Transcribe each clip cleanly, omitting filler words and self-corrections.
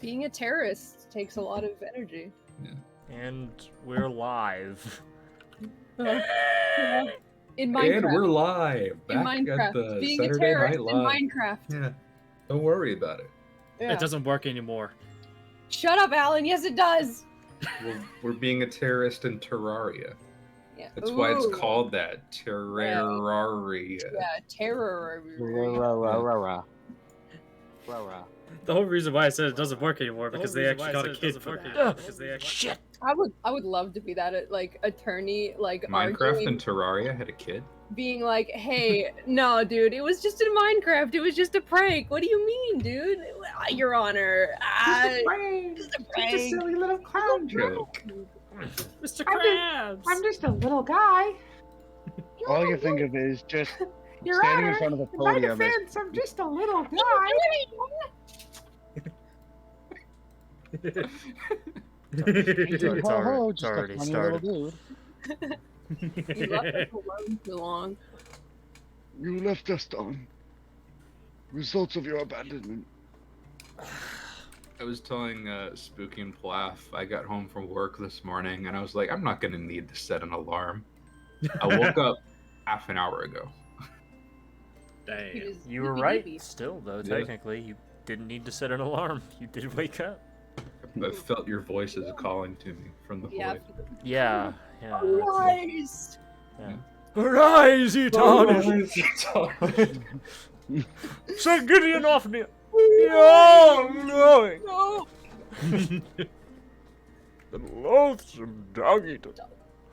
Being a terrorist takes a lot of energy. Yeah. And we're live. In Minecraft. And we're live back at the Being a Saturday terrorist Night Live. in Minecraft. Yeah, don't worry about it. Yeah. It doesn't work anymore. Shut up, Alan. Yes, it does. We're being a terrorist in Terraria. Yeah. That's why it's Ooh. called that. Terraria. Yeah, terror. The whole reason why I said it doesn't work anymore because they actually got a kid for that. Shit. I would love to be that attorney Minecraft arguing, and Terraria had a kid. being like, hey, no, dude, it was just in Minecraft. It was just a prank. What do you mean, dude? Your Honor. Just a silly little clown joke. Mr. Krabs! I'm just a little guy. All you think of is just Your standing Honor, in front of a in my podium. defense, I'm just a little guy. It's already started. You left us alone too long. You left us on results of your abandonment. I was telling Spooky and Plath, I got home from work this morning and I was like, I'm not going to need to set an alarm. I woke up half an hour ago. Damn. You were right. Still, though, technically, you didn't need to set an alarm. You did wake up. I felt your voices calling to me from the void. Yeah. Rise! Yeah. Rise, ye tarnished! Sir Gideon off near. Yeah, I'm going. No! The loathsome dog eater.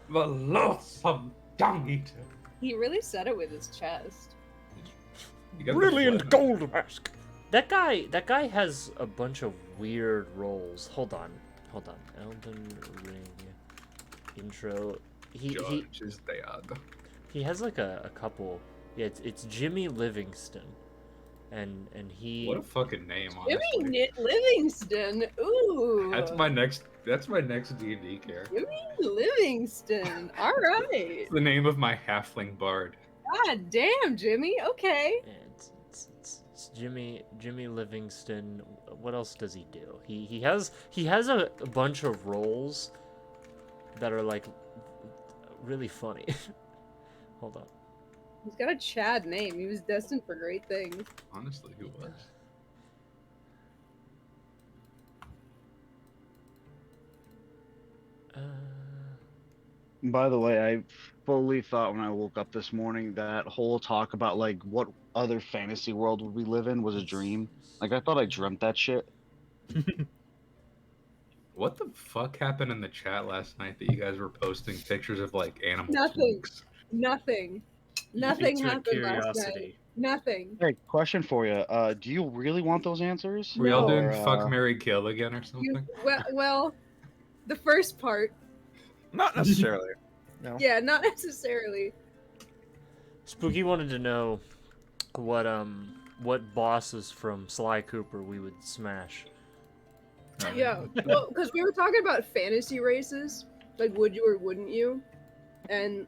The loathsome dung eater. He really said it with his chest. Brilliant gold mask. That guy has a bunch of weird roles. Hold on. Elden Ring intro. He has like a couple. Yeah, it's Jimmy Livingston, and he. What a fucking name, honestly. Jimmy Livingston. Ooh. That's my next D&D character. Jimmy Livingston. All right. It's the name of my halfling bard. God damn, Jimmy. Okay. Yeah, it's Jimmy Livingston. What else does he do? He has a bunch of roles that are like really funny. Hold on. He's got a Chad name. He was destined for great things. Honestly, who was? By the way, I fully thought when I woke up this morning that whole talk about like what other fantasy world would we live in was a dream. Like I thought I dreamt that shit. What the fuck happened in the chat last night that you guys were posting pictures of like animal Nothing. spooks? Nothing happened last night. Nothing. Hey, question for you. Do you really want those answers? Were y'all doing Or, fuck, marry, kill again or something? Well, the first part. Not necessarily. No. Yeah, not necessarily. Spooky wanted to know what bosses from Sly Cooper we would smash. Yeah, well, because we were talking about fantasy races, like would you or wouldn't you, and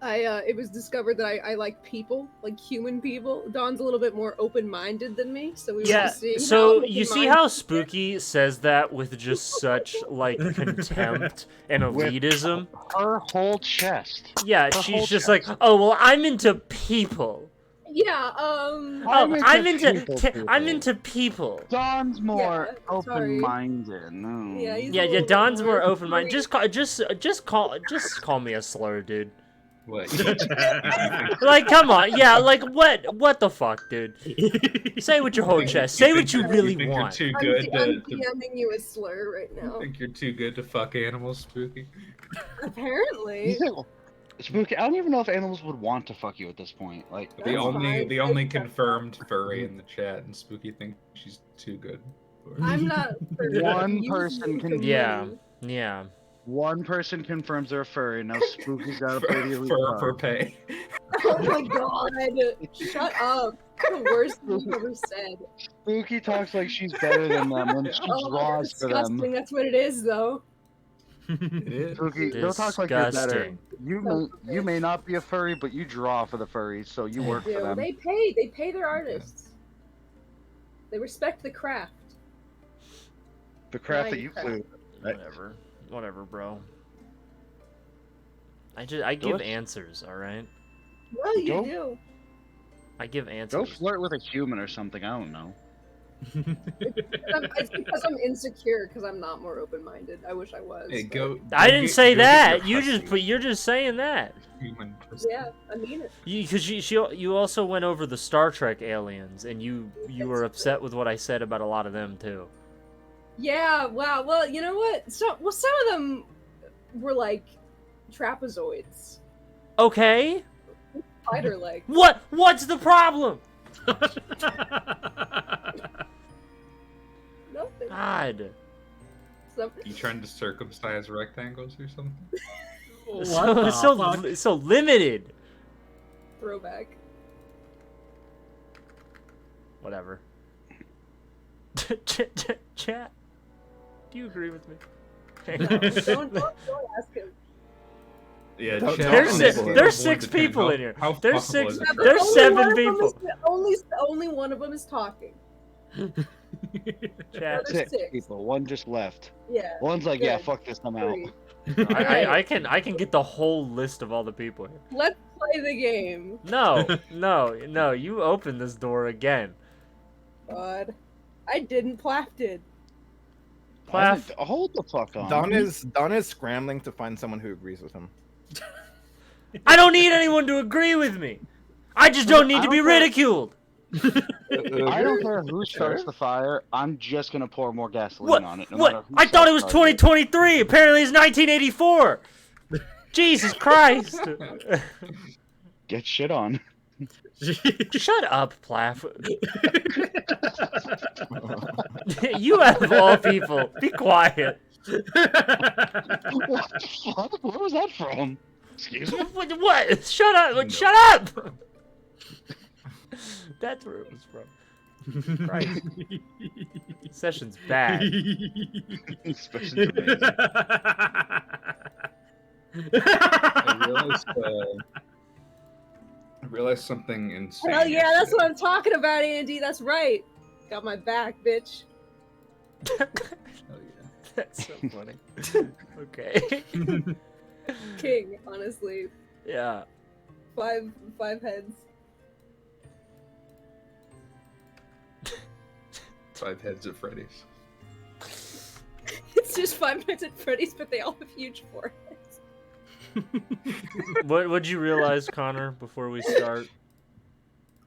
it was discovered that I like people, like human people. Dawn's a little bit more open-minded than me, so we were seeing. So you see how Spooky says that with just such like contempt and elitism. Her whole chest. Yeah, she's just like, oh well, I'm into people. Yeah, I'm into people. Dawn's more Yeah, sorry. open-minded. No. Yeah, he's a Yeah, little Don's bit more open-minded. Just call me a slur, dude. What? Like, come on, yeah, like what the fuck, dude? Say with your whole chest. Say what you really think want. You're too good I'm to DMing you a slur right now. think you're too good to fuck animals, Spooky? Apparently. Spooky, I don't even know if animals would want to fuck you at this point. Like The That's only fine. confirmed furry in the chat, and Spooky thinks she's too good. For I'm not. One You person use can- me for Yeah, money. yeah. one person confirms they're furry. Now Spooky's got to pay the elite for club. pay. Oh my god! Shut up! The worst thing you've ever said. Spooky talks like she's better than them when she Oh, draws for disgusting. them. That's what it is, though. It is. Spooky, don't talk like you're better. Disgusting. You may not be a furry, but you draw for the furries, so you work for Dude, them. they pay their artists. They respect the craft. The craft that you Minecraft. flew. Right. Whatever, bro. I give Go- answers, all right. Well, you Go- do. I give Go answers. flirt with a human or something. I don't know. It's because I'm insecure because I'm not more open-minded. I wish I was. Hey, but- go. I go didn't get- say go get that. your You're just saying that. human pussy. Yeah, I mean it. Because you also went over the Star Trek aliens, and you were upset with what I said about a lot of them too. Yeah. Wow. Well, you know what? Some of them were like trapezoids, Okay. spider legs. What's the problem? Nothing. God. Some... You trying to circumcise rectangles or something? What the fuck? So limited. Throwback. Whatever. Chat. Do you agree with me? Don't ask him. Yeah, Don't- Chad there's on six- the board there's of 6 1 to 10. people in here. How There's fuckable 6 is it? Yeah, but There's only 7 one of them people. only one of them is talking. Chat. There's Six 6. people. One just left. Yeah. One's like, yeah, Good. fuck this, I'm out. 3. I can get the whole list of all the people here. Let's play the game. No. You open this door again. God. I didn't. Plath did. Plath. Hold the fuck on. Don is scrambling to find someone who agrees with him. I don't need anyone to agree with me. I just don't need to be ridiculed. I don't care who starts the fire. I'm just gonna pour more gasoline What? on it. No matter who I thought it was starts it. 2023. Apparently it's 1984. Jesus Christ. Get shit on. Shut up, Plath. You out of all people, be quiet. What the fuck? Where was that from? Excuse me? What? Shut up! No. Shut up! That's where it was from. Christ. Session's bad. Especially amazing. I realized something insane. Hell yeah, that's what I'm talking about, Andy. That's right. Got my back, bitch. Hell yeah. That's so funny. Okay. King, honestly. Yeah. Five heads. 5 heads at Freddy's. It's just 5 Nights at Freddy's, but they all have huge foreheads. What'd you realize, Connor, before we start?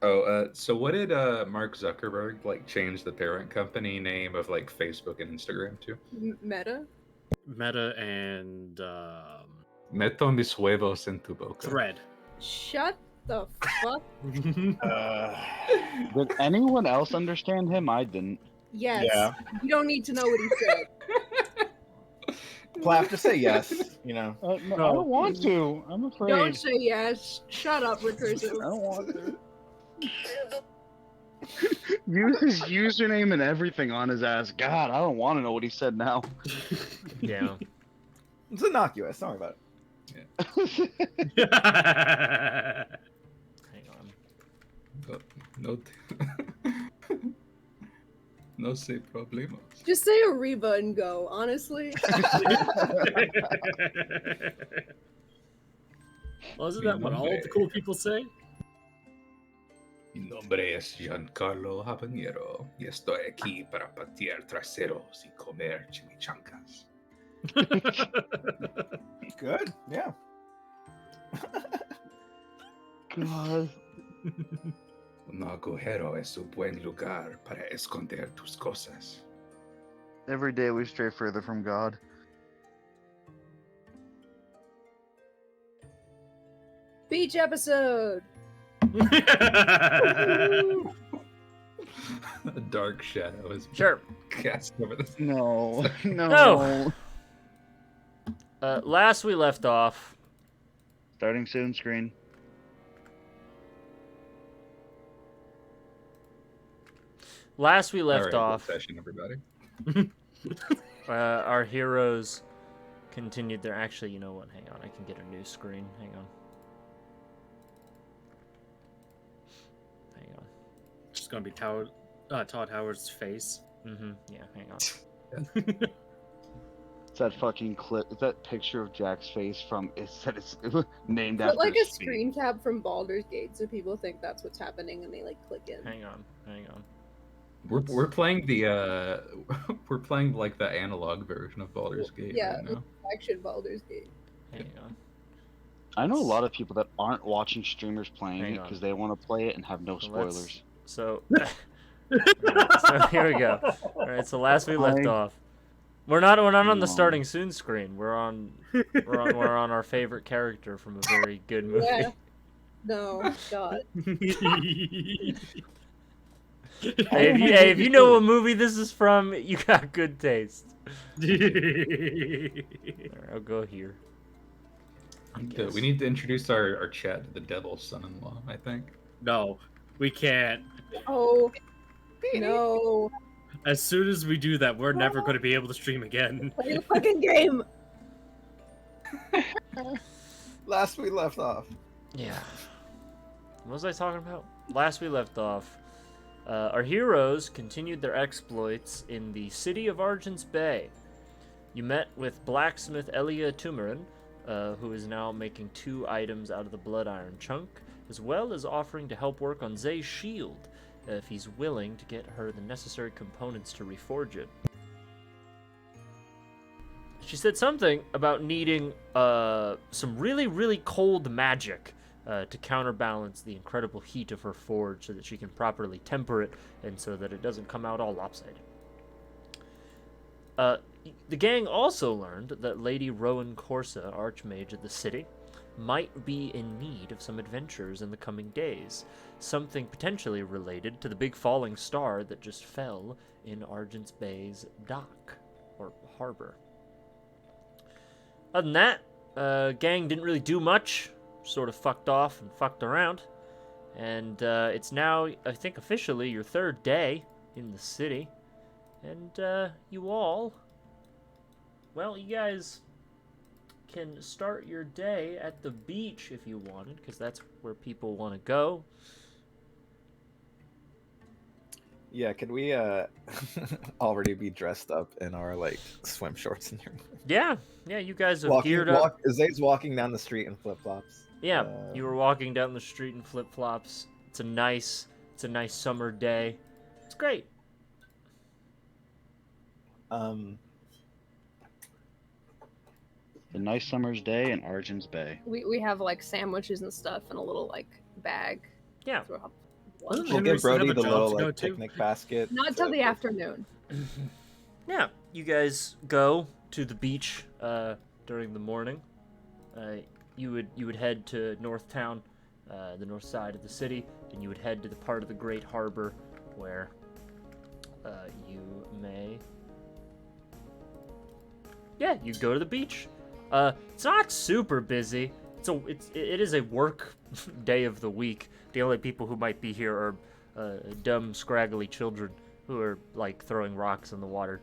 Oh, so what did Mark Zuckerberg like change the parent company name of like Facebook and Instagram to? Meta? Meta and Meto mis huevos en tu boca. Thread. Shut the fuck. Did anyone else understand him? I didn't. Yes. Yeah. You don't need to know what he said. Plath, just say yes. You know. No, I don't want to. I'm afraid. Don't say yes. Shut up, Recursive. I don't want to. Use his username and everything on his ass. God, I don't want to know what he said now. Yeah. It's innocuous. Don't worry about it. Hang on. No, no sé problemos. Just say Ariba and go, honestly. Wasn't that what all the cool people say? Mi nombre es Giancarlo Habanero y estoy aquí para patear traseros y comer chimichangas. Good. Yeah. God. Un agujero es un buen lugar para esconder tus cosas. Every day we stray further from God. Beach episode. A dark shadow is Sure. cast over this. No. No. Last we left off. Starting soon screen. Last we All left right, good off. session, everybody. Our heroes continued their. Actually, you know what? Hang on. I can get a new screen. Hang on. Just gonna be Todd Howard's face. Yeah. Hang on. It's that fucking clip. It's that picture of Jack's face from. It's named Put after. like a his feet. screen cap from Baldur's Gate so people think that's what's happening and they like click in. Hang on. We're playing the we're playing like the analog version of Baldur's Gate Yeah, right now. action Baldur's Gate. Hang on. I know a lot of people that aren't watching streamers playing Hang it on. because they want to play it and have no spoilers. So, alright, so here we go. All right, so last we left off, we're not on the starting soon screen. We're on our favorite character from a very good movie. Yeah. No, God. Hey, if you know what movie this is from, you got good taste. Alright, I'll go here. We need to introduce our chat to the devil's son-in-law, I think. No, we can't. Oh. No. As soon as we do that, we're never going to be able to stream again. Play the fucking game. Last we left off. Yeah. What was I talking about? Last we left off, our heroes continued their exploits in the City of Argents Bay. You met with blacksmith Elia Tumarin, who is now making 2 items out of the blood iron chunk, as well as offering to help work on Zay's shield, if he's willing to get her the necessary components to reforge it. She said something about needing some really, really cold magic to counterbalance the incredible heat of her forge so that she can properly temper it and so that it doesn't come out all lopsided. The gang also learned that Lady Rowan Corsa, Archmage of the city, might be in need of some adventures in the coming days, something potentially related to the big falling star that just fell in Argents Bay's dock, or harbor. Other than that, gang didn't really do much, sort of fucked off and fucked around, and it's now, I think, officially your 3rd day in the city, and you all, well, you guys can start your day at the beach if you wanted, because that's where people want to go. Yeah, could we already be dressed up in our like swim shorts and Yeah, you guys have geared up. Zay's walking down the street in flip flops. Yeah, you were walking down the street in flip flops. It's a nice summer day. It's great. A nice summer's day in Argents Bay. We have like sandwiches and stuff in a little like bag. Yeah. Doesn't We'll Henry give Brody have a the job little to go like to? picnic basket. Not till the afternoon. Yeah, you guys go to the beach during the morning. You would head to North Town, the north side of the city, and you would head to the part of the Great Harbor where you may. Yeah, you go to the beach. It's not super busy. It is a work day of the week. The only people who might be here are dumb, scraggly children who are like throwing rocks in the water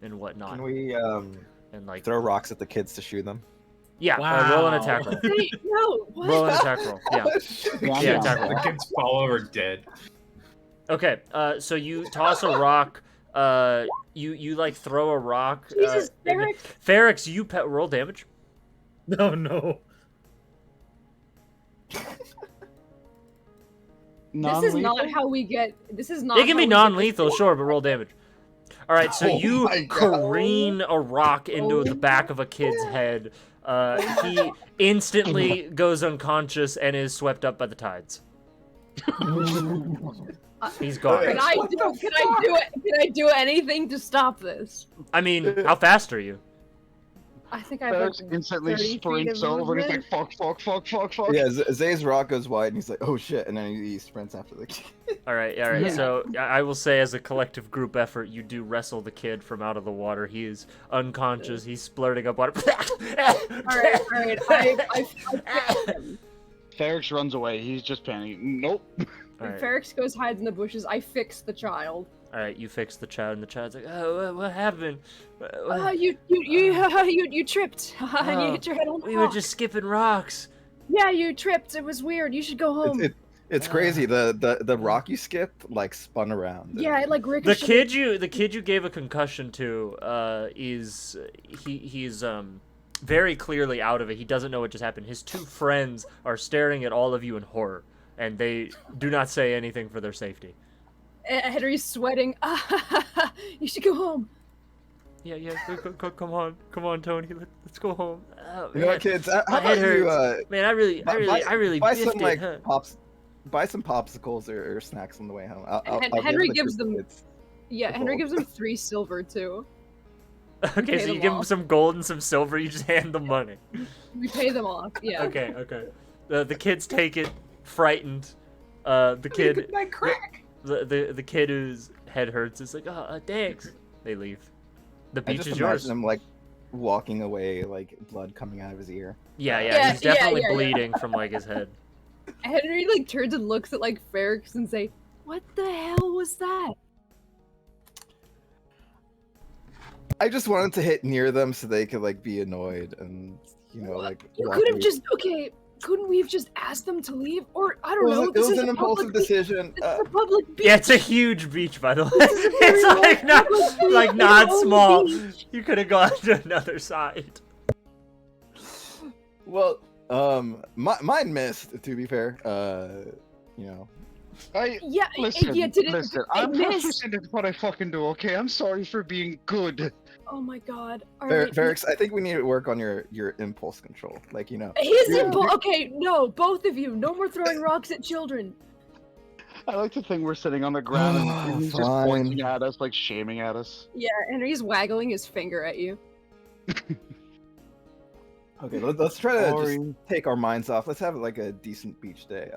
and whatnot. Can we and like throw rocks at the kids to shoot them? Yeah, Wow. roll an attack roll. Wait, no. What? Roll an attack roll. Yeah. Yeah, attack roll. The kids fall over dead. Okay, so you toss a rock. You like throw a rock. Jesus, and- Ferrex. Ferrex, you roll damage. No. This is not how we get. This is not. It can how be we get non-lethal, this- sure, but roll damage. All right, so Oh you my God. careen a rock into the back of a kid's head. He instantly goes unconscious and is swept up by the tides. He's gone. Can I do anything to stop this? I mean, how fast are you? I think I have Ferrex like instantly 30 feet sprints of over and he's movement. like, fuck. Yeah, Zay's rock goes wide and he's like, oh shit, and then he sprints after the kid. All right. Yeah. So I will say, as a collective group effort, you do wrestle the kid from out of the water. He is unconscious. He's splurting up water. All right. I fixed him. Ferrex runs away. He's just panicking. Nope. All right. Ferrex goes hides in the bushes. I fixed the child. All right. You fix the child, and the child's like, "Oh, what happened? You tripped. And you Oh, hit your head on the we were rock. just skipping rocks." Yeah, you tripped. It was weird. You should go home. It's crazy. The rock you skipped like spun around. Yeah, it like The ricocheted. kid you gave a concussion to is he's very clearly out of it. He doesn't know what just happened. His two friends are staring at all of you in horror, and they do not say anything for their safety. Henry's sweating. You should go home. Yeah, come on, Tony, let's go home. Oh, You know what, kids? How my about head you? hurts. Man, I really buy biffed some it, like huh? buy some popsicles or snacks on the way home. I'll Henry give gives the them. kids Yeah, the Henry gold. gives him 3 silver too. Okay, pay so you them give him off. some gold and some silver. You just hand them money. We pay them off. Yeah. Okay. The kids take it, frightened. The kid, the kid whose head hurts is like, thanks. They leave. The I beach just is imagine yours. him like walking away, like blood coming out of his ear. Yeah, he's definitely yeah. bleeding from like his head. Henry like turns and looks at like Ferrex and say, "What the hell was that?" I just wanted to hit near them so they could like be annoyed and like. You walk could have away. just Couldn't we have just asked them to leave? Or I don't know. It This was is an a impulsive public decision. This is a public beach. Yeah, it's a huge beach, by the way. This is a very It's like not large public like beach. not It's a small. beach. You could have gone to another side. Well, mine missed. To be fair, Yeah, Listen, yeah, did it, listen. it I'm missed? proficient at what I fucking do. Okay, I'm sorry for being good. Oh my god. Alright. Ferrex, I think we need to work on your impulse control. Like His Yeah. impulse. Okay, no, both of you. No more throwing rocks at children. I like to think we're sitting on the ground and he's just Fine. pointing at us, like shaming at us. Yeah, Henry's waggling his finger at you. Okay, let's try to Sorry. just take our minds off. Let's have like a decent beach day.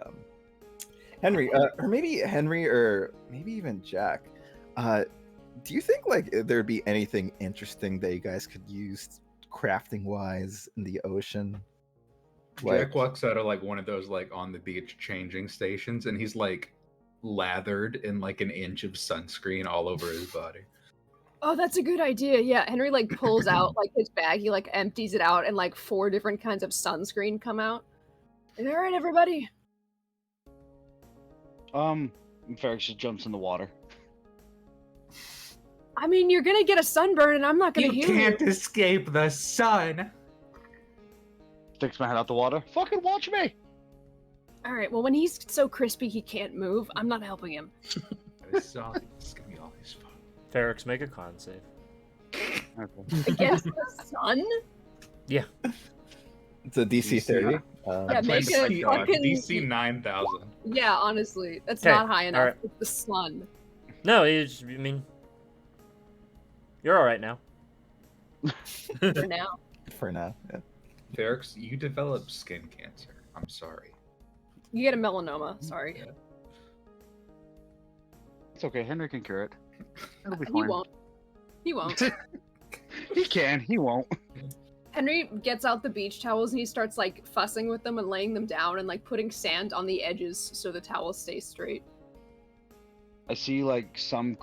Henry, or maybe Henry, or maybe even Jack. Do you think like there'd be anything interesting that you guys could use crafting wise in the ocean? Jack walks out of like one of those like on the beach changing stations, and he's like lathered in like an inch of sunscreen all over his body. Oh, that's a good idea. Yeah, Henry like pulls out like his bag. He like empties it out, and like 4 different kinds of sunscreen come out. All right, everybody. Ferrex just jumps in the water. I mean, you're gonna get a sunburn, and I'm not gonna heal you. escape the sun. Sticks my head out the water. Fucking watch me! All right. Well, when he's so crispy he can't move, I'm not helping him. It's gonna be all his fun. Ferrex, make a con save. Okay. Against the sun? It's a DC 30. Yeah, make a fucking- DC 9000. Yeah, honestly, that's Okay, not high enough. alright. It's the sun. No, I mean, you're all right now. For now. For now. Yeah. Ferrex, you develop skin cancer. I'm sorry. You get a melanoma. Sorry. Yeah. It's okay, Henry can cure it. It'll be He fine. won't. He won't. He can, he won't. Henry gets out the beach towels and he starts like fussing with them and laying them down and like putting sand on the edges so the towels stay straight. I see like some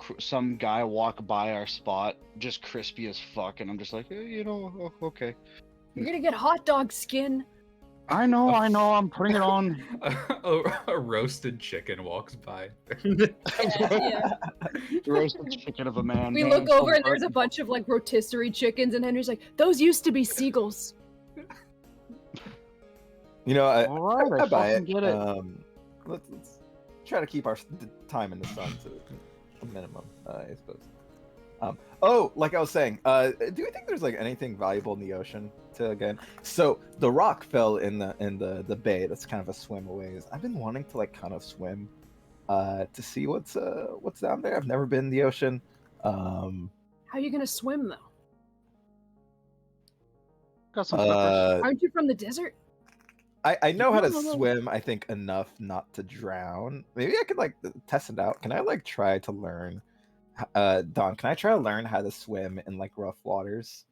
guy walk by our spot, just crispy as fuck, and I'm just like, okay. You're gonna get hot dog skin. I know, I'm putting it on. A roasted chicken walks by. Yeah. Roasted chicken of a man. We man, look so over and there's a hurt. bunch of like rotisserie chickens and Henry's like, those used to be seagulls. Alright, I buy fucking it. get it. Let's try to keep our time in the sun to a minimum, I suppose. Like I was saying, do you think there's like anything valuable in the ocean to again? So the rock fell in the bay. That's kind of a swim away. I've been wanting to like kind of swim, to see what's down there. I've never been in the ocean. How are you gonna swim though? Got some flippers. Aren't you from the desert? I know how to No. swim, I think, enough not to drown. Maybe I could like test it out. Can I like try to learn? Don, can I try to learn how to swim in like rough waters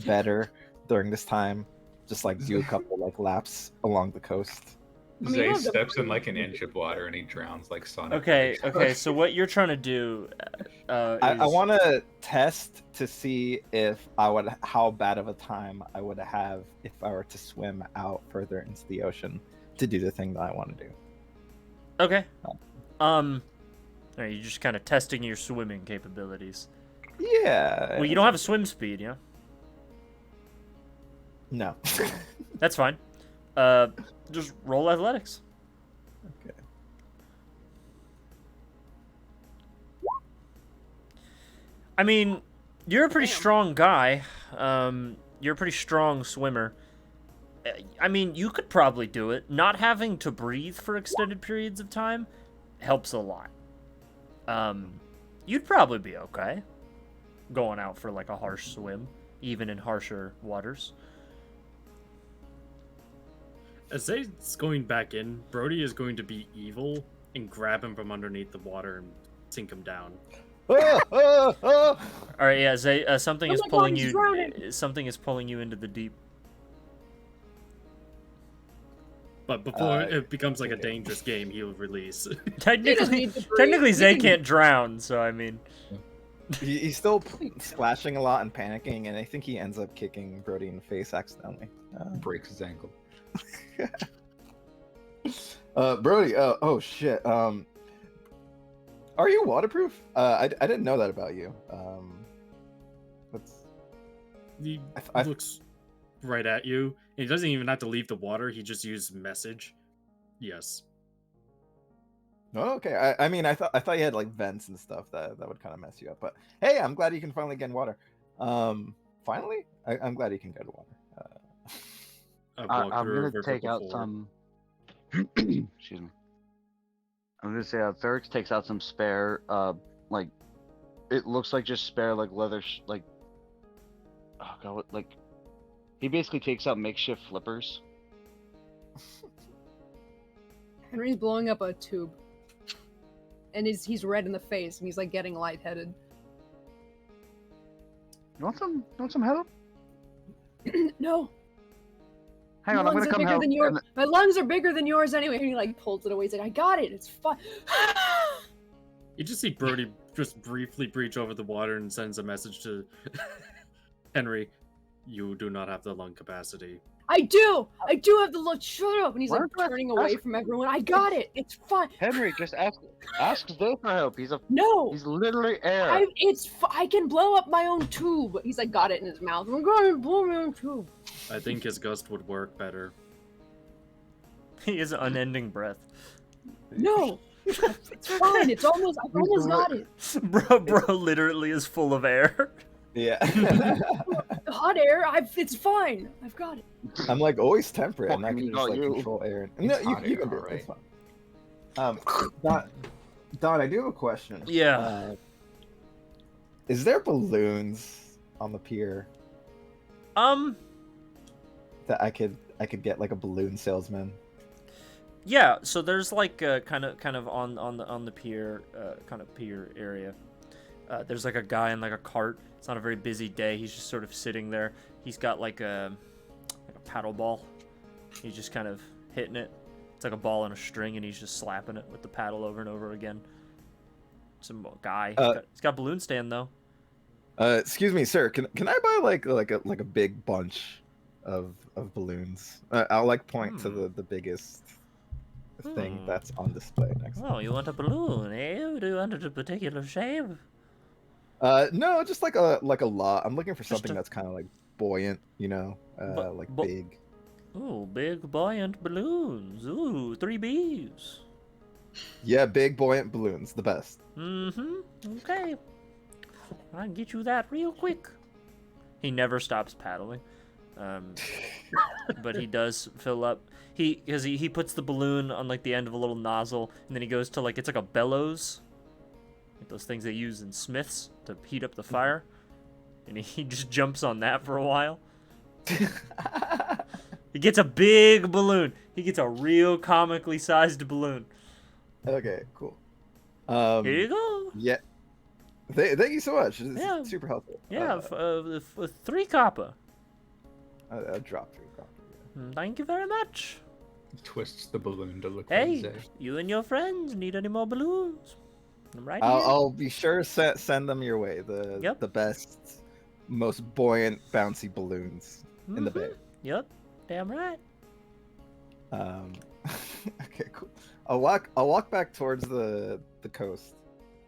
better during this time? Just like do a couple like laps along the coast. I mean, Zay you have the steps in free- like an inch of water and he drowns like Sonic. Okay. So what you're trying to do, I is- want to test to see if how bad of a time I would have if I were to swim out further into the ocean to do the thing that I want to do. Okay. Are you just kind of testing your swimming capabilities? Yeah. Well, you don't have a swim speed, yeah? No. That's fine. Just roll athletics. Okay. I mean, you're a pretty Damn. strong guy. You're a pretty strong swimmer. I mean, you could probably do it. Not having to breathe for extended periods of time helps a lot. You'd probably be okay going out for like a harsh swim, even in harsher waters. As Zay's going back in, Brody is going to be evil and grab him from underneath the water and sink him down. All right, yeah, Zay, something Oh is my God, pulling he's you. drowning. Something is pulling you into the deep. But before it becomes like a dangerous game, he'll release. Technically, need to breathe. technically, He Zay can- can't drown, so I mean, He's still splashing a lot and panicking, and I think he ends up kicking Brody in the face accidentally. Breaks his ankle. Brody, oh shit. Are you waterproof? I didn't know that about you. That's He I- looks right at you, and he doesn't even have to leave the water. He just used message. Yes. oh, okay. I mean, I thought you had like vents and stuff that would kind of mess you up. But hey, I'm glad you can finally get in water. Finally, I'm glad you can go to water. I've walked I'm through a gonna river take out before. some. Excuse me. I'm gonna say Thurix takes out some spare, like, it looks like just spare like leather, like, oh god, what, like, he basically takes out makeshift flippers. Henry's blowing up a tube. And he's red in the face, and he's like getting lightheaded. You want some? You want some help? No, Hang my on, I'm lungs gonna are come bigger help. than yours. and- My lungs are bigger than yours anyway. And he like pulls it away. He's like, I got it. It's fine. You just see Brody just briefly breach over the water and sends a message to Henry. You do not have the lung capacity. I do have the look. Shut up. And he's Why like don't you turning away ask- from everyone. I got it. It's fine. Henry, just ask Zay for help. He's No. literally air. I can blow up my own tube. He's like got it in his mouth. I'm going to blow my own tube. I think his gust would work better. he has unending breath. No. It's fine. I've almost got it. Bro literally is full of air. Yeah. Hot air. It's fine. I've got it. I'm like always temperate, and I Fucking can just got like you. control air. It's No, hot you air, can do it. alright. It's fine. Don, I do have a question. Yeah. Is there balloons on the pier that I could get like a balloon salesman? Yeah, so there's like kind of on the pier kind of pier area. There's like a guy in like a cart. It's not a very busy day. He's just sort of sitting there. He's got like a paddle ball. He's just kind of hitting it. It's like a ball on a string, and he's just slapping it with the paddle over and over again. Some guy. He's got a balloon stand though. Excuse me, sir. Can I buy like a big bunch of balloons? I'll like point to the biggest thing that's on display next. Oh, you want a balloon, eh? Do you want it a particular shape? No, just like a lot. I'm looking for Just something a- that's kind of like buoyant, you know, like bu- big. Ooh, big buoyant balloons. Ooh, 3 Bs. Yeah, big buoyant balloons, the best. Mm-hmm. Okay. I can get you that real quick. He never stops paddling. But he does fill up. Because he puts the balloon on like the end of a little nozzle, and then he goes to like, it's like a bellows. Like those things they use in Smiths to heat up the fire. And he just jumps on that for a while. He gets a big balloon. He gets a real comically sized balloon. Okay, cool. Here you go. Yeah. Thank you so much. It's Yeah. super helpful. Yeah, with 3 copper. I'll drop 3 copper. Thank you very much. Twists the balloon to look Hey, like Zay. you and your friends need any more balloons? I'm right here. I'll be sure to send them your way. Yep. The best, most buoyant, bouncy balloons in the bay. Yep, damn right. Okay, cool. I'll walk back towards the coast.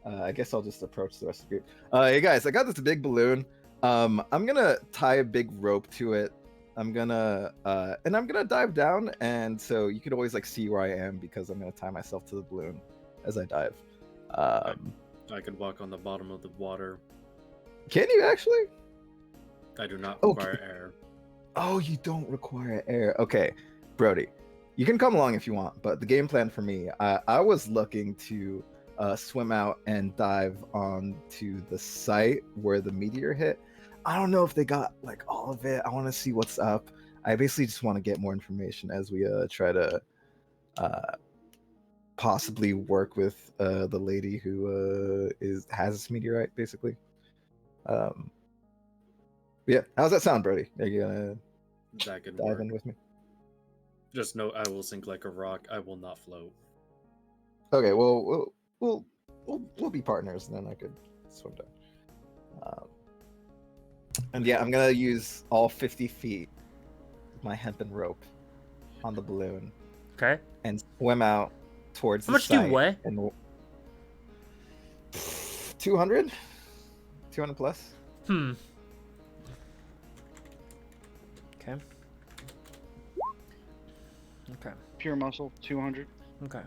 I guess I'll just approach the rest of the group. Hey guys, I got this big balloon. I'm gonna tie a big rope to it. I'm gonna dive down, and so you could always like see where I am because I'm gonna tie myself to the balloon as I dive. I could walk on the bottom of the water. Can you actually? I do not Okay. require air. Oh, you don't require air. Okay, Brody, you can come along if you want, but the game plan for me, I was looking to swim out and dive onto the site where the meteor hit. I don't know if they got like all of it. I want to see what's up. I basically just want to get more information as we try to possibly work with the lady who has this meteorite, basically. Yeah, how's that sound, Brody? Are you gonna That could dive work. in with me? Just know I will sink like a rock. I will not float. Okay, well, we'll be partners, and then I could swim down. And yeah, I'm gonna use all 50 feet of my hempen rope on the balloon Okay. and swim out towards How the much do you site. weigh? And 200? 200 plus? Hmm. Okay. Okay. Pure muscle, 200. Okay.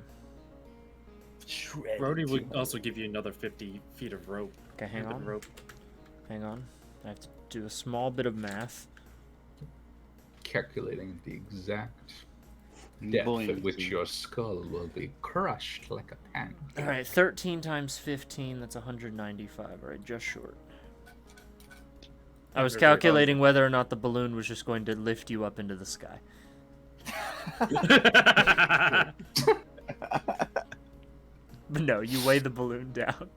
Brody would also give you another 50 feet of rope. Okay, hang Hempen on. Rope. Hang on. I have to do a small bit of math. Calculating the exact depth at which your skull will be crushed like a pancake. All right, 13 times 15, that's 195. All right, just short. I was calculating whether or not the balloon was just going to lift you up into the sky. But no, you weigh the balloon down.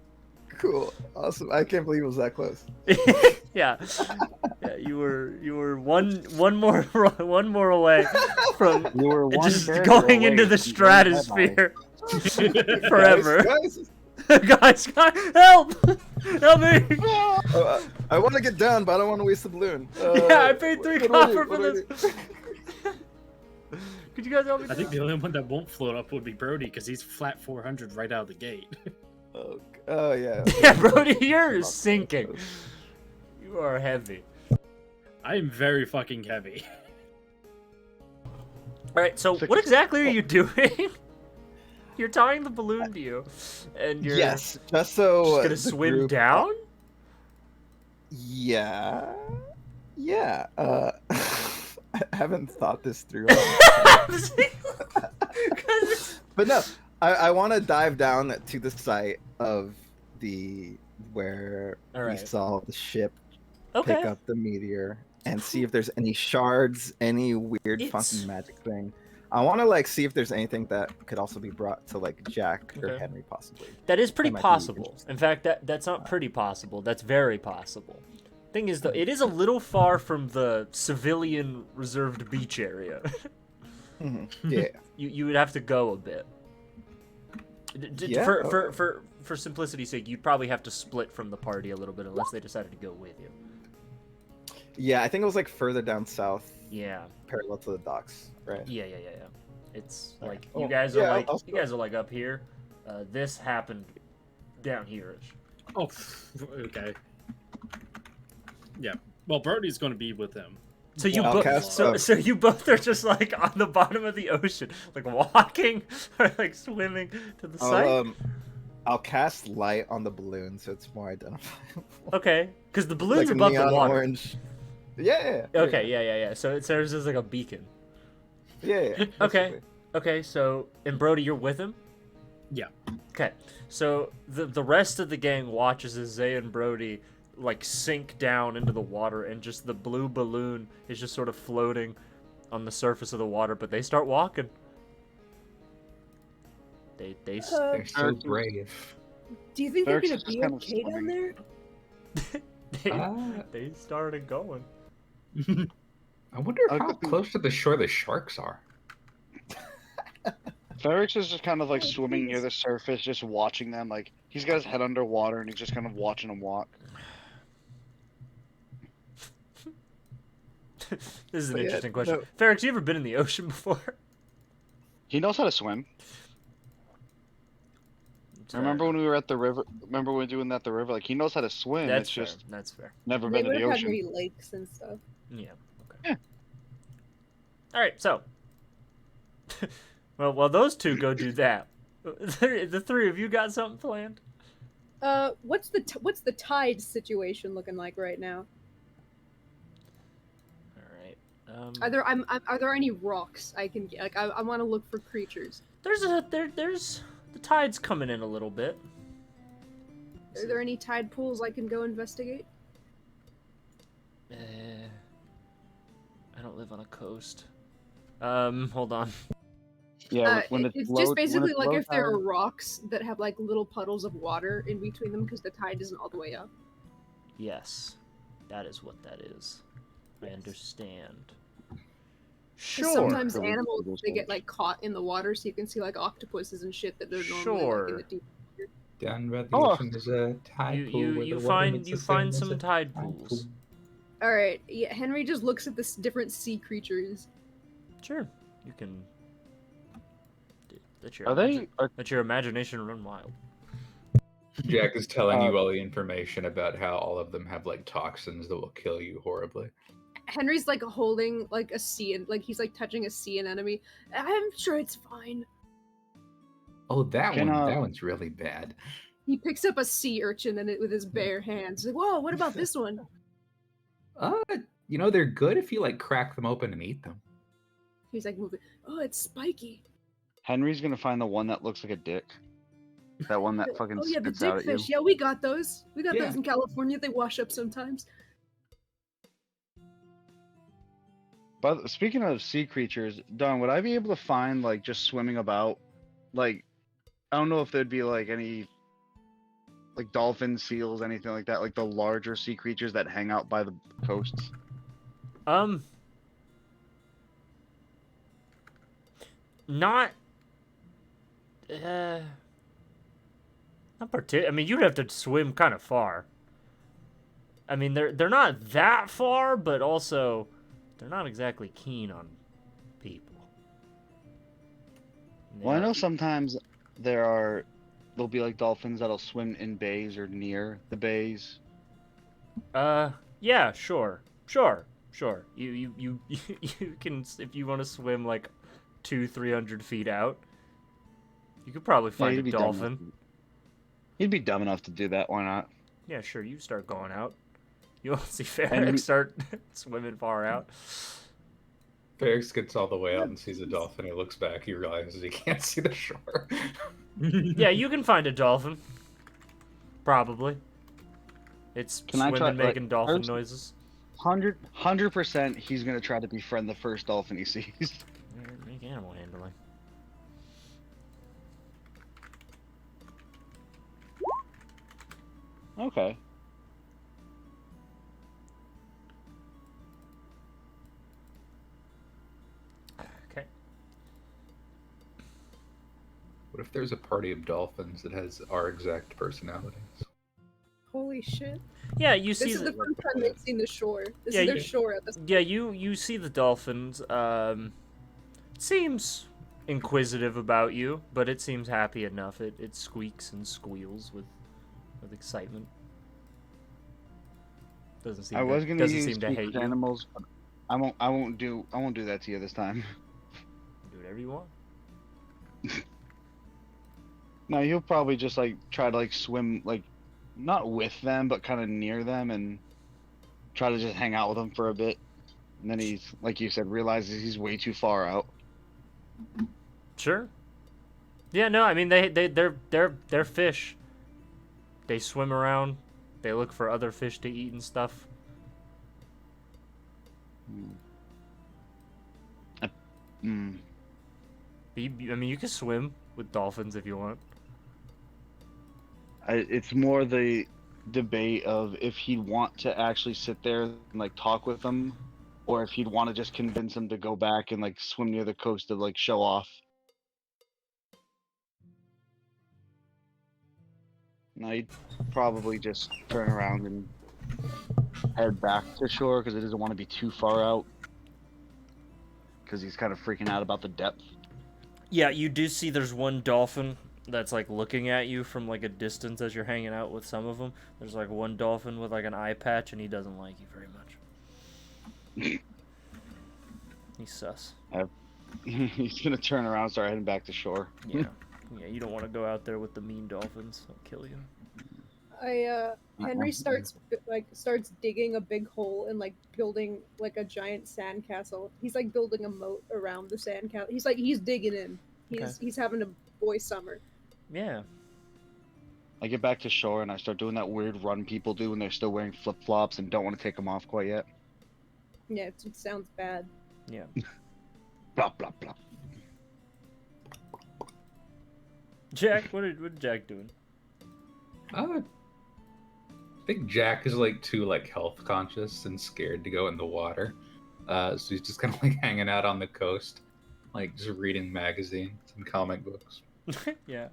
Cool, awesome. I can't believe it was that close. Yeah, you were one more away from You were one just character going away into the from going bye-bye. stratosphere forever. Guys, guys, help! Help me! I want to get down, but I don't want to waste the balloon. Yeah, I paid 3 what do copper What for do I this. do? Could you guys help me? I think the only one that won't float up would be Brody because he's flat 400 right out of the gate. Oh yeah. Yeah, Brody, you're sinking. You are heavy. I am very fucking heavy. All right, so what exactly are you doing? You're tying the balloon to you, and you're Yes, just so just gonna the swim group- down. Yeah. I haven't thought this through. But no, I want to dive down to the site of where All we right. saw the ship Okay. pick up the meteor and see if there's any shards, any weird It's- funky magic thing. I want to like see if there's anything that could also be brought to like Jack or Okay. Henry possibly. That is pretty That might be possible. interesting. In fact, that's not pretty possible. That's very possible. Thing is, though, it is a little far from the civilian reserved beach area. Yeah. You would have to go a bit. Yeah, For simplicity's sake, you'd probably have to split from the party a little bit unless they decided to go with you. Yeah, I think it was like further down south, Yeah. parallel to the docks, right? Yeah. It's Alright. like Oh, you guys are yeah, like I'll you guys are like up here. This happened down here-ish. Oh, okay. Yeah. Well, Brody's going to be with him. So you I'll both cast, so you both are just like on the bottom of the ocean, like walking or like swimming to the site. I'll cast light on the balloon so it's more identifiable. Okay, because the balloon's Like a above the neon water. orange. Yeah. Okay, yeah. So it serves as like a beacon. Yeah. Okay. basically. Okay, so and Brody, you're with him. Yeah. Okay, so the rest of the gang watches as Zay and Brody like sink down into the water, and just the blue balloon is just sort of floating on the surface of the water. But they start walking. They They're so brave. Do you think they're Eric's gonna just be kind of okay down swimming. there? they started going. I wonder I how could be- close to the shore the sharks are. Ferrix is just kind of like swimming near the surface, just watching them. Like he's got his head underwater and he's just kind of watching them walk. This is an But yeah, interesting question. no- Ferrix, you ever been in the ocean before? He knows how to swim. Remember when we were at the river? Remember when we were doing that at the river? Like, he knows how to swim. That's It's fair. just That's fair. never They been to would the have had ocean. maybe lakes and stuff. Yeah. Okay. Yeah. All right. So, well, while those two go do that, the three of you got something planned? What's the tide situation looking like right now? All right. Are there any rocks I can get? Like, I want to look for creatures. There's the tide's coming in a little bit. Are there any tide pools I can go investigate? I don't live on a coast. Hold on. Yeah, when it's low, just basically when like low if there tide- are rocks that have like little puddles of water in between them because the tide isn't all the way up. Yes, that is what that is. I understand. 'Cause Sure. sometimes Really animals cool they get stuff. like caught in the water, so you can see like octopuses and shit that are normally like, in Sure. the deep. Down by the Oh. ocean, there's a tide pool. where You the water find makes you the same find as some a tide pool. pools. All right, yeah. Henry just looks at this different sea creatures. Sure, you can. Let your Are they? let your imagination run wild. Jack is telling you Uh, all the information about how all of them have like toxins that will kill you horribly. Henry's like holding like a sea, like he's like touching a sea anemone. I'm sure it's fine. Oh, that Can, one. That one's really bad. He picks up a sea urchin and it with his bare hands. He's like, whoa, what about this one? They're good if you like crack them open and eat them. He's like moving. Oh, it's spiky. Henry's gonna find the one that looks like a dick. That one that fucking Oh yeah, the spits out at you. dickfish. Yeah, we got those. We got Yeah. those in California. They wash up sometimes. But speaking of sea creatures, Don, would I be able to find like just swimming about, like, I don't know if there'd be like any, like dolphins, seals, anything like that, like the larger sea creatures that hang out by the coasts. Not. Not I mean, you'd have to swim kind of far. I mean, they're not that far, but also they're not exactly keen on people. Well, I Yeah. know sometimes there'll be like dolphins that'll swim in bays or near the bays. Yeah, sure. You you can, if you want to swim like 200-300 feet out, you could probably Yeah, find he'd a be dumb enough dolphin. to- He'd be dumb enough to do that. Why not? Yeah, sure. You start going out. You won't see And Ferrex start swimming far out. Ferrex gets all the way out and sees a dolphin. He looks back. He realizes he can't see the shore. Yeah, you can find a dolphin. Probably. It's Can I swimming, try- like, making dolphin first- noises. 100% he's gonna try to befriend the first dolphin he sees. Make animal handling. Okay. Okay. What if there's a party of dolphins that has our exact personalities? Holy shit! Yeah, you This see is the first time they've seen the shore. This Yeah, is their you- shore episode. Yeah, you see the dolphins. Seems inquisitive about you, but it seems happy enough. It squeaks and squeals with excitement. Doesn't seem I was to, gonna doesn't use seem to hate speak with you. animals, but I won't do that to you this time. Do whatever you want. No, he'll probably just like try to like swim like not with them, but kind of near them and try to just hang out with them for a bit. And then he's, like you said, realizes he's way too far out. Sure. Yeah, no, I mean they're fish. They swim around. They look for other fish to eat and stuff. Mm. I mean, you can swim with dolphins if you want. It's more the debate of if he'd want to actually sit there and like talk with them, or if he'd want to just convince them to go back and like swim near the coast to like show off. No, he'd probably just turn around and head back to shore because he doesn't want to be too far out. Because he's kind of freaking out about the depth. Yeah, you do see there's one dolphin that's like looking at you from like a distance as you're hanging out with some of them. There's like one dolphin with like an eye patch, and he doesn't like you very much. He's sus. He's gonna turn around and start heading back to shore. Yeah, yeah. You don't want to go out there with the mean dolphins. They'll kill you. Henry starts digging a big hole and like building like a giant sandcastle. He's like building a moat around the sandcastle. He's digging in. He's having a boy summer. Yeah. I get back to shore and I start doing that weird run people do when they're still wearing flip flops and don't want to take them off quite yet. Yeah, it sounds bad. Yeah. Blah blah blah. Jack, what Jack doing? I think Jack is like too like health conscious and scared to go in the water. So he's just kind of like hanging out on the coast, like just reading magazines and comic books. Yeah.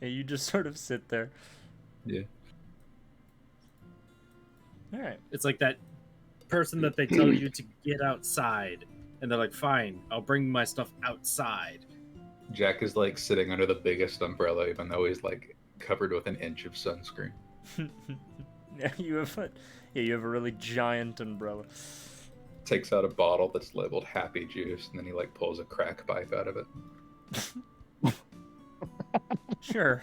Yeah, you just sort of sit there. Yeah. All right. It's like that person that they tell you to get outside, and they're like, "Fine, I'll bring my stuff outside." Jack is like sitting under the biggest umbrella, even though he's like covered with an inch of sunscreen. Yeah, you have a really giant umbrella. Takes out a bottle that's labeled Happy Juice, and then he like pulls a crack pipe out of it. Sure.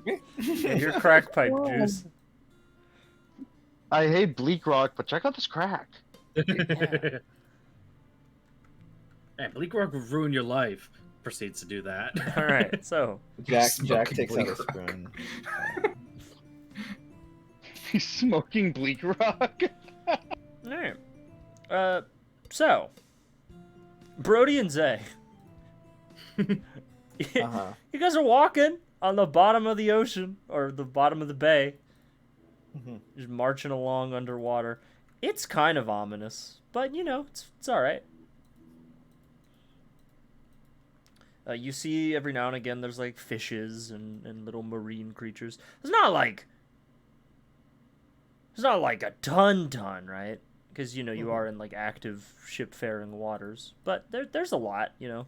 Yeah, your crack pipe juice. I hate Bleak Rock, but check out this crack. Yeah. Man, Bleak Rock will ruin your life. Proceeds to do that. All right, so Jack Smoking takes out a Bleak Rock. spoon. He's smoking Bleak Rock. all right. So Brody and Zay. Uh-huh. You guys are walking on the bottom of the ocean or the bottom of the bay, Mhm. just marching along underwater. It's kind of ominous, but you know, it's all right. You see every now and again there's like fishes and little marine creatures. It's not like a ton, right? Because you know you are in like active ship-faring waters, but there's a lot, you know,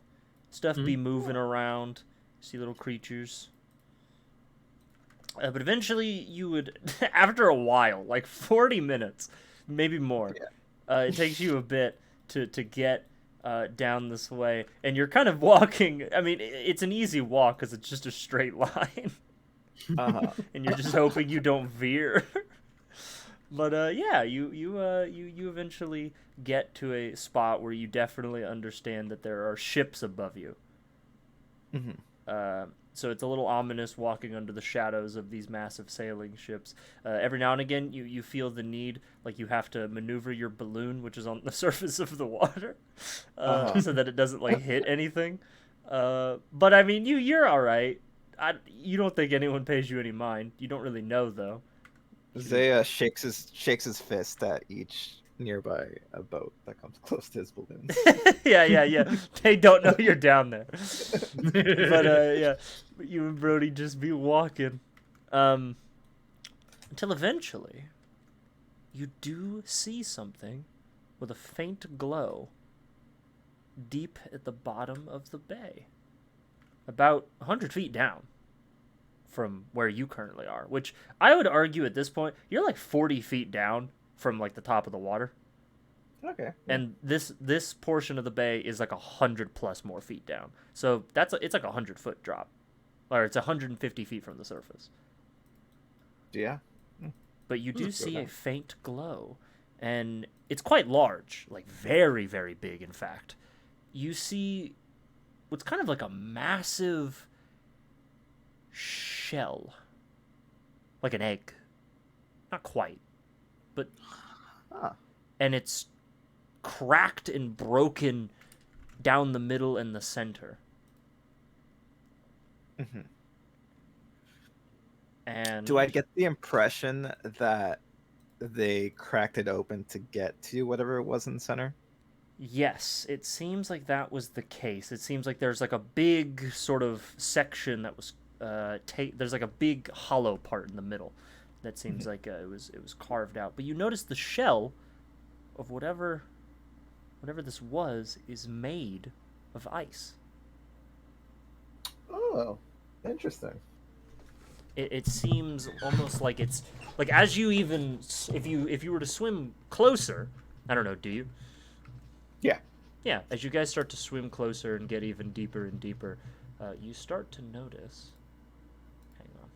stuff be moving around. See little creatures. But eventually you would, after a while, like 40 minutes, maybe more, it takes you a bit to get down this way. And you're kind of walking, I mean, it's an easy walk because it's just a straight line. Uh-huh. And you're just hoping you don't veer. But yeah, you eventually get to a spot where you definitely understand that there are ships above you. Mhm. So it's a little ominous walking under the shadows of these massive sailing ships. Every now and again, you feel the need, like you have to maneuver your balloon, which is on the surface of the water, so that it doesn't like hit anything. But I mean, you're all right. You don't think anyone pays you any mind. You don't really know though. Zaya shakes his fist at each nearby boat that comes close to his balloons. yeah. They don't know you're down there. But yeah, you and Brody just be walking, until eventually, you do see something with a faint glow deep at the bottom of the bay, about 100 feet down from where you currently are. Which I would argue at this point, you're like 40 feet down from like the top of the water. Okay. And this portion of the bay is like 100+ more feet down. So it's like a 100-foot drop, or it's 150 feet from the surface. Yeah. But you do That's see good. a faint glow, and it's quite large, like very, very big. In fact, you see what's kind of like a massive shell, like an egg, not quite, but and it's cracked and broken down the middle and the center. Mhm. And Do I get the impression that they cracked it open to get to whatever it was in the center? yes, it seems like that was the case. It seems like there's like a big sort of section that was there's like a big hollow part in the middle that seems like it was carved out. But you notice the shell of whatever this was is made of ice. Oh, interesting. it seems almost like it's like as you even if you were to swim closer, I don't know, do you? Yeah. Yeah, as you guys start to swim closer and get even deeper and deeper, you start to notice. Hang on.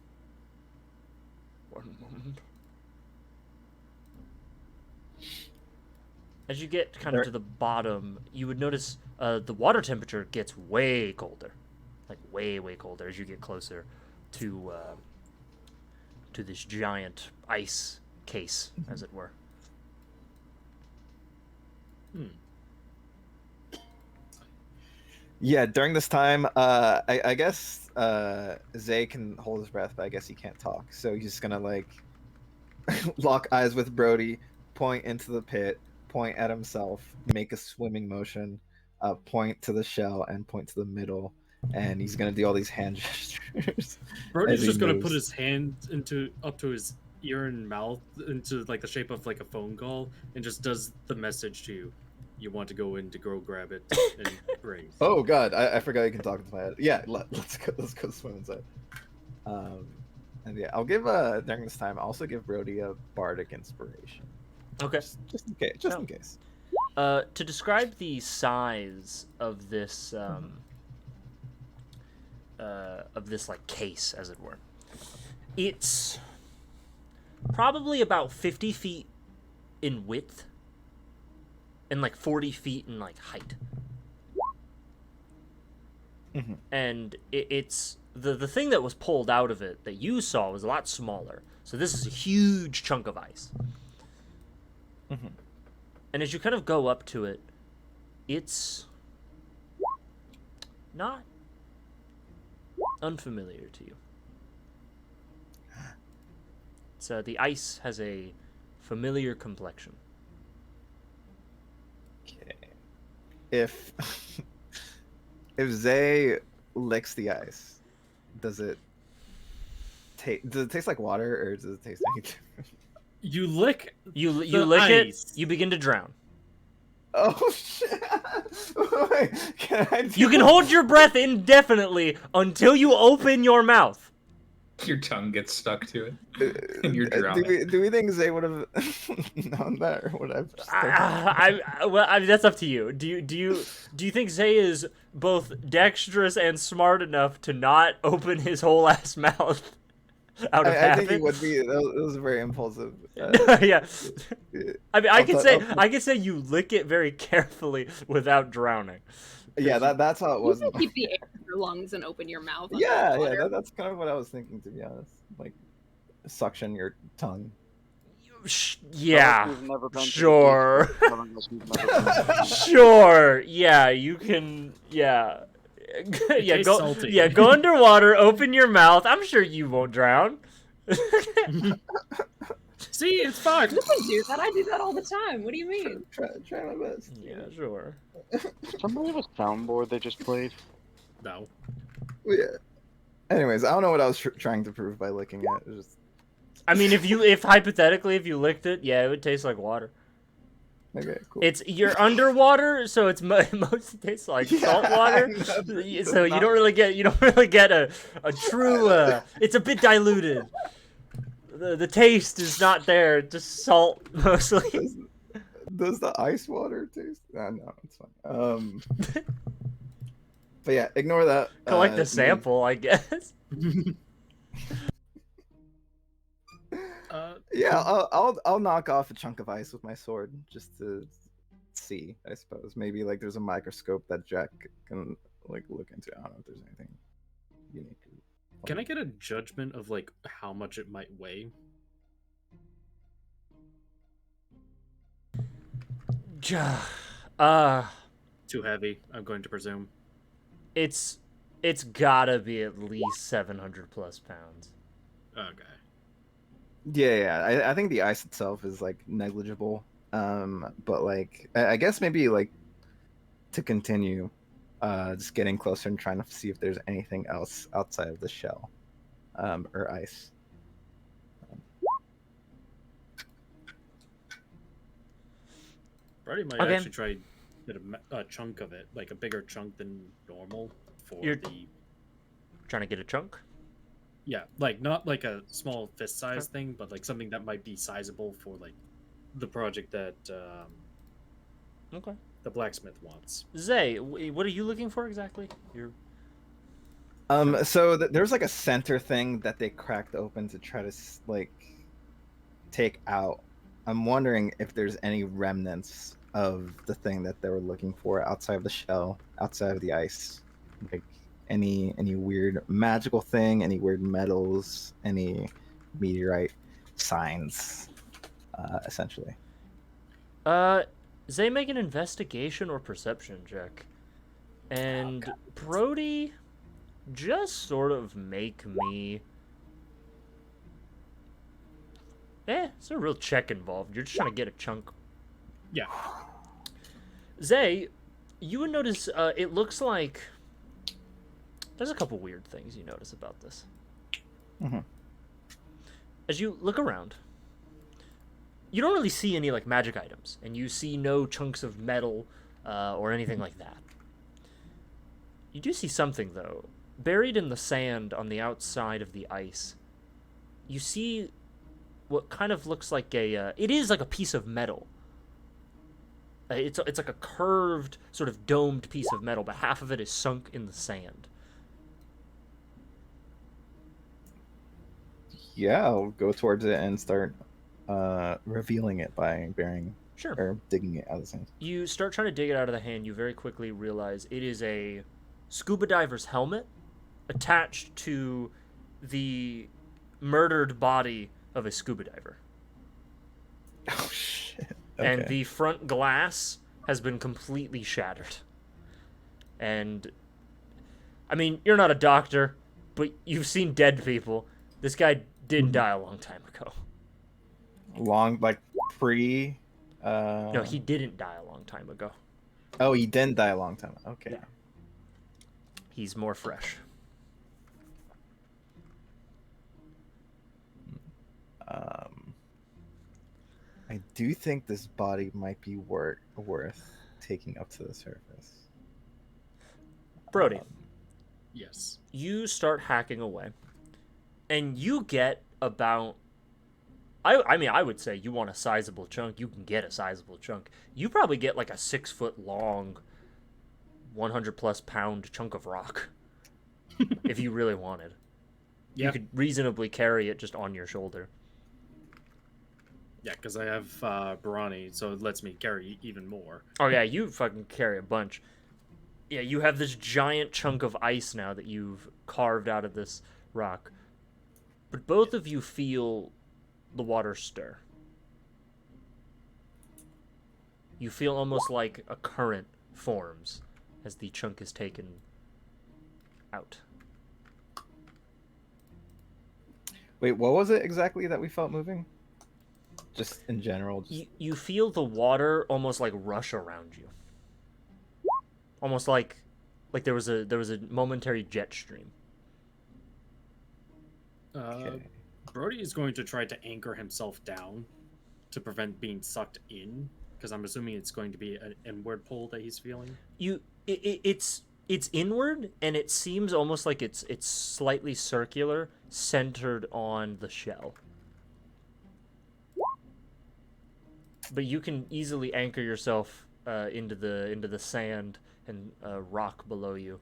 One moment. As you get kind of to the bottom, you would notice the water temperature gets way colder, like way colder as you get closer to this giant ice case, as it were. Yeah, during this time, I guess Zay can hold his breath, but I guess he can't talk. So he's just gonna like lock eyes with Brody, point into the pit, point at himself, make a swimming motion, point to the shell, and point to the middle. And he's gonna do all these hand gestures. Brody's as he just gonna moves. put his hand up to his ear and mouth into like the shape of like a phone call and just does the message to you. You want to go in to go grab it and bring. Oh God, I forgot you can talk into my head. Yeah, let's go swim inside. And yeah, I'll give during this time. I'll also give Brody a bardic inspiration. Okay. Just in case. Just in case. To describe the size of this like case, as it were, it's probably about 50 feet in width and like 40 feet in like height. Mhm. And it's the thing that was pulled out of it that you saw was a lot smaller. So this is a huge chunk of ice. Mhm. And as you kind of go up to it, it's not unfamiliar to you. So the ice has a familiar complexion. Okay. If if Zay licks the ice, does it taste like water, or does it taste like? You lick. You The lick ice. it, you begin to drown. Oh shit! Wait, can I do You can hold your breath indefinitely until you open your mouth. Your tongue gets stuck to it, and you're drowning. Do we think Zay would have known that, or would have? I mean, that's up to you. Do you think Zay is both dexterous and smart enough to not open his whole ass mouth out of I habit? think he would be. That was very impulsive. Yeah. I mean, I I'll could say you lick it very carefully without drowning. Yeah, that's how it You was. can keep the air in your lungs and open your mouth. Yeah, underwater. that's kind of what I was thinking, to be honest. Like, suction your tongue. Yeah. We've never been to the Sure. beach, unless we've never been to- Sure. Yeah, you can. Yeah. Yeah. tastes Go. salty. Yeah. Go underwater. Open your mouth. I'm sure you won't drown. See, it's fine. You can do that. I do that all the time. What do you mean? Try my best. Yeah. Sure. Somebody have a soundboard they just played? No. Yeah. Anyways, I don't know what I was trying to prove by licking it. It was just I mean, if hypothetically, if you licked it, yeah, it would taste like water. okay, cool. You're underwater, so it's mostly tastes like Yeah, salt water. I know. So you don't really get a true. It's a bit diluted. The taste is not there, just salt mostly. Does the ice water taste? No, it's fine. But yeah, ignore that. Collect the sample, I guess. Yeah, I'll knock off a chunk of ice with my sword just to see. I suppose maybe like there's a microscope that Jack can like look into. I don't know if there's anything unique. Can I get a judgment of like how much it might weigh? Too heavy, I'm going to presume. It's gotta be at least 700 plus pounds. Okay. Yeah. I think the ice itself is like negligible. But like I guess maybe like to continue, just getting closer and trying to see if there's anything else outside of the shell, or ice. Brody might Okay. actually try get a chunk of it, like a bigger chunk than normal for You're- the. Trying to get a chunk. Yeah, like not like a small fist size thing, but like something that might be sizable for like the project that Okay. the blacksmith wants. Zay, what are you looking for exactly? You're So there's like a center thing that they cracked open to try to like take out. I'm wondering if there's any remnants of the thing that they were looking for outside of the shell, outside of the ice. Like any weird magical thing, any weird metals, any meteorite signs, essentially. Zay, make an investigation or perception check. And Brody, just sort of make me. It's a real check involved. You're just trying to get a chunk. Yeah. Zay, you would notice it looks like there's a couple weird things you notice about this. Mm-hmm. As you look around, you don't really see any like magic items, and you see no chunks of metal or anything like that. You do see something though, buried in the sand on the outside of the ice. You see what kind of looks like it is like a piece of metal. It's like a curved, sort of domed piece of metal, but half of it is sunk in the sand. Yeah, I'll go towards it and start revealing it by burying Sure. or digging it out of the sand. You start trying to dig it out of the hand. You very quickly realize it is a scuba diver's helmet attached to the murdered body of a scuba diver. Oh shit! Okay. And the front glass has been completely shattered. And I mean, you're not a doctor, but you've seen dead people. This guy didn't die a long time ago. Long, like pre. No, he didn't die a long time ago. Oh, he didn't die a long time. Okay. Yeah. He's more fresh. I do think this body might be worth taking up to the surface. Brody, Yes. you start hacking away, and you get about. I mean, I would say you want a sizable chunk. You can get a sizable chunk. You probably get like a 6-foot long, 100+ pound chunk of rock, if you really wanted. Yeah. You could reasonably carry it just on your shoulder. Yeah, because I have Brod3, so it lets me carry even more. Oh yeah, you fucking carry a bunch. Yeah, you have this giant chunk of ice now that you've carved out of this rock. But both of you feel the water stir. You feel almost like a current forms as the chunk is taken out. Wait, what was it exactly that we felt moving? Just in general. Just... You feel the water almost like rush around you. Almost like there was a momentary jet stream. Okay. Brody is going to try to anchor himself down to prevent being sucked in, because I'm assuming it's going to be an inward pull that he's feeling. It's inward, and it seems almost like it's slightly circular, centered on the shell. But you can easily anchor yourself into the sand and rock below you.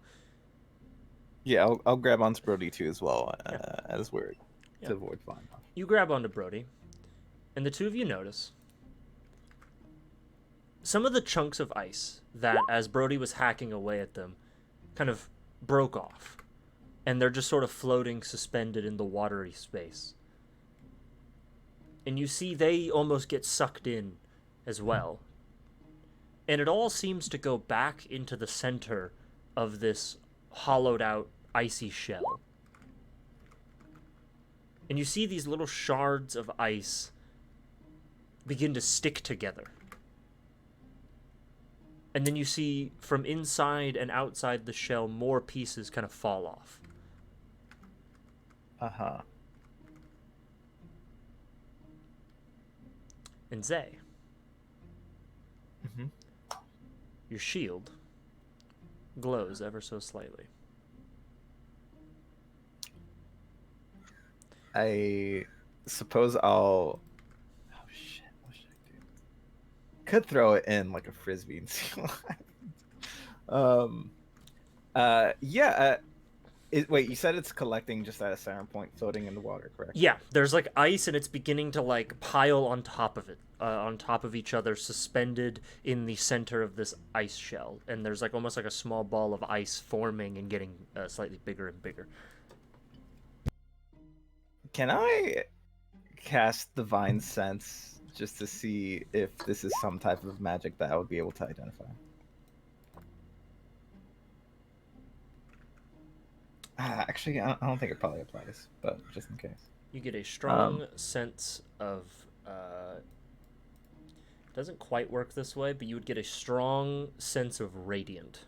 Yeah, I'll grab onto Brody too as well, as we're to avoid falling off. You grab onto Brody, and the two of you notice some of the chunks of ice that, as Brody was hacking away at them, kind of broke off, and they're just sort of floating, suspended in the watery space. And you see they almost get sucked in as well. And it all seems to go back into the center of this hollowed out icy shell. And you see these little shards of ice begin to stick together. And then you see from inside and outside the shell more pieces kind of fall off. Uh-huh. And Zay, Mm-hmm. your shield glows ever so slightly. I suppose I'll. Oh shit! What should I do? Could throw it in like a frisbee and see what happens. Yeah. Wait, you said it's collecting just at a center point, floating in the water, correct? Yeah, there's like ice, and it's beginning to like pile on top of it, on top of each other, suspended in the center of this ice shell. And there's like almost like a small ball of ice forming and getting slightly bigger and bigger. Can I cast Divine Sense just to see if this is some type of magic that I would be able to identify? Actually, I don't think it probably applies, but just in case. You get a strong sense of. Doesn't quite work this way, but you would get a strong sense of radiant,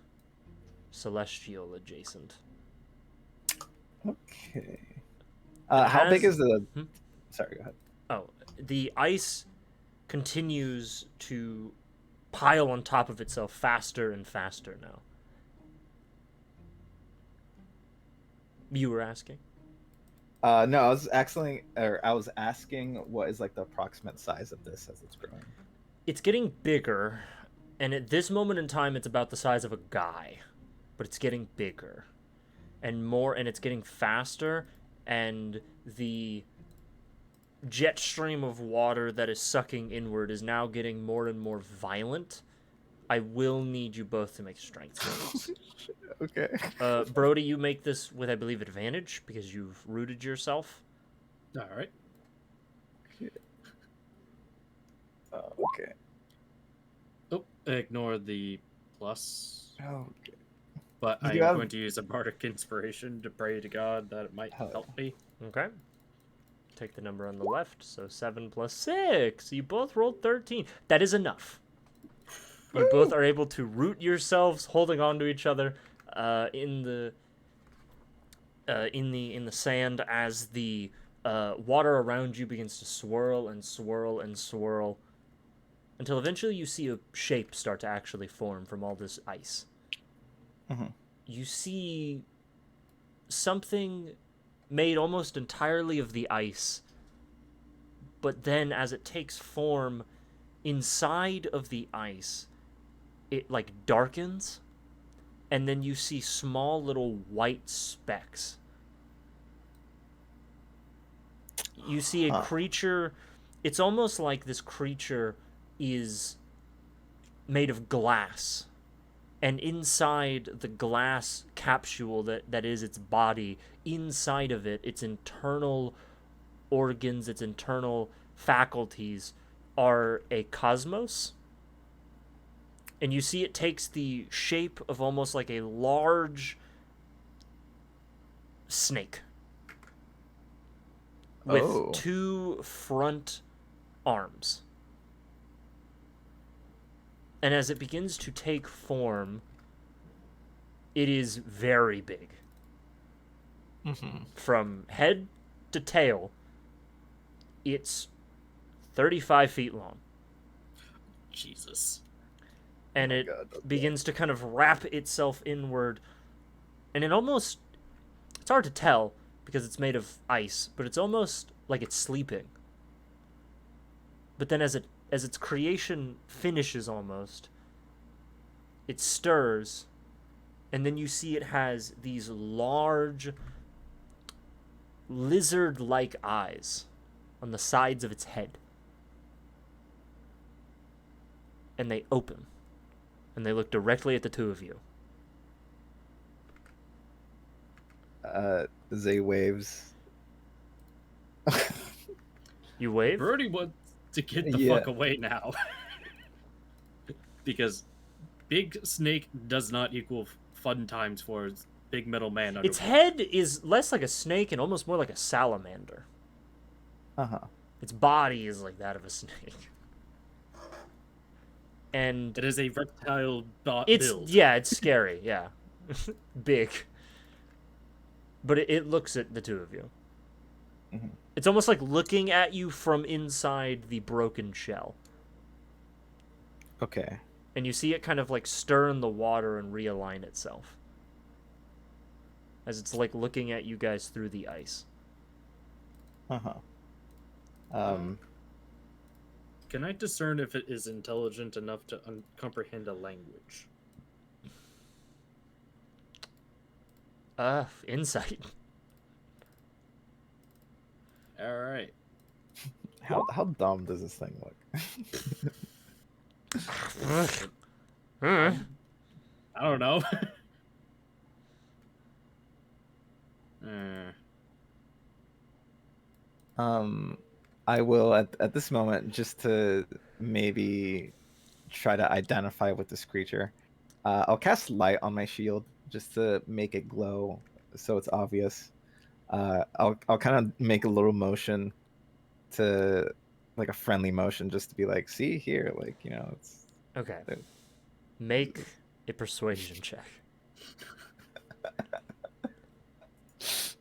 celestial adjacent. Okay. How big is the? Sorry, go ahead. Oh, the ice continues to pile on top of itself faster and faster now. You were asking? No, I was asking what is like the approximate size of this as it's growing. It's getting bigger, and at this moment in time, it's about the size of a guy, but it's getting bigger and more, and it's getting faster, and the jet stream of water that is sucking inward is now getting more and more violent. I will need you both to make strength saves. Okay. Brody, you make this with, I believe, advantage because you've rooted yourself. All right. Okay. Oh, ignore the plus. Okay. But You I'm have- going to use a bardic inspiration to pray to God that it might help me. Okay. Take the number on the left, so 7 plus 6. You both rolled 13. That is enough. You both are able to root yourselves, holding on to each other, in the sand as the water around you begins to swirl and swirl and swirl, until eventually you see a shape start to actually form from all this ice. Mm-hmm. You see something made almost entirely of the ice, but then as it takes form inside of the ice, it like darkens, and then you see small little white specks. You see a creature. It's almost like this creature is made of glass, and inside the glass capsule that is its body, inside of it, its internal organs, its internal faculties are a cosmos. And you see it takes the shape of almost like a large snake with 2 front arms. And as it begins to take form, it is very big. Mm-hmm. From head to tail, it's 35 feet long. Jesus. And it begins to kind of wrap itself inward. And it's hard to tell because it's made of ice, but it's almost like it's sleeping. But then as its creation finishes almost, it stirs, and then you see it has these large lizard-like eyes on the sides of its head. And they open, and they look directly at the two of you. Zay waves. You wave? Brody wants to get the fuck away now. Because big snake does not equal fun times for big metal man. Its head is less like a snake and almost more like a salamander. Uh-huh. Its body is like that of a snake. And it is a reptile build. Yeah, it's scary, yeah. Big. But it looks at the two of you. Mm-hmm. It's almost like looking at you from inside the broken shell. Okay. And you see it kind of like stir in the water and realign itself. As it's like looking at you guys through the ice. Uh-huh. Um, Can I discern if it is intelligent enough to comprehend a language? Insight. All right. how dumb does this thing look? Hmm. I don't know. I will at this moment, just to maybe try to identify with this creature. I'll cast light on my shield just to make it glow, so it's obvious. I'll kind of make a little motion to, like a friendly motion, just to be like, see here, like, you know, it's Okay. there. Make a persuasion check.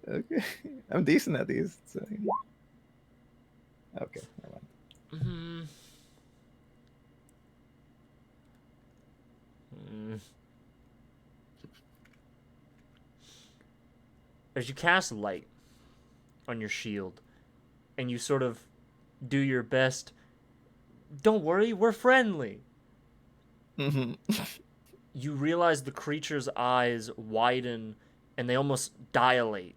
Okay, I'm decent at these. So, you know. Okay, never mind. Mm. As you cast light on your shield, and you sort of do your best, don't worry, we're friendly. Mm-hmm. You realize the creature's eyes widen and they almost dilate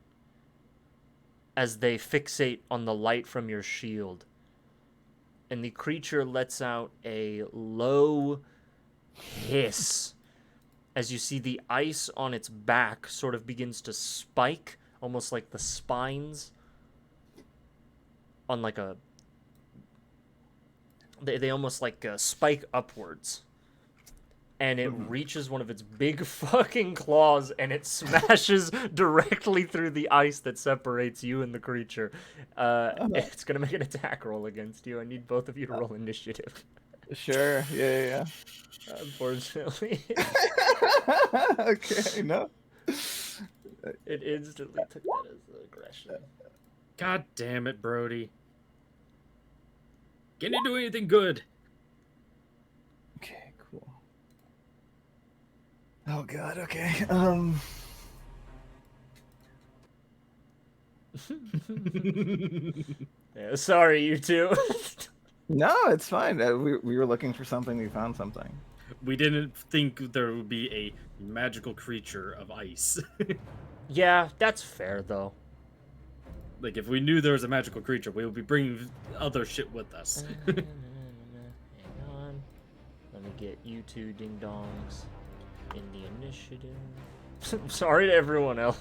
as they fixate on the light from your shield. And the creature lets out a low hiss as you see the ice on its back sort of begins to spike, almost like the spines on like a... They almost like spike upwards. And it reaches one of its big fucking claws and it smashes directly through the ice that separates you and the creature. It's going to make an attack roll against you. I need both of you to roll initiative. Sure. Yeah. Unfortunately, Okay. No. it instantly took that as aggression. God damn it, Brody. Can you do anything good? Okay. Cool. Oh God. Okay. Yeah, sorry, you two. No, it's fine. We were looking for something. We found something. We didn't think there would be a magical creature of ice. Yeah, that's fair, though. Like, if we knew there was a magical creature, we would be bringing other shit with us. Hang on. Let me get you two ding-dongs in the initiative. Sorry to everyone else.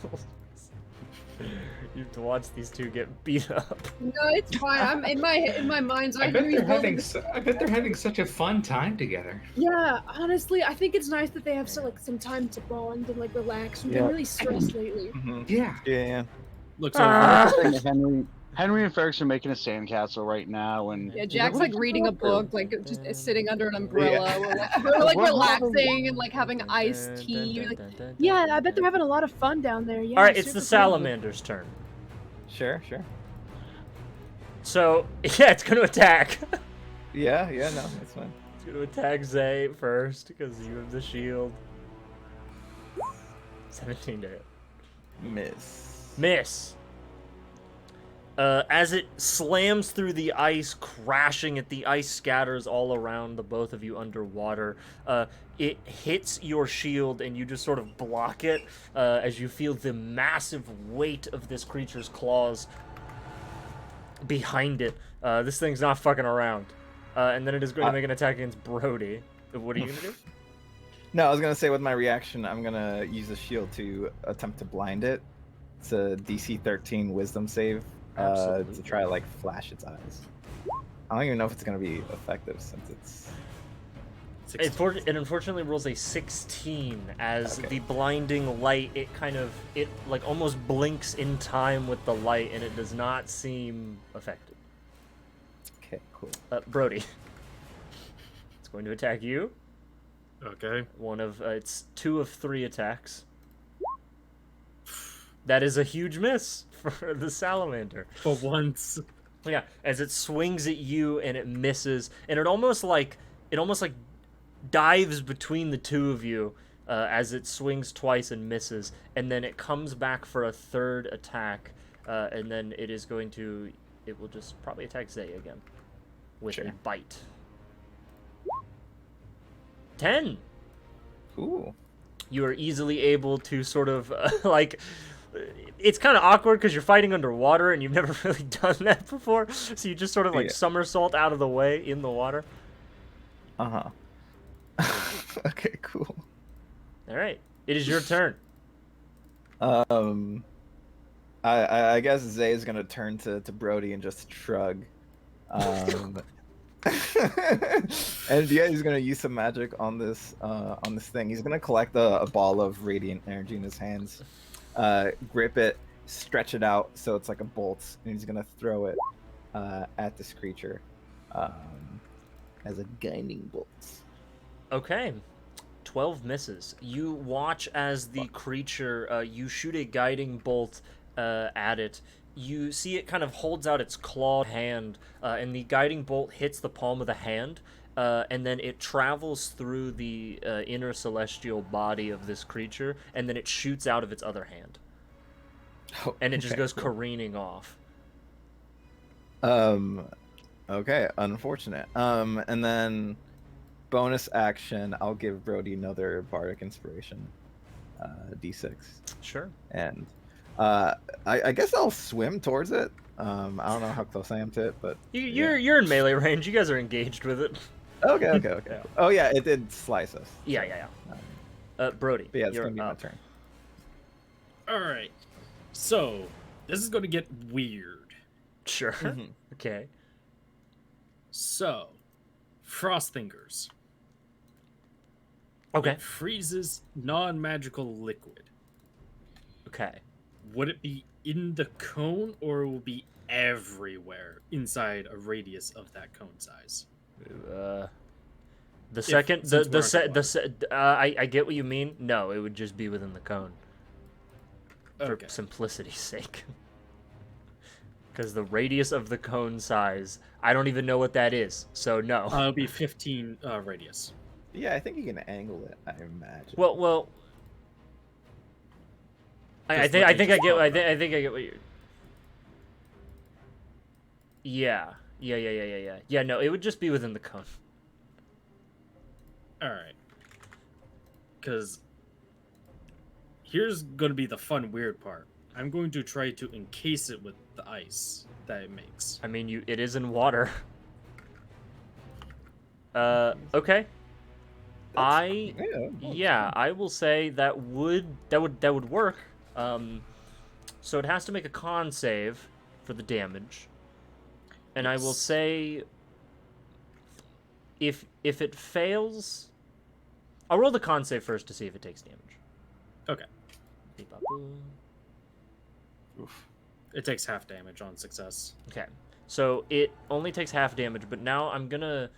You have to watch these two get beat up. No, it's fine. I'm in my mind's eye. I bet hear they're you building having such a fun time together. Yeah, honestly, I think it's nice that they have some time to bond and like relax. We've been really stressed lately. Mm-hmm. Yeah. Looks Henry and Fergus are making a sandcastle right now, and Yeah, Jack's like reading a book, like just sitting under an umbrella. We're like relaxing and like having iced tea. Like, yeah, I bet they're having a lot of fun down there. Yeah. All right, it's the super salamander's turn. Sure. So, yeah, it's going to attack. Yeah. No, that's fine. It's going to attack Zay first because you have the shield. 17 to hit. Miss. As it slams through the ice, crashing it, the ice scatters all around the both of you underwater. It hits your shield, and you just sort of block it as you feel the massive weight of this creature's claws behind it. This thing's not fucking around. And then it is going to make an attack against Brody. What are you going to do? No, I was gonna say with my reaction, I'm gonna use the shield to attempt to blind it. It's a DC 13 Wisdom save. To try to like flash its eyes. I don't even know if it's gonna be effective since it's. It unfortunately rolls a 16 as the blinding light. It like almost blinks in time with the light, and it does not seem effective. Okay, cool. Brody, it's going to attack you. Okay. It's 2 of 3 attacks. That is a huge miss for the salamander. For once. Yeah, as it swings at you and it misses, and it almost like dives between the two of you as it swings twice and misses, and then it comes back for a third attack and then it is going to. It will just probably attack Zay again with a Sure. bite. 10. Cool. You are easily able to sort of like. It's kind of awkward because you're fighting underwater and you've never really done that before, so you just sort of like Yeah. somersault out of the way in the water. Uh huh. Okay, cool. All right, it is your turn. I guess Zay is gonna turn to Brody and just shrug. And yeah, he's gonna use some magic on this thing. He's gonna collect a ball of radiant energy in his hands, grip it, stretch it out so it's like a bolt, and he's gonna throw it at this creature as a guiding bolt. Okay. 12 misses. You watch as the creature, you shoot a guiding bolt at it. You see it kind of holds out its clawed hand, and the guiding bolt hits the palm of the hand, and then it travels through the inner celestial body of this creature, and then it shoots out of its other hand. Oh, And it just okay, goes cool. careening off. Okay, unfortunate. And then bonus action, I'll give Brody another bardic inspiration, d6, Sure. and I guess I'll swim towards it. I don't know how close I am to it, but You're in melee range. You guys are engaged with it. okay. Yeah. Oh yeah, it did slice us. Yeah. Um, Brody, but yeah, it's you're gonna be my up. turn. All right. So this is going to get weird. Sure. Mhm. Okay. So, frost fingers. Okay. It freezes non-magical liquid. Okay. Would it be in the cone, or it will be everywhere inside a radius of that cone size? The second, since the we're se, underwater. the se, I get what you mean. No, it would just be within the cone for Okay. simplicity's sake. Because the radius of the cone size, I don't even know what that is. So no. It'll be 15 radius. Yeah, I think you can angle it. I imagine. Well. I Just think let I me think I just get. talk I about think I think I get what you're. Yeah. Yeah. No, it would just be within the cone. All right. Because here's going to be the fun, weird part. I'm going to try to encase it with the ice that it makes. I mean, it is in water. Okay. Yeah, I will say that would work. So it has to make a con save for the damage. And I will Yes. say if it fails, I'll roll the con save first to see if it takes damage. Okay. Beep-bop-boom. Oof. It takes half damage on success. Okay. So it only takes half damage, but now I'm gonna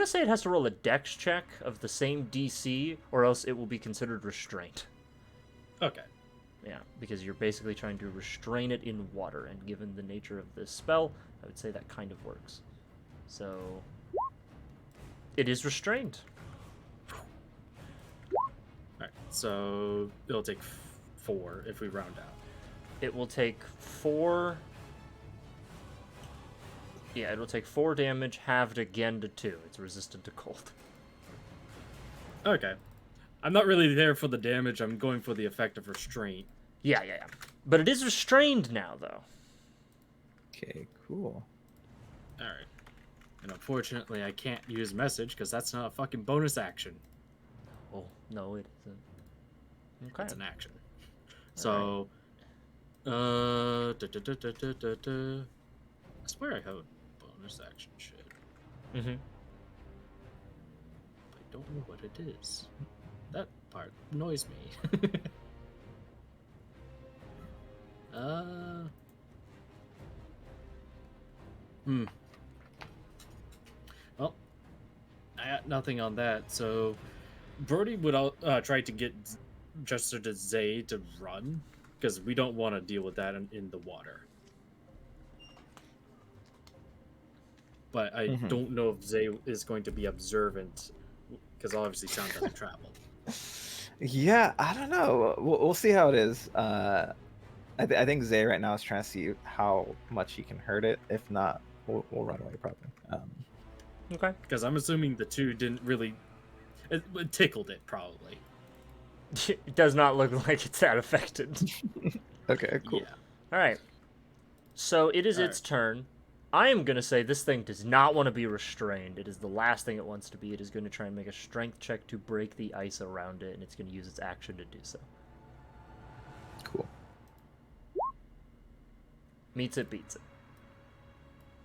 say it has to roll a dex check of the same DC, or else it will be considered restraint. Okay. Yeah, because you're basically trying to restrain it in water, and given the nature of this spell, I would say that kind of works. So it is restrained. Alright, so it'll take 4 if we round out. It will take 4. Yeah, it will take 4 damage, halved again to 2. It's resistant to cold. Okay. I'm not really there for the damage, I'm going for the effect of restraint. Yeah. But it is restrained now, though. Okay, cool. Alright. And unfortunately, I can't use message because that's not a fucking bonus action. Oh, no, it isn't. Okay. It's an action. So, I swear I have bonus action shit. Mm-hmm. I don't know what it is. That part annoys me. Well, I got nothing on that, so Brody would try to get Jester to Zay to run, because we don't want to deal with that in the water. But I don't know if Zay is going to be observant, because obviously sound doesn't travel. Yeah, I don't know. We'll see how it is. I think Zay right now is trying to see how much he can hurt it. If not, we'll run away probably. Okay. Because I'm assuming the two didn't really. It tickled it, probably. It does not look like it's that affected. Okay, cool. Yeah. All right. So it is its turn. I am going to say this thing does not want to be restrained. It is the last thing it wants to be. It is going to try and make a strength check to break the ice around it, and it's going to use its action to do so. Cool. Meets it, beats it.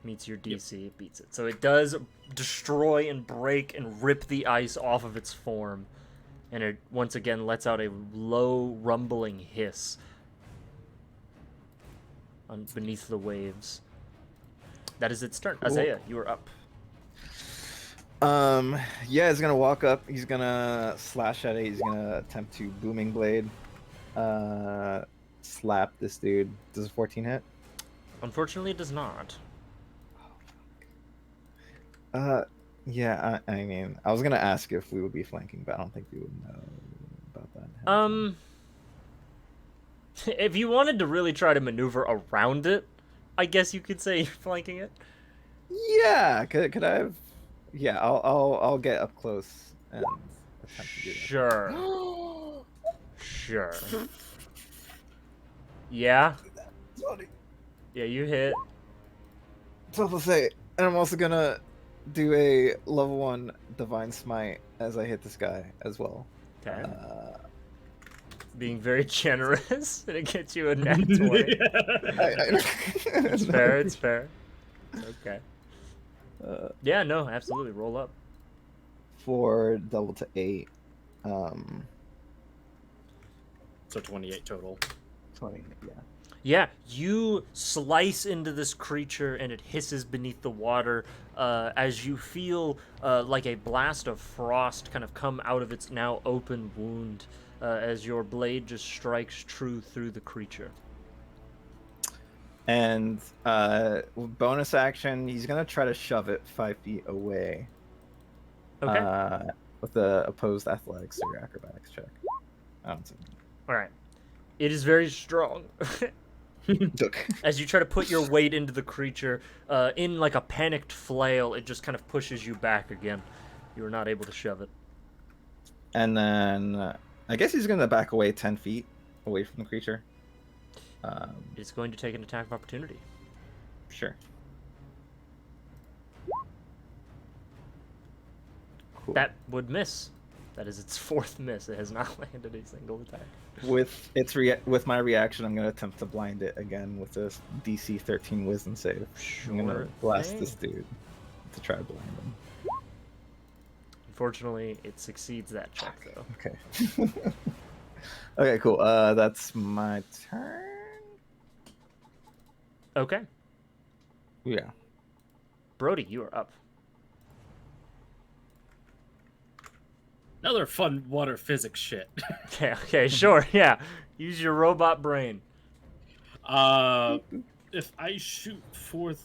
Meets your DC, it beats it. So it does destroy and break and rip the ice off of its form. And it once again lets out a low, rumbling hiss beneath the waves. That is its turn. Cool. Isaiah, you are up. Yeah, he's gonna walk up. He's gonna slash at it. He's gonna attempt to booming blade. Slap this dude. Does a 14 hit? Unfortunately, it does not. Yeah. I mean, I was gonna ask if we would be flanking, but I don't think we would know about that. If you wanted to really try to maneuver around it, I guess you could say you're flanking it. Yeah. Could I have? Yeah. I'll get up close and attempt to do that. Sure. Sure. Yeah. Sorry. Yeah, you hit. Tough to say. And I'm also gonna do a level 1 divine smite as I hit this guy as well. Okay. Being very generous, and it gets you a nat 20. It's fair, it's fair. It's okay. Yeah, no, absolutely. Roll up. 4 double to 8. So 28 total. 20, yeah. Yeah, you slice into this creature and it hisses beneath the water as you feel like a blast of frost kind of come out of its now open wound as your blade just strikes true through the creature. And bonus action, he's gonna try to shove it 5 feet away. Okay. With the opposed athletics or acrobatics check. I don't see. All right. It is very strong. As you try to put your weight into the creature, in like a panicked flail, it just kind of pushes you back again. You are not able to shove it. And then I guess he's gonna back away 10 feet away from the creature. It's going to take an attack of opportunity. Sure. Cool. That would miss. That is its 4th miss. It has not landed a single attack. With my reaction, I'm gonna attempt to blind it again with this DC 13 Wisdom save. I'm gonna blast this dude to try to blind him. Unfortunately, it succeeds that check though. Okay. Okay, cool. That's my turn. Okay. Yeah. Brody, you are up. Another fun water physics shit. Okay, sure, yeah. Use your robot brain. If I shoot forth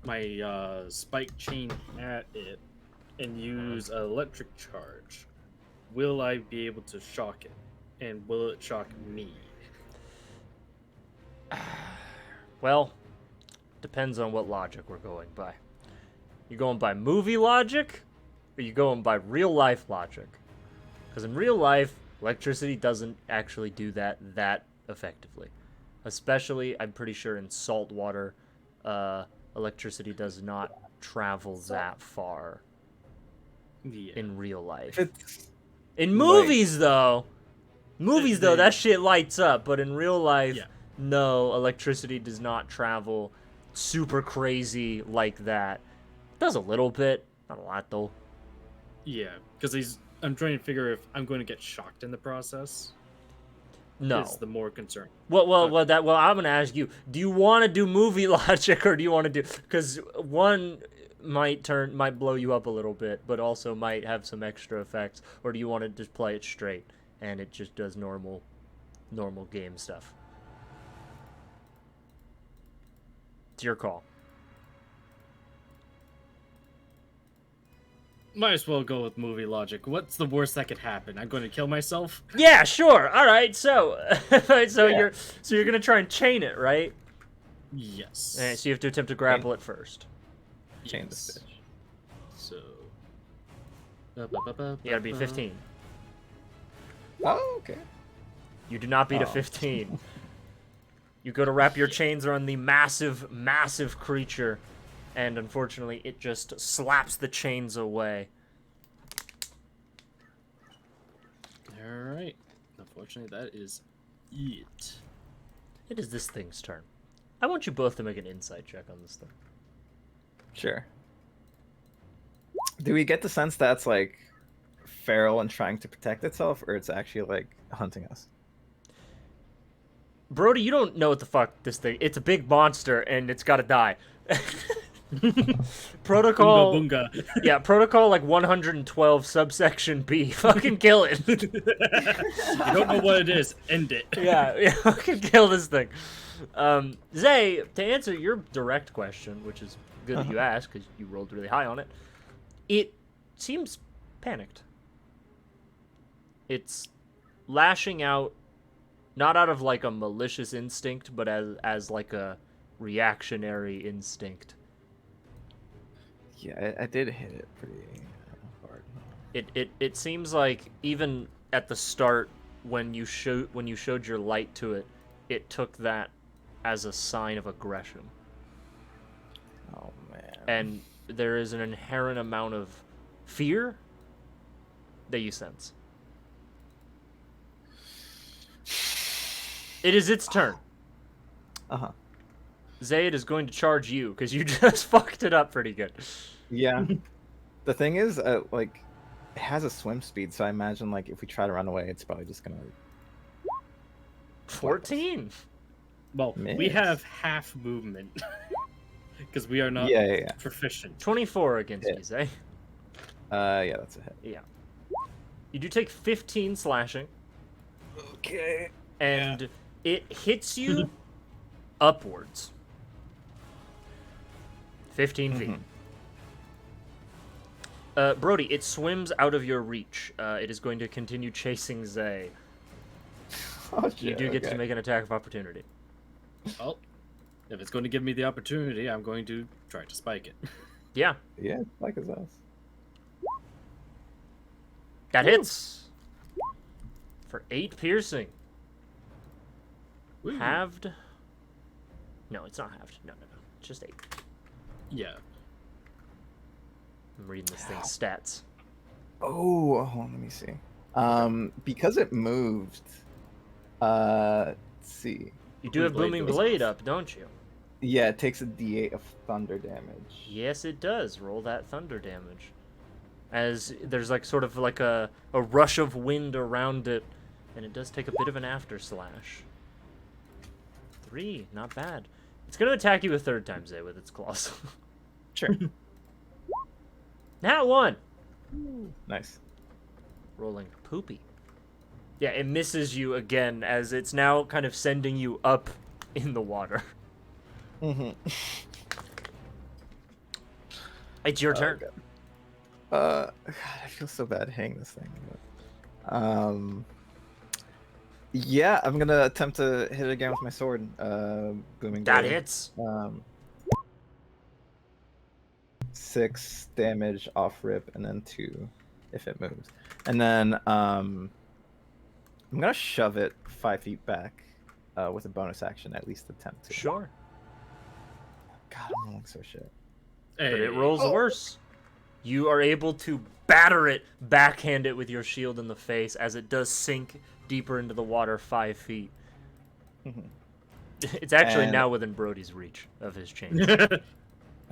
my spike chain at it and use an electric charge, will I be able to shock it? And will it shock me? Well, depends on what logic we're going by. You going by movie logic? Or you going by real life logic? Because in real life, electricity doesn't actually do that effectively. Especially, I'm pretty sure in salt water, electricity does not travel that far in real life. In movies, though, that shit lights up. But in real life, no, electricity does not travel super crazy like that. It does a little bit, not a lot though. Yeah, because I'm trying to figure if I'm going to get shocked in the process. No. Is the more concern. Well, I'm gonna ask you: do you want to do movie logic, or do you want to do? Because one might blow you up a little bit, but also might have some extra effects. Or do you want to just play it straight and it just does normal game stuff? It's your call. Might as well go with movie logic. What's the worst that could happen? I'm going to kill myself? Yeah, sure. All right. So, so Yeah. you're gonna try and chain it, right? Yes. All right, so you have to attempt to grapple it first. Chain this Yes. bitch. So. You gotta beat 15. Oh, okay. You do not beat a Oh. 15. You go to wrap your chains around the massive, massive creature, and unfortunately, it just slaps the chains away. Alright. Unfortunately, that is it. It is this thing's turn. I want you both to make an insight check on this thing. Sure. Do we get the sense that's like feral and trying to protect itself, or it's actually like hunting us? Brody, you don't know what the fuck this thing. It's a big monster, and it's gotta die. Protocol. Bunga bunga. Yeah, protocol like 112 subsection B. Fucking kill it. You don't know what it is. End it. yeah, fucking kill this thing. Zay, to answer your direct question, which is good that you asked because you rolled really high on it, it seems panicked. It's lashing out, not out of like a malicious instinct, but as like a reactionary instinct. Yeah, I did hit it pretty hard. It seems like even at the start when you showed your light to it, it took that as a sign of aggression. Oh man. And there is an inherent amount of fear that you sense. It is its turn. Uh-huh. Zayd is going to charge you because you just fucked it up pretty good. Yeah. The thing is, like, it has a swim speed, so I imagine like if we try to run away, it's probably just gonna. 14. Well, we Miss. have half movement. Because we are not Yeah. proficient. 24 against Yeah. you, Zay. Yeah, that's a hit. Yeah. You do take 15 slashing, Okay. and it hits you upwards. 15 feet. Brody, it swims out of your reach. It is going to continue chasing Zay. Oh, shit, You do get okay. to make an attack of opportunity. Well, if it's going to give me the opportunity, I'm going to try to spike it. Yeah, Yeah, like his ass. that hits. For 8 piercing. Woo. Halved. No, it's not halved. No. It's just 8. Yeah. I'm reading this thing's stats. Oh, hold on, let me see. Because it moved. Let's see. You do have Blade Booming goes Blade off. up, don't you? Yeah, it takes a D8 of thunder damage. Yes, it does. Roll that thunder damage. As there's like sort of like a rush of wind around it, and it does take a bit of an after slash. 3, not bad. It's gonna attack you a third time, Zay, with its claws. Sure. Nat 1. Nice. Rolling poopy. Yeah, it misses you again as it's now kind of sending you up in the water. Mm-hmm. It's your turn. God, I feel so bad hitting this thing. But, yeah, I'm gonna attempt to hit it again with my sword. Booming That blade. hits. 6 damage off rip, and then 2 if it moves. And then I'm gonna shove it 5 feet back with a bonus action, at least attempt to. Sure. God, I'm rolling so shit. But it rolls worse. You are able to batter it, backhand it with your shield in the face as it does sink deeper into the water 5 feet. It's actually And- now within Brody's reach of his chain.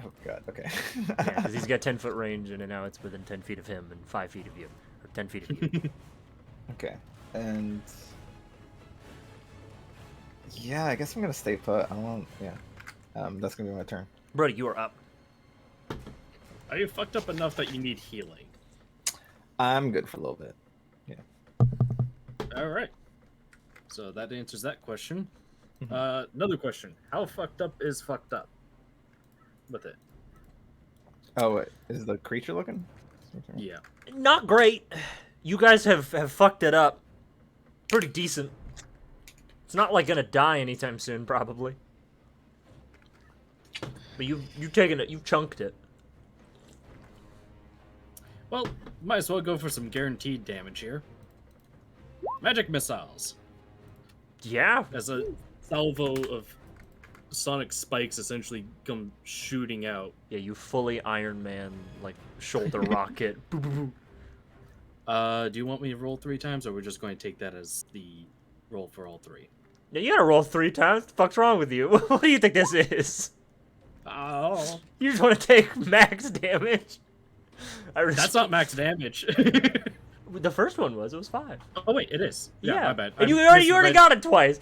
Oh god, okay. Yeah, because he's got 10-foot range, and now it's within 10 feet of him and 5 feet of you. Or 10 feet of you. Okay, and yeah, I guess I'm gonna stay put. I won't. Yeah, that's gonna be my turn. Brody, you are up. Are you fucked up enough that you need healing? I'm good for a little bit. All right. So that answers that question. Another question. How fucked up is fucked up with it? Oh, wait, is the creature looking? Yeah. Not great. You guys have fucked it up. Pretty decent. It's not like gonna die anytime soon, probably. But you've taken it. You've chunked it. Well, might as well go for some guaranteed damage here. Magic missiles. Yeah. As a salvo of sonic spikes essentially come shooting out. Yeah, you fully Iron Man, like, shoulder rocket. Boo, boo, boo. Do you want me to roll 3 times, or we're just going to take that as the roll for all 3? Yeah, you gotta roll 3 times. What the fuck's wrong with you? What do you think this is? Oh. You just want to take max damage? That's not max damage. The first one was. It was 5. Oh, wait, it is. Yeah, my bad. And you already got it twice.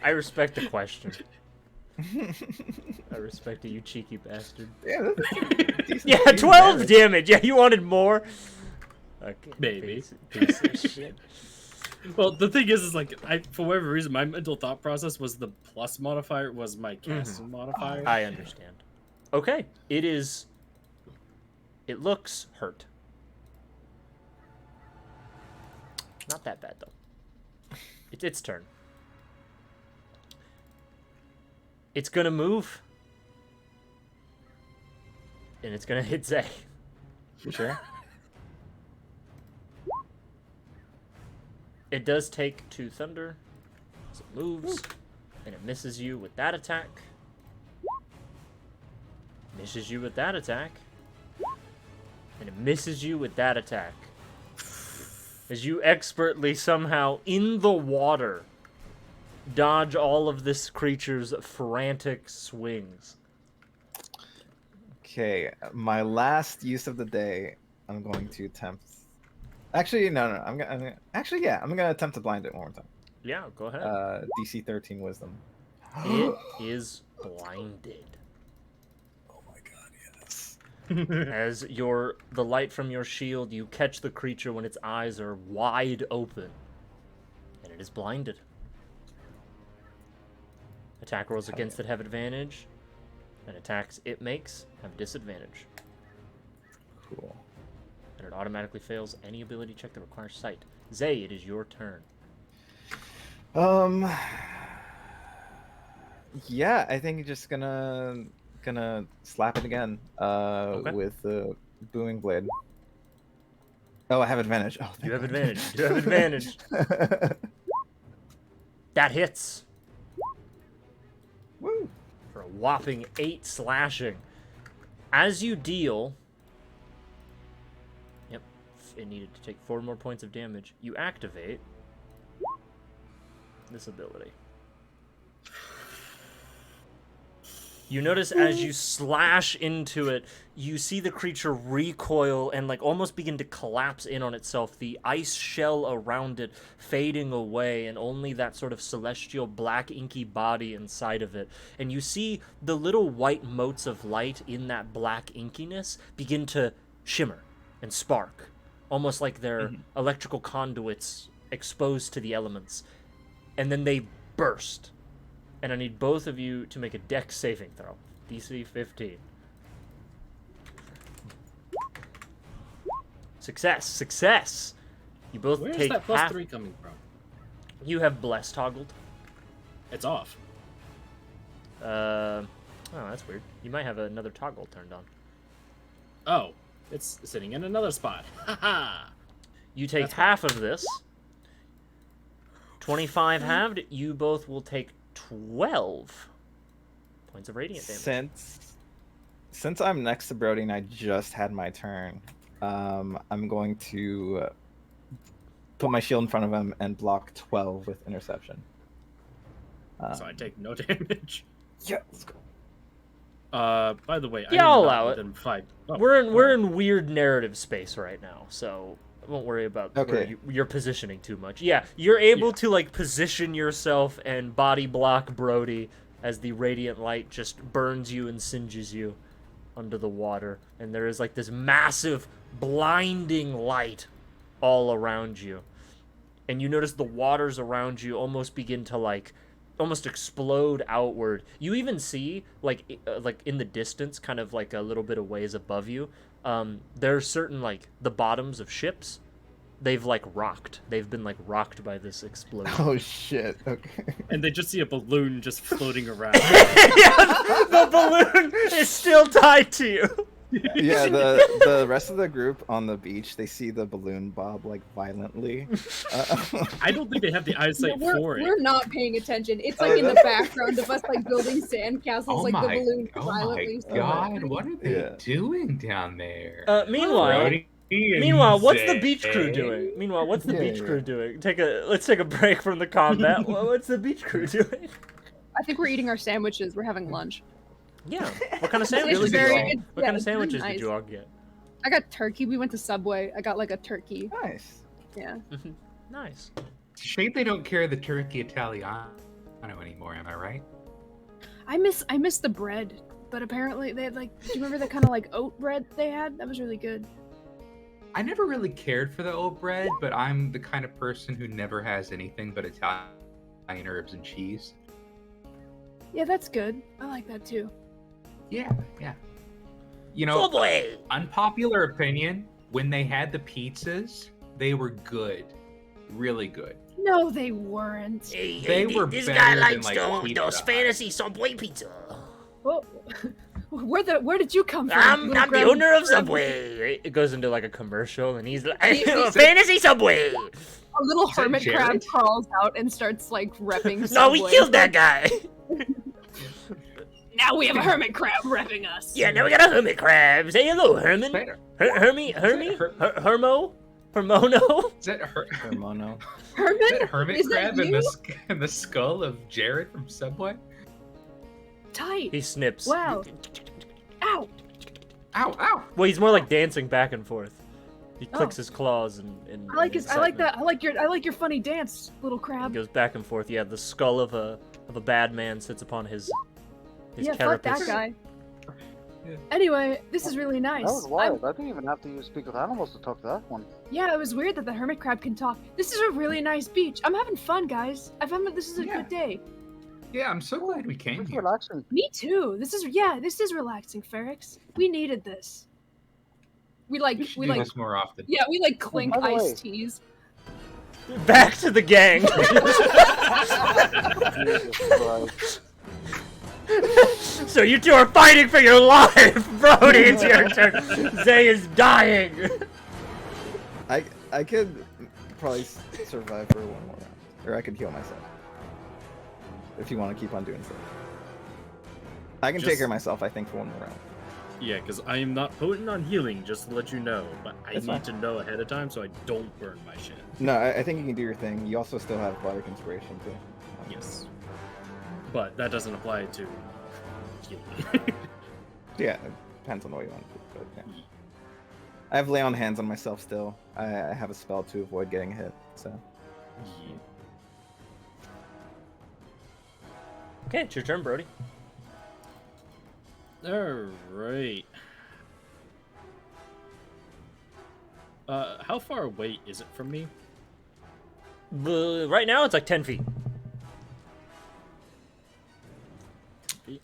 I respect the question. I respect it, you cheeky bastard. Yeah, that's Yeah, 12 damage. Yeah, you wanted more? Okay, Maybe. Piece of shit. Well, the thing is like, for whatever reason, my mental thought process was the plus modifier was my casting modifier. I understand. Okay, it looks hurt. Not that bad, though. It's its turn. It's gonna move. And it's gonna hit Zay. Sure. It does take 2 thunder. So it moves. And it misses you with that attack. Misses you with that attack. And it misses you with that attack. As you expertly somehow, in the water, dodge all of this creature's frantic swings. Okay, my last use of the day, I'm going to attempt. Actually, no. I'm gonna attempt to blind it one more time. Yeah, go ahead. DC 13 Wisdom. It is blinded. Oh my god, yes. As the light from your shield, you catch the creature when its eyes are wide open. And it is blinded. Attack rolls against it have advantage. And attacks it makes have disadvantage. Cool. And it automatically fails any ability check that requires sight. Zay, it is your turn. Yeah, I think just gonna slap it again. With the booming blade. Oh, I have advantage. Oh, You have advantage. You have advantage. That hits. Woo! For a whopping 8 slashing. As you deal... Yep, it needed to take 4 more points of damage. You activate this ability. You notice as you slash into it, you see the creature recoil and like almost begin to collapse in on itself, the ice shell around it fading away, and only that sort of celestial black inky body inside of it. And you see the little white motes of light in that black inkiness begin to shimmer and spark, almost like they're electrical conduits exposed to the elements. And then they burst. And I need both of you to make a dex saving throw. DC 15. Success! Success! You both Where's take that plus half... 3 coming from? You have Bless toggled. It's off. Oh, that's weird. You might have another toggle turned on. Oh, it's sitting in another spot. Haha! You take That's half of this. 25 halved. You both will take 12 points of radiant damage. Since I'm next to Brody and I just had my turn, I'm going to put my shield in front of him and block 12 with interception. So I take no damage. Yeah, let's go. By the way, Yeah, I am I'll not allow it. within 5. Oh, We're in weird narrative space right now, so I won't worry about where Okay. you're positioning too much. Yeah, you're able to like position yourself and body block Brody as the radiant light just burns you and singes you under the water, and there is like this massive blinding light all around you. And you notice the waters around you almost begin to like almost explode outward. You even see like in the distance, kind of like a little bit of ways above you, there are certain, like, the bottoms of ships, they've, like, rocked. They've been, like, rocked by this explosion. Oh shit. Okay. And they just see a balloon just floating around. Yes, the balloon is still tied to you. Yeah, the rest of the group on the beach, they see the balloon bob like violently. I don't think they have the eyesight for it. We're not paying attention. It's like in the background of us like building sandcastles, Oh like the my, balloon oh violently. my god, what are they Yeah. doing down there? Meanwhile, Brody and Meanwhile, what's the Zay. beach crew doing? Yeah, yeah. doing? Let's take a break from the combat. What's the beach crew doing? I think we're eating our sandwiches. We're having lunch. Yeah. What kind of It's sandwiches did very- you all? it's- What yeah, kind of it's very sandwiches did nice. you all get? I got turkey. We went to Subway. I got like a turkey. Nice. Yeah. Nice. It's a shame they don't carry the turkey Italiano anymore, am I right? I miss the bread, but apparently they had like. Do you remember the kind of like oat bread they had? That was really good. I never really cared for the oat bread, but I'm the kind of person who never has anything but Italian herbs and cheese. Yeah, that's good. I like that too. Yeah, yeah. You know, Subway! unpopular opinion, when they had the pizzas, they were good. Really good. No, they weren't. They were better than, like, Pizza Hut. Subway pizza. Oh, where did you come from? little grab- Subway. It goes into like a commercial, and he's like, He- fantasy Subway. A little Is that hermit crab Jared? crawls out and starts like repping. No, we Subway. killed that guy. Now we have a hermit crab repping us. Yeah, now we got a hermit crab. Say hello, Herman. Hermy? Hermono? Is that Hermono. Hermit? Is that hermit Is that crab in you? in the skull of Jared from Subway? Tight. He snips. Wow. Ow. Ow, ow! Well, he's more like dancing back and forth. He clicks Oh. his claws and I like his. I like that. I like your funny dance, little He crab. goes back and forth. Yeah, the skull of a bad man sits upon his Yeah, fuck that carapace. guy. Yeah. Anyway, this is really nice. That was wild. I didn't even have to speak with animals to talk to that one. Yeah, it was weird that the hermit crab can talk. This is a really nice beach. I'm having fun, guys. This is a Yeah. good day. Yeah, I'm so glad we came It's here. relaxing. Me too. This is relaxing, Ferrix. We needed this. We We should do like this more often. yeah, we like clink by the way- iced teas. Back to the gang. Jesus Christ. So you two are fighting for your life, Brody. It's your turn. Zay is dying. I could probably survive for one more round, or I could heal myself. If you want to keep on doing so. I can take Just- care of myself, I think, for one more round. Yeah, because I am not potent on healing, just to let you know. But I That's need fine. to know ahead of time so I don't burn my shit. No, I think you can do your thing. You also still have Bardic Inspiration, too. Yes. But that doesn't apply to healing. Yeah, it depends on what you want to do, but yeah. I have Lay on Hands on myself still. I have a spell to avoid getting hit, so. Okay, it's your turn, Brody. Alright. How far away is it from me? Right now, it's like 10 feet.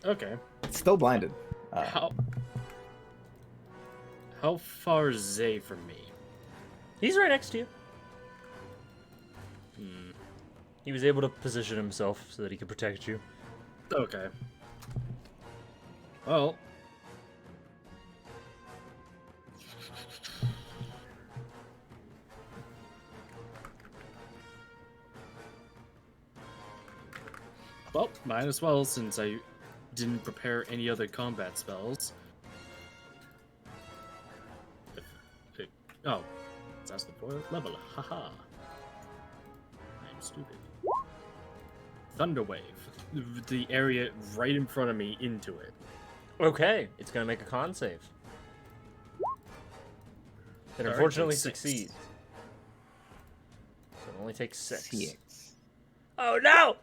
Okay. It's still blinded. How far is Zay from me? He's right next to you. Hmm. He was able to position himself so that he could protect you. Okay. Well. Well, might as well since I didn't prepare any other combat spells. Oh, that's the 4th level. Haha. I'm stupid. Thunderwave. The area right in front of me into it. Okay, it's gonna make a con save. It Alright, unfortunately takes 6. succeeds. So it only takes 6. Six. Oh no!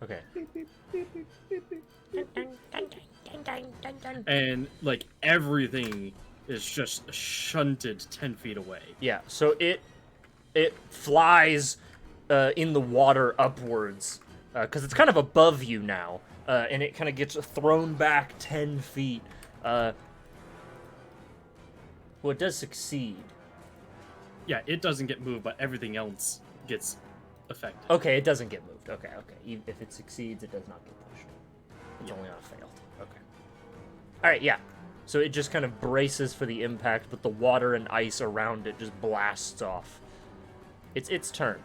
Okay. And like everything is just shunted 10 feet away. Yeah, so it flies in the water upwards because it's kind of above you now, and it kind of gets thrown back 10 feet. Well, it does succeed. Yeah, it doesn't get moved, but everything else gets affected. Okay, it doesn't get moved. Okay. If it succeeds, it does not get pushed. It's only on a failed. Okay. All right, yeah. So it just kind of braces for the impact, but the water and ice around it just blasts off. It's its turn.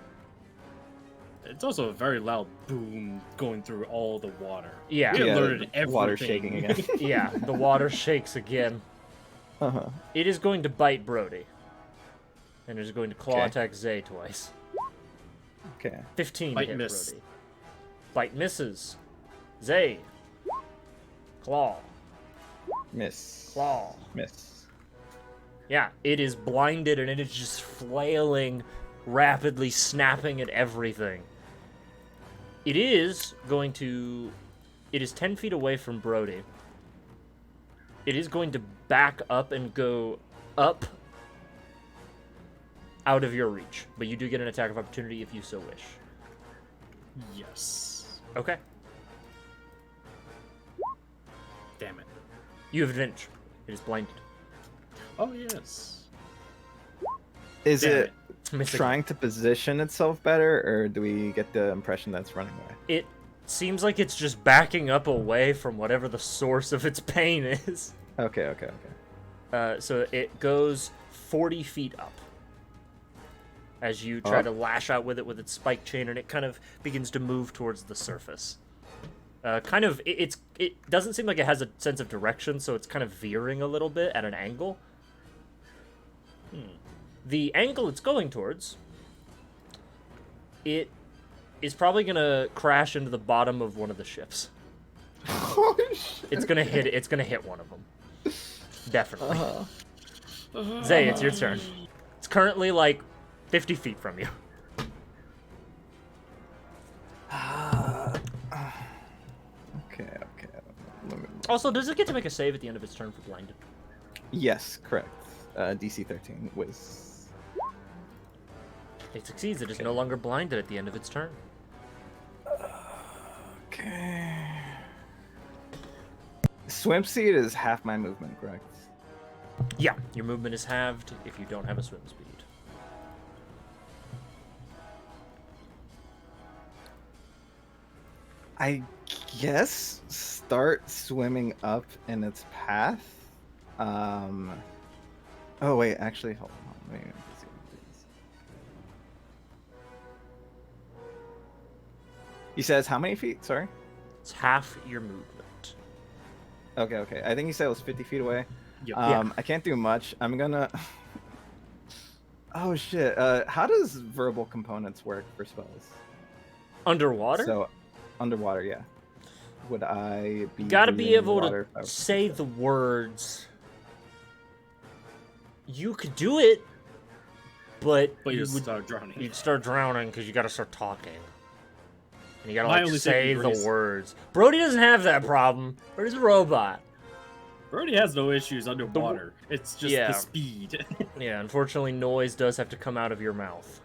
It's also a very loud boom going through all the water. Yeah. We Yeah, alerted everything. water shaking again. Yeah, the water shakes again. Uh-huh. It is going to bite Brody. And it is going to claw Okay. attack Zay twice. Okay. 15 Bite hit miss. Brody. Bite misses. Zay. Claw. Miss. Claw. Miss. Yeah, it is blinded and it is just flailing, rapidly snapping at everything. It is going to... It is 10 feet away from Brody. It is going to back up and go up out of your reach. But you do get an attack of opportunity if you so wish. Yes. Okay. Damn it. You have advantage. It is blinded. Oh, yes. Is Damn it Missing. trying to position itself better, or do we get the impression that it's running away? It seems like it's just backing up away from whatever the source of its pain is. Okay. So it goes 40 feet up as you try Up? to lash out with it with its spike chain, and it kind of begins to move towards the surface. It doesn't seem like it has a sense of direction, so it's kind of veering a little bit at an angle. The angle it's going towards, it is probably gonna crash into the bottom of one of the ships. Oh, shit. It's gonna hit one of them. Definitely. Zay, it's your turn. It's currently like 50 feet from you. Okay. Let me- Also, does it get to make a save at the end of its turn for blinded? Yes, correct. DC 13 was. It succeeds. It is no longer blinded at the end of its turn. Okay. Swim speed is half my movement, correct? Yeah, your movement is halved if you don't have a swim speed. I guess start swimming up in its path. Oh wait, actually, hold on. Let me see what it is. He says how many feet? Sorry. It's half your movement. Okay. I think he said it was 50 feet away. Yep. I can't do much. I'm gonna. Oh shit. How does verbal components work for spells? Underwater? So, underwater, yeah. Would I be? You gotta be breathing able water if I to was- say the words. You could do it, but But you would start drowning. you'd start drowning because you gotta start talking. And you gotta My like only say saving the grace- words. Brody doesn't have that problem. Brody's a robot. Brody has no issues underwater. It's just Yeah. the speed. Yeah, unfortunately, noise does have to come out of your mouth,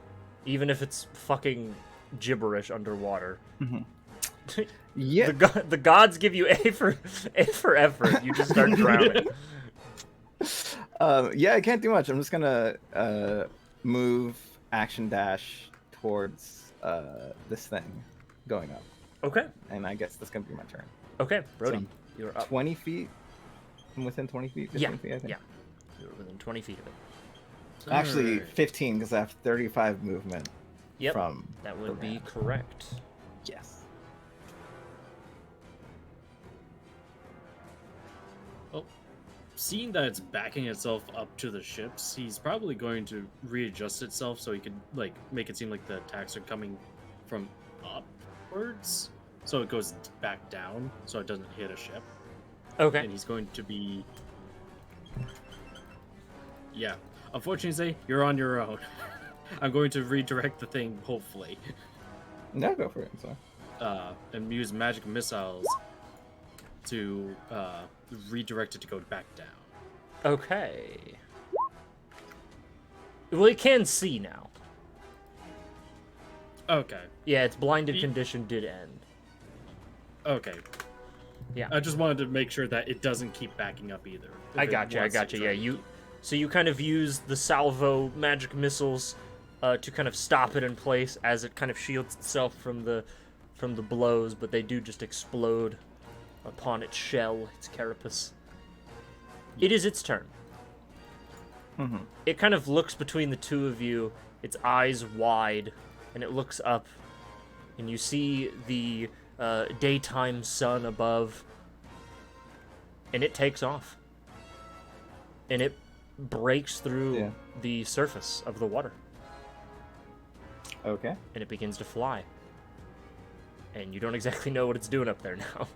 even if it's fucking gibberish underwater. Yeah. The gods give you A for effort. You just start drowning. Yeah, I can't do much. I'm just gonna move action dash towards this thing going up, Okay. and I guess that's gonna be my turn. Okay, Brody, So, you're up. 20 feet. I'm within 20 feet. 15 feet, I think. Yeah. You're within 20 feet of it. Actually, Alright. 15 because I have 35 movement Yep, from. that would the be ramp. correct. Yes. Seeing that it's backing itself up to the ships, he's probably going to readjust itself so he could like make it seem like the attacks are coming from upwards, so it goes back down, so it doesn't hit a ship. Okay. And he's going to be, yeah. Unfortunately, you're on your own. I'm going to redirect the thing, hopefully, No, go for it. So. and use magic missiles to redirect it to go back down. Okay. Well, it can see now. Okay. Yeah, its blinded Ye- condition did end. Okay. Yeah. I just wanted to make sure that it doesn't keep backing up either. if I it gotcha. wants to try Yeah, to you keep- So you kind of use the salvo magic missiles to kind of stop it in place as it kind of shields itself from the blows, but they do just explode upon its shell, its carapace. It is its turn. Mm-hmm. It kind of looks between the two of you, its eyes wide, and it looks up, and you see the daytime sun above, and it takes off. And it breaks through the surface of the water. Okay. And it begins to fly. And you don't exactly know what it's doing up there now.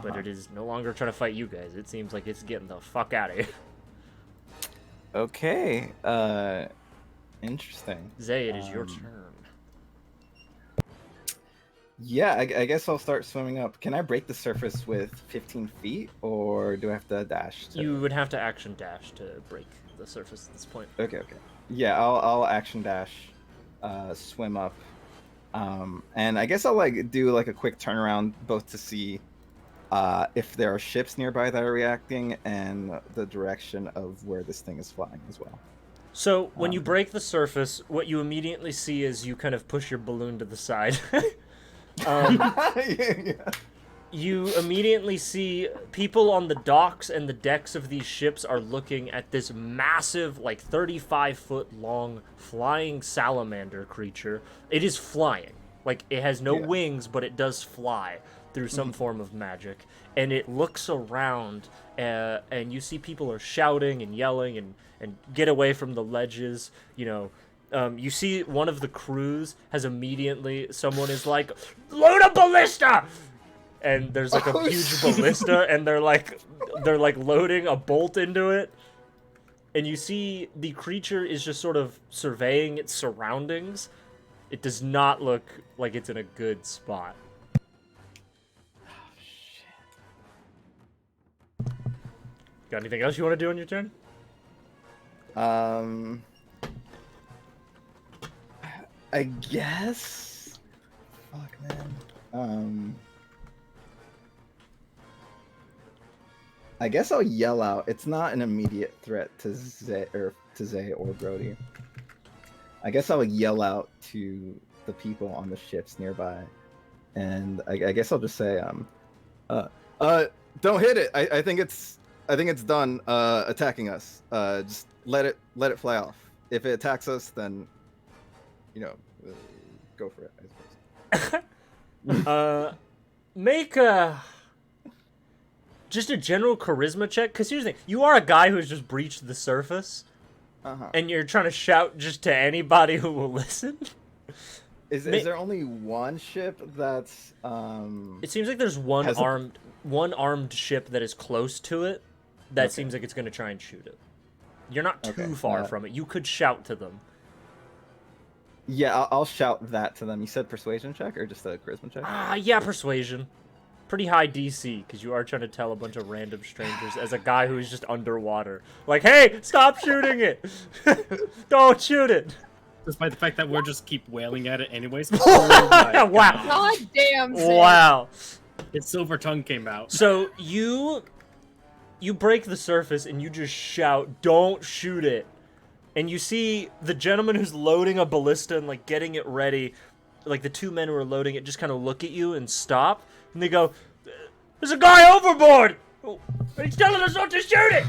But it is no longer trying to fight you guys. It seems like it's getting the fuck out of here. Okay. Interesting. Zay, it is your turn. Yeah, I guess I'll start swimming up. Can I break the surface with 15 feet, or do I have to dash? You would have to action dash to break the surface at this point. Okay. Yeah, I'll action dash, swim up, and I guess I'll do a quick turnaround, both to see if there are ships nearby that are reacting, and the direction of where this thing is flying as well. So when you break the surface, what you immediately see is you kind of push your balloon to the side. You immediately see people on the docks and the decks of these ships are looking at this massive, 35-foot long flying salamander creature. It is flying. It has no wings, but it does fly through some form of magic. And it looks around, and you see people are shouting and yelling and get away from the ledges, you see one of the crews has immediately, someone is like, load a ballista! And there's a huge ballista, and they're loading a bolt into it. And you see the creature is just sort of surveying its surroundings. It does not look like it's in a good spot. Got anything else you want to do on your turn? I guess. Fuck, man. I guess I'll yell out. It's not an immediate threat to Zay or Brody. I guess I'll yell out to the people on the ships nearby, and I guess I'll just say, don't hit it. I think it's done attacking us. Just let it fly off. If it attacks us, then go for it, I suppose. Make just a general charisma check, because here's the thing. You are a guy who's just breached the surface, and you're trying to shout just to anybody who will listen. Is there only one ship that's... It seems like there's one armed ship that is close to it that seems like it's going to try and shoot it. You're not too far from it. You could shout to them. Yeah, I'll shout that to them. You said persuasion check or just a charisma check? Yeah, persuasion. Pretty high DC, because you are trying to tell a bunch of random strangers as a guy who is just underwater. Hey, stop shooting it! Don't shoot it! Despite the fact that we're just keep wailing at it anyways. Wow. God damn, Sam. Wow. Its silver tongue came out. So you break the surface and you just shout, don't shoot it. And you see the gentleman who's loading a ballista and getting it ready, the two men who are loading it just kind of look at you and stop. And they go, there's a guy overboard! He's telling us not to shoot it!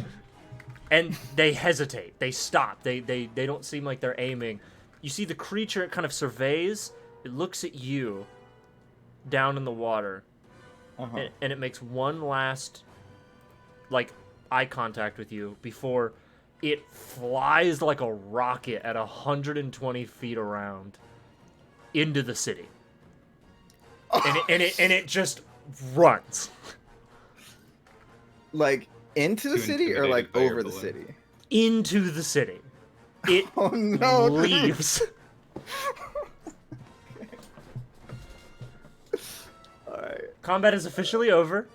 And they hesitate. They stop. They don't seem like they're aiming. You see the creature, it kind of surveys. It looks at you down in the water. And it makes one last, eye contact with you before it flies like a rocket at 120 feet around into the city. And it just runs. Into the city or over the city? Into the city. It leaves. Alright. Combat is officially over.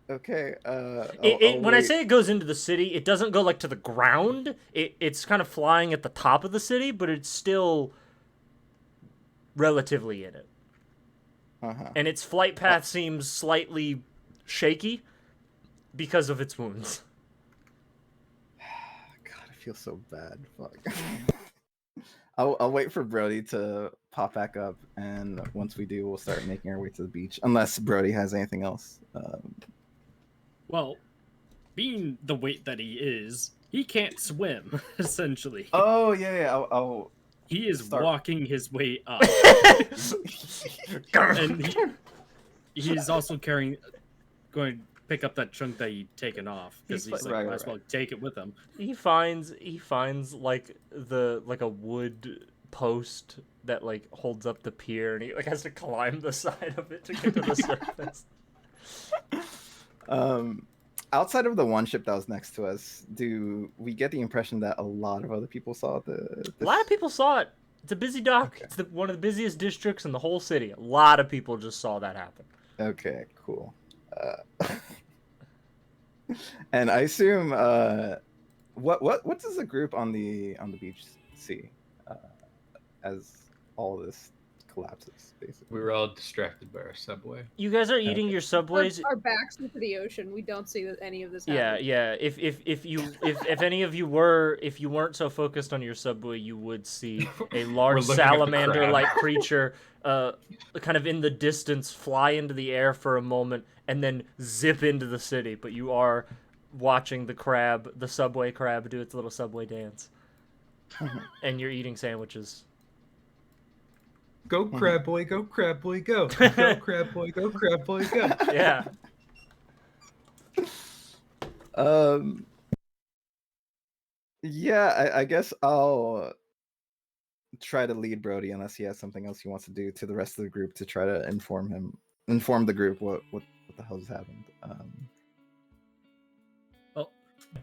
Okay, when I say it goes into the city, it doesn't go to the ground. It's kind of flying at the top of the city, but it's still relatively in it. and its flight path seems slightly shaky because of its wounds. God, I feel so bad. Fuck. I'll wait for Brody to pop back up, and once we do, we'll start making our way to the beach. Unless Brody has anything else. Well, being the weight that he is, he can't swim, essentially. Oh yeah. I'll He is start- walking his way up. And he's also going to pick up that chunk that he'd taken off, because he's like, Right, might as well take it with him. He finds like a wood post that like holds up the pier, and he like has to climb the side of it to get to the surface. Outside of the one ship that was next to us, do we get the impression that a lot of other people saw the? A lot of people saw it. It's a busy dock. Okay. It's one of the busiest districts in the whole city. A lot of people just saw that happen. Okay, cool. And I assume what does the group on the beach see as all this collapses, basically? We were all distracted by our subway. You guys are eating your subways. Our backs into the ocean. We don't see any of this Yeah, happening. yeah. If any of you weren't so focused on your subway, you would see a large looking at the salamander-like creature, kind of in the distance, fly into the air for a moment and then zip into the city. But you are watching the subway crab, do its little subway dance, and you're eating sandwiches. Go crab boy, go crab boy, go. Go crab boy, go crab boy, go. Yeah. Yeah, I guess I'll try to lead Brody unless he has something else he wants to do to the rest of the group to try to inform the group what the hell's happened. Well,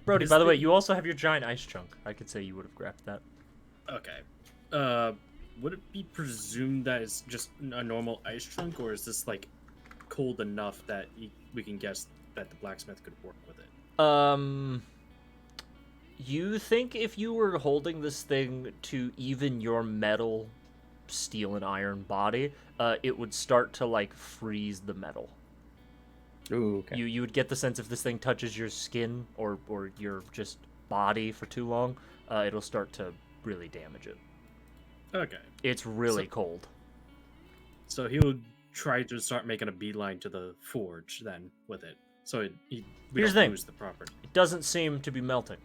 Brody, is by the way, you also have your giant ice chunk. I could say you would have grabbed that. okay. Would it be presumed that it's just a normal ice chunk, or is this like cold enough that we can guess that the blacksmith could work with it? You think if you were holding this thing to even your metal, steel, and iron body, it would start to like freeze the metal. Ooh, okay. You would get the sense if this thing touches your skin or your just body for too long, it'll start to really damage it. Okay. It's really cold. So he would try to start making a beeline to the forge then with it. So we Here's don't the thing. lose the property. It doesn't seem to be melting.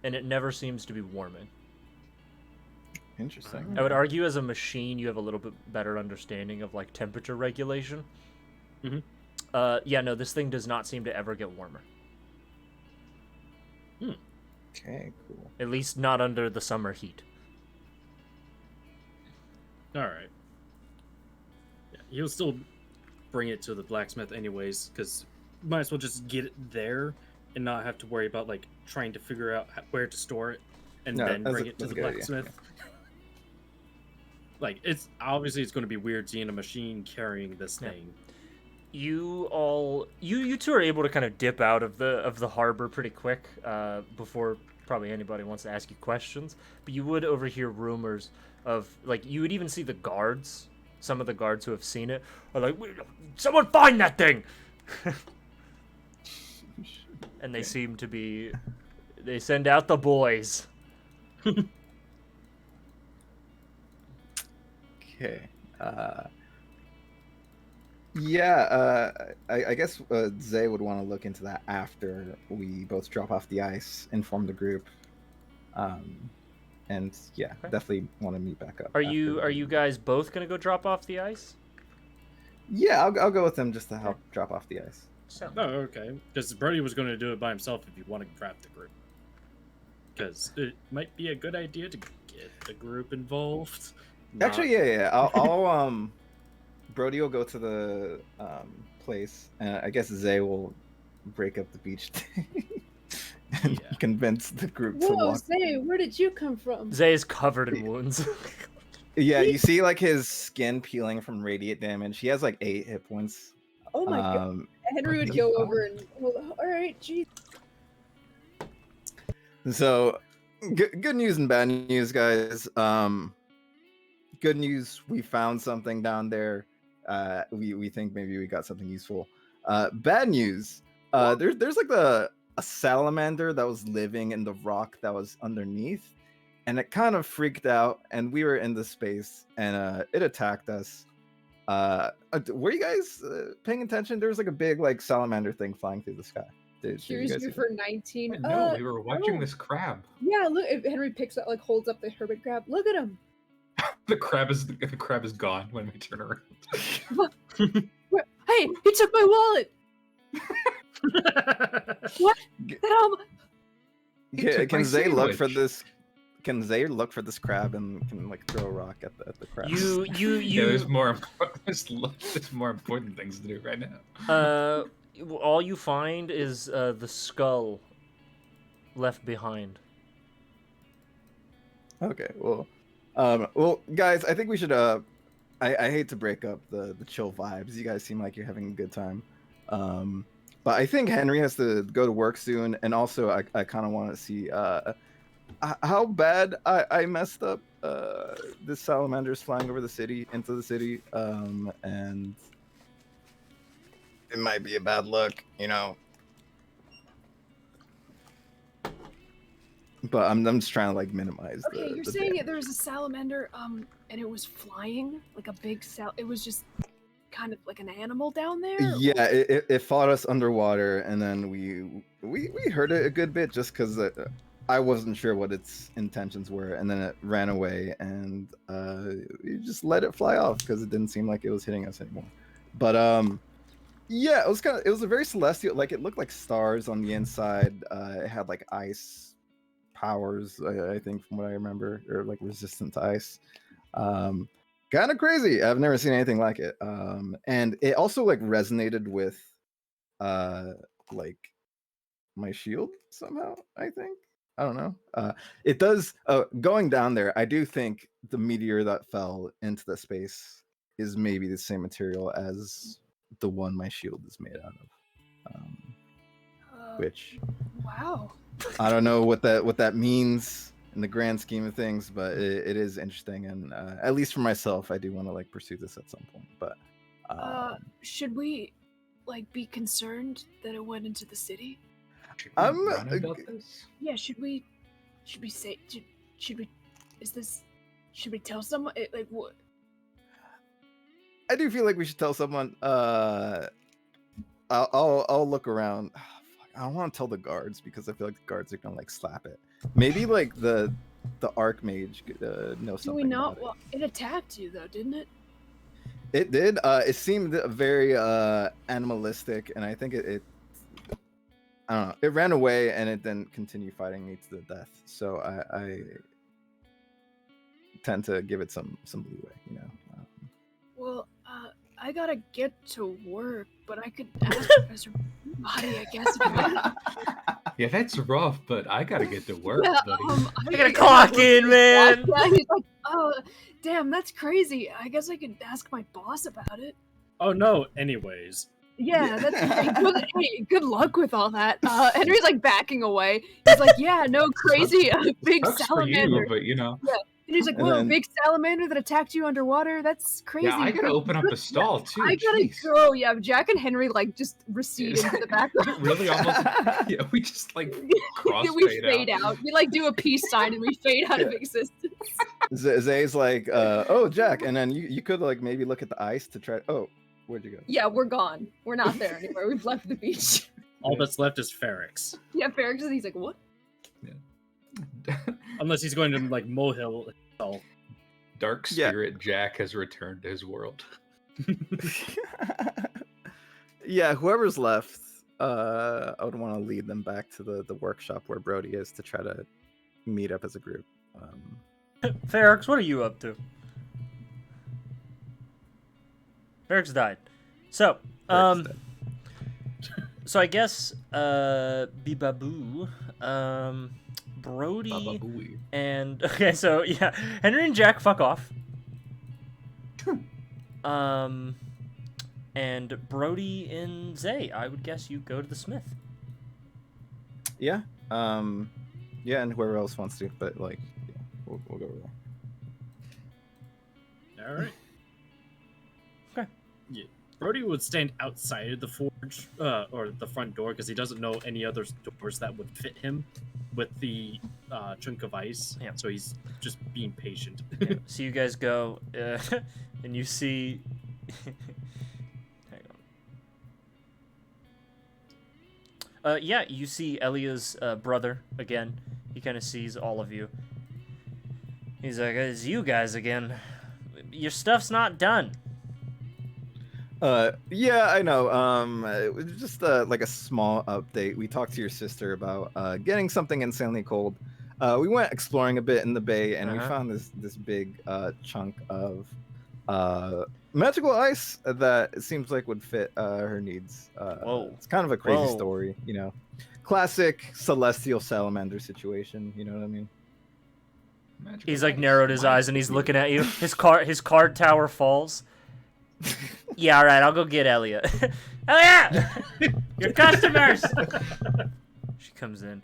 And it never seems to be warming. Interesting. I would argue as a machine, you have a little bit better understanding of like temperature regulation. Mhm. Yeah, no, this thing does not seem to ever get warmer. Okay, cool. At least not under the summer heat. All right. Yeah, he'll still bring it to the blacksmith anyways, because might as well just get it there and not have to worry about like trying to figure out where to store it and No, then that's bring a- it to that's the a good idea, blacksmith. Like it's obviously it's going to be weird seeing a machine carrying this Yeah. thing. You two are able to kind of dip out of the harbor pretty quick before probably anybody wants to ask you questions. But you would overhear rumors of like you would even see the guards. Some of the guards who have seen it are like, "Someone find that thing!" And they seem to be. They send out the boys. Okay. Yeah, I guess Zay would want to look into that after we both drop off the ice, inform the group, and yeah, Okay. definitely want to meet back up. Are after you guys both gonna go drop off the ice? Yeah, I'll go with them just to help drop off the ice. So, Oh, okay. Because Brody was going to do it by himself if you want to grab the group. Because it might be a good idea to get the group involved. Actually, yeah. I'll Brody will go to the place, and I guess Zay will break up the beach thing and Yeah. convince the group to Whoa, walk. Zay, where did you come from? Zay is covered in wounds. Yeah, you see like his skin peeling from radiant damage. He has like 8 hit points. Oh my god. Henry would go over and, well, all right, geez. So, good news and bad news, guys. Good news, we found something down there. we think maybe we got something useful. Bad news. There's like a salamander that was living in the rock that was underneath, and it kind of freaked out, and we were in the space, and it attacked us. Were you guys paying attention? There was like a big like salamander thing flying through the sky. Did you Here's guys you see for 19. No, we were watching no. this crab. Yeah, look. If Henry picks up, like, holds up the hermit crab. Look at him. The crab is gone when we turn around. Hey, he took my wallet. What? Can Zay look for this? Can Zay look for this crab and can like throw a rock at the crab? Yeah, there's more important things to do right now. All you find is the skull left behind. Okay, well, guys, I think we should. I hate to break up the chill vibes. You guys seem like you're having a good time. But I think Henry has to go to work soon, and also I kind of want to see how bad I messed up this salamander's flying over the city into the city, and it might be a bad look, you know. But I'm just trying to like minimize. Okay, you're saying there was a salamander, and it was flying like a big It was just kind of like an animal down there. Yeah, it fought us underwater, and then we heard it a good bit just because I wasn't sure what its intentions were, and then it ran away, and we just let it fly off because it didn't seem like it was hitting us anymore. But yeah, it was a very celestial. Like it looked like stars on the inside. It had like ice powers, I think, from what I remember, or like resistant to ice. Kind of crazy. I've never seen anything like it. And it also like resonated with like my shield somehow, I think. I don't know. It does. Going down there, I do think the meteor that fell into the space is maybe the same material as the one my shield is made out of. Which, wow. I don't know what that means in the grand scheme of things, but it is interesting, and at least for myself, I do want to like pursue this at some point. But should we like be concerned that it went into the city? Yeah, should we say should we tell someone like what? I do feel like we should tell someone. I'll look around. I don't want to tell the guards because I feel like the guards are gonna like slap it. Maybe like the archmage know something. Do we not? About well, it attacked you though, didn't it? It did. It seemed very animalistic, and I think it I don't know. It ran away and it then continued fighting me to the death. So I tend to give it some leeway, you know. Well, I gotta get to work, but I could ask Professor Body, I guess. Yeah, that's rough, but I gotta get to work, Yeah, buddy. I gotta clock in, man. Yeah, he's like, oh, damn, that's crazy. I guess I could ask my boss about it. Oh no. Anyways. Yeah, that's great. Hey, good luck with all that. Henry's like backing away. He's like, yeah, no, crazy, big Sucks for salamander. you, but you know. Yeah. And he's like, And whoa, then- big salamander that attacked you underwater? That's crazy. Yeah, I gotta open up the stall too. I gotta Jeez. go. Yeah, Jack and Henry like just recede into the background. Really, almost. Yeah, we just like cross we fade out. We like do a peace sign and we fade out of existence. Zay's like, oh Jack, and then you could like maybe look at the ice to try. Oh, where'd you go? Yeah, we're gone. We're not there anymore. We've left the beach. All that's left is Ferrex. Yeah, Ferrex, he's like, what? Unless he's going to like Mohill himself. Dark Yeah. spirit Jack has returned to his world. Yeah, whoever's left, I would want to lead them back to the workshop where Brody is to try to meet up as a group. Ferrex, what are you up to? Ferrex died. So, so I guess, Bibaboo, Brody, Baba-booey. and okay, so yeah, Henry and Jack fuck off. And Brody and Zay, I would guess you go to the smith. Yeah, yeah, and whoever else wants to, but like, yeah, we'll go over there. All right. Brody would stand outside of the forge or the front door because he doesn't know any other doors that would fit him with the chunk of ice. Yeah. So he's just being patient. Yeah. So you guys go, and you see. Hang on. Yeah, you see Elia's brother again. He kind of sees all of you. He's like, "It's you guys again. Your stuff's not done." Yeah, I know. It was just like a small update. We talked to your sister about getting something insanely cold. We went exploring a bit in the bay, and we found this big chunk of magical ice that it seems like would fit her needs. Whoa. It's kind of a crazy story, you know. Classic celestial salamander situation. You know what I mean? Magical He's like ice. narrowed his Mine eyes is and he's weird. looking at you. His card tower falls. Yeah, all right, I'll go get Elia. Elia! Your customers! She comes in.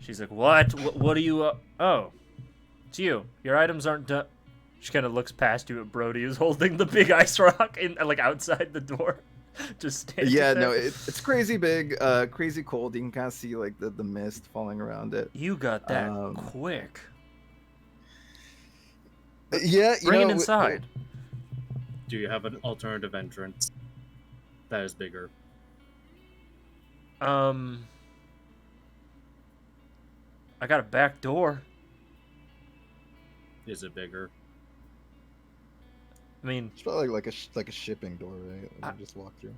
She's like, what? What are you... Oh, it's you. Your items aren't done. She kind of looks past you at Brody, who's holding the big ice rock in, like, outside the door. Just standing Yeah, there. no, it's crazy big, crazy cold. You can kind of see like the mist falling around it. You got that quick. Yeah, you Bring know, it inside. Do you have an alternative entrance that is bigger? I got a back door. Is it bigger? I mean, It's probably like a shipping door, right? Like you just walk through.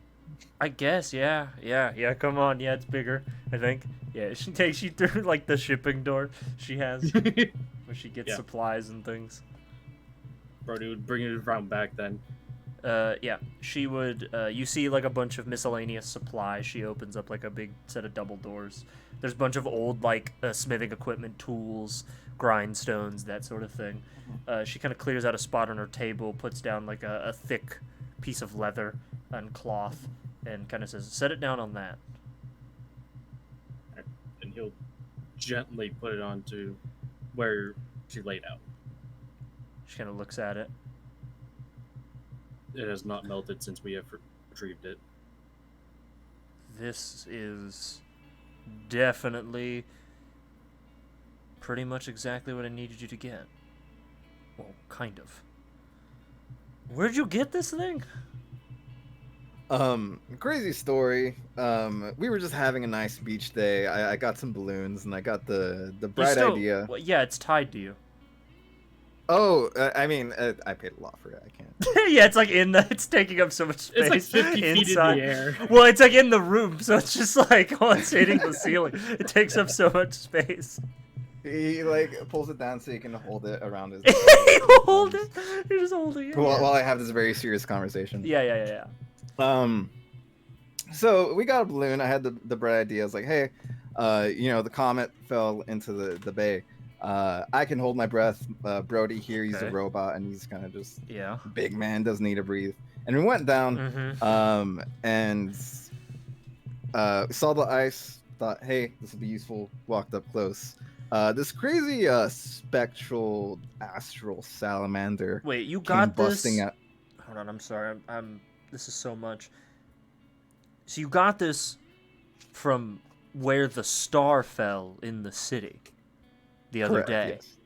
I guess, yeah. Come on, yeah, it's bigger. I think. Yeah, she takes you through like the shipping door she has, where she gets Yeah. supplies and things. Brody would bring it around back then. Yeah, she would. You see like a bunch of miscellaneous supplies. She opens up like a big set of double doors. There's a bunch of old like smithing equipment, tools, grindstones, that sort of thing. She kind of clears out a spot on her table, puts down like a thick piece of leather and cloth, and kind of says, "Set it down on that." And he'll gently put it onto where she laid out. She kind of looks at it. It has not melted since we have retrieved it. This is definitely pretty much exactly what I needed you to get. Well, kind of. Where'd you get this thing? Crazy story. We were just having a nice beach day. I got some balloons and I got the bright idea. Well, yeah, it's tied to you. Oh, I mean, I paid a lot for it. I can't. Yeah, it's like it's taking up so much space. It's like 50 feet in the air. Well, it's like in the room, so it's just like, oh, it's hitting the ceiling. It takes up so much space. He like pulls it down so he can hold it around his. You hold it. You're just holding it. While I have this very serious conversation. Yeah. So we got a balloon. I had the bright idea. I was like, hey, you know, the comet fell into the bay. I can hold my breath. Brody here, he's a robot, and he's kind of just big man, doesn't need to breathe. And we went down, and saw the ice. Thought, hey, this will be useful. Walked up close. This crazy spectral astral salamander. Wait, you came got this? busting out. Hold on, I'm sorry. I'm. This is so much. So you got this from where the star fell in the city the other Correct, day, yes.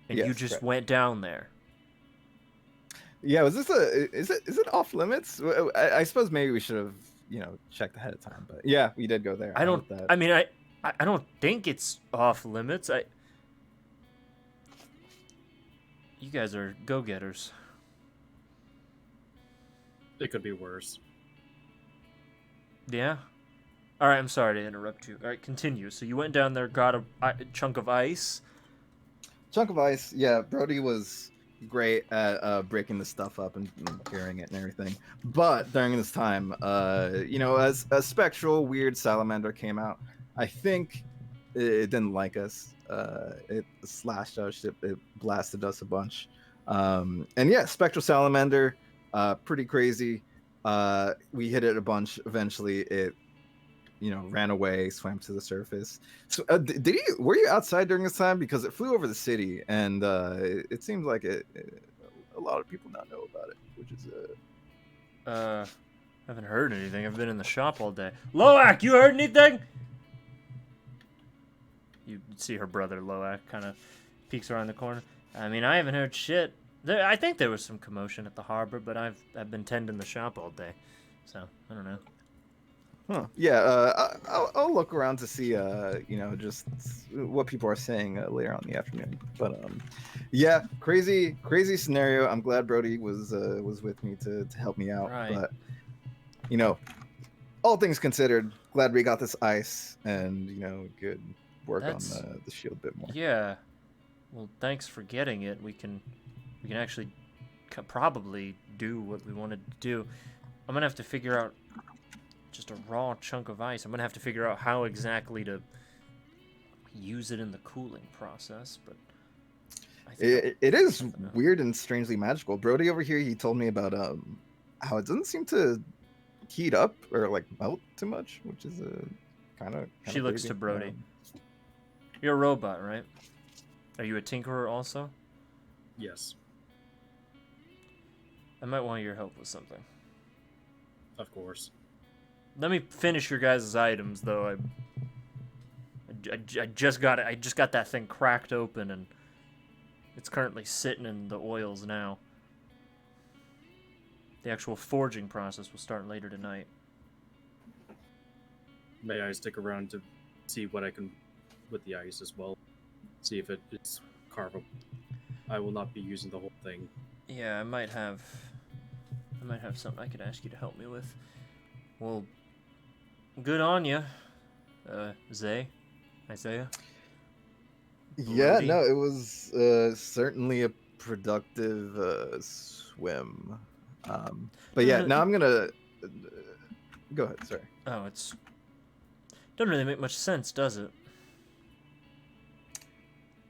and Yes, you just correct. went down there. Yeah, was this is it off limits? I suppose maybe we should have, you know, checked ahead of time, but yeah, we did go there. I don't. That. I mean, I don't think it's off limits. You guys are go-getters. It could be worse. Yeah. All right. I'm sorry to interrupt you. All right, continue. So you went down there, got a chunk of ice. Chunk of ice. Yeah, Brody was great at breaking the stuff up and carrying it and everything. But during this time, you know, as a spectral weird salamander came out, I think it didn't like us. It slashed our ship. It blasted us a bunch. And yeah, spectral salamander, pretty crazy. We hit it a bunch. Eventually, it, you know, ran away, swam to the surface. So, were you outside during this time? Because it flew over the city, and it seems like a lot of people not know about it, which is Haven't heard anything. I've been in the shop all day. Loak, you heard anything? You see her brother, Loak, kind of peeks around the corner. I mean, I haven't heard shit. I think there was some commotion at the harbor, but I've been tending the shop all day. So, I don't know. Huh. Yeah, I'll look around to see, just what people are saying later on in the afternoon. But yeah, crazy scenario. I'm glad Brody was with me to help me out. Right. But all things considered, glad we got this ice and could work on the shield a bit more. Yeah. Well, thanks for getting it. We can actually probably do what we wanted to do. I'm gonna have to figure out just a raw chunk of ice. I'm gonna have to figure out how exactly to use it in the cooling process, but I think it is weird and strangely magical. Brody over here, he told me about how it doesn't seem to heat up or like melt too much, which is kind of She looks to Brody. You're a robot, right? Are you a tinkerer also? Yes, I might want your help with something. of course. Let me finish your guys' items, though. I just got it. I just got that thing cracked open, and it's currently sitting in the oils now. The actual forging process will start later tonight. May I stick around to see what I can with the ice as well? See if it's carvable. I will not be using the whole thing. Yeah, I might have something I could ask you to help me with. Well, good on you, Zay, Isaiah. Yeah, Brody. no, it was certainly a productive swim. But yeah, now I'm gonna go ahead. Sorry. Oh, doesn't really make much sense, does it?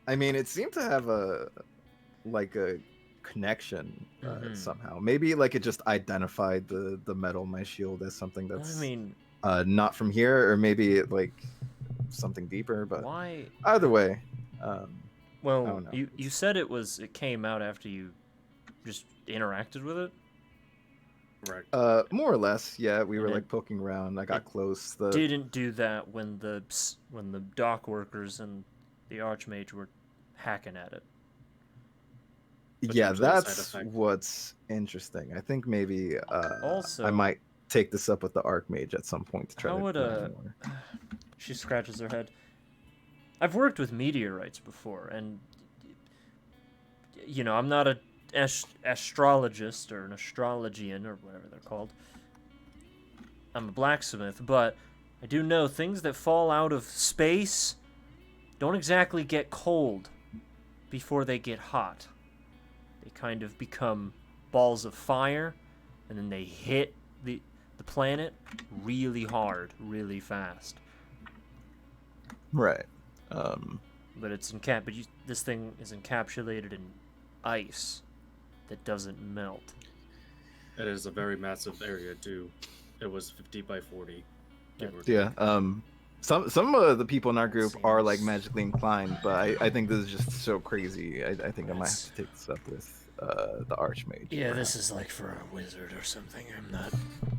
I mean, it seemed to have a connection somehow. Maybe like it just identified the metal in my shield as something that's not from here, or maybe like something deeper. But why? Either way, well, you said it came out after you just interacted with it. Right. More or less, yeah. We were like poking around. I got close. Didn't do that when the dock workers and the Archmage were hacking at it. Yeah, that's what's interesting. I think maybe also, I might take this up with the Archmage at some point to try how to would learn more. She scratches her head. I've worked with meteorites before, and I'm not an astrologist or an astrologian or whatever they're called. I'm a blacksmith, but I do know things that fall out of space don't exactly get cold before they get hot. They kind of become balls of fire, and then they hit the planet really hard, really fast. Right. But it's this thing is encapsulated in ice that doesn't melt. It is a very massive area too. It was 50 by 40. Yeah. Some of the people in our group are like magically inclined, but I think this is just so crazy. I think I might have to take this up with the Archmage. Yeah, this is like for a wizard or something.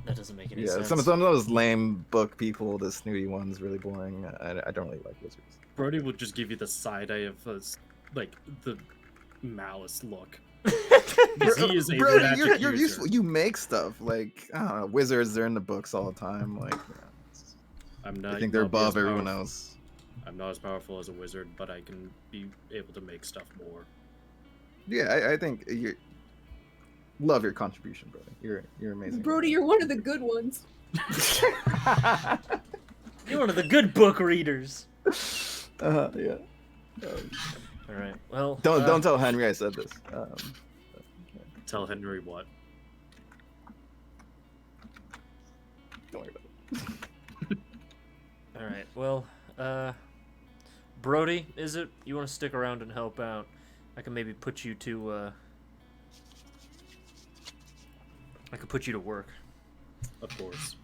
That doesn't make any sense. Some of those lame book people, the snooty ones, really boring. I don't really like wizards. Brody will just give you the side eye of like the malice look. He is a Brody, magic you're user. useful. You make stuff like I don't know. Wizards, they're in the books all the time. Like I'm not. I think they're I'll be as above everyone powerful- else. I'm not as powerful as a wizard, but I can be able to make stuff more. Yeah, I think you love your contribution, Brody. You're amazing. Brody, you're one of the good ones. You're one of the good book readers. Yeah. All right. Well, Don't tell Henry I said this. Tell Henry what? Don't worry about it. all right. Well, Brody, is it? You want to stick around and help out? I can maybe put you to. I could put you to work. Of course.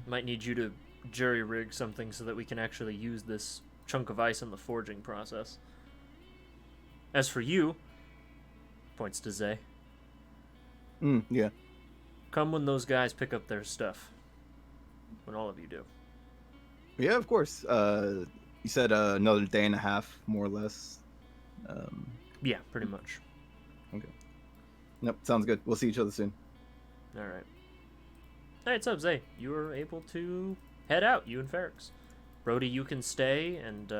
Might need you to jury rig something so that we can actually use this chunk of ice in the forging process. As for you, points to Zay. Yeah. come when those guys pick up their stuff. When all of you do. Yeah, of course. You said another day and a half, more or less. Yeah, pretty much. Nope, sounds good. We'll see each other soon. All right. All right, so Zay, you were able to head out, you and Ferrix. Brody, you can stay, and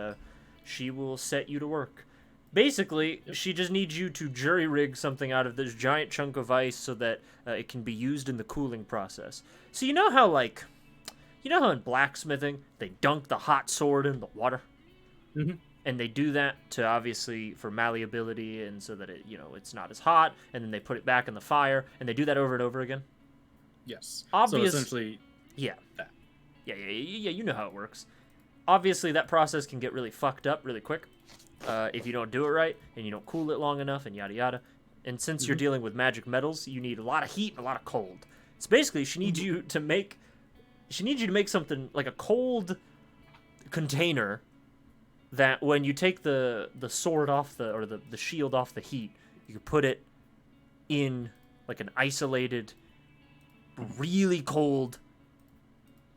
she will set you to work. Basically, she just needs you to jury-rig something out of this giant chunk of ice so that it can be used in the cooling process. So you know how in blacksmithing, they dunk the hot sword in the water? Mm-hmm. And they do that to, obviously, for malleability and so that it, it's not as hot, and then they put it back in the fire, and they do that over and over again? Yes. Obvious. So essentially, Yeah. that. Yeah, you know how it works. Obviously, that process can get really fucked up really quick if you don't do it right, and you don't cool it long enough, and yada yada. And since you're dealing with magic metals, you need a lot of heat and a lot of cold. So basically, she needs you to make something like a cold container that when you take the sword off the shield off the heat, you can put it in like an isolated, really cold,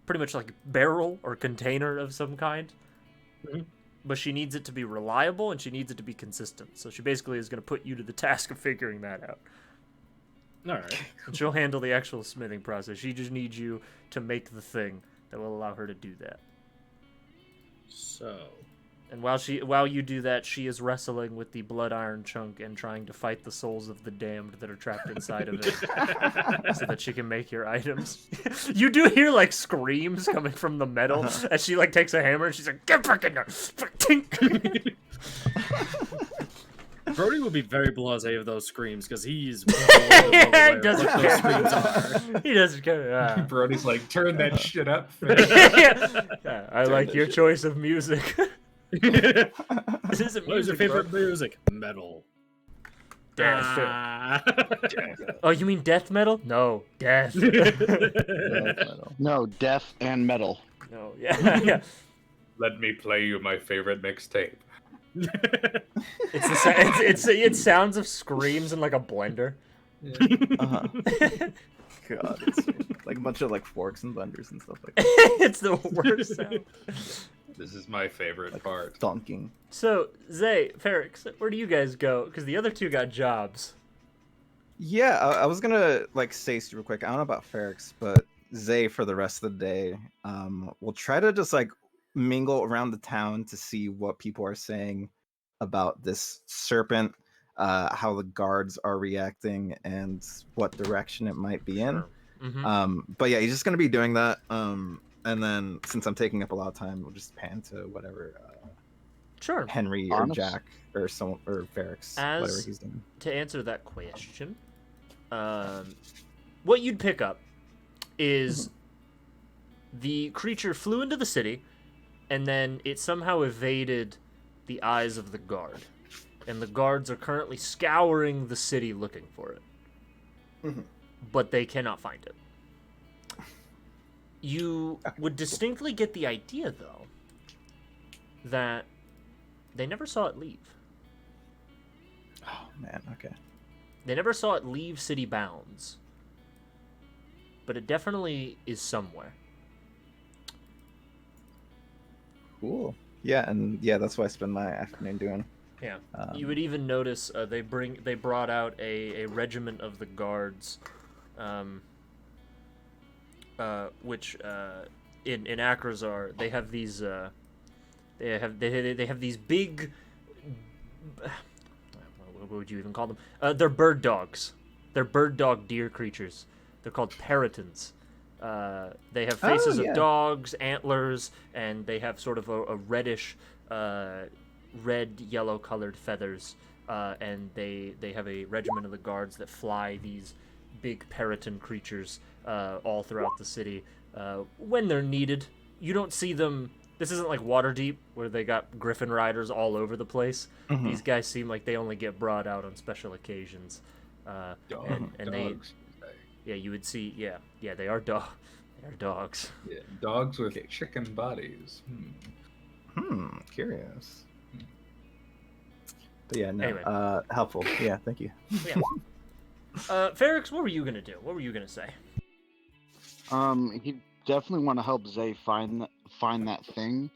pretty much like barrel or container of some kind. But she needs it to be reliable and she needs it to be consistent. So she basically is going to put you to the task of figuring that out. All right. And she'll handle the actual smithing process. She just needs you to make the thing that will allow her to do that. So. And while you do that, she is wrestling with the blood iron chunk and trying to fight the souls of the damned that are trapped inside of it, so that she can make your items. You do hear like screams coming from the metal as she like takes a hammer and she's like, "Get back in there!" Tink. Brody will be very blasé of those screams because he's Yeah, he doesn't what care. those screams are. He doesn't care. Brody's like, turn that shit up. Yeah, I like your choice of music. This isn't What is your music, favorite bro. music? Metal. Death. Ah. Oh, you mean death metal? No, death. No, death and metal. No, yeah. Let me play you my favorite mixtape. It's sounds of screams in like a blender. God, it's like a bunch of like forks and blenders and stuff like that. It's the worst sound. This is my favorite part. Donking. So, Zay, Ferrix, where do you guys go? Because the other two got jobs. Yeah, I was gonna like say real quick. I don't know about Ferrix, but Zay for the rest of the day. We'll try to just like mingle around the town to see what people are saying about this serpent, how the guards are reacting, and what direction it might be in. Sure. Mm-hmm. But yeah, he's just gonna be doing that. And then since I'm taking up a lot of time, we'll just pan to whatever Sure. Henry or Honest. Jack or someone or Ferrix, whatever he's doing. To answer that question, what you'd pick up is the creature flew into the city, and then it somehow evaded the eyes of the guard. And the guards are currently scouring the city looking for it. But they cannot find it. You would distinctly get the idea, though, that they never saw it leave. Oh man, okay. They never saw it leave city bounds. But it definitely is somewhere. Cool. Yeah, and yeah, that's what I spend my afternoon doing. Yeah. You would even notice they brought out a regiment of the guards, which in Akrazar they have these they have these big, what would you even call them? They're bird dogs. They're bird dog deer creatures. They're called peritons. They have faces of dogs, antlers, and they have sort of a reddish, red-yellow colored feathers. And they have a regiment of the guards that fly these big periton creatures all throughout the city when they're needed. You don't see them. This isn't like Waterdeep where they got griffin riders all over the place. These guys seem like they only get brought out on special occasions. And Dogs. you would see, they are dogs. Yeah, dogs with chicken bodies. Curious. But yeah, no. Anyway. Helpful. Yeah, thank you. Yeah. Ferrix, what were you gonna do? What were you gonna say? He definitely want to help Zay find that thing,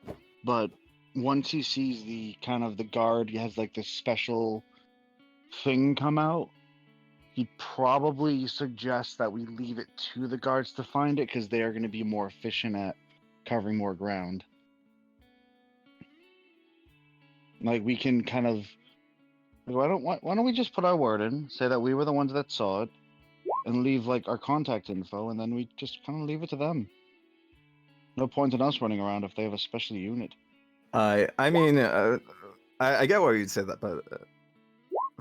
but once he sees the kind of the guard, he has like this special thing come out. He probably suggests that we leave it to the guards to find it because they are going to be more efficient at covering more ground. Like we can kind of, why don't we just put our word in, say that we were the ones that saw it, and leave like our contact info, and then we just kind of leave it to them. No point in us running around if they have a special unit. I mean, I get why you'd say that, but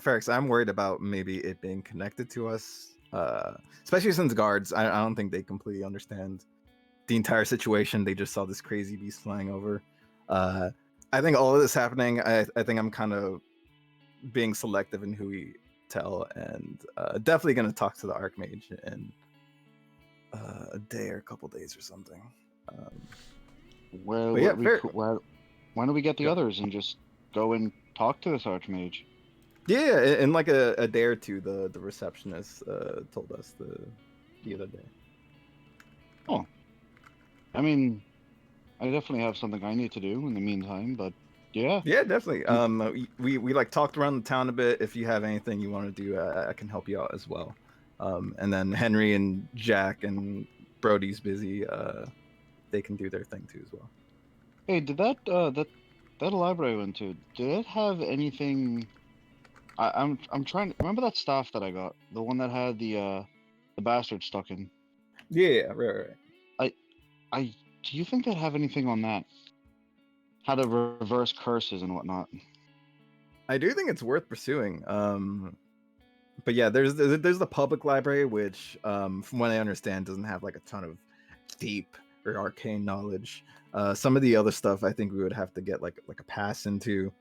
Ferrix, I'm worried about maybe it being connected to us, especially since guards. I don't think they completely understand the entire situation. They just saw this crazy beast flying over. I think all of this happening. I think I'm kind of being selective in who we tell, and definitely going to talk to the Archmage in a day or a couple days or something. Well, yeah, why don't we get the others and just go and talk to this Archmage? Yeah, in like a day or two, the receptionist told us the other day. Oh, I mean, I definitely have something I need to do in the meantime, but yeah. Yeah, definitely. We like talked around the town a bit. If you have anything you want to do, I can help you out as well. And then Henry and Jack and Brody's busy. They can do their thing too as well. Hey, did that library I went to, did it have anything? I'm trying to remember that staff that I got, the one that had the bastard stuck in. Yeah, right. Do you think they'd have anything on that? How to reverse curses and whatnot? I do think it's worth pursuing. But yeah, there's the public library, which, from what I understand, doesn't have like a ton of deep or arcane knowledge. Some of the other stuff, I think we would have to get like a pass into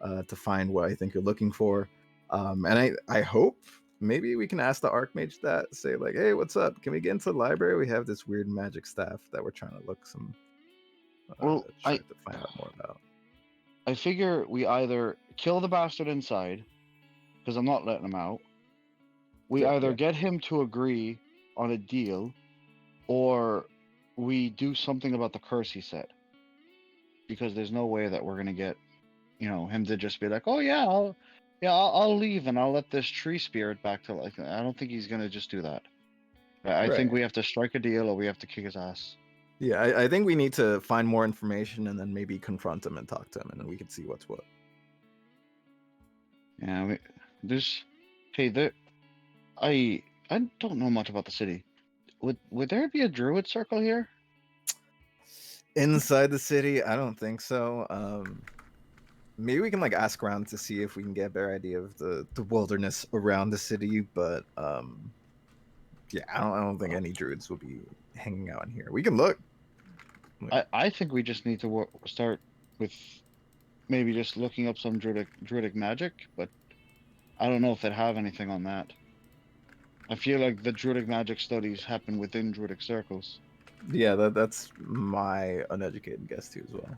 to find what I think you're looking for. And I hope maybe we can ask the Archmage that, say like, hey, what's up? Can we get into the library? We have this weird magic staff that we're trying to look some. Well, to find out more about. I figure we either kill the bastard inside, because I'm not letting him out. We either get him to agree on a deal, or we do something about the curse he said. Because there's no way that we're gonna get, him to just be like, oh yeah, I'll leave and I'll let this tree spirit back to like. I don't think he's gonna just do that. I think we have to strike a deal, or we have to kick his ass. Yeah, I think we need to find more information and then maybe confront him and talk to him, and then we can see what's what. Yeah, I don't know much about the city. Would there be a druid circle here? Inside the city, I don't think so. Maybe we can like ask around to see if we can get a better idea of the wilderness around the city, but yeah, I don't think any druids will be hanging out in here. We can look. I think we just need to start with maybe just looking up some druidic magic, but I don't know if they have anything on that. I feel like the druidic magic studies happen within druidic circles. Yeah, that's my uneducated guess too as well.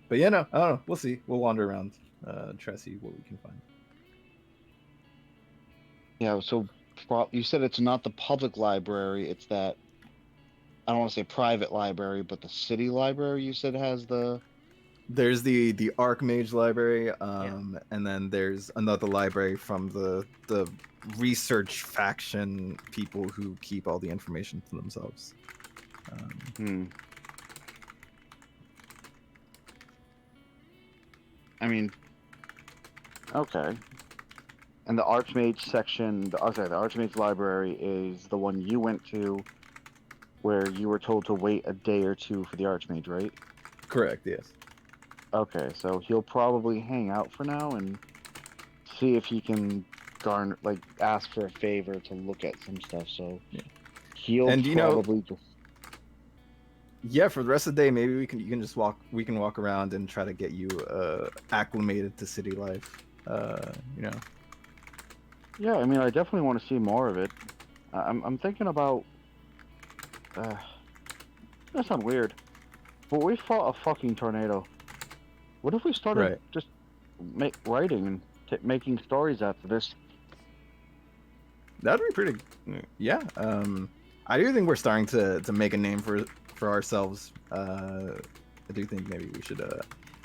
But yeah, no, I don't know. We'll see. We'll wander around, try to see what we can find. Yeah, so you said it's not the public library, it's that, I don't want to say private library, but the city library you said has the... There's the Archmage library, and then there's another library from the research faction people who keep all the information to themselves. I mean, okay. And the Archmage section, the Archmage library is the one you went to, where you were told to wait a day or two for the Archmage, right? Correct, yes. Okay, so he'll probably hang out for now and see if he can ask for a favor to look at some stuff. So he'll probably just... Yeah, for the rest of the day, maybe we can walk around and try to get you acclimated to city life. Yeah, I mean, I definitely want to see more of it. I'm thinking about... that sounds weird, but we fought a fucking tornado. What if we started just writing and making stories after this? That'd be pretty. Yeah. I do think we're starting to make a name for ourselves. I do think maybe we should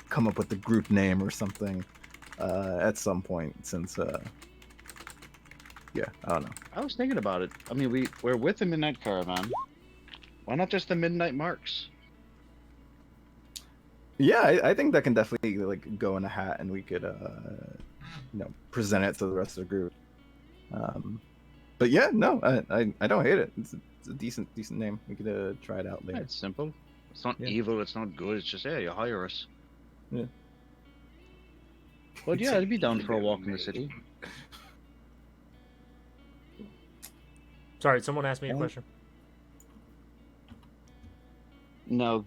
come up with a group name or something at some point. Since yeah, I don't know. I was thinking about it. I mean, we're with the Midnight Caravan. Why not just the Midnight Marks? Yeah, I think that can definitely like go in a hat, and we could present it to the rest of the group. But yeah, no, I don't hate it. It's a decent name. We could try it out Yeah, later. it's simple. It's not Yeah. evil. It's not good. It's just, yeah, you hire us. Yeah. But yeah, I'd be down for a walk in the city. Sorry, someone asked me a question. No,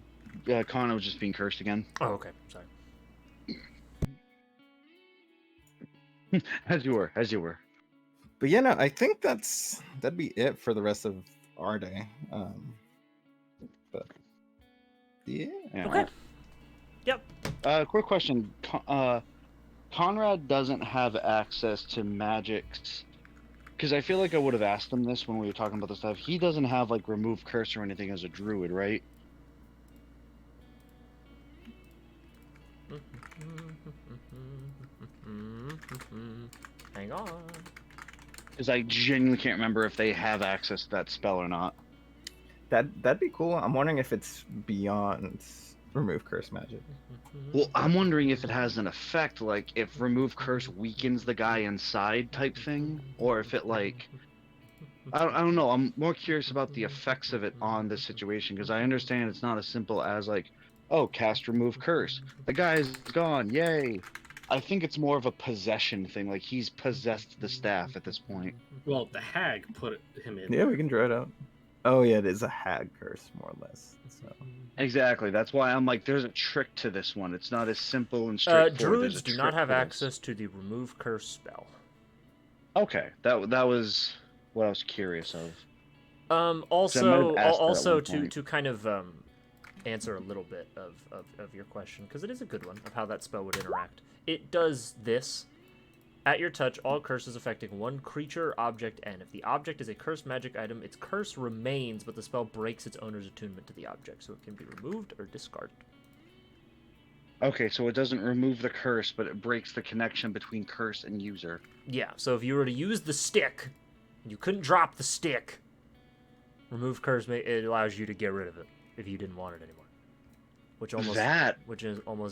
Connor was just being cursed again. Oh, okay. Sorry. As you were. But yeah, no, I think that'd be it for the rest of our day. But yeah. Okay. Yep. Quick question. Conrad doesn't have access to magics. Because I feel like I would have asked him this when we were talking about this stuff. He doesn't have, like, remove curse or anything as a druid, right? Hang on. Because I genuinely can't remember if they have access to that spell or not. That'd be cool. I'm wondering if it's beyond remove curse magic. Well, I'm wondering if it has an effect, like if remove curse weakens the guy inside type thing, or if it like, I don't know. I'm more curious about the effects of it on this situation because I understand it's not as simple as like, oh, cast remove curse. The guy is gone, yay! I think it's more of a possession thing, like he's possessed the staff at this point. Well, the hag put him in. Yeah, we can draw it out. Oh yeah, it is a hag curse, more or less. So. Exactly. That's why I'm like, there's a trick to this one. It's not as simple and straightforward. Druids do not have access to the remove curse spell. Okay, that was what I was curious of. Also to kind of answer a little bit of your question, because it is a good one of how that spell would interact. It does this. At your touch, all curses affecting one creature, object, and if the object is a cursed magic item, its curse remains, but the spell breaks its owner's attunement to the object, so it can be removed or discarded. Okay, so it doesn't remove the curse, but it breaks the connection between curse and user. Yeah, so if you were to use the stick, and you couldn't drop the stick, remove curse, it allows you to get rid of it if you didn't want it anymore. Which almost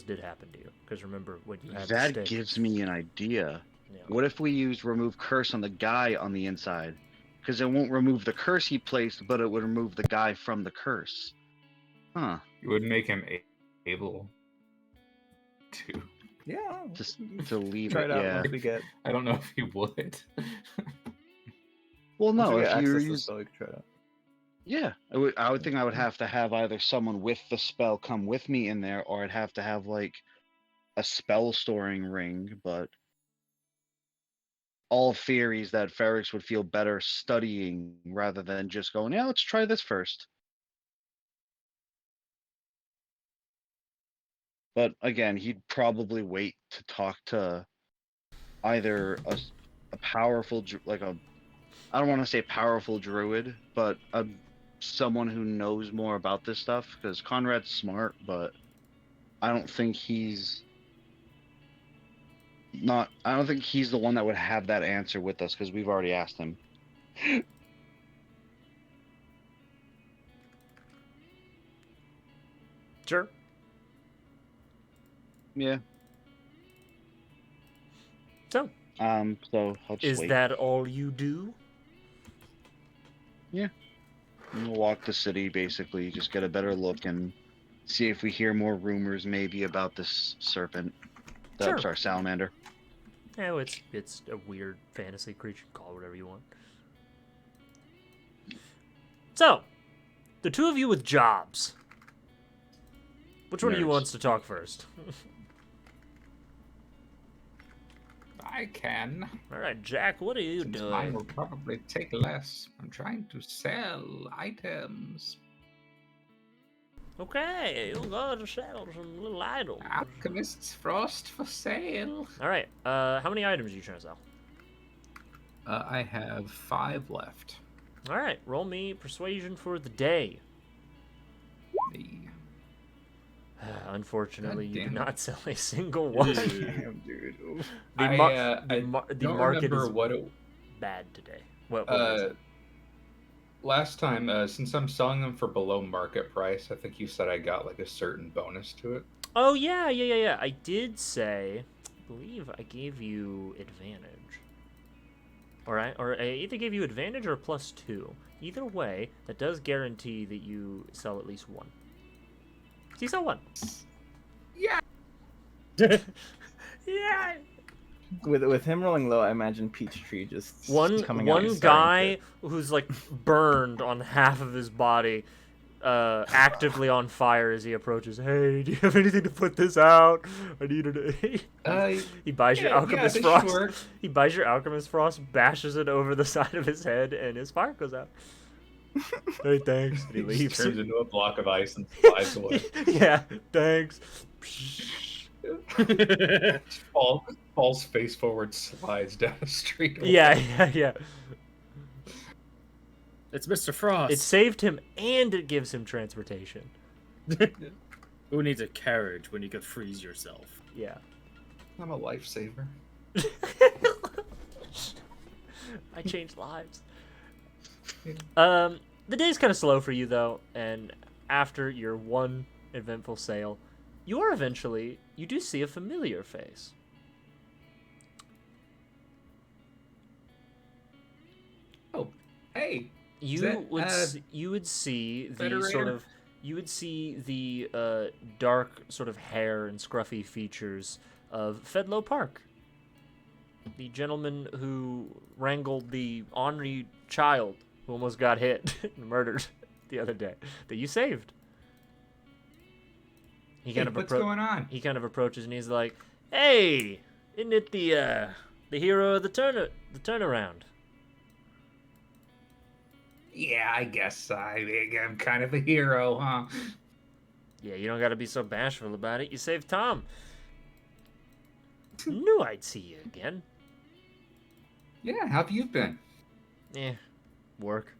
did happen to you, because remember when you had the stick. That gives me an idea. Yeah. What if we use remove curse on the guy on the inside? Because it won't remove the curse he placed, but it would remove the guy from the curse. Huh. You would make him able to. Yeah. Just to leave Try it, it out. yeah. Once we get. I don't know if he would. Well, no, once we get if access you to the use... spell, we can try it out. Yeah, I would think I would have to have either someone with the spell come with me in there, or I'd have to have, like, a spell storing ring, but... all theories that Ferrix would feel better studying rather than just going, yeah, let's try this first. But again, he'd probably wait to talk to either a powerful, like a, I don't want to say powerful druid, but someone who knows more about this stuff, because Conrad's smart, but I don't think he's the one that would have that answer with us because we've already asked him. Sure. Yeah. So So I'll just is wait. that all you do? We'll walk the city, basically, just get a better look and see if we hear more rumors maybe about this serpent. Sure. Sorry, salamander. Oh, it's a weird fantasy creature. Call it whatever you want. So, the two of you with jobs. Which one of you Nerds. wants to talk first? I can. All right, Jack, what are you Since doing? mine will probably take less. I'm trying to sell items. Okay, you'll go to sell some little items. Alchemist's Frost for sale. All right, how many items are you trying to sell? I have 5 left. All right, roll me persuasion for the day. The... Unfortunately, God you did damn it. not sell a single one. Damn, dude. Oof. The don't market remember is what it. bad today. What was it? Last time, since I'm selling them for below market price, I think you said I got like a certain bonus to it. Oh yeah. I did say, I believe I gave you advantage, or I either gave you advantage or +2. Either way, that does guarantee that you sell at least one. So you sell one. Yeah. Yeah. With him rolling low, I imagine Peachtree just One coming out and starting guy who's like burned on half of his body, actively on fire as he approaches. Hey, do you have anything to put this out? I need it. He buys your alchemist this frost. work. He buys your alchemist frost, bashes it over the side of his head, and his fire goes out. Hey, thanks. And he He just leaves. turns into a block of ice and flies away. Yeah, thanks. falls face forward, slides down the street. Yeah. It's Mr. Frost. It saved him and it gives him transportation. Who needs a carriage when you could freeze yourself? Yeah. I'm a lifesaver. I changed lives. The day's kind of slow for you though, and after your one eventful sale, you do see a familiar face. Oh, hey. You would see the dark sort of hair and scruffy features of Fedlow Park, the gentleman who wrangled the ornery child who almost got hit and murdered the other day that you saved. What's going on? He kind of approaches and he's like, "Hey, isn't it the hero of the turnaround?" Yeah, I guess I'm kind of a hero, huh? Yeah, you don't got to be so bashful about it. You saved Tom. Knew I'd see you again. Yeah, how have you been? Yeah, work.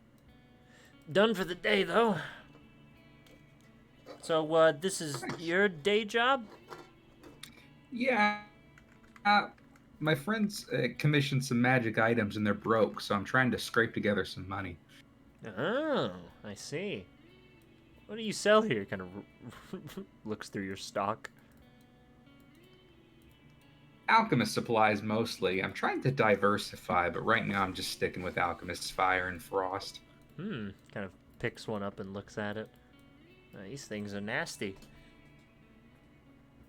Done for the day, though. So, this is your day job? Yeah. My friends commissioned some magic items and they're broke, so I'm trying to scrape together some money. Oh, I see. What do you sell here? Kind of looks through your stock. Alchemist supplies mostly. I'm trying to diversify, but right now I'm just sticking with Alchemist's Fire and Frost. Kind of picks one up and looks at it. These things are nasty.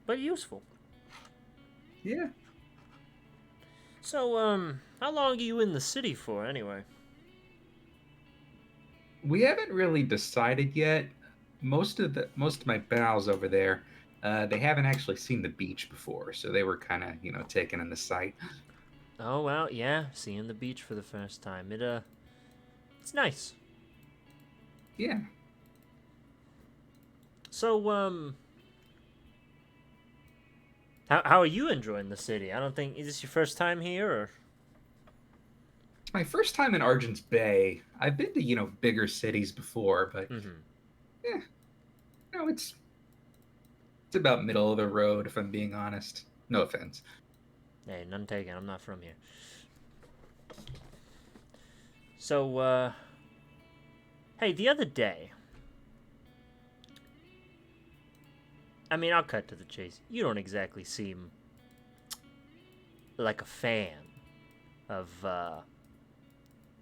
But useful. Yeah. So, how long are you in the city for, anyway? We haven't really decided yet. Most of my pals over there, they haven't actually seen the beach before, so they were kind of, taken in the sight. Oh, well, yeah, seeing the beach for the first time. It's nice. Yeah. So, how are you enjoying the city? I don't think, is this your first time here, or? It's my first time in Argents Bay. I've been to, bigger cities before, but yeah, it's about middle of the road, if I'm being honest. No offense. Hey, none taken. I'm not from here. So, hey, the other day, I mean, I'll cut to the chase. You don't exactly seem like a fan of,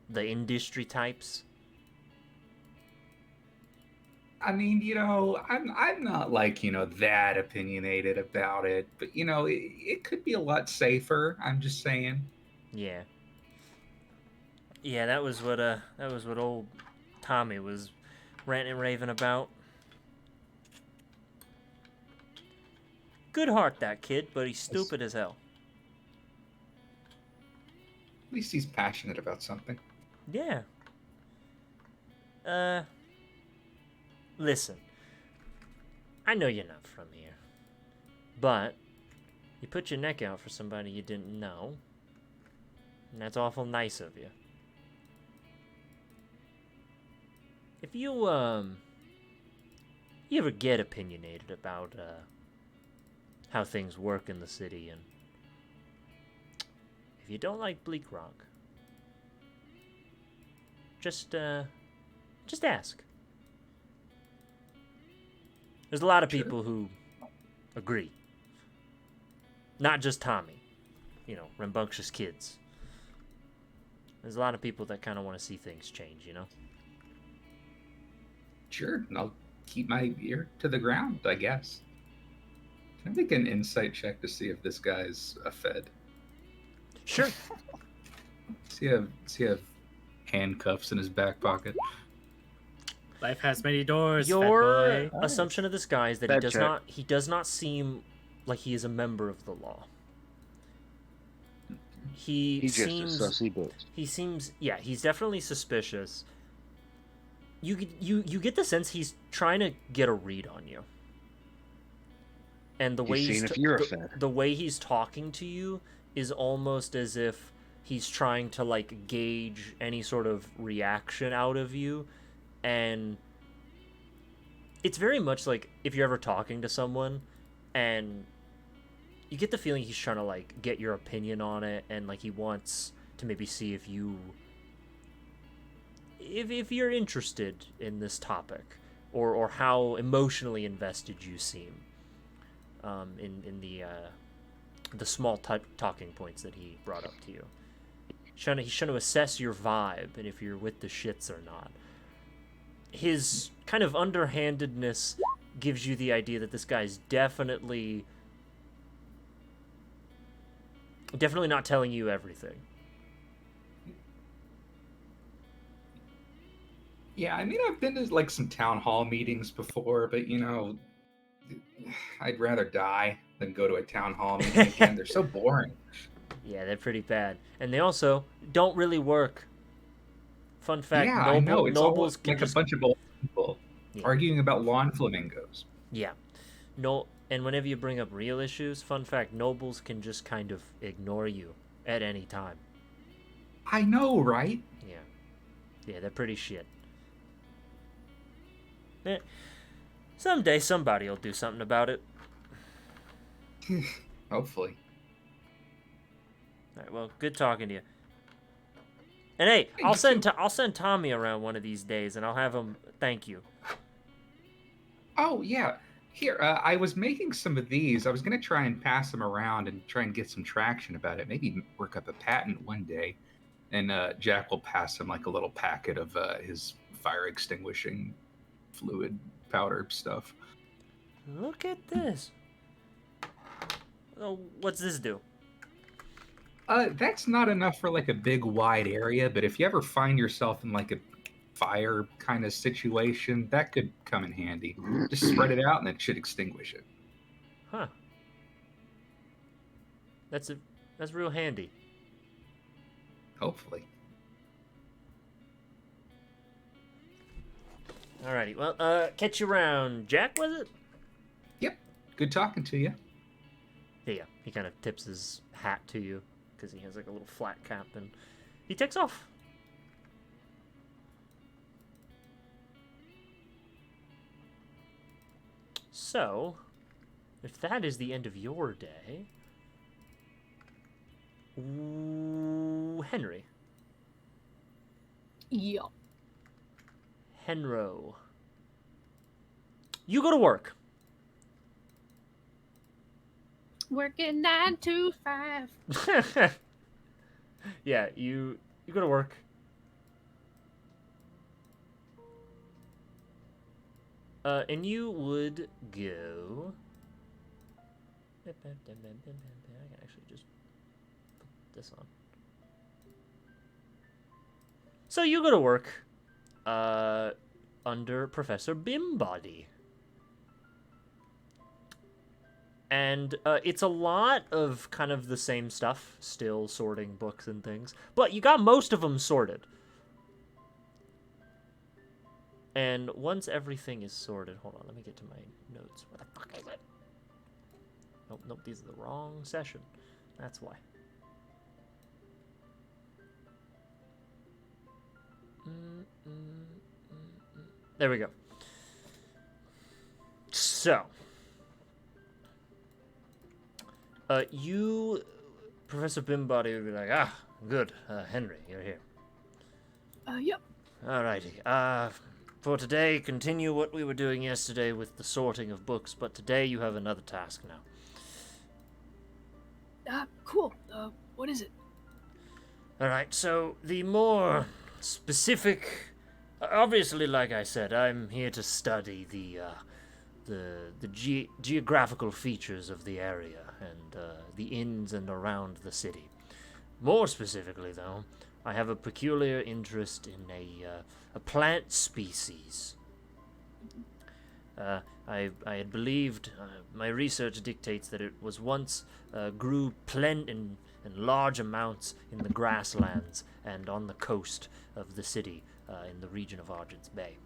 the industry types. I mean, I'm not like, that opinionated about it, but it could be a lot safer. I'm just saying. Yeah. Yeah, that was what old Tommy was ranting and raving about. Good heart, that kid, but he's stupid as hell. At least he's passionate about something. Yeah. Listen. I know you're not from here. But you put your neck out for somebody you didn't know. And that's awful nice of you. If you ever get opinionated about how things work in the city, and if you don't like Bleak Rock, just ask. There's a lot of people who agree. Not just Tommy. You know, rambunctious kids. There's a lot of people that kind of want to see things change, you know? Sure, I'll keep my ear to the ground, I guess. Can I make an insight check to see if this guy's a Fed? Sure. Does he have handcuffs in his back pocket? Life has many doors. Your fat boy. assumption of this guy is that Bad check. he does not seem like he is a member of the law. He's just a sussy bitch. He seems, yeah, he's definitely suspicious. You get the sense he's trying to get a read on you. And the way He's seeing if you're a Fed. the way he's talking to you is almost as if he's trying to like gauge any sort of reaction out of you, and it's very much like if you're ever talking to someone and you get the feeling he's trying to like get your opinion on it, and like he wants to maybe see if you're interested in this topic, or how emotionally invested you seem in the small talking points that he brought up to you. He's trying to assess your vibe and if you're with the shits or not. His kind of underhandedness gives you the idea that this guy's definitely not telling you everything. Yeah, I mean, I've been to like some town hall meetings before, but you know, I'd rather die than go to a town hall meeting again. They're so boring. Yeah, they're pretty bad, and they also don't really work. Fun fact: Yeah, I know. It's nobles all can like just a bunch of old people Yeah. arguing about lawn flamingos. yeah, no. And whenever you bring up real issues, fun fact: nobles can just kind of ignore you at any time. I know, right? Yeah, they're pretty shit. Eh, someday somebody will do something about it. Hopefully. All right, well, good talking to you. And hey, Hey, I'll you too. I'll send Tommy around one of these days, and I'll have him thank you. Oh yeah. Here, I was making some of these. I was gonna try and pass them around and try and get some traction about it. Maybe work up a patent one day. And Jack will pass him like a little packet of his fire extinguishing fluid powder stuff. Look at this. Oh, what's this do? That's not enough for like a big wide area, but if you ever find yourself in like a fire kind of situation, that could come in handy. Just spread it out and it should extinguish it. Huh. That's real handy. Hopefully. Alrighty, well, catch you around, Jack, was it? Yep. Good talking to you. Yeah, he kind of tips his hat to you, because he has like a little flat cap, and he takes off. So, if that is the end of your day, Henry. Yeah. Henro. You go to work. Working 9 to 5. Yeah, you go to work. And you would go. I can actually just put this on. So you go to work under Professor Bimbody. And it's a lot of kind of the same stuff, still sorting books and things. But you got most of them sorted. And once everything is sorted, hold on, let me get to my notes. Where the fuck is it? Nope, these are the wrong session. That's why. There we go. So, you, Professor Bimbody, would be like, good, Henry, you're here. Yep. Alrighty. For today, continue what we were doing yesterday with the sorting of books, but today you have another task now. Cool. What is it? Alright, so the more specific... Obviously, like I said, I'm here to study the geographical features of the area and the ins and around the city. More specifically, though, I have a peculiar interest in a plant species. I had believed, my research dictates that it was once grew in large amounts in the grasslands and on the coast of the city in the region of Argents Bay.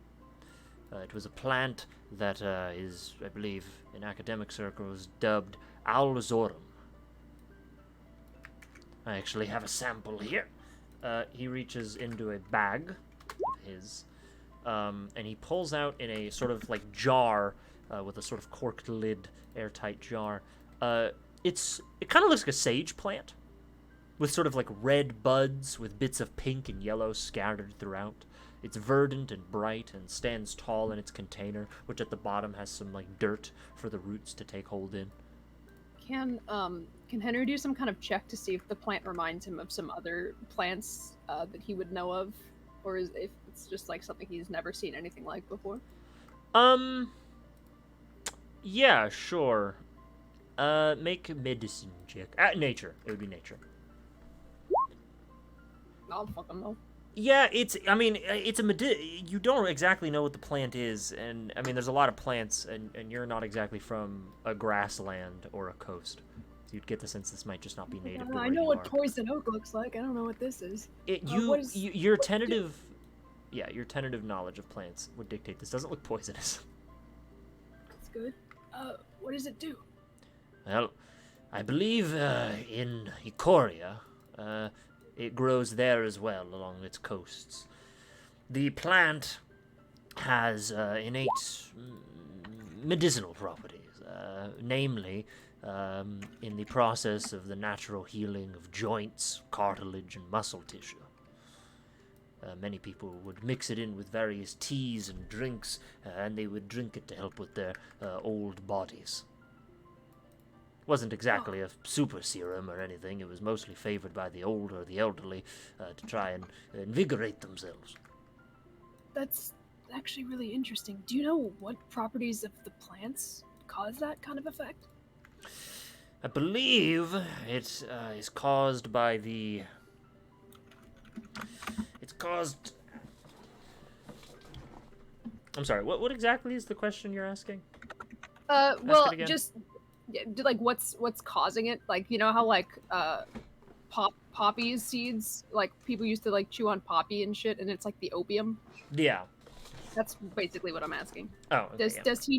It was a plant that is, I believe, in academic circles, dubbed Aulzorum. I actually have a sample here. He reaches into a bag of his, and he pulls out in a sort of like jar with a sort of corked lid, airtight jar. It kind of looks like a sage plant, with sort of like red buds with bits of pink and yellow scattered throughout. It's verdant and bright and stands tall in its container, which at the bottom has some like dirt for the roots to take hold in. Can Henry do some kind of check to see if the plant reminds him of some other plants that he would know of, or if it's just like something he's never seen anything like before? Yeah, sure. Make a medicine check. Nature. It would be nature. I'll fucking know. Yeah, it's you don't exactly know what the plant is, and I mean, there's a lot of plants, and you're not exactly from a grassland or a coast. You'd get the sense this might just not be native to where I know you what are. poison oak looks like. I don't know what this is. Your tentative knowledge of plants would dictate this doesn't look poisonous. That's good. What does it do? Well, I believe in Ikoria, it grows there as well along its coasts. The plant has innate medicinal properties, namely in the process of the natural healing of joints, cartilage, and muscle tissue. Many people would mix it in with various teas and drinks, and they would drink it to help with their old bodies. Wasn't exactly a super serum or anything. It was mostly favored by the old or the elderly to try and invigorate themselves. That's actually really interesting. Do you know what properties of the plants cause that kind of effect? I believe it is caused by the... It's caused... I'm sorry, what exactly is the question you're asking? Well, just like what's causing it? Like, you know how like poppy seeds, like people used to like chew on poppy and shit, and it's like the opium. Yeah. That's basically what I'm asking. Oh. Okay,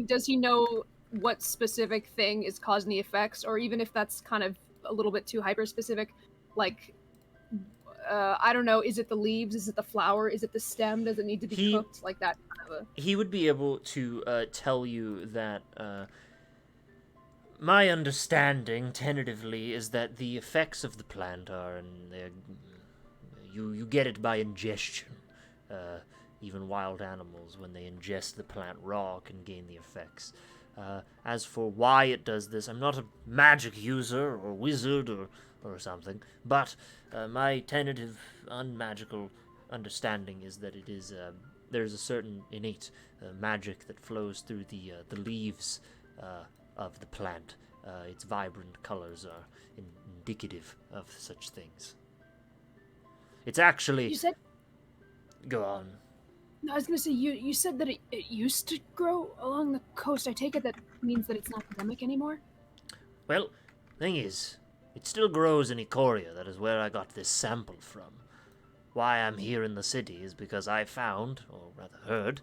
does he know what specific thing is causing the effects, or even if that's kind of a little bit too hyper specific, like I don't know, is it the leaves, is it the flower, is it the stem, does it need to be cooked, like that kind of a... He would be able to tell you that my understanding tentatively is that the effects of the plant are, and you get it by ingestion. Even wild animals, when they ingest the plant raw, can gain the effects. As for why it does this, I'm not a magic user or wizard or something, but my tentative, unmagical understanding is that it is there's a certain innate magic that flows through the leaves of the plant. Its vibrant colors are indicative of such things. It's actually... You said... Go on. No, I was gonna say, you said that it used to grow along the coast. I take it that means that it's not endemic anymore? Well, thing is, it still grows in Ikoria. That is where I got this sample from. Why I'm here in the city is because I found, or rather heard,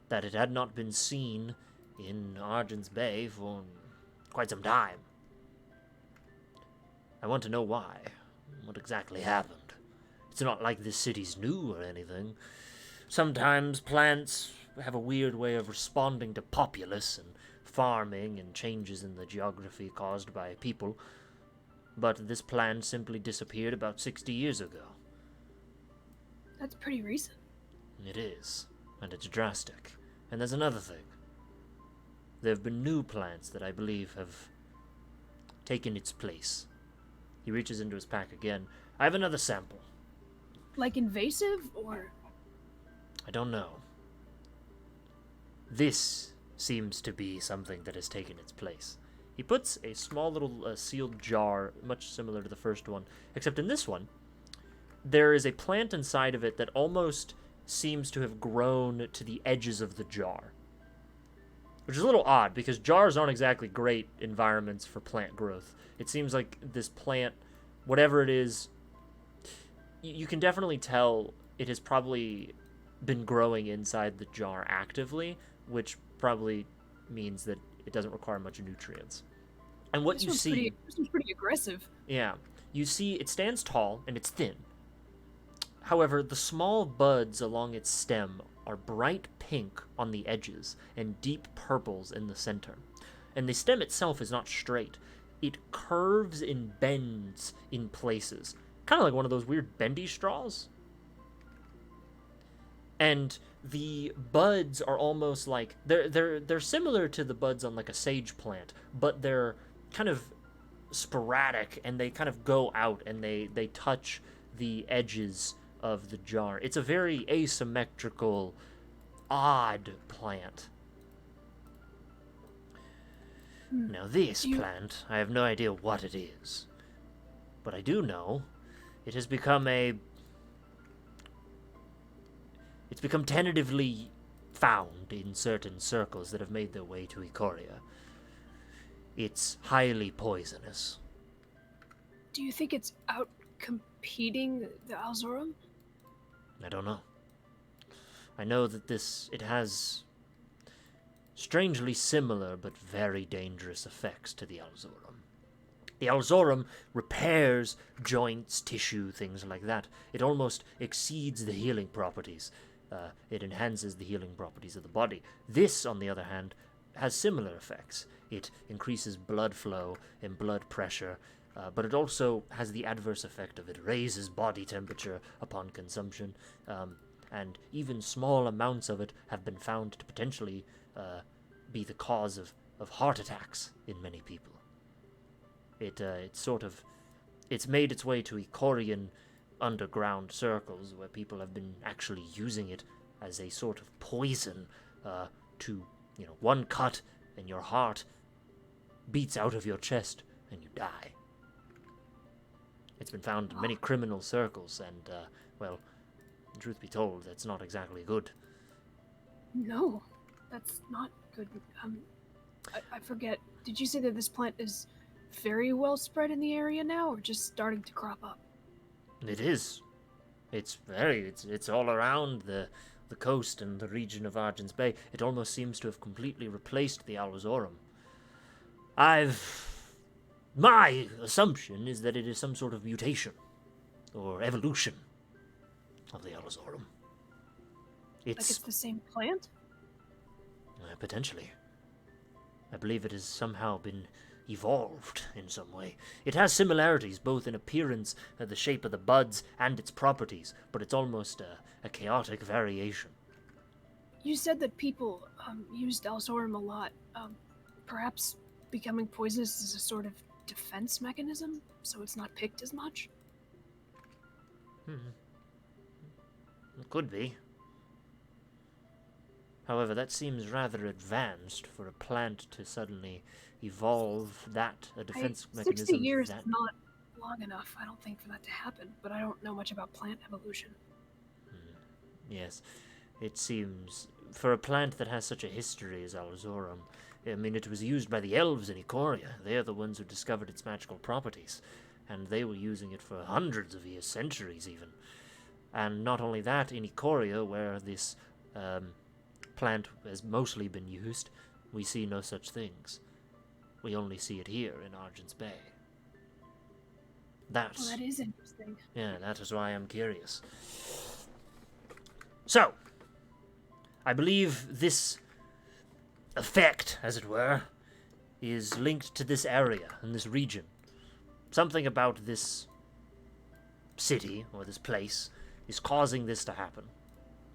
that it had not been seen in Argents Bay for quite some time. I want to know why. What exactly happened? It's not like this city's new or anything. Sometimes plants have a weird way of responding to populace and farming and changes in the geography caused by people. But this plant simply disappeared about 60 years ago. That's pretty recent. It is, and it's drastic. And there's another thing. There have been new plants that I believe have taken its place. He reaches into his pack again. I have another sample. Like invasive, or? I don't know. This seems to be something that has taken its place. He puts a small little sealed jar, much similar to the first one, except in this one, there is a plant inside of it that almost seems to have grown to the edges of the jar. Which is a little odd, because jars aren't exactly great environments for plant growth. It seems like this plant, whatever it is, you can definitely tell it has probably been growing inside the jar actively, which probably means that it doesn't require much nutrients. And what you see... This one's pretty aggressive. Yeah. You see, it stands tall, and it's thin. However, the small buds along its stem are bright pink on the edges and deep purples in the center. And the stem itself is not straight. It curves and bends in places. Kind of like one of those weird bendy straws. And the buds are almost like... They're similar to the buds on like a sage plant, but they're kind of sporadic, and they kind of go out, and they touch the edges of the jar. It's a very asymmetrical, odd plant. Now this plant, I have no idea what it is. But I do know it has become it's become tentatively found in certain circles that have made their way to Ikoria. It's highly poisonous. Do you think it's out competing the Alzorum? I don't know. I know that it has strangely similar but very dangerous effects to the Alzorum. The Alzorum repairs joints, tissue, things like that. It almost exceeds the healing properties. It enhances the healing properties of the body. This, on the other hand, has similar effects. It increases blood flow and blood pressure, but it also has the adverse effect of it raises body temperature upon consumption, and even small amounts of it have been found to potentially be the cause of heart attacks in many people. It's made its way to Ikorian underground circles where people have been actually using it as a sort of poison to, one cut and your heart beats out of your chest and you die. It's been found in many criminal circles, and, truth be told, that's not exactly good. No, that's not good. I forget. Did you say that this plant is very well spread in the area now, or just starting to crop up? It is. It's all around the coast and the region of Argents Bay. It almost seems to have completely replaced the Allosaurus. My assumption is that it is some sort of mutation or evolution of the Allosaurus. It's the same plant? Potentially. I believe it has somehow been evolved in some way. It has similarities both in appearance, the shape of the buds, and its properties, but it's almost a chaotic variation. You said that people used Alzorum a lot. Perhaps becoming poisonous is a sort of defense mechanism, so it's not picked as much? It could be. However, that seems rather advanced for a plant to suddenly evolve a defense mechanism. 60 years is not long enough, I don't think, for that to happen, but I don't know much about plant evolution. Yes, it seems. For a plant that has such a history as Alzorum, it was used by the elves in Ikoria. They're the ones who discovered its magical properties, and they were using it for hundreds of years, centuries even. And not only that, in Ikoria, where this plant has mostly been used, we see no such things. We only see it here in Argents Bay. Well, that is interesting. Yeah, that is why I'm curious. So, I believe this effect, as it were, is linked to this area and this region. Something about this city, or this place, is causing this to happen.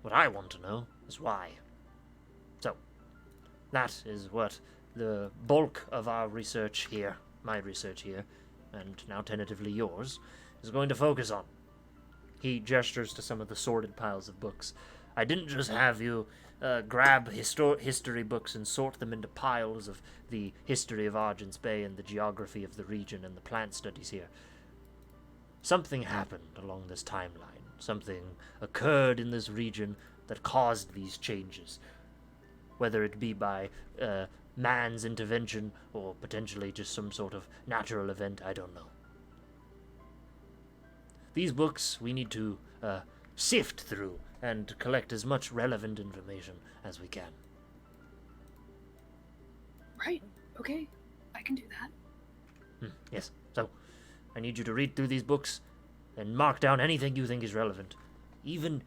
What I want to know is why. So, that is what the bulk of our research here, my research here, and now tentatively yours, is going to focus on. He gestures to some of the sorted piles of books. I didn't just have you grab history books and sort them into piles of the history of Argents Bay and the geography of the region and the plant studies here. Something happened along this timeline. Something occurred in this region that caused these changes. Whether it be by man's intervention or potentially just some sort of natural event, I don't know. These books we need to sift through and collect as much relevant information as we can. Right. Okay. I can do that. Yes. So, I need you to read through these books and mark down anything you think is relevant. Even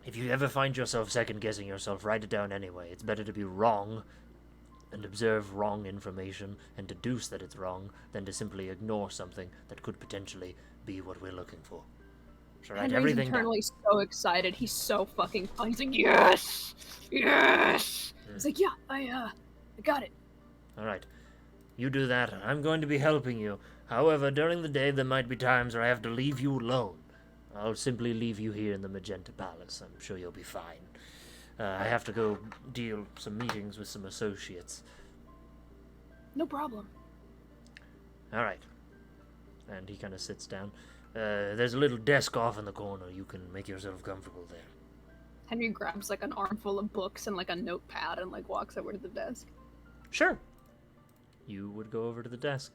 if you ever find yourself second-guessing yourself, write it down anyway. It's better to be wrong and observe wrong information and deduce that it's wrong than to simply ignore something that could potentially be what we're looking for. So write Henry's everything down. internally so excited. He's so fucking fun. He's like, yes! Yes! It's like, yeah, I got it. All right. You do that. I'm going to be helping you. However, during the day, there might be times where I have to leave you alone. I'll simply leave you here in the Magenta Palace. I'm sure you'll be fine. I have to go deal some meetings with some associates. No problem. All right. And he kind of sits down. There's a little desk off in the corner. You can make yourself comfortable there. Henry grabs like an armful of books and like a notepad and like walks over to the desk. Sure. You would go over to the desk.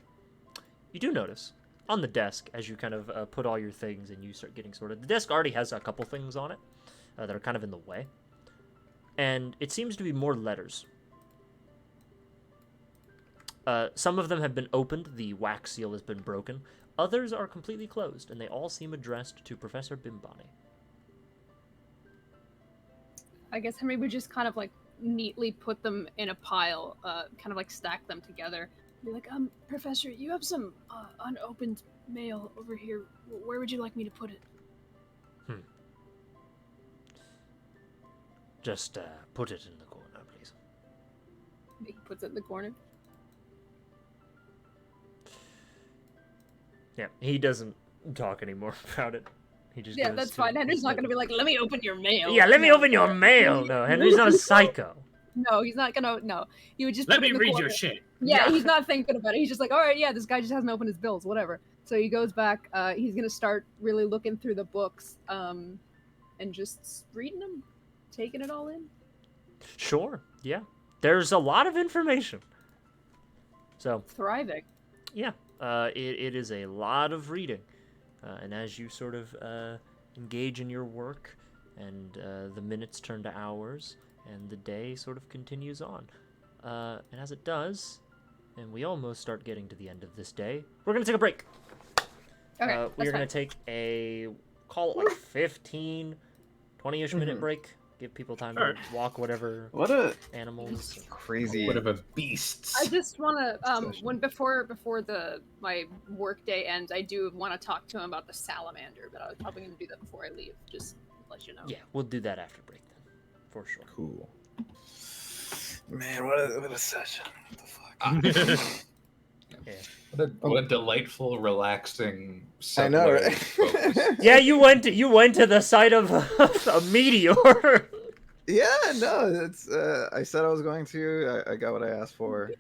You do notice on the desk, as you kind of put all your things and you start getting sorted, the desk already has a couple things on it that are kind of in the way. And it seems to be more letters. Some of them have been opened. The wax seal has been broken. Others are completely closed, and they all seem addressed to Professor Bimbani. I guess Henry would just kind of like neatly put them in a pile, kind of like stack them together. Be like, Professor, you have some unopened mail over here. Where would you like me to put it? Just put it in the corner, please. He puts it in the corner. Yeah, he doesn't talk anymore about it. He just Yeah, goes that's to fine. his Henry's not desk. gonna be like, let me open your mail. Yeah, let me No. open your mail. No, Henry's not a psycho. No, he's not gonna. No, he would just Let put it me in the read corner. your shit. Yeah, he's not thinking about it. He's just like, all right, yeah, this guy just hasn't opened his bills, whatever. So he goes back. He's gonna start really looking through the books, and just reading them, taking it all in. Sure, yeah. There's a lot of information. So, Thriving. yeah, it is a lot of reading. And as you sort of engage in your work, and the minutes turn to hours, and the day sort of continues on. And as it does, and we almost start getting to the end of this day, we're going to take a break. Okay, We're going fine. to take a, call it like 15, 20-ish minute break. Give people time Sure. to walk whatever What a animals. crazy. Whatever beasts. I just want to Discussion. when before my work day ends, I do want to talk to him about the salamander, but I was probably going to do that before I leave. Just to let you know. Yeah, we'll do that after break then, for sure. Cool. Man, what a session. What the fuck? Yeah. What a delightful, relaxing. I know, subway right? focus. Yeah, you went to the site of a meteor. Yeah, no, it's. I said I was going to. I got what I asked for.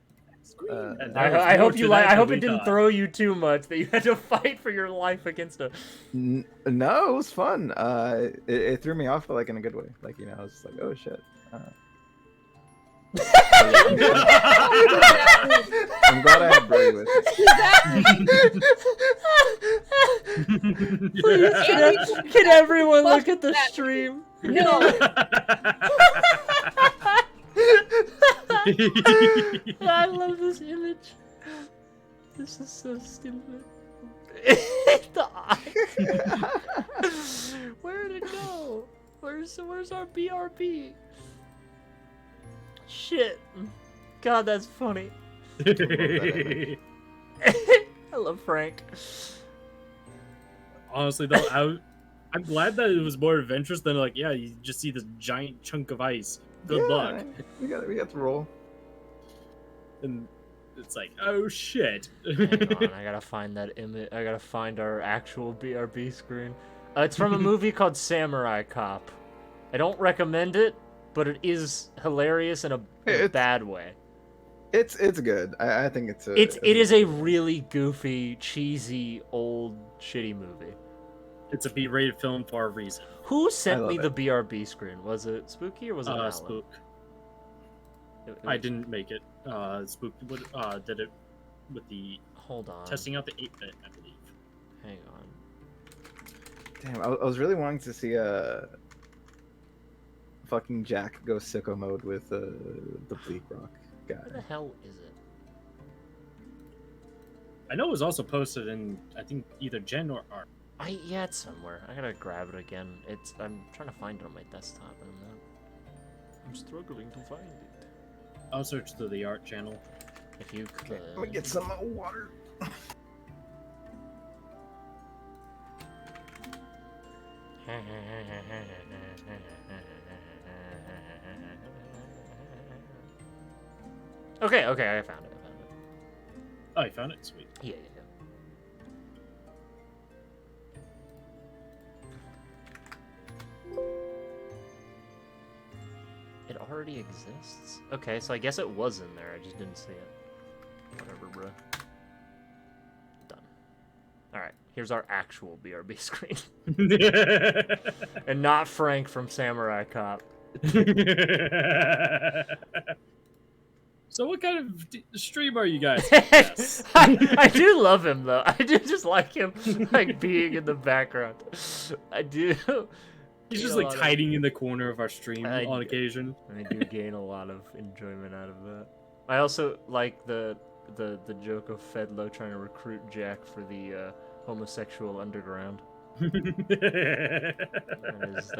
And I, there was I more hope to you that like. I than hope we it didn't thought. throw you too much that you had to fight for your life against a. No, it was fun. It threw me off, but like in a good way. Like I was like, oh shit. I'm glad I had Brody with me. Please, can everyone look at the stream? No. I love this image. This is so stupid. The eye. Where'd it go? Where's our BRB? Shit. God, that's funny. image. I love Frank. Honestly, though, I'm glad that it was more adventurous than like, yeah, you just see this giant chunk of ice. Good luck. We got to roll. And it's like, oh shit. Hang on, I gotta find that image. I gotta find our actual BRB screen. It's from a movie called Samurai Cop. I don't recommend it, but it is hilarious in a bad way. It's good. I think it's a. It is a really goofy, cheesy, old, shitty movie. It's a B-rated film for a reason. Who sent love me it. the BRB screen? Was it Spooky or was it Alan? Spook. It I was- didn't make it. Spook did it with the Hold on. testing out the 8-bit, I believe. Hang on. Damn, I was really wanting to see fucking Jack go sicko mode with the Bleak Rock guy. Where the hell is it? I know it was also posted in, I think, either Gen or Art. Yeah, it's somewhere. I gotta grab it again. I'm trying to find it on my desktop, and I'm struggling to find it. I'll search through the Art channel. If you could. Let me get some water. Okay, I found it. Oh, you found it? Sweet. Yeah. It already exists? Okay, so I guess it was in there, I just didn't see it. Whatever, bro. Done. Alright, here's our actual BRB screen. And not Frank from Samurai Cop. So what kind of stream are you guys? Yes. I do love him, though. I do just like him, like, being in the background. I do. He's gain just a like lot of- hiding in the corner of our stream I on do. occasion. I do gain a lot of enjoyment out of that. I also like the joke of Fedlo trying to recruit Jack for the homosexual underground. That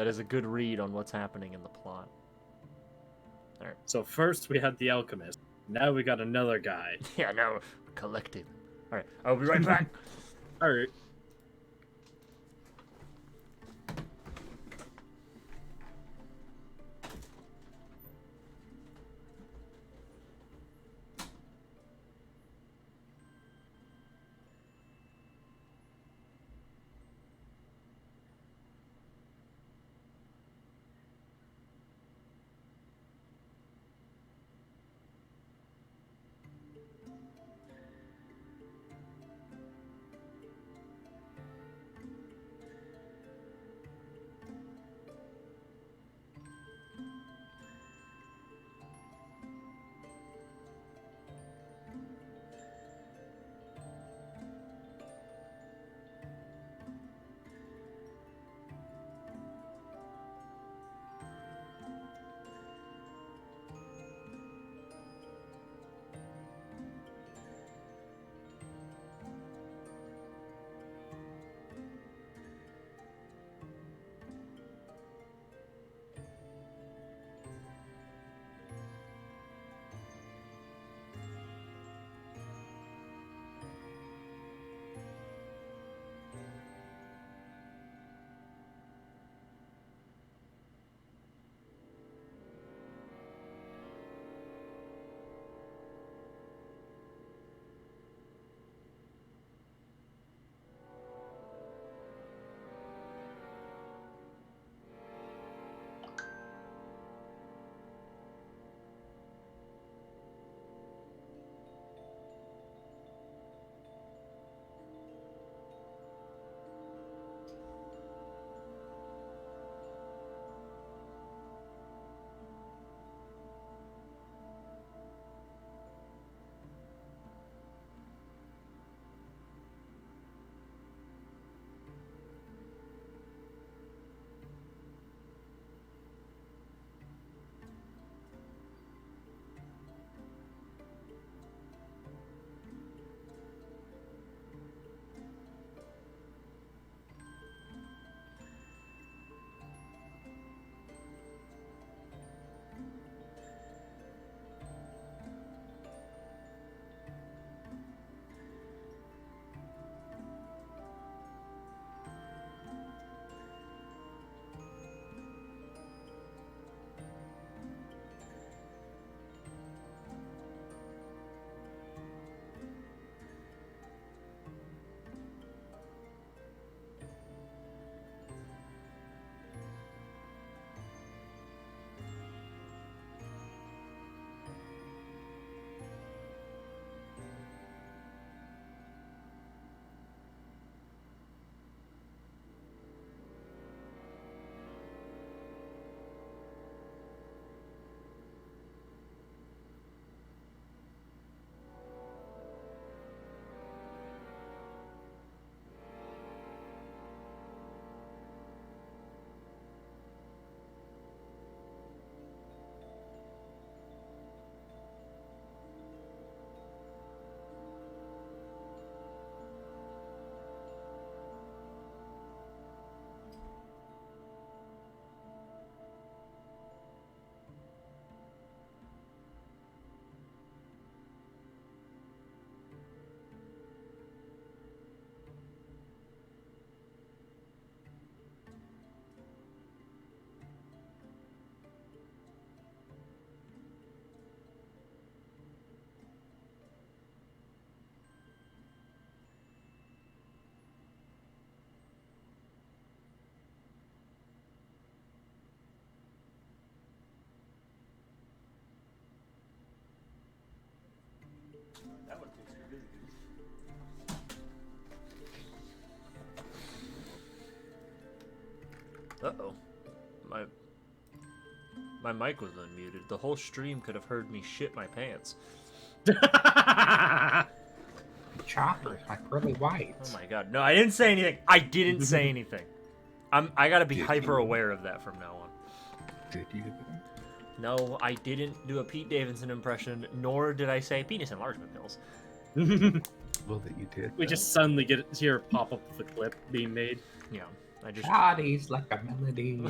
is a good read on what's happening in the plot. Alright. So first we had the alchemist. Now we got another guy. Yeah, now we're collecting. Alright, I'll be right back. All right. Uh-oh. My mic was unmuted. The whole stream could have heard me shit my pants. Chopper, like really white. Oh my god. No, I didn't say anything. I didn't say anything. I gotta be Did hyper you? aware of that from now on. Did you? No, I didn't do a Pete Davidson impression, nor did I say penis enlargement pills. Well, that you did. We just suddenly hear a pop up of a clip being made. Yeah, I just. Bodies like a melody.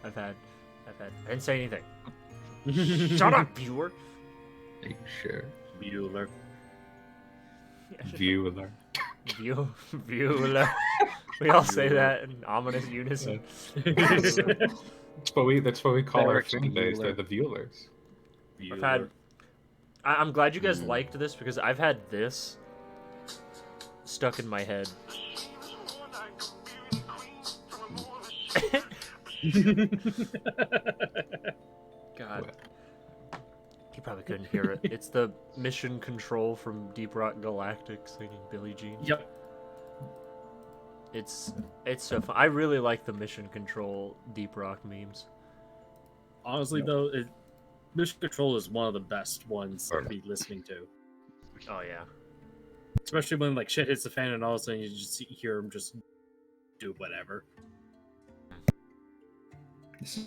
I've had. I didn't say anything. Shut up, viewer. Are you sure? Bueller. Viewer. Viewer. We all say that in ominous unison. That's what we call our Eric's fan base. Bueller. They're the viewers. I've had. I'm glad you guys liked this because I've had this stuck in my head. God. You probably couldn't hear it. It's the Mission Control from Deep Rock Galactic singing Billie Jean. Yep. It's so fun. I really like the Mission Control Deep Rock memes. Honestly, though, Mission Control is one of the best ones to be listening to. Oh yeah. Especially when like shit hits the fan and all of a sudden you just hear him just do whatever. This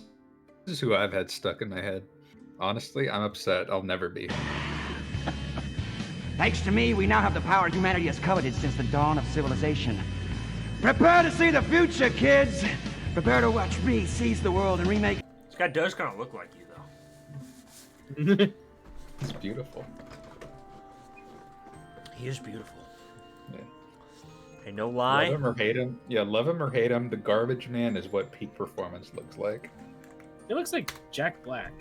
is who I've had stuck in my head. Honestly, I'm upset. I'll never be. Thanks to me, we now have the power humanity has coveted since the dawn of civilization. Prepare to see the future, kids! Prepare to watch me seize the world and remake. This guy does kind of look like you, though. It's beautiful. He is beautiful. Yeah. Hey, no Love lie. him or hate him. Yeah, love him or hate him. The garbage man is what peak performance looks like. It looks like Jack Black.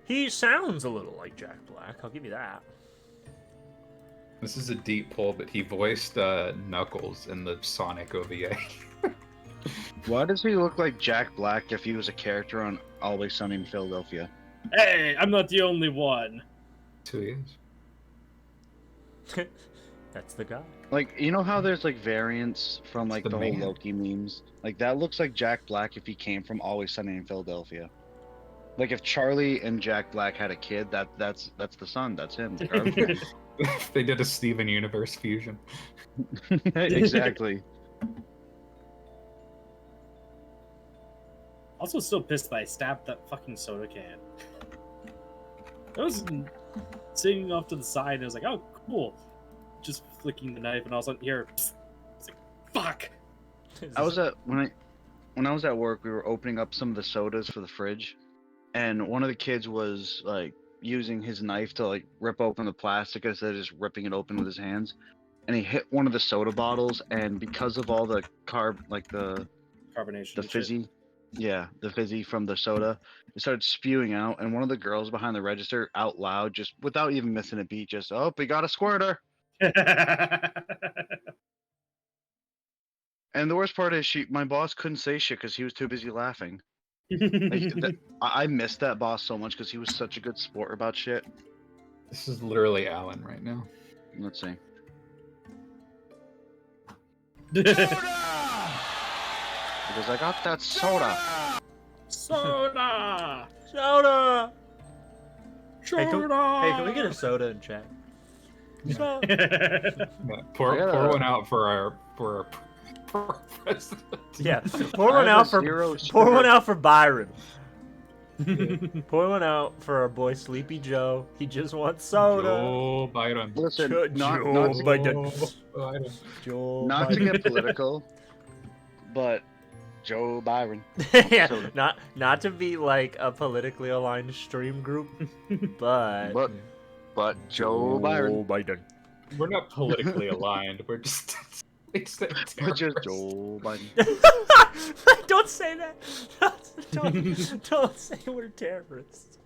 He sounds a little like Jack Black. I'll give you that. This is a deep pull, but he voiced Knuckles in the Sonic OVA. Why does he look like Jack Black if he was a character on Always Sunny in Philadelphia? Hey, I'm not the only one. 2 years. That's the guy. Like, you know how there's like variants from like the the whole man. Loki memes? Like that looks like Jack Black if he came from Always Sunny in Philadelphia. Like if Charlie and Jack Black had a kid, that's the son. That's him. the garbage man. They did a Steven Universe fusion. Exactly. Also, still pissed that I stabbed that fucking soda can. I was sitting off to the side and I was like, oh, cool. Just flicking the knife and all of a sudden here, psst. I was like, fuck. I was at when I was at work, we were opening up some of the sodas for the fridge, and one of the kids was like using his knife to like rip open the plastic instead of just ripping it open with his hands, and he hit one of the soda bottles, and because of all the the Carbonation. the and shit. fizzy, yeah, the fizzy from the soda, it started spewing out, and one of the girls behind the register out loud, just without even missing a beat, just, oh, we got a squirter. And the worst part is my boss couldn't say shit because he was too busy laughing. I missed that boss so much because he was such a good sport about shit. This is literally Alan right now. Let's see. Soda! Because I got that soda. Soda! Soda! Hey, Soda! Hey, can we get a soda in chat? Yeah, pour one out for our president. Yeah, pour one out for Byron. Pour one out for our boy Sleepy Joe. He just wants soda. Joe Biden. Listen, Joe not Biden. Joe to Biden. get political, but Joe Byron. Yeah, Soda. not to be like a politically aligned stream group, but Joe Byron. Biden. We're not politically aligned. We're just We're just Joe Biden. Don't say that. Don't say we're terrorists.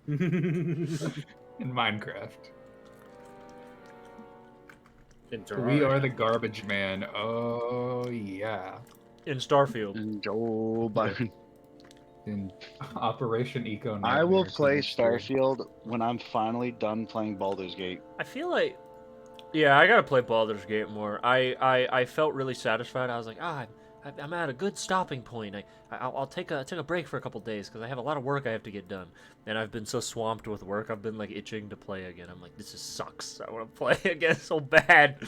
in Minecraft. In We are the garbage man. Oh yeah. In Starfield. And Joe Biden. In Operation Eco. I will Nightmares play in the street. Starfield when I'm finally done playing Baldur's Gate. I feel like Yeah, I gotta play Baldur's Gate more. I felt really satisfied. I was like, I'm at a good stopping point. I'll take a break for a couple days because I have a lot of work I have to get done, and I've been so swamped with work. I've been like itching to play again. I'm like, this just sucks. I want to play again so bad.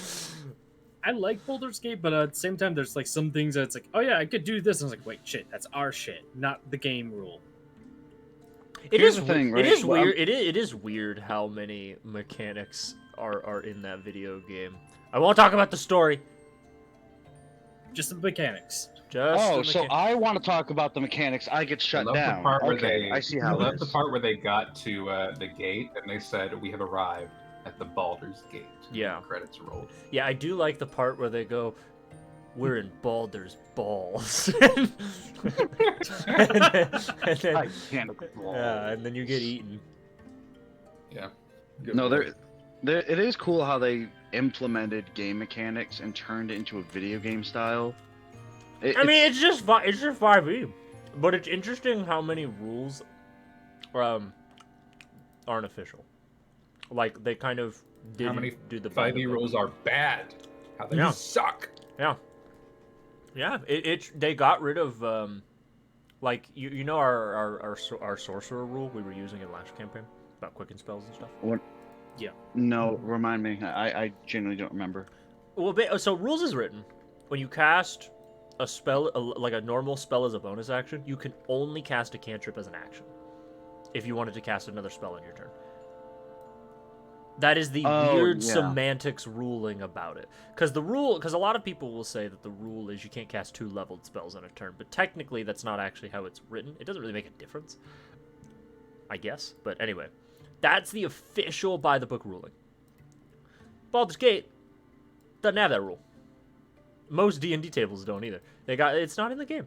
I like Baldur's Gate, but at the same time, there's like some things that's like, oh yeah, I could do this. And I was like, wait, shit, that's our shit, not the game rule. Here's the thing, right? It is Well, weird. It is weird how many mechanics are in that video game. I won't talk about the story. Just the mechanics. Oh, so I want to talk about the mechanics. I get I shut love down. the part where Okay, I see how I it love the is. part where they got to the gate and they said we have arrived at the Baldur's Gate. Yeah. And the credits rolled. Yeah, I do like the part where they go, "We're in Baldur's balls," and then, Titanic balls. yeah, and then you get eaten. Yeah. No, there, it is cool how they implemented game mechanics and turned it into a video game style. I mean, it's just 5e, but it's interesting how many rules aren't official. Like they kind of didn't How many do the 5e rules are bad? How they Yeah. suck. Yeah, they got rid of like you know our sorcerer rule we were using in last campaign about quicken spells and stuff. What? Yeah. No, remind me. I genuinely don't remember. Well, so rules is written when you cast a spell like a normal spell as a bonus action, you can only cast a cantrip as an action. If you wanted to cast another spell in your turn. That is the weird semantics ruling about it. Because a lot of people will say that the rule is you can't cast 2 leveled spells on a turn, but technically that's not actually how it's written. It doesn't really make a difference, I guess. But anyway, that's the official by the book ruling. Baldur's Gate doesn't have that rule. Most D&D tables don't either. It's not in the game.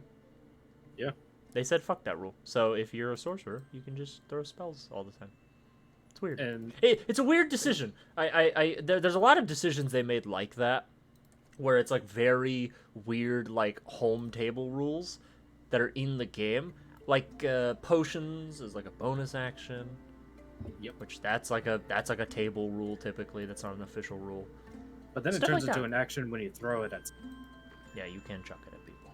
Yeah. They said fuck that rule. So if you're a sorcerer, you can just throw spells all the time. It's weird. And It's a weird decision. There's a lot of decisions they made like that, where it's like very weird, like home table rules that are in the game. Like potions is like a bonus action. Yep. Which that's like a table rule typically. That's not an official rule. but then it Stuff turns like into that. an action when you throw it at. Yeah, you can chuck it at people.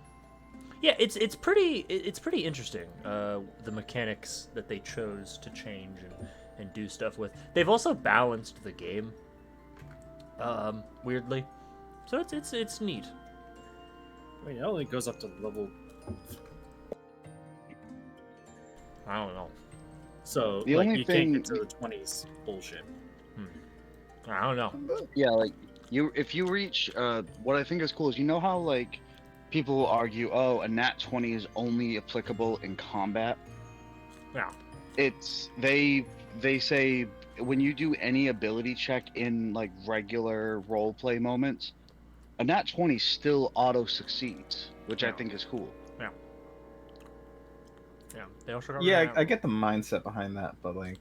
Yeah, it's pretty interesting. The mechanics that they chose to change and do stuff with. They've also balanced the game. Weirdly, so it's neat. I mean, it only goes up to level. I don't know. So The like only you thing- can't get to the 20s bullshit. I don't know. Yeah, like if you reach what I think is cool is how like people will argue, oh, a nat 20 is only applicable in combat. Yeah. It's they say when you do any ability check in like regular role play moments, a nat 20 still auto succeeds, which I think is cool. Yeah. They also got Yeah, I get the mindset behind that, but like,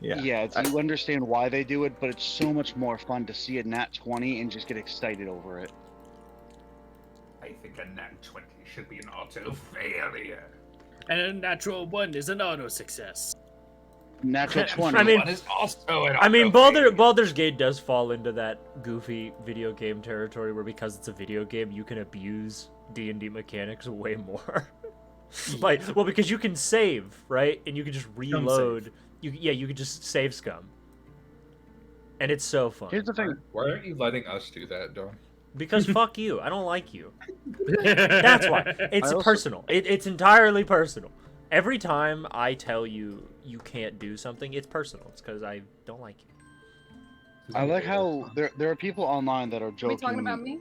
You understand why they do it, but it's so much more fun to see a nat 20 and just get excited over it. I think a nat 20 should be an auto failure. And a natural 1 is an auto success. Natural 20. I mean, One is also an I mean, auto failure. Baldur's Gate does fall into that goofy video game territory where because it's a video game, you can abuse D&D mechanics way more. Because you can save, right? And you can just reload. You can just save scum. And it's so fun. Here's the thing. Why aren't you letting us do that, Don? Because fuck you. I don't like you. That's why. It's I also- personal. It's entirely personal. Every time I tell you you can't do something, it's personal. It's because I don't like you. I like how there are people online that are Are joking. we talking about me?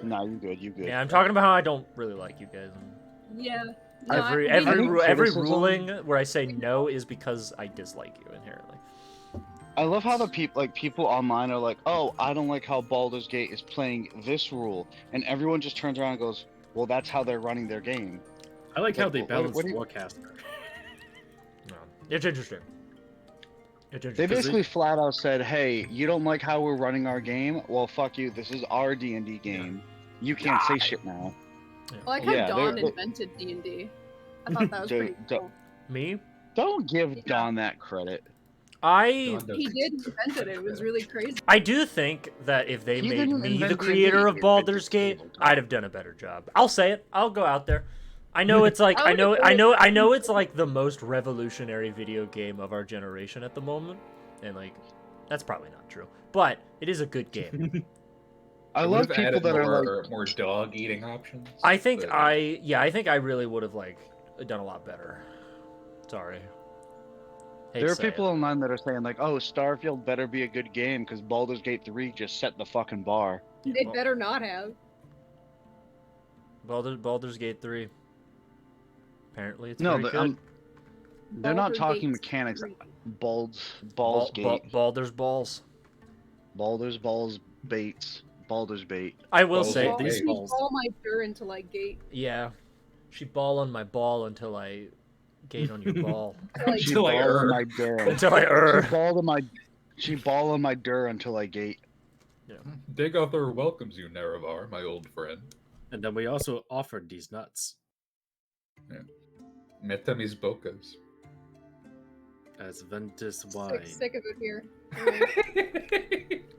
Nah, you good. Yeah, I'm talking about how I don't really like you guys. Yeah. No, Every I think every criticism- ruling where I say no is because I dislike you inherently. I love how the people online are like, oh, I don't like how Baldur's Gate is playing this rule, and everyone just turns around and goes, well, that's how they're running their game. I like how they What- balance what do you- Warcaster. No, it's interesting. It's They interesting. basically flat out said, hey, you don't like how we're running our game? Well, fuck you. This is our D&D game. You can't say shit now. I like how Yeah, Dawn they're- invented D&D. I thought that was pretty Dude, cool. Me? Don't give Yeah. Don that credit. He did invent it. It was really crazy. I do think that if they He made didn't me the invent creator D&D, of he Baldur's invented Gate, tabletop. I'd have done a better job. I'll say it. I'll go out there. I know it's like I know it's like the most revolutionary video game of our generation at the moment, and like that's probably not true, but it is a good game. I would love have people added that are more, like, more dog eating options. I think but- I think I really would have like done a lot better. Sorry. Hate there to are say people it. online that are saying like, oh, Starfield better be a good game because Baldur's Gate 3 just set the fucking bar. They well- better not have. Baldur's Gate 3. Apparently it's No, very but good. they're not Baldur's talking Gate's mechanics. great. Balls Gate. Baldur's balls. Baldur's balls baits. Baldur's bait. I will Balls say Gate. these She balls. ball my dirt into like gate. yeah. She ball on my ball until I gate on your ball. Like, She Till I ball on err. my dur. Until I She ball on my dur until I gate. Digother welcomes you, Nerevar, my old friend. And then we also offered these nuts Meta mis bocas. as Ventus wine. sick of it here.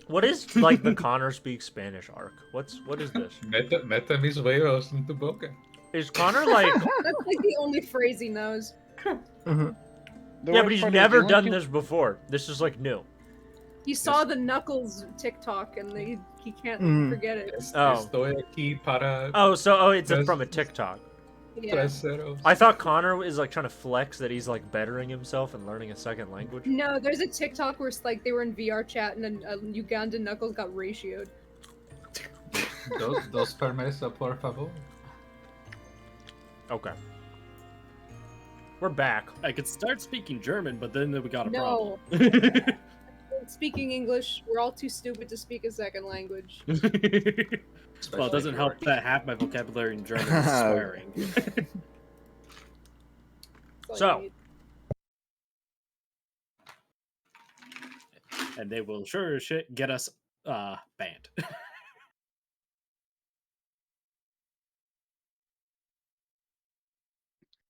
What is like the Connor speaks Spanish arc? What is this? Meta mis huevos en tu boca. Is Connor like That's like the only phrase he knows. The yeah, worst but he's part is never the only done people- this before. This is like new. He saw the Knuckles TikTok and he can't forget it. Oh. Estoy aquí para It's Yes. from a TikTok. Yeah. traseros. I thought Connor is like trying to flex that he's like bettering himself and learning a second language. No, there's a TikTok where it's like they were in VR chat and then Ugandan Knuckles got ratioed. Dos permesa, por favor. Okay. We're back. I could start speaking German, but then we got a No. problem. Speaking English, we're all too stupid to speak a second language. Well, it Especially doesn't help George. that half my vocabulary in German is swearing. That's all So. you need. And they will sure as shit get us banned.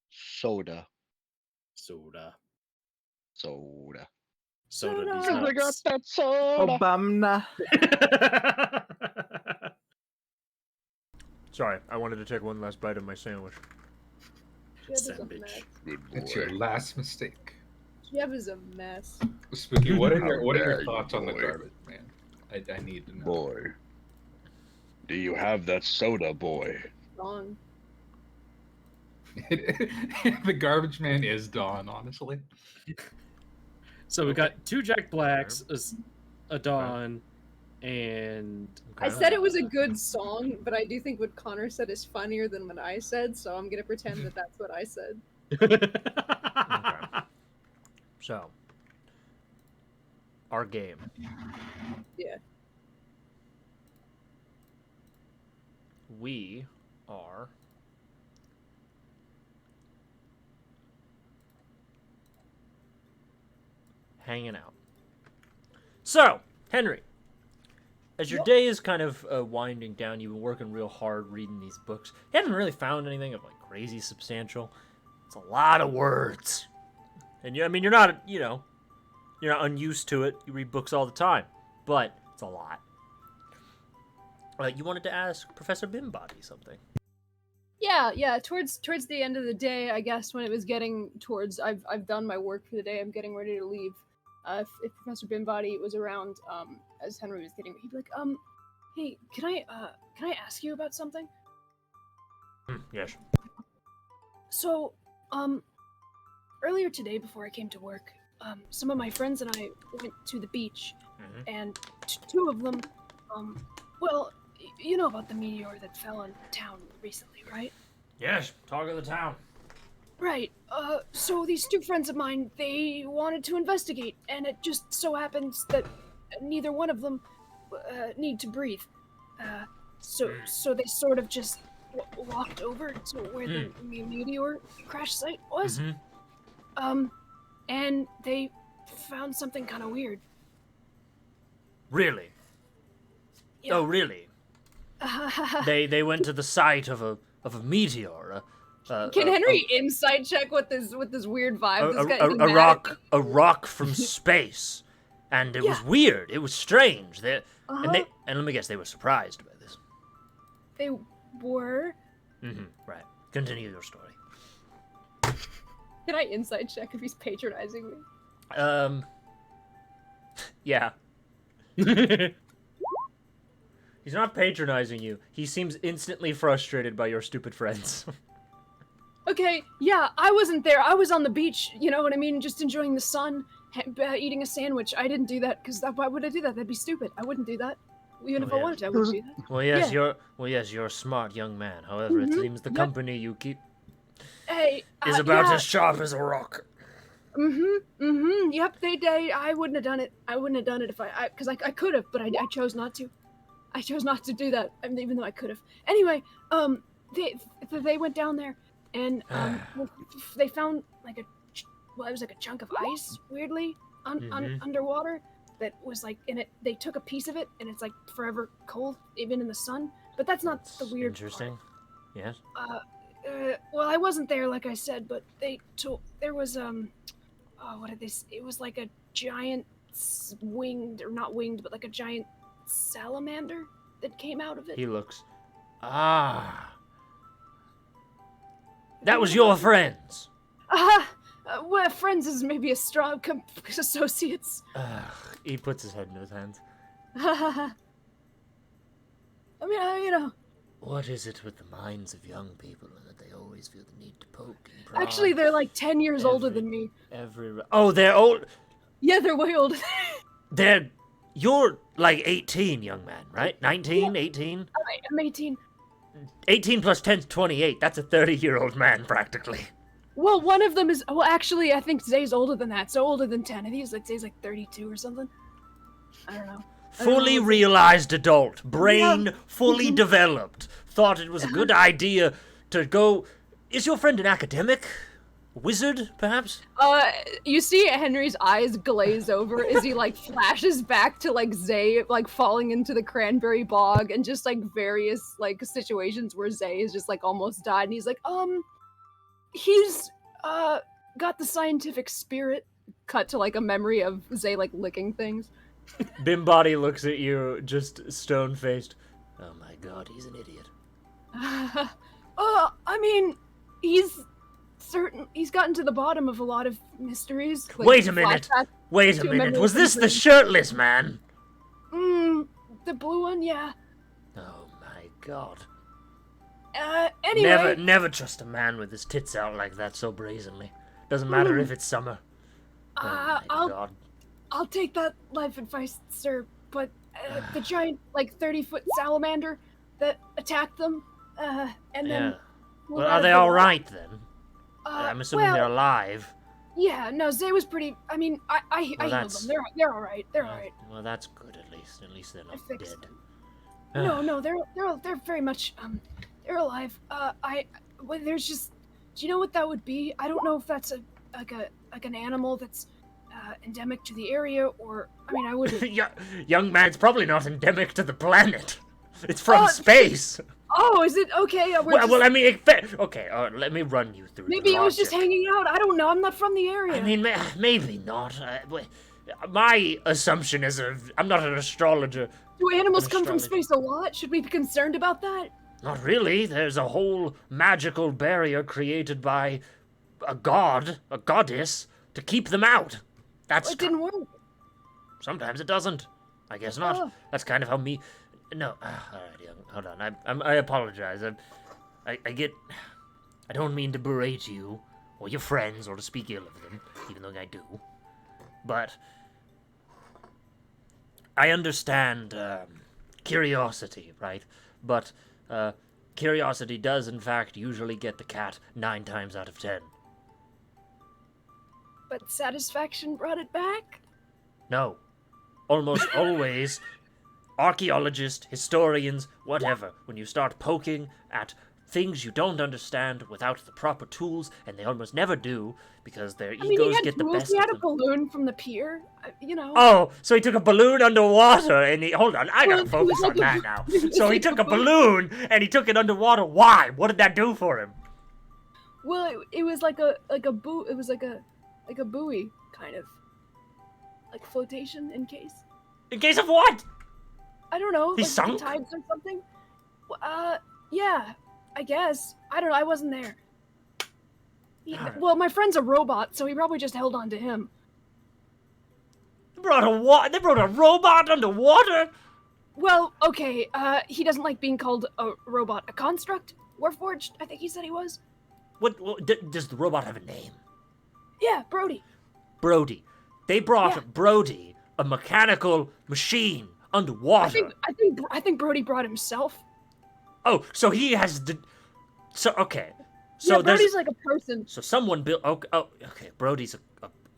Soda. Soda. Soda. Soda these Soda. I got nuts. that soda. Obama. Sorry, I wanted to take one last bite of my sandwich. Jeb is a Sandwich. mess. Good It's your last mistake. Jeb is a mess. Spooky, what are How your dare you, thoughts on the boy. garbage, man? I need to know. Boy. Do you have that soda, boy? Wrong. The garbage man is Dawn, honestly. So we got two Jack Blacks, a Dawn, and I said it was a good song, but I do think what Connor said is funnier than what I said, so I'm gonna pretend that that's what I said. Okay. So, our game. Yeah. We are hanging out. So, Henry, as your day is kind of winding down, you've been working real hard reading these books. You haven't really found anything of like crazy substantial. It's a lot of words, and you're not, you're not unused to it. You read books all the time, but it's a lot. You wanted to ask Professor Bimbody something. Yeah. Towards the end of the day, I guess when it was getting towards, I've done my work for the day. I'm getting ready to leave. If Professor Bimbody was around, as Henry was getting, he'd be like, hey, can I ask you about something? Yes. So, earlier today before I came to work, some of my friends and I went to the beach, and two of them, well, you know about the meteor that fell on town recently, right? Yes, talk of the town. Right. So these two friends of mine, they wanted to investigate, and it just so happens that neither one of them need to breathe. So they sort of just walked over to where the meteor crash site was. And they found something kind of weird. Really? Yeah. Oh, really? They went to the site of a meteor, Can Henry insight check with this weird vibe? This guy is a mad. a rock from space, and it was weird. It was strange. And let me guess, they were surprised by this. They were. Right. Continue your story. Can I insight check if he's patronizing me? Yeah. He's not patronizing you. He seems instantly frustrated by your stupid friends. Okay, yeah, I wasn't there. I was on the beach, you know what I mean? Just enjoying the sun, eating a sandwich. I didn't do that, because why would I do that? That'd be stupid. I wouldn't do that. Even if I wanted to, I wouldn't do that. Well, yes, you're a smart young man. However, it seems the company you keep is about as sharp as a rock. Yep, I wouldn't have done it. I wouldn't have done it if because I could have, but I chose not to. I chose not to do that, even though I could have. Anyway, they went down there, and they found it was like a chunk of ice, weirdly, underwater, that was like in it. They took a piece of it, and it's like forever cold, even in the sun. But that's not the weird Interesting. part. Yes. Well, I wasn't there, like I said, but there was what did they say? It was like a giant winged, or not winged, but like a giant salamander that came out of it. He looks. That was your friends. Well, friends is maybe a strong associates. He puts his head in his hands. I mean, you know. What is it with the minds of young people that they always feel the need to poke and prod? Actually, they're like 10 years older than me. They're old. Yeah, they're way older. You're like 18, young man, right? 19, 18? I'm 18. 18 plus 10 is 28. That's a 30-year-old man, practically. Well, one of them is... Well, actually, I think Zay's older than that, so older than 10. I think Zay's like 32 or something. I don't know. Fully realized adult. Brain fully developed. Thought it was a good idea to go... Is your friend an academic? Wizard, perhaps? You see Henry's eyes glaze over as he, like, flashes back to, like, Zay, like, falling into the cranberry bog and just, like, various, like, situations where Zay has just, like, almost died. And he's like, he's, got the scientific spirit. Cut to, like, a memory of Zay, like, licking things. Bimbody looks at you, just stone-faced. Oh my god, he's an idiot. I mean, he's gotten to the bottom of a lot of mysteries. Like, Wait a minute. Was this the shirtless man? The blue one, yeah. Oh my god. Anyway. Never trust a man with his tits out like that so brazenly. Doesn't matter if it's summer. Oh my god. I'll take that life advice, sir, but the giant, like, 30-foot salamander that attacked them, and then... Well, are they alright, then? I'm assuming they're alive. Yeah, no, Zay was pretty... I mean, I healed them. They're alright. They're alright. Well, that's good, at least. At least they're not dead. No, they're very much, they're alive. Well, there's just... Do you know what that would be? I don't know if that's like an animal that's... endemic to the area, or I mean, I wouldn't. Young man, it's probably not endemic to the planet. It's from space. Oh, is it okay? Well, I mean, okay. Let me run you through. Maybe it was just hanging out. I don't know. I'm not from the area. I mean, maybe not. My assumption is I'm not an astrologer. Do animals come from space a lot? Should we be concerned about that? Not really. There's a whole magical barrier created by a goddess, to keep them out. It didn't work. Sometimes it doesn't. I guess not. That's kind of how me... No. Alright, young. Hold on. I apologize. I don't mean to berate you, or your friends, or to speak ill of them, even though I do. But... I understand, curiosity, right? But, curiosity does, in fact, usually get the cat 9 times out of 10. But satisfaction brought it back? No. Almost always, archaeologists, historians, whatever, when you start poking at things you don't understand without the proper tools, and they almost never do, because their egos get the best of them. He had a balloon from the pier, you know. Oh, so he took a balloon underwater, and hold on, I gotta focus on that now. So he took a balloon, and he took it underwater. Why? What did that do for him? Well, it was like a it was like a buoy kind of like flotation in case. In case of what? I don't know. He like sunk? the tides or something. Yeah, I guess. I don't know. I wasn't there. Well, my friend's a robot, so he probably just held on to him. They brought a robot underwater? Well, okay, he doesn't like being called a robot. A construct? Warforged, I think he said he was. What does the robot have a name? Yeah, Brody. Brody. They brought Yeah. Brody, a mechanical machine, underwater. I think Brody brought himself. Oh, so he has the... So, okay. So Yeah, there's... Brody's like a person. So someone built... Okay. Brody's okay,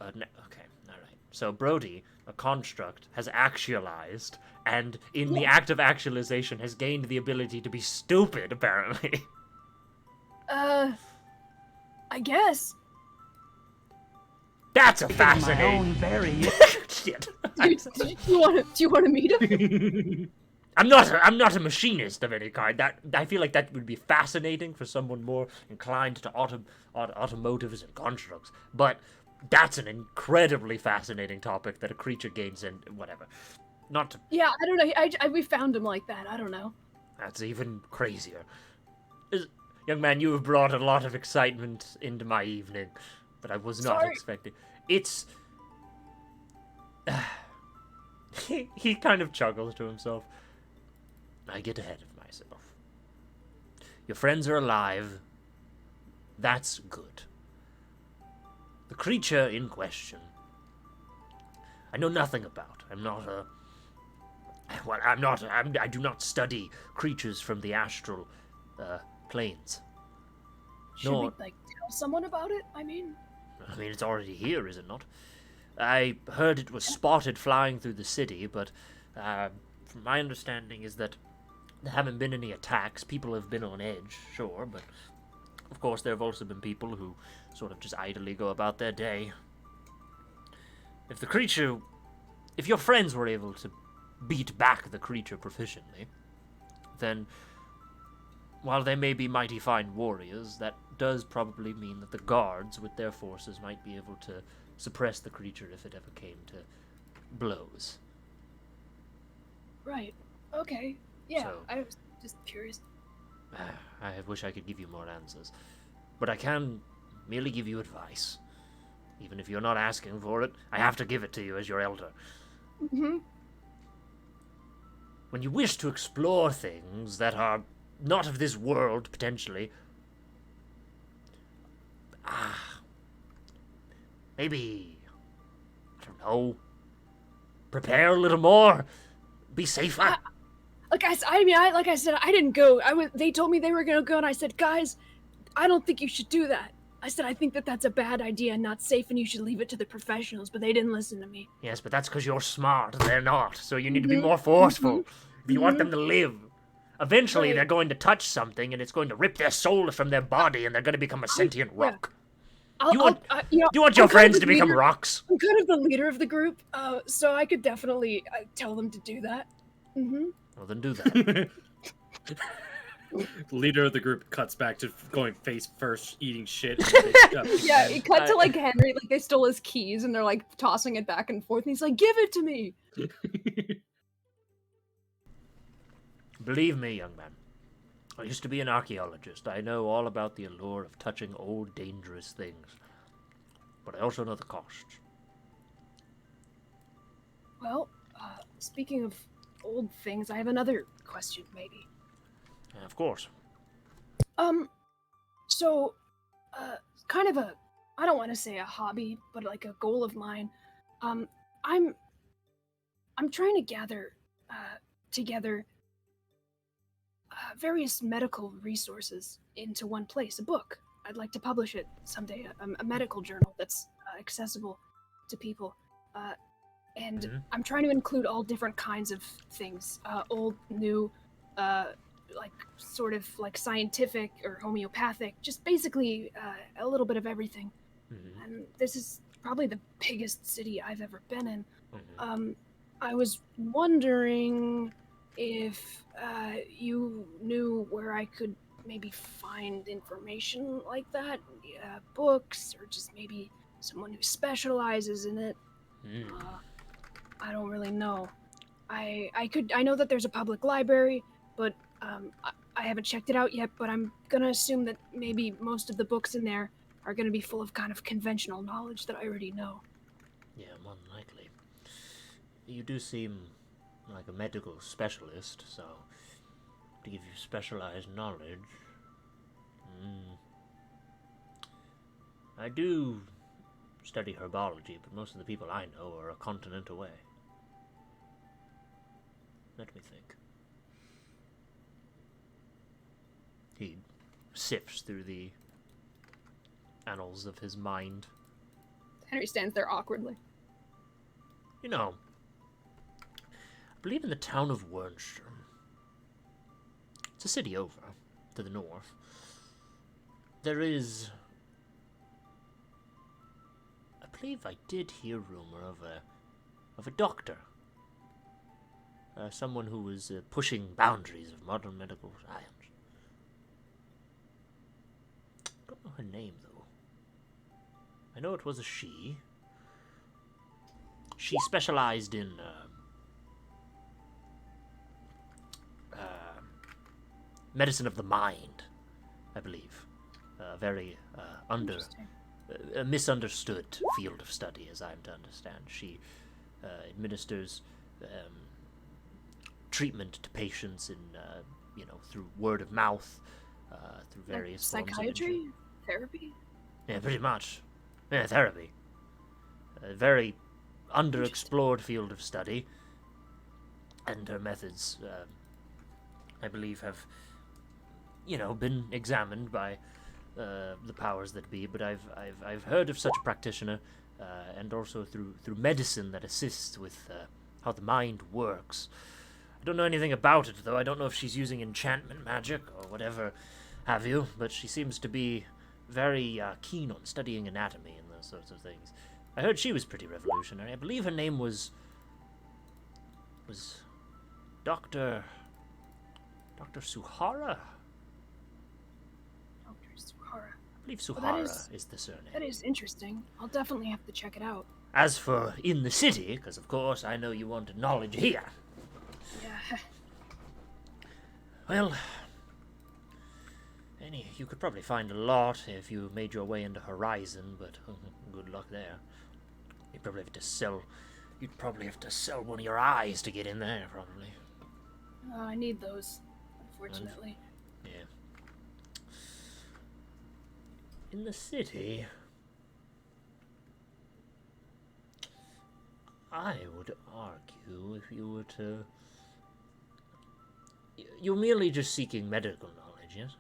all right. So Brody, a construct, has actualized, and in the act of actualization has gained the ability to be stupid, apparently. I guess. That's a My own fascinating... variant. Shit. Do you want to meet him? I'm not a machinist of any kind. I feel like that would be fascinating for someone more inclined to automotives and constructs. But that's an incredibly fascinating topic that a creature gains in whatever. Not to, Yeah, I don't know. We found him like that. I don't know. that's even crazier. Young man, you have brought a lot of excitement into my evening, but I was not Sorry. expecting. It's he kind of chuckles to himself. I get ahead of myself. Your friends are alive. That's good. The creature in question, I know nothing about. I do not study creatures from the astral planes. Should No. we tell someone about it? I mean, It's already here, is it not? I heard it was spotted flying through the city, but from my understanding is that there haven't been any attacks. People have been on edge, sure, but of course there have also been people who sort of just idly go about their day. If your friends were able to beat back the creature proficiently, then while they may be mighty fine warriors, that does probably mean that the guards with their forces might be able to suppress the creature if it ever came to blows. right. Okay. Yeah, So- I was just curious. I wish I could give you more answers, but I can merely give you advice. Even if you're not asking for it, I have to give it to you as your elder. Mm-hmm. When you wish to explore things that are not of this world, potentially, maybe, I don't know, prepare a little more, be safer. Like I said, I didn't go. They told me they were gonna go, and I said, guys, I don't think you should do that. I said, I think that that's a bad idea and not safe, and you should leave it to the professionals. But they didn't listen to me. Yes, but that's because you're smart, they're not, so you need to be more forceful. If you want them to live. Eventually, Right. they're going to touch something, and it's going to rip their soul from their body, and they're going to become a sentient rock. You want your I'm kind friends of to the become leader- rocks? I'm kind of the leader of the group, so I could definitely tell them to do that. Mm-hmm. Well, then do that. Leader of the group cuts back to going face first, eating shit. And Yeah, it cut to like Henry, like they stole his keys and they're like tossing it back and forth, and he's like, "Give it to me." Believe me, young man. I used to be an archaeologist. I know all about the allure of touching old, dangerous things. But I also know the costs. Well, speaking of old things, I have another question, maybe. Of course. So, kind of I don't want to say a hobby, but like a goal of mine. I'm trying to gather, together, various medical resources into one place, a book. I'd like to publish it someday, a medical journal that's accessible to people. And Mhm. I'm trying to include all different kinds of things, old, new, like sort of like scientific or homeopathic, just basically a little bit of everything. Mhm. And this is probably the biggest city I've ever been in. Mhm. I was wondering if you knew where I could maybe find information like that, books, or just maybe someone who specializes in it. I don't really know. I know that there's a public library, but I haven't checked it out yet, but I'm gonna assume that maybe most of the books in there are gonna be full of kind of conventional knowledge that I already know. Yeah, more than likely. You do seem like a medical specialist, so to give you specialized knowledge. I do study herbology, but most of the people I know are a continent away. Let me think. He sifts through the annals of his mind. Henry stands there awkwardly. You know, I believe in the town of Wernstrom. It's a city over, to the north. There is... I believe I did hear rumor of a doctor. Someone who was pushing boundaries of modern medical science. I don't know her name, though. I know it was a she. She specialized in medicine of the mind, I believe. A very misunderstood field of study, as I'm to understand. She administers treatment to patients in, through word of mouth, through various forms of psychiatry, therapy. Yeah, pretty much. Yeah, therapy. A very underexplored field of study, and her methods, I believe, have, been examined by the powers that be. But I've heard of such a practitioner, and also through medicine that assists with how the mind works. I don't know anything about it, though. I don't know if she's using enchantment magic or whatever have you, but she seems to be very keen on studying anatomy and those sorts of things. I heard she was pretty revolutionary. I believe her name was Dr. Suhara? Dr. Suhara. I believe Suhara is the surname. That is interesting. I'll definitely have to check it out. As for in the city, because of course I know you wanted knowledge here. Yeah. Well, you could probably find a lot if you made your way into Horizon, but good luck there. You'd probably have to sell one of your eyes to get in there, probably. I need those, unfortunately. Yeah. In the city, I would argue if you were to... You're merely just seeking medical knowledge, yes?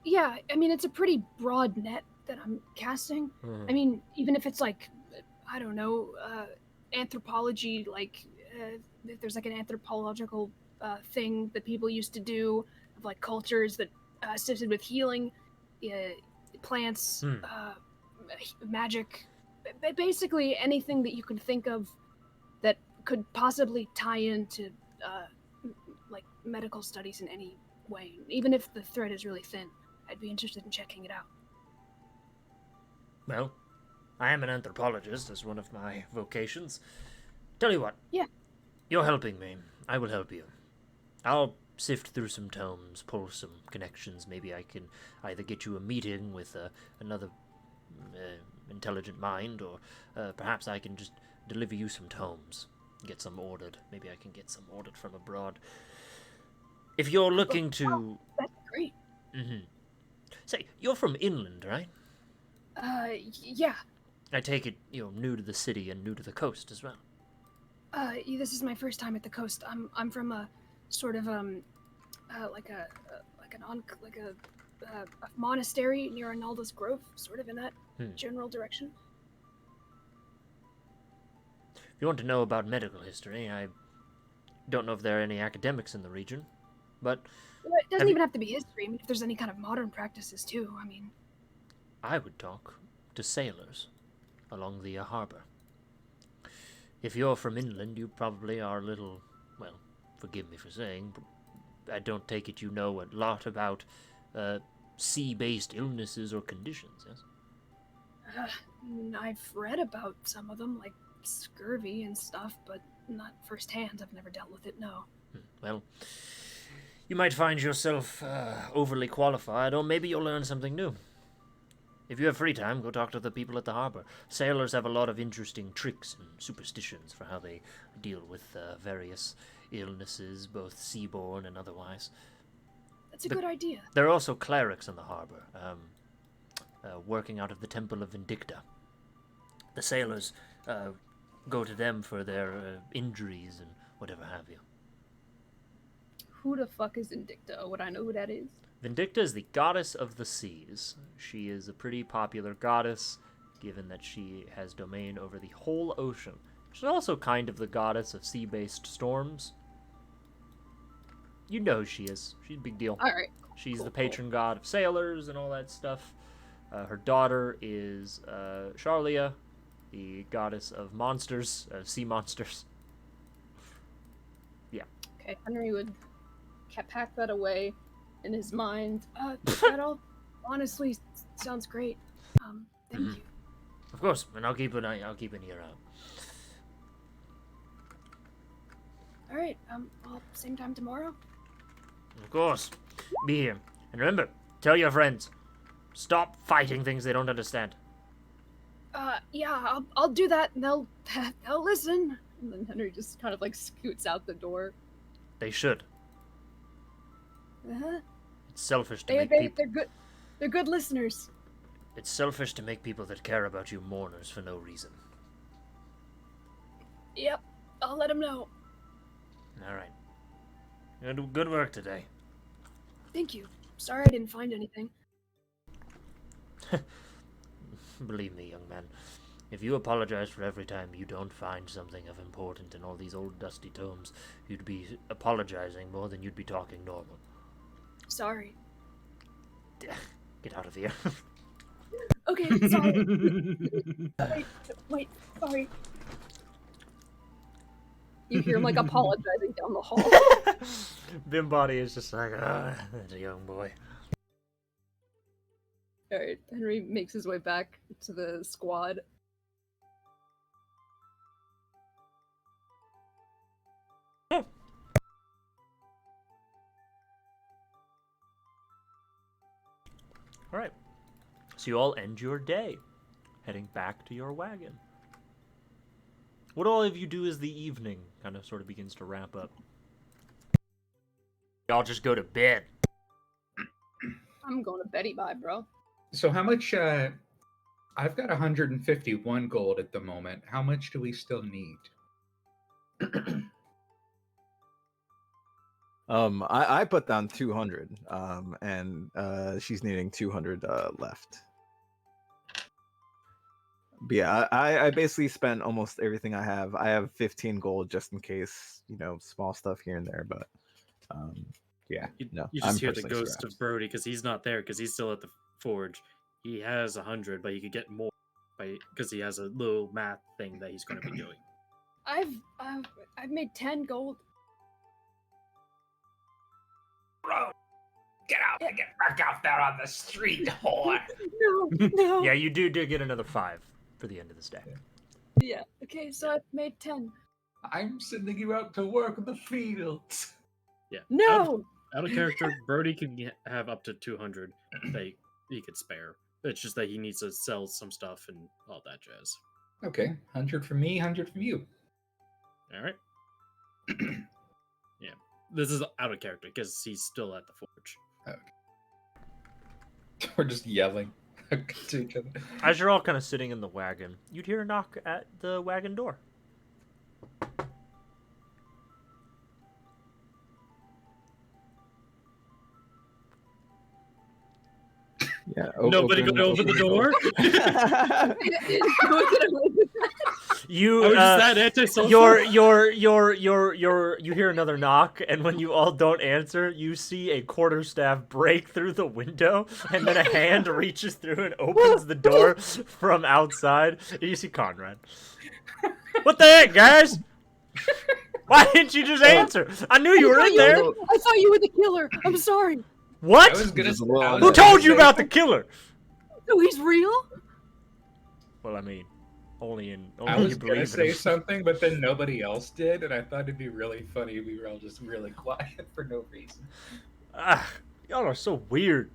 Yeah, I mean, it's a pretty broad net that I'm casting. I mean, even if it's like, I don't know, anthropology, like, if there's like an anthropological thing that people used to do, of like cultures that assisted with healing, plants, magic, basically anything that you can think of that could possibly tie into like medical studies in any way, even if the thread is really thin. I'd be interested in checking it out. Well, I am an anthropologist as one of my vocations. Tell you what. Yeah. You're helping me. I will help you. I'll sift through some tomes, pull some connections. Maybe I can either get you a meeting with another intelligent mind, or perhaps I can just deliver you some tomes. Get some ordered. Maybe I can get some ordered from abroad. If you're looking to... That's great. Say, you're from inland, right? Yeah. I take it you're new to the city and new to the coast as well. This is my first time at the coast. I'm from a sort of like a monastery near Arnalda's Grove, sort of in that general direction. If you want to know about medical history, I don't know if there are any academics in the region, but... Well, it doesn't even have to be history. I mean, if there's any kind of modern practices, too, I mean... I would talk to sailors along the harbor. If you're from inland, you probably are a little, well, forgive me for saying, I don't take it you know a lot about sea-based illnesses or conditions, yes? I've read about some of them, like scurvy and stuff, but not firsthand. I've never dealt with it, no. Well, you might find yourself overly qualified, or maybe you'll learn something new. If you have free time, go talk to the people at the harbor. Sailors have a lot of interesting tricks and superstitions for how they deal with various illnesses, both seaborne and otherwise. That's a good idea. There are also clerics in the harbor, working out of the Temple of Vindicta. The sailors go to them for their injuries and whatever have you. Who the fuck is Indicta? Would I know who that is? Vindicta is the goddess of the seas. She is a pretty popular goddess, given that she has domain over the whole ocean. She's also kind of the goddess of sea-based storms. You know who she is. She's a big deal. Alright. She's the patron god of sailors and all that stuff. Her daughter is Charlia, the goddess of monsters, sea monsters. Yeah. Okay, Henry would pack that away in his mind. That all honestly sounds great. Thank you. Of course, and I'll keep an ear out. All right. Well, same time tomorrow. Of course, be here. And remember, tell your friends, stop fighting things they don't understand. Yeah, I'll do that, and they'll listen. And then Henry just kind of like scoots out the door. They should. Uh-huh. It's selfish to make people. They're good listeners. It's selfish to make people that care about you mourners for no reason. Yep, I'll let them know. All right. Good work today. Thank you. Sorry I didn't find anything. Believe me, young man, if you apologize for every time you don't find something of importance in all these old dusty tomes, you'd be apologizing more than you'd be talking normal. Sorry. Get out of here. Okay, sorry. Wait, sorry. You hear him like apologizing down the hall. Bimbody is just like, that's a young boy. Alright, Henry makes his way back to the squad. Alright. So you all end your day, heading back to your wagon. What all of you do as the evening kind of sort of begins to wrap up? Y'all just go to bed. I'm going to Betty Bye, bro. So how much? I've got 151 gold at the moment. How much do we still need? I put down 200, and she's needing 200 left. But yeah, I basically spent almost everything I have. I have 15 gold just in case, small stuff here and there. But yeah, no. You just I'm hear the personally ghost strapped. of Brody because he's not there because he's still at the forge. He has 100, but he could get more because he has a little math thing that he's going to be doing. I've made 10 gold. Bro, get out and get back out there on the street, whore. No. Yeah, you do get another 5 for the end of this day. Yeah. Okay, so I've made 10. I'm sending you out to work in the fields. Yeah. No. Out of character, Brody can have up to 200 that he could spare. It's just that he needs to sell some stuff and all that jazz. Okay, 100 from me, 100 from you. All right. Yeah, this is out of character because he's still at the forge. Okay. We're just yelling to each other. As you're all kind of sitting in the wagon, you'd hear a knock at the wagon door. Yeah. Nobody gonna open the door? You I was just that antisocial. you hear another knock, and when you all don't answer, you see a quarterstaff break through the window, and then a hand reaches through and opens the door from outside. And you see Conrad. What the heck, guys? Why didn't you just answer? I knew you were in there. I thought you were the killer. I'm sorry. What? Just a I little- was Who gonna told you say about the killer? No, he's real. Well, I mean, only I you was gonna believe say in him. something, but then nobody else did, and I thought it'd be really funny if we were all just really quiet for no reason. Ah, y'all are so weird.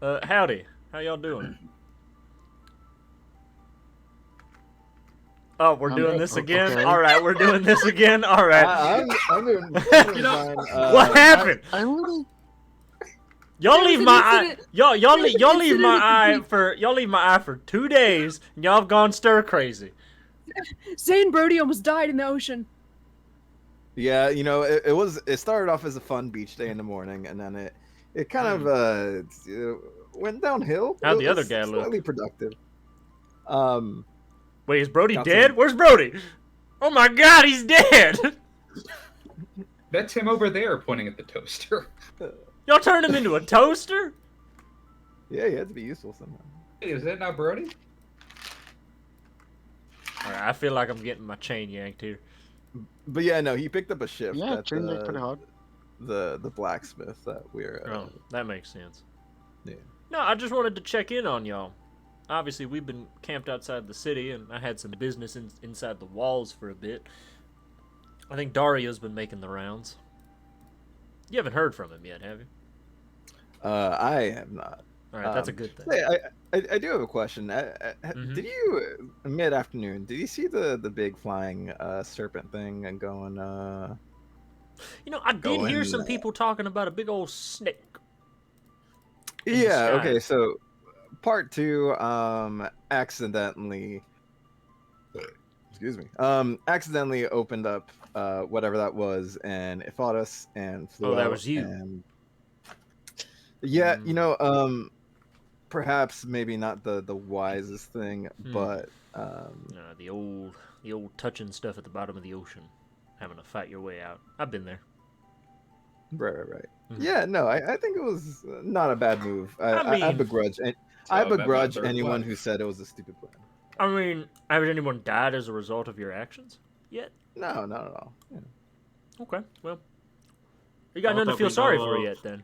Howdy. How y'all doing? Oh, we're doing this again? okay. Alright, we're doing this again? Alright. I'm doing You know, fine. What happened? I literally. Y'all There leave was my an eye. incident. Y'all There was leave an y'all leave incident my at the eye beach. for y'all leave my eye for 2 days, and y'all have gone stir crazy. Zay and Brody almost died in the ocean. Yeah, you know, it started off as a fun beach day in the morning, and then it kind of went downhill. How'd It the other was guy look? slightly productive. Wait, is Brody Got dead? some- Where's Brody? Oh my God, he's dead! That's him over there pointing at the toaster. Y'all turned him into a toaster? Yeah, you had to be useful somehow. Hey, is that not Brody? Alright, I feel like I'm getting my chain yanked here. But yeah, no, he picked up a shift Yeah, at turned it pretty hard. the blacksmith that we're. Oh, that makes sense. Yeah. No, I just wanted to check in on y'all. Obviously, we've been camped outside the city, and I had some business inside the walls for a bit. I think Dario's been making the rounds. You haven't heard from him yet, have you? I have not. Alright, that's a good thing. Hey, I do have a question. Mhm. Did you mid afternoon? Did you see the big flying serpent thing and going? You know, I did Go hear in some there. people talking about a big old snake. In the Yeah. sky. Okay. So part two, accidentally. Excuse me. Accidentally opened up whatever that was, and it fought us and flew Oh, that out, was you. And yeah, you Mm. know, perhaps maybe not the wisest thing, Hmm. but The old touching stuff at the bottom of the ocean, having to fight your way out. I've been there. right. Mhm. Yeah, no, I think it was not a bad move. I mean- begrudge Tell I them about begrudge their anyone life. who said it was a stupid plan. I mean, has anyone died as a result of your actions yet? No, not at all. Yeah. Okay, well, you got Not nothing to that feel we sorry know for of. yet, then.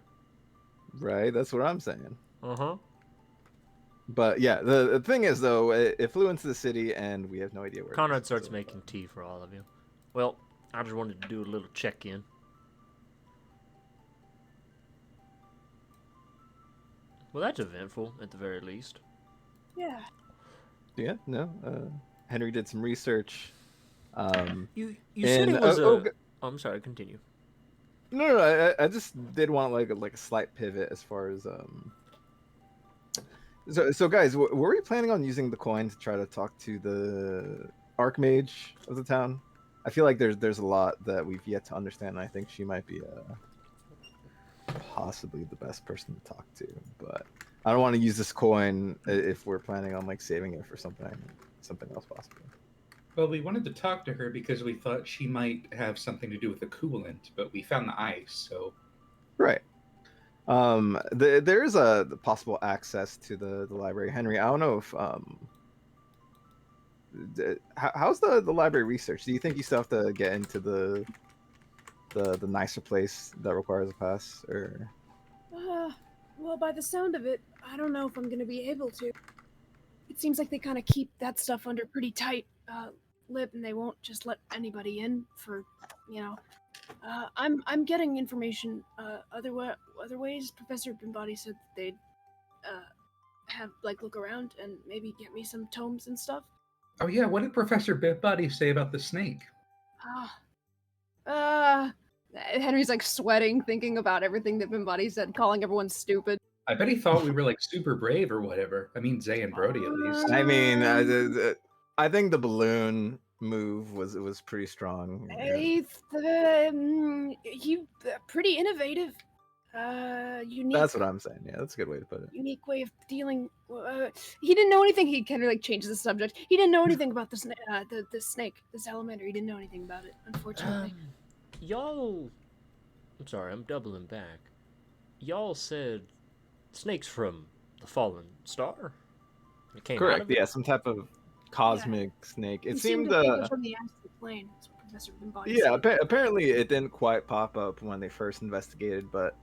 Right, that's what I'm saying. Uh-huh. But yeah, the thing is though, it flew into the city and we have no idea where. it Conrad is, starts so, making tea for all of you. Well, I just wanted to do a little check-in. Well, that's eventful, at the very least. Yeah. Yeah, no. Henry did some research. You said it was oh, a... Oh, I'm sorry, continue. No, I just did want like a slight pivot as far as So guys, were we planning on using the coin to try to talk to the Archmage of the town? I feel like there's a lot that we've yet to understand, and I think she might be possibly the best person to talk to. But I don't want to use this coin if we're planning on like saving it for something else possibly. Well, we wanted to talk to her because we thought she might have something to do with the coolant, but we found the ice, so... Right. There is a possible access to the library, Henry. I don't know if how's the library research? Do you think you still have to get into the nicer place that requires a pass, or? Well, by the sound of it, I don't know if I'm gonna be able to. It seems like they kind of keep that stuff under pretty tight lip, and they won't just let anybody in for, you know. I'm getting information other ways. Professor Bimbody said that they'd have like look around and maybe get me some tomes and stuff. Oh yeah, what did Professor Bimbody say about the snake? Henry's like sweating, thinking about everything that Bimbody said, calling everyone stupid. I bet he thought we were like super brave or whatever. I mean, Zay and Brody at least. I mean, I think the balloon move was pretty strong. He pretty innovative. Unique. That's what I'm saying. Yeah, that's a good way to put it. Unique way of dealing. He didn't know anything. He kind of like changes the subject. He didn't know anything about the snake, the salamander. He didn't know anything about it, unfortunately. Y'all... I'm sorry, I'm doubling back. Y'all said snakes from the fallen star? It came out Correct. of it? Yeah, some type of cosmic snake. It He seemed to think it was from the astral plane. That's what Professor been buying Yeah, seeds? apparently it didn't quite pop up when they first investigated, but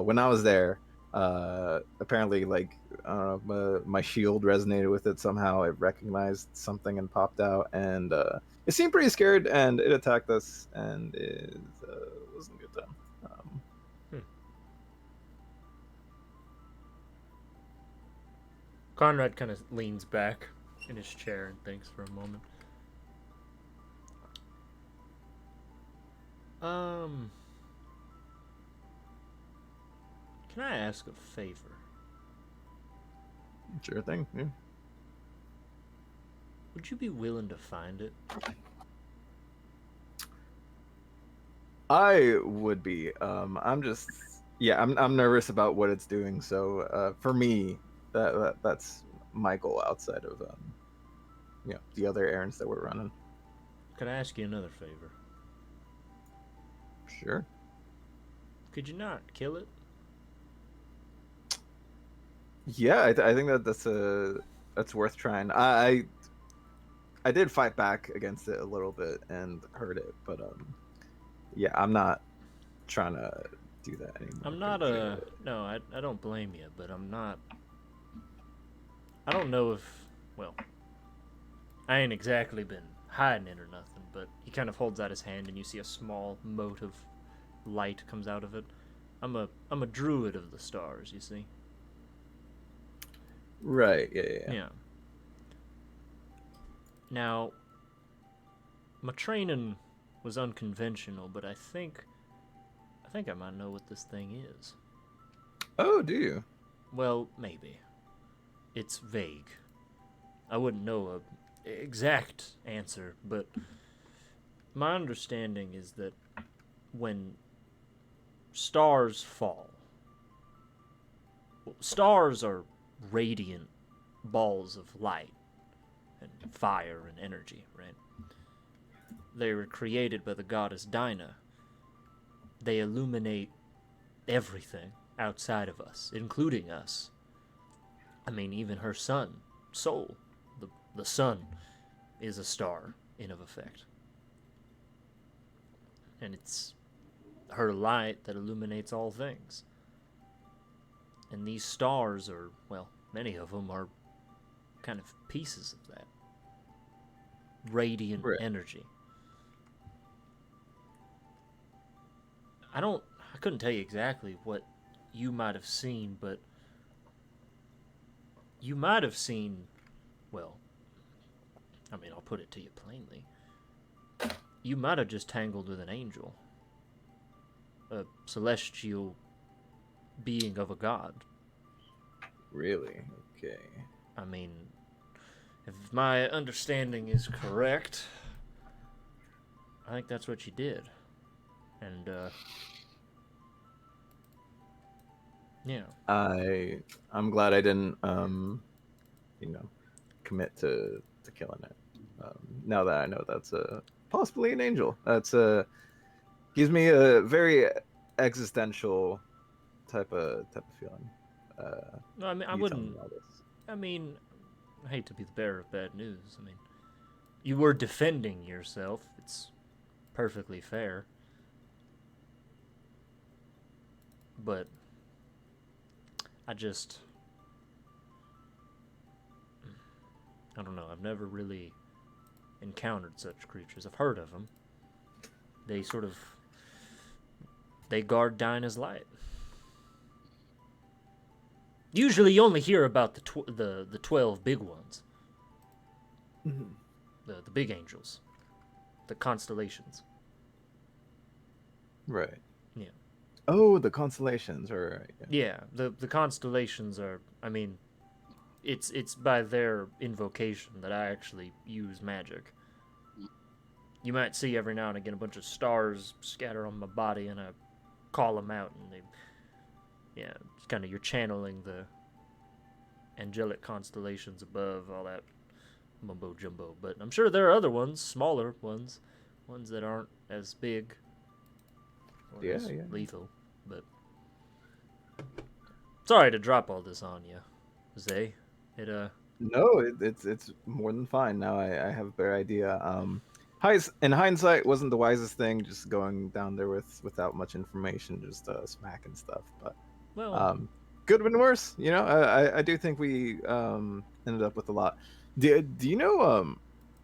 when I was there, apparently like my shield resonated with it somehow. It recognized something and popped out, and it seemed pretty scared, and it attacked us, and it wasn't a good time. Conrad kind of leans back in his chair and thinks for a moment. Can I ask a favor? Sure thing. Yeah. Would you be willing to find it? I would be. I'm just, yeah, I'm nervous about what it's doing. So for me, that's my goal outside of the other errands that we're running. Could I ask you another favor? Sure. Could you not kill it? Yeah, I think that's worth trying. I did fight back against it a little bit and hurt it, but yeah, I'm not trying to do that anymore. I'm not no, I don't blame you, but I don't know if, well, I ain't exactly been hiding it or nothing, but he kind of holds out his hand and you see a small mote of light comes out of it. I'm a druid of the stars, you see. Right, yeah. Now, my training was unconventional, but I think I might know what this thing is. Oh, do you? Well, maybe. It's vague. I wouldn't know a exact answer, but my understanding is that when stars fall, stars are radiant balls of light and fire and energy, right? They were created by the goddess Dinah. They illuminate everything outside of us, including us. I mean, even her son, Sol, the sun, is a star in of effect. And it's her light that illuminates all things. And these stars are, well, many of them are kind of pieces of that. Radiant energy. I couldn't tell you exactly what you might have seen, but you might have seen, well, I mean, I'll put it to you plainly. You might have just tangled with an angel. A celestial being of a god. Really? Okay. I mean, if my understanding is correct, I think that's what you did. And, yeah. I'm glad I didn't, commit to killing it. Now that I know that's possibly an angel, that's gives me a very existential type of feeling. No, I mean, I wouldn't. I mean, I hate to be the bearer of bad news. I mean, you were defending yourself. It's perfectly fair. But I don't know. I've never really encountered such creatures. I've heard of them. They guard Dinah's light. Usually you only hear about the 12 big ones. Mm-hmm. The big angels. The constellations. Right. Yeah. Oh, the constellations, right. Yeah, the constellations are, I mean, it's by their invocation that I actually use magic. You might see every now and again a bunch of stars scatter on my body, and I call them out, and it's kind of, you're channeling the angelic constellations above, all that mumbo jumbo. But I'm sure there are other ones, smaller ones that aren't as big or as lethal. But sorry to drop all this on you, Zay. No, it's more than fine. Now I have a better idea. In hindsight, wasn't the wisest thing just going down there without much information, just smacking stuff. But Well, could have been worse. You know, I do think we ended up with a lot. Do you know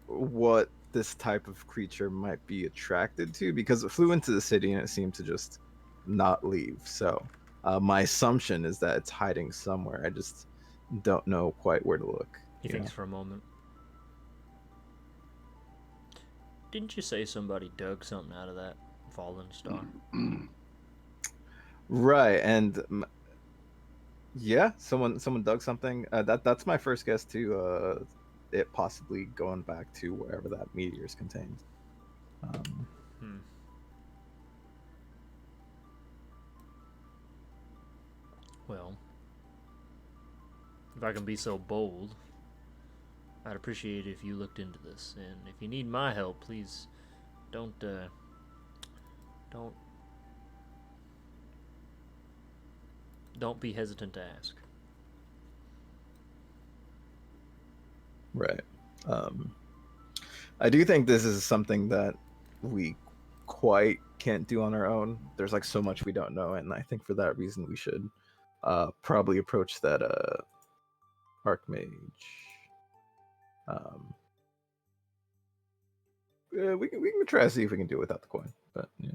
what this type of creature might be attracted to? Because it flew into the city and it seemed to just not leave. So my assumption is that it's hiding somewhere. I just don't know quite where to look. he thinks for a moment. Didn't you say somebody dug something out of that fallen star? Right, and yeah, someone dug something. That's my first guess too. It possibly going back to wherever that meteor is contained. Well, if I can be so bold, I'd appreciate it if you looked into this. And if you need my help, please don't be hesitant to ask. Right. I do think this is something that we quite can't do on our own. There's like so much we don't know, and I think for that reason we should probably approach that archmage. We can try to see if we can do it without the coin, but yeah.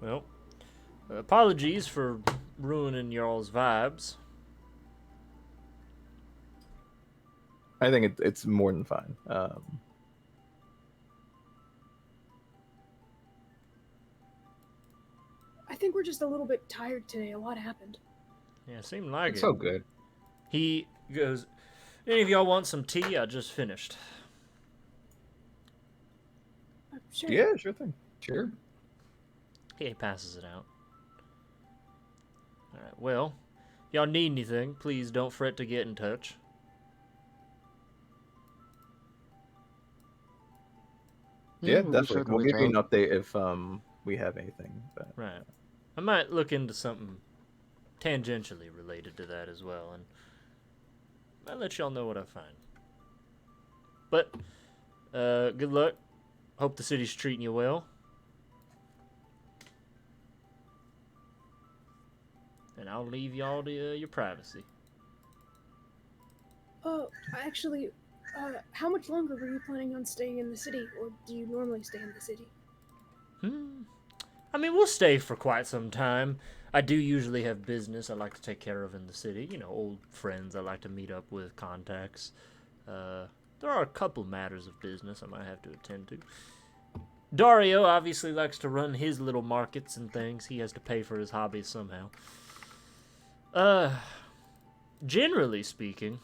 Well, apologies for ruining y'all's vibes. I think it's more than fine. I think we're just a little bit tired today. A lot happened. Yeah, seemed like It's it. so good. He goes, any of y'all want some tea? I just finished. Sure. Yeah, sure thing. Sure. He passes it out. Alright, well, if y'all need anything, please don't fret to get in touch. Yeah, we definitely. We'll certainly give you an can. update if we have anything. But Right. I might look into something tangentially related to that as well, and I'll let y'all know what I find. But, good luck. Hope the city's treating you well. And I'll leave y'all to your privacy. Oh, actually, how much longer were you planning on staying in the city, or do you normally stay in the city? I mean, we'll stay for quite some time. I do usually have business I like to take care of in the city. You know, old friends I like to meet up with, contacts. There are a couple matters of business I might have to attend to. Dario obviously likes to run his little markets and things. He has to pay for his hobbies somehow. Generally speaking,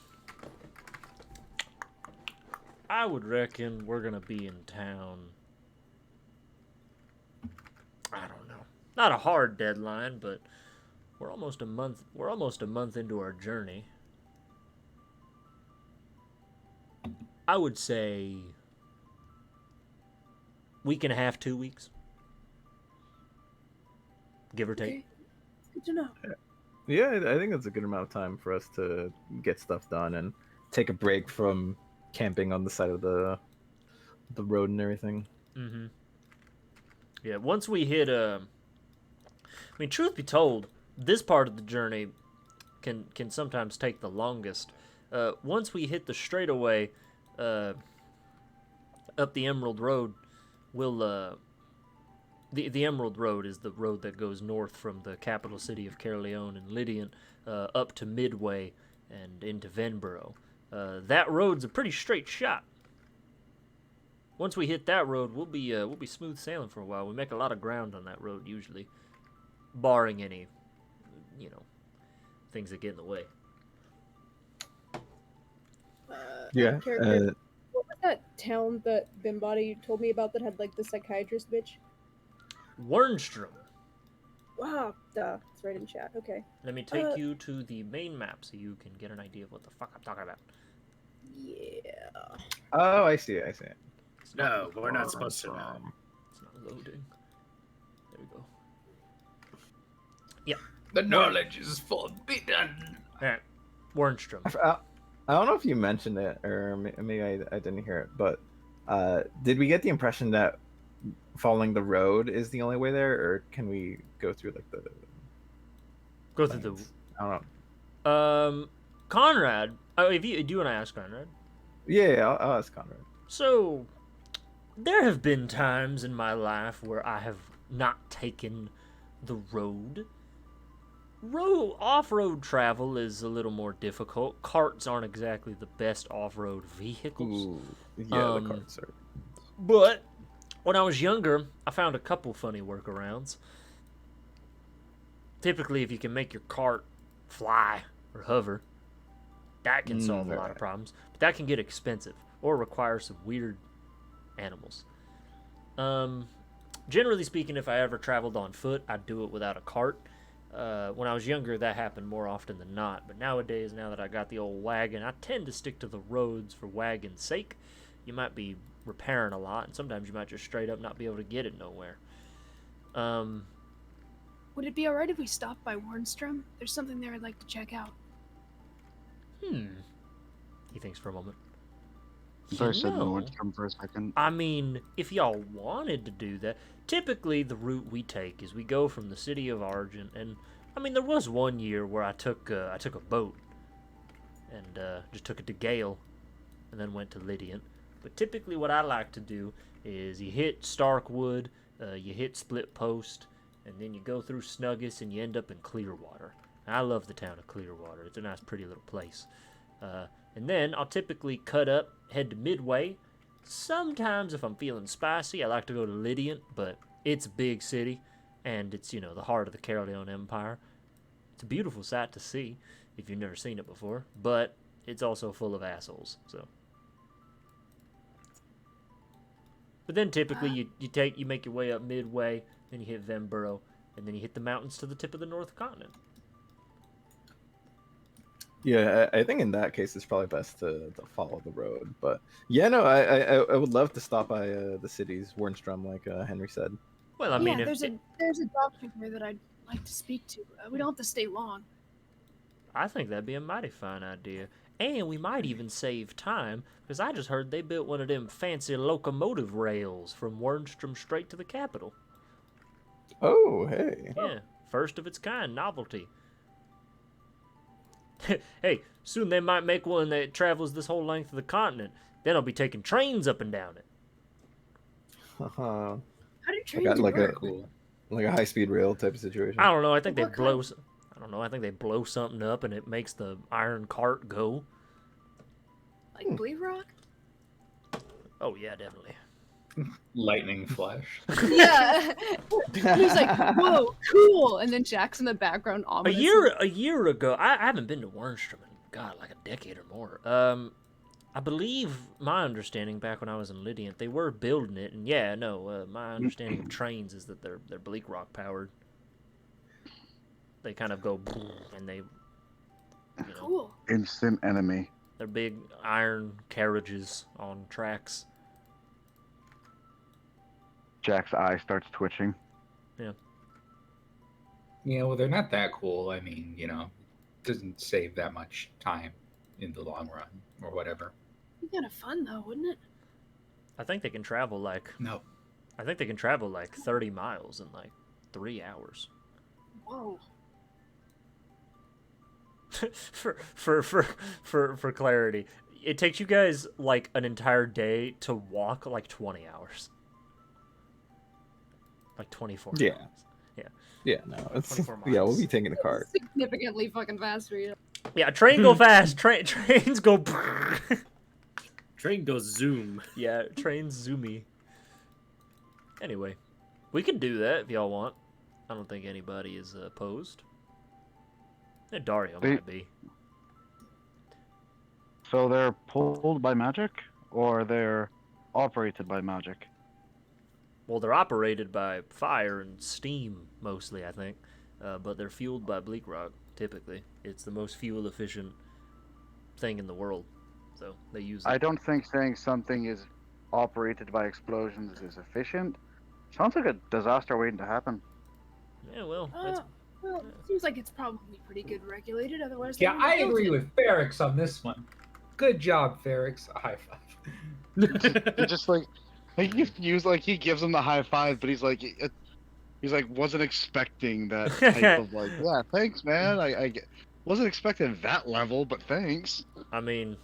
I would reckon we're gonna be in town. I don't know. Not a hard deadline, but we're almost a month into our journey. I would say week and a half, 2 weeks. Give or take. Okay. Good to know. yeah, I think that's a good amount of time for us to get stuff done and take a break from camping on the side of the road and everything. Mm-hmm. Yeah, once we hit I mean, truth be told, this part of the journey can sometimes take the longest. Once we hit the straightaway up the Emerald Road, we'll the Emerald Road is the road that goes north from the capital city of Caerleon and Lydian up to Midway and into Venborough. That road's a pretty straight shot. Once we hit that road, we'll be smooth sailing for a while. We make a lot of ground on that road usually, barring any, things that get in the way. Yeah. Character. What was that town that Bimbody told me about that had like the psychiatrist bitch? Wernstrom. Wow, duh. It's right in chat. Okay. Let me take you to the main map so you can get an idea of what the fuck I'm talking about. Yeah. Oh, I see. No, we're not supposed to know. It's not loading. There we go. The knowledge is forbidden. Alright, Wernstrom. I don't know if you mentioned it, or maybe I didn't hear it, but did we get the impression that following the road is the only way there, or can we go through like the Go through lanes? I don't know. Conrad. Oh, if you do you want to ask Conrad? Yeah, I'll ask Conrad. So, there have been times in my life where I have not taken the road. Off-road travel is a little more difficult. Carts aren't exactly the best off-road vehicles. Ooh, yeah, the carts are. But when I was younger, I found a couple funny workarounds. Typically, if you can make your cart fly or hover, that can solve a lot of problems. But that can get expensive or require some weird animals. Generally speaking, if I ever traveled on foot, I'd do it without a cart. When I was younger, that happened more often than not. But nowadays, now that I got the old wagon, I tend to stick to the roads for wagon's sake. You might be repairing a lot, and sometimes you might just straight up not be able to get it nowhere. Would it be alright if we stopped by Warnstrom? There's something there I'd like to check out. He thinks for a moment. Sorry, said Nordstrom for a second. I mean, if y'all wanted to do that, typically the route we take is we go from the City of Argent, and I mean, there was one year where I took a boat and just took it to Gale, and then went to Lydian. But typically, what I like to do is you hit Starkwood, you hit Split Post, and then you go through Snuggus, and you end up in Clearwater. And I love the town of Clearwater. It's a nice, pretty little place. And then I'll typically cut up, head to Midway. Sometimes, if I'm feeling spicy, I like to go to Lydian, but it's a big city, and it's, you know, the heart of the Caroleon Empire. It's a beautiful sight to see, if you've never seen it before, but it's also full of assholes, so. But then typically you make your way up Midway, then you hit Vemborough, and then you hit the mountains to the tip of the North Continent. Yeah, I think in that case it's probably best to follow the road. But yeah, no, I would love to stop by the cities, Warnstrom, like Henry said. Well, I mean, there's a doctor here that I'd like to speak to. We don't have to stay long. I think that'd be a mighty fine idea. And we might even save time, because I just heard they built one of them fancy locomotive rails from Warnstrom straight to the capital. Oh, hey. Yeah, first of its kind, novelty. Hey, soon they might make one that travels this whole length of the continent. Then I'll be taking trains up and down it. How do trains work? Like a high-speed rail type of situation. I don't know. I think they blow. I don't know. I think they blow something up and it makes the iron cart go. Like Bleed Rock? Oh yeah, definitely. Lightning flash. Yeah. He's like, whoa, cool. And then Jack's in the background ominous. A year ago, I haven't been to Warnstrom in, God, like a decade or more. I believe my understanding back when I was in Lydian, they were building it, and yeah, no, my understanding of trains is that they're Bleak Rock powered. They kind of go, and they, you know, Cool. Instant enemy. They're big iron carriages on tracks. Jack's eye starts twitching. Yeah. Yeah, well, they're not that cool. I mean, you know, it doesn't save that much time in the long run or whatever. Be kind of fun though, wouldn't it? I think they can travel like No. I think they can travel like 30 miles in like 3 hours. Whoa. for clarity, it takes you guys like an entire day to walk like 20 hours. Like 24 Yeah. miles. Yeah. Yeah, no, it's 24 yeah, we'll miles. be taking the cart. Significantly fucking faster. Yeah. Yeah, train go fast. Trains go. Train goes zoom. Yeah, trains zoomy. Anyway, we can do that if y'all want. I don't think anybody is opposed. Yeah, Dario might be. So they're pulled by magic, or they're operated by magic? Well, they're operated by fire and steam mostly, I think, but they're fueled by Bleak Rock. Typically, it's the most fuel efficient thing in the world, so they use it. I don't think saying something is operated by explosions is efficient. Sounds like a disaster waiting to happen. Yeah, well, that's, Well, seems like it's probably pretty good regulated. Otherwise, Yeah, I agree with Ferrex on this one. Good job, Ferrix. A high five. He just like he gives him the high five, but he's like wasn't expecting that type of like, yeah, thanks, man. Wasn't expecting that level, but thanks. I mean,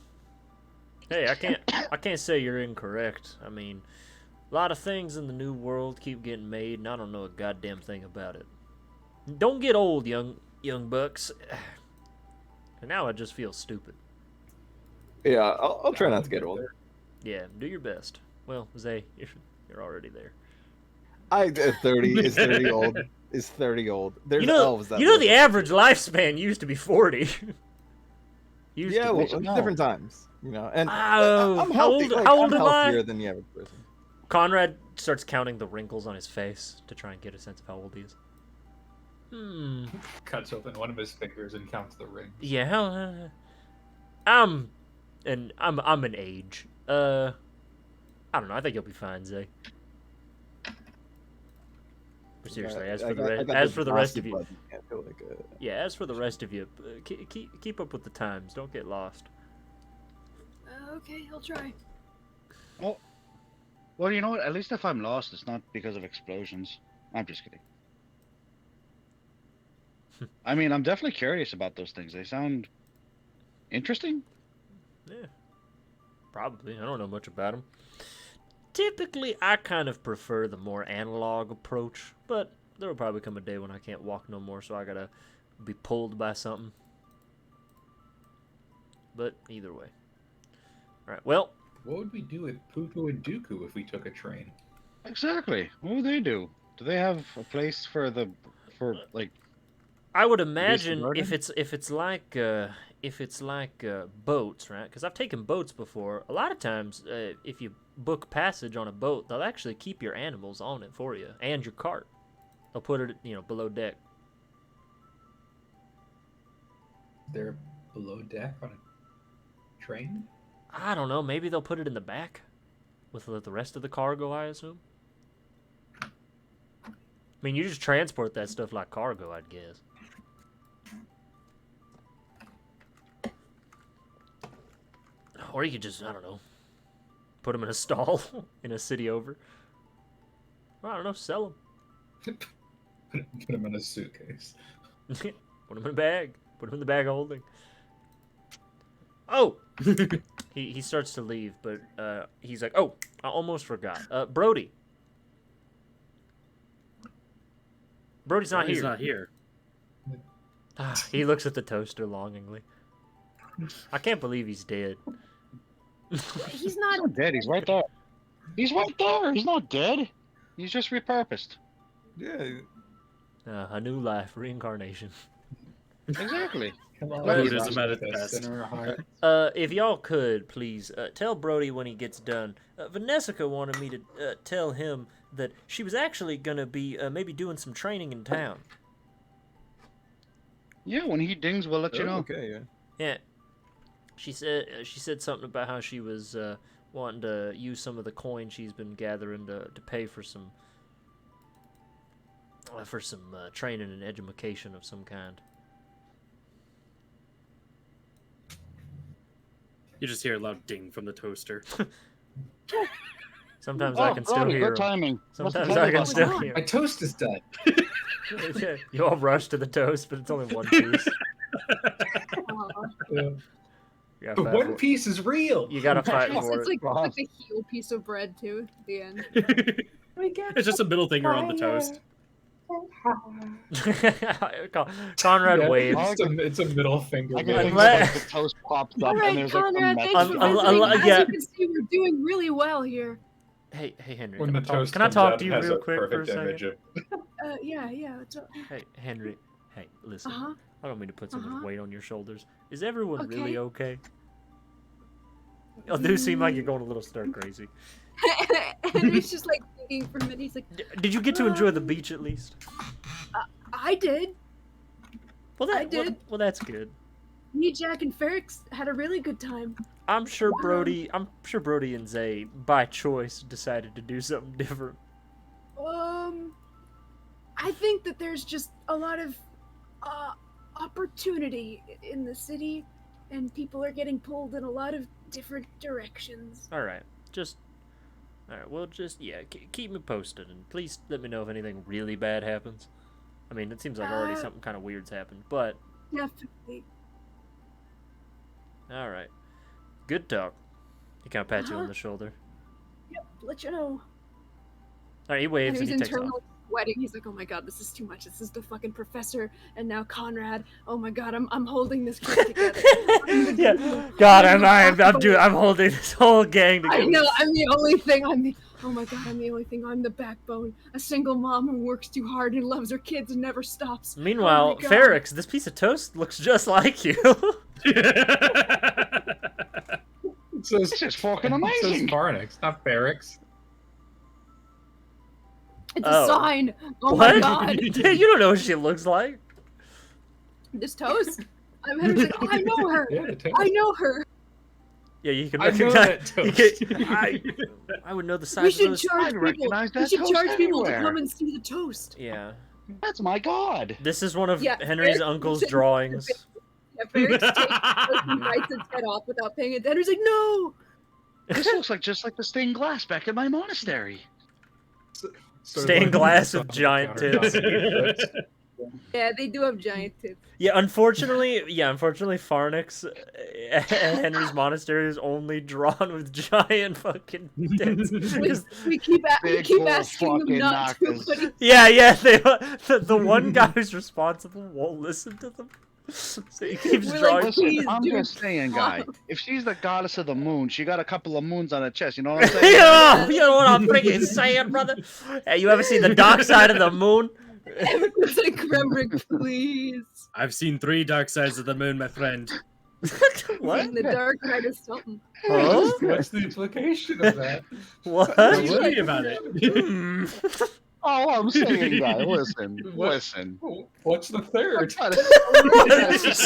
hey, I can't say you're incorrect. I mean, a lot of things in the new world keep getting made, and I don't know a goddamn thing about it. Don't get old, young bucks. And now I just feel stupid. Yeah, I'll try not to get old. Yeah, do your best. Well, Zay, you're already there. 30 is 30 old. Is 30 old. There's elves that the average lifespan used to be 40. Yeah, well, different times, you know. And I'm how healthy, old am I? healthier than the average person. Conrad starts counting the wrinkles on his face to try and get a sense of how old he is. Cuts open one of his fingers and counts the rings. Yeah, I'm an age. I don't know. I think you'll be fine, Zay. But seriously, as for the rest of you, yeah, as for the rest of you, keep up with the times. Don't get lost. Okay, I'll try. Well, you know what? At least if I'm lost, it's not because of explosions. I'm just kidding. I mean, I'm definitely curious about those things. They sound interesting. Yeah, probably. I don't know much about them. Typically, I kind of prefer the more analog approach, but there will probably come a day when I can't walk no more, so I gotta be pulled by something. But either way. Alright, well. What would we do with Puku and Dooku if we took a train? Exactly. What would they do? Do they have a place for like? I would imagine if it's like boats, right? Because I've taken boats before. A lot of times, if you book passage on a boat, they'll actually keep your animals on it for you and your cart. They'll put it, below deck. They're below deck on a train? I don't know. Maybe they'll put it in the back with the rest of the cargo, I assume. I mean, you just transport that stuff like cargo, I'd guess. Or you could just, I don't know, put them in a stall in a city over. Or, I don't know, sell them. Put them in a suitcase. Put them in a bag. Put them in the bag of holding. Oh! he starts to leave, but he's like, oh, I almost forgot. Brody. Brody's not here. He's not here. He looks at the toaster longingly. I can't believe he's dead. He's not dead. He's right there. He's right there. He's not dead. He's just repurposed. Yeah. A new life, reincarnation. Exactly. Buddhism at its best. If y'all could, please, tell Brody when he gets done. Vanessa wanted me to tell him that she was actually going to be maybe doing some training in town. Yeah, when he dings, we'll let you know. Okay, yeah. Yeah. She said something about how she was wanting to use some of the coin she's been gathering to pay for some training and education of some kind. You just hear a loud ding from the toaster. Sometimes I can still hear good timing. Sometimes I can still hear My toast is done. You all rush to the toast, but it's only one piece. The One Piece is real. You gotta fight for It's it. like a heel piece of bread too at the end. It's just a middle finger on the toast. Conrad waves. It's a middle finger. I can think like the toast pops up Alright, and there's Conrad, like thanks a for message. visiting. yeah. As you can see, we're doing really well here. Hey, Henry. When the toast Can I comes talk out, to it you has real a quick for a perfect second? image of- Yeah. It's Hey, Henry. Hey, listen. Uh-huh. I don't mean to put so much weight on your shoulders. Is everyone Okay. really okay? You do seem like you're going a little stir crazy. And he's just like thinking for a minute. He's like, Did you get to enjoy the beach at least? I did. I did. Well, that's good. Me, Jack, and Ferrix had a really good time. I'm sure Brody and Zay, by choice, decided to do something different. I think that there's just a lot of opportunity in the city, and people are getting pulled in a lot of different directions. All right, well, just yeah, keep me posted, and please let me know if anything really bad happens. I mean, it seems like already something kind of weird's happened, but Definitely. all right, good talk. He kind of pats you on the shoulder. Yep, let you know. All right, he waves and Henry's he takes off. internally sweating. He's like, "Oh my god, this is too much. This is the fucking professor, and now Conrad. Oh my god, I'm holding this kid together." Yeah, God, I'm holding this whole gang together. I know. I'm the only thing. Oh my god, I'm the only thing. I'm the backbone. A single mom who works too hard and loves her kids and never stops. Meanwhile, oh Ferrix, this piece of toast looks just like you. It's just fucking amazing. It says Farnix, not Ferrix. It's a sign. Oh what? my god. You don't know what she looks like. This toast. I'm Henry's like, oh, I know her. Yeah, the toast. I know her. Yeah, you can I know recognize. that toast. I would know the size We of should those. charge people. recognize We that should toast charge people to anywhere. come and see the toast. Yeah, That's my god. this is one of Yeah, Henry's Ferrix uncle's should- drawings. Yeah, Ferrix takes the toast and bites its head off without paying attention. Henry's like, no! This looks like just like the stained glass back in my monastery. Sort of Stained like glass the of giant countertop. tits. Yeah, they do have giant tits. Yeah, unfortunately, Farnix, Henry's monastery is only drawn with giant fucking tits. 'Cause- We keep Big asking them fucking not to. knockers. But he- yeah, the one guy who's responsible won't listen to them. So he keeps We're drawing. like, Listen, Please, I'm dude, just saying, stop. guy. If she's the goddess of the moon, she got a couple of moons on her chest. You know what I'm saying? You know what I'm freaking saying, brother? Hey, you ever seen the dark side of the moon? Everyone's like, Kremrick, please. I've seen 3 dark sides of the moon, my friend. What? In the dark side of something. Huh? What's the implication of that? What? Don't worry about it. Hmm. All I'm saying, guy. Listen, What? listen. What's the third?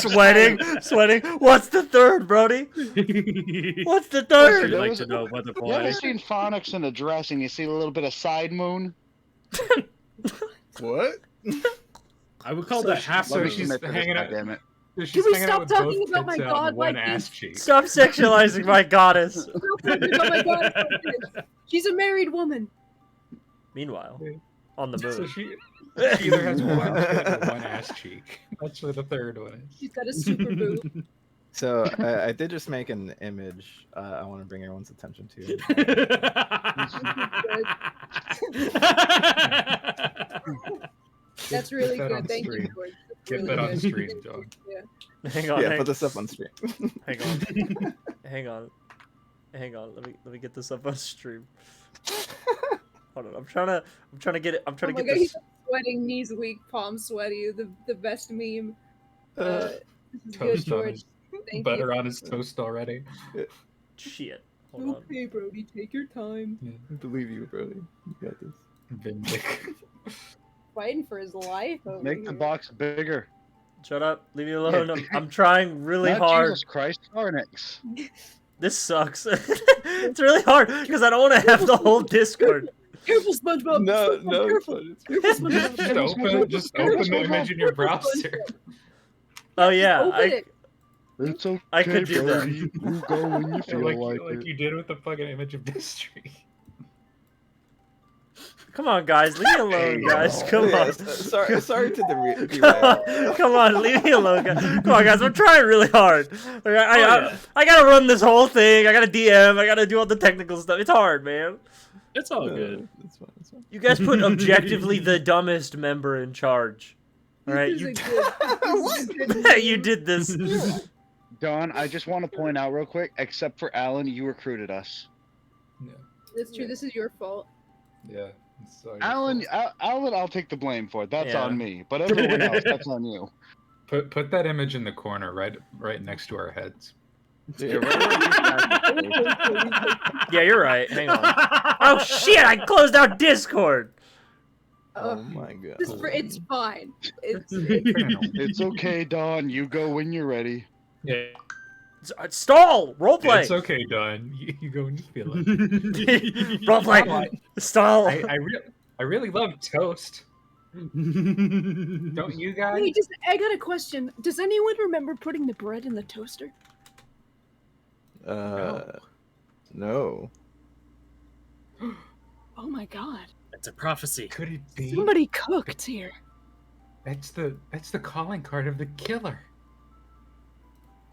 Sweating. What's the third, Brody? What's the I'd third? like to know, mother You ever boy. seen Phonics in a dress and you see a little bit of side moon? What? I would call that half so Let me she's moon. commit to this, hanging out- goddammit. She's Can we hanging out stop with talking both about my tits out and god one like ass this? cheek. Stop sexualizing my goddess. Oh my god, she's a married woman. Meanwhile, on the So moon. she either has one tit or one ass cheek. That's where the third one is. She's got a super boob. So I did just make an image. I want to bring everyone's attention to. That's really Get that on good. Thank you, stream. George. That's Get really that on good. stream, John. Yeah. Hang on. Yeah, hang, put this up on stream. hang on. Hang on. Let me get this up on stream. Hold on. I'm trying to get it. I'm trying Oh to my get god, this. he's sweating, knees weak, palms sweaty. The best meme. This is good, Toast on George. his Thank butter you. on his toast already. Shit. Hold on. Okay, Brody, take your time. I believe you, Brody. You got this. Vindic. Fighting for his life. Over Make the here. box bigger. Shut up. Leave me alone. I'm trying really Not hard. Jesus Christ, Phonics. This sucks. It's really hard because I don't want to have the whole Discord. Careful, SpongeBob. No, SpongeBob, no, careful. Careful, SpongeBob. Just open the image in your browser. Oh yeah, Open it. It's okay, I could do that. Brody. You go when you feel like like it. you did with the fucking image of this tree. Come on, guys, leave me alone, guys. Come Yeah, on. sorry to the Come on, leave me alone, guys. Come on, guys. I'm trying really hard. Like, I gotta run this whole thing. I gotta DM. I gotta do all the technical stuff. It's hard, man. It's all good. That's fine. That's fine. You guys put objectively the dumbest member in charge. All right, This you is a good- you did this. Don, I just want to point out real quick, except for Alan, you recruited us. That's true. This is your fault. Yeah. it's all your Alan, fault. Alan, I'll take the blame for it. That's Yeah. on me. But everyone else, that's on you. Put that image in the corner, right next to our heads. Yeah, right where you guys- Yeah, you're right. Hang on. Oh shit! I closed out Discord. Oh my god. It's fine. It's It's okay, Don. You go when you're ready. Yeah. Stall. Roleplay. It's okay, Don. You go and you feel it. Roleplay. Stall. I really love toast. Don't you guys? Wait, I got a question. Does anyone remember putting the bread in the toaster? No. Oh my god. It's a prophecy. Could it be? Somebody cooked here. That's the calling card of the killer.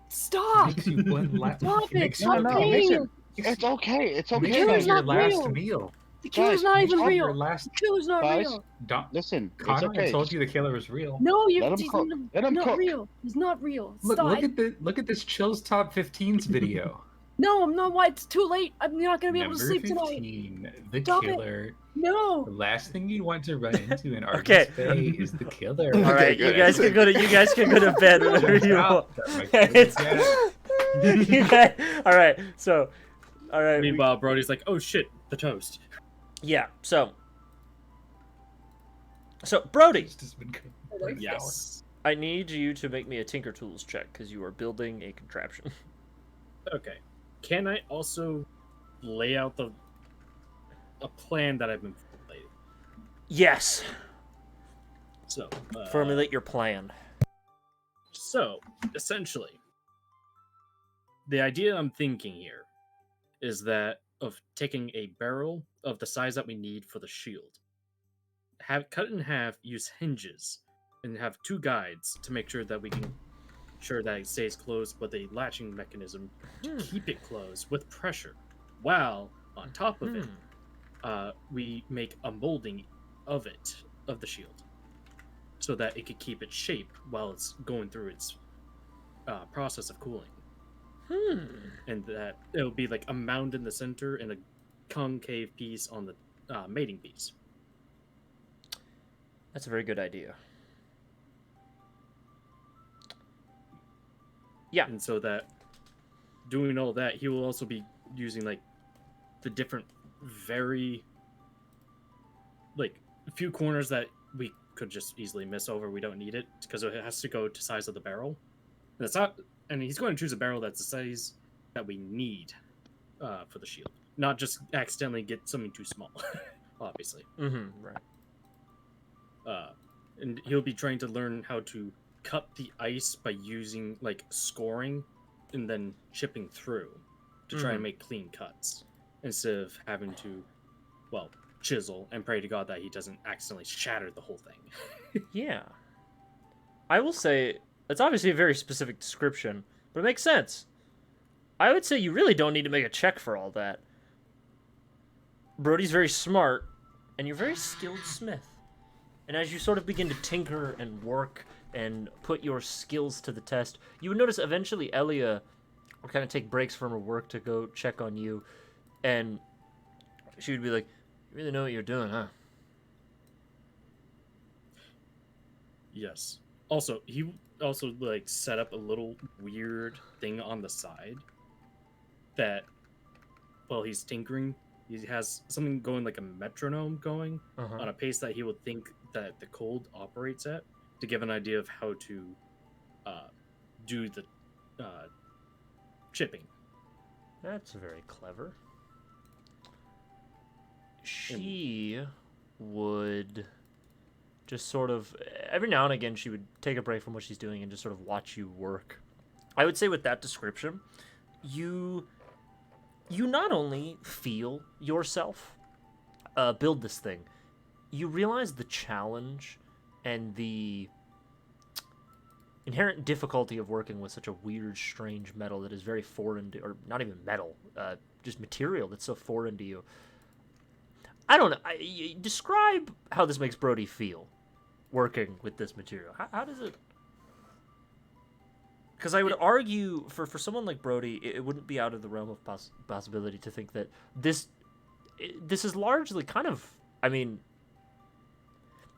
Stop! Makes you one last. Stop it! Makes Stop No, no, saying makes it! It's okay. It's The okay. Makes you killer's your not last real. meal. The killer's Guys, not even stop real. Your last. The killer's not Guys, real. Listen, it's Connor, okay. I told you the killer was real. No, Let him he's cook. Let him not cook. real. He's not real. Look, Stop. look at this Chills Top 15s video. No, I'm not. Why? It's too late. I'm not gonna be able to Number sleep 15, tonight. the Stop it. killer. No. The last thing you want to run into in Okay. Argents Bay is the killer. All right, good. you guys can go to bed whenever you want. You guys, all right. So, all right. Meanwhile, Brody's like, "Oh shit, the toast." Yeah. So Brody, Yes. I need you to make me a Tinker Tools check because you are building a contraption. Okay. Can I also lay out a plan that I've been formulating? Yes. So Formulate your plan. So essentially, the idea I'm thinking here is that of taking a barrel of the size that we need for the shield, have cut it in half, use hinges, and have two guides to make sure that we can ensure that it stays closed with a latching mechanism to keep it closed with pressure. While on top of it, we make a molding of the shield, so that it could keep its shape while it's going through its process of cooling. And that it'll be like a mound in the center and a concave piece on the mating piece. That's a very good idea. Yeah. And so that doing all that, he will also be using like the different very like a few corners that we could just easily miss over. We don't need it because it has to go to size of the barrel. And it's not, and he's going to choose a barrel that's the size that we need for the shield, not just accidentally get something too small. Obviously. Right. And he'll be trying to learn how to cut the ice by using like scoring and then chipping through to try and make clean cuts instead of having to, well, chisel and pray to God that he doesn't accidentally shatter the whole thing. Yeah. I will say, it's obviously a very specific description, but it makes sense. I would say you really don't need to make a check for all that. Brody's very smart, and you're a very skilled smith. And as you sort of begin to tinker and work and put your skills to the test, you would notice eventually Elia will kind of take breaks from her work to go check on you, and she would be like, "You really know what you're doing, huh?" Yes. Also, he also like set up a little weird thing on the side that while he's tinkering, he has something going like a metronome going on a pace that he would think that the cold operates at to give an idea of how to do the chipping. That's very clever. She would just sort of, every now and again, she would take a break from what she's doing and just sort of watch you work. I would say with that description, you not only feel yourself build this thing, you realize the challenge and the inherent difficulty of working with such a weird, strange metal that is very foreign to, or not even metal, just material that's so foreign to you. I don't know. Describe how this makes Brody feel working with this material. How does it... Because I would argue, for someone like Brody, it wouldn't be out of the realm of possibility to think that this is largely kind of... I mean,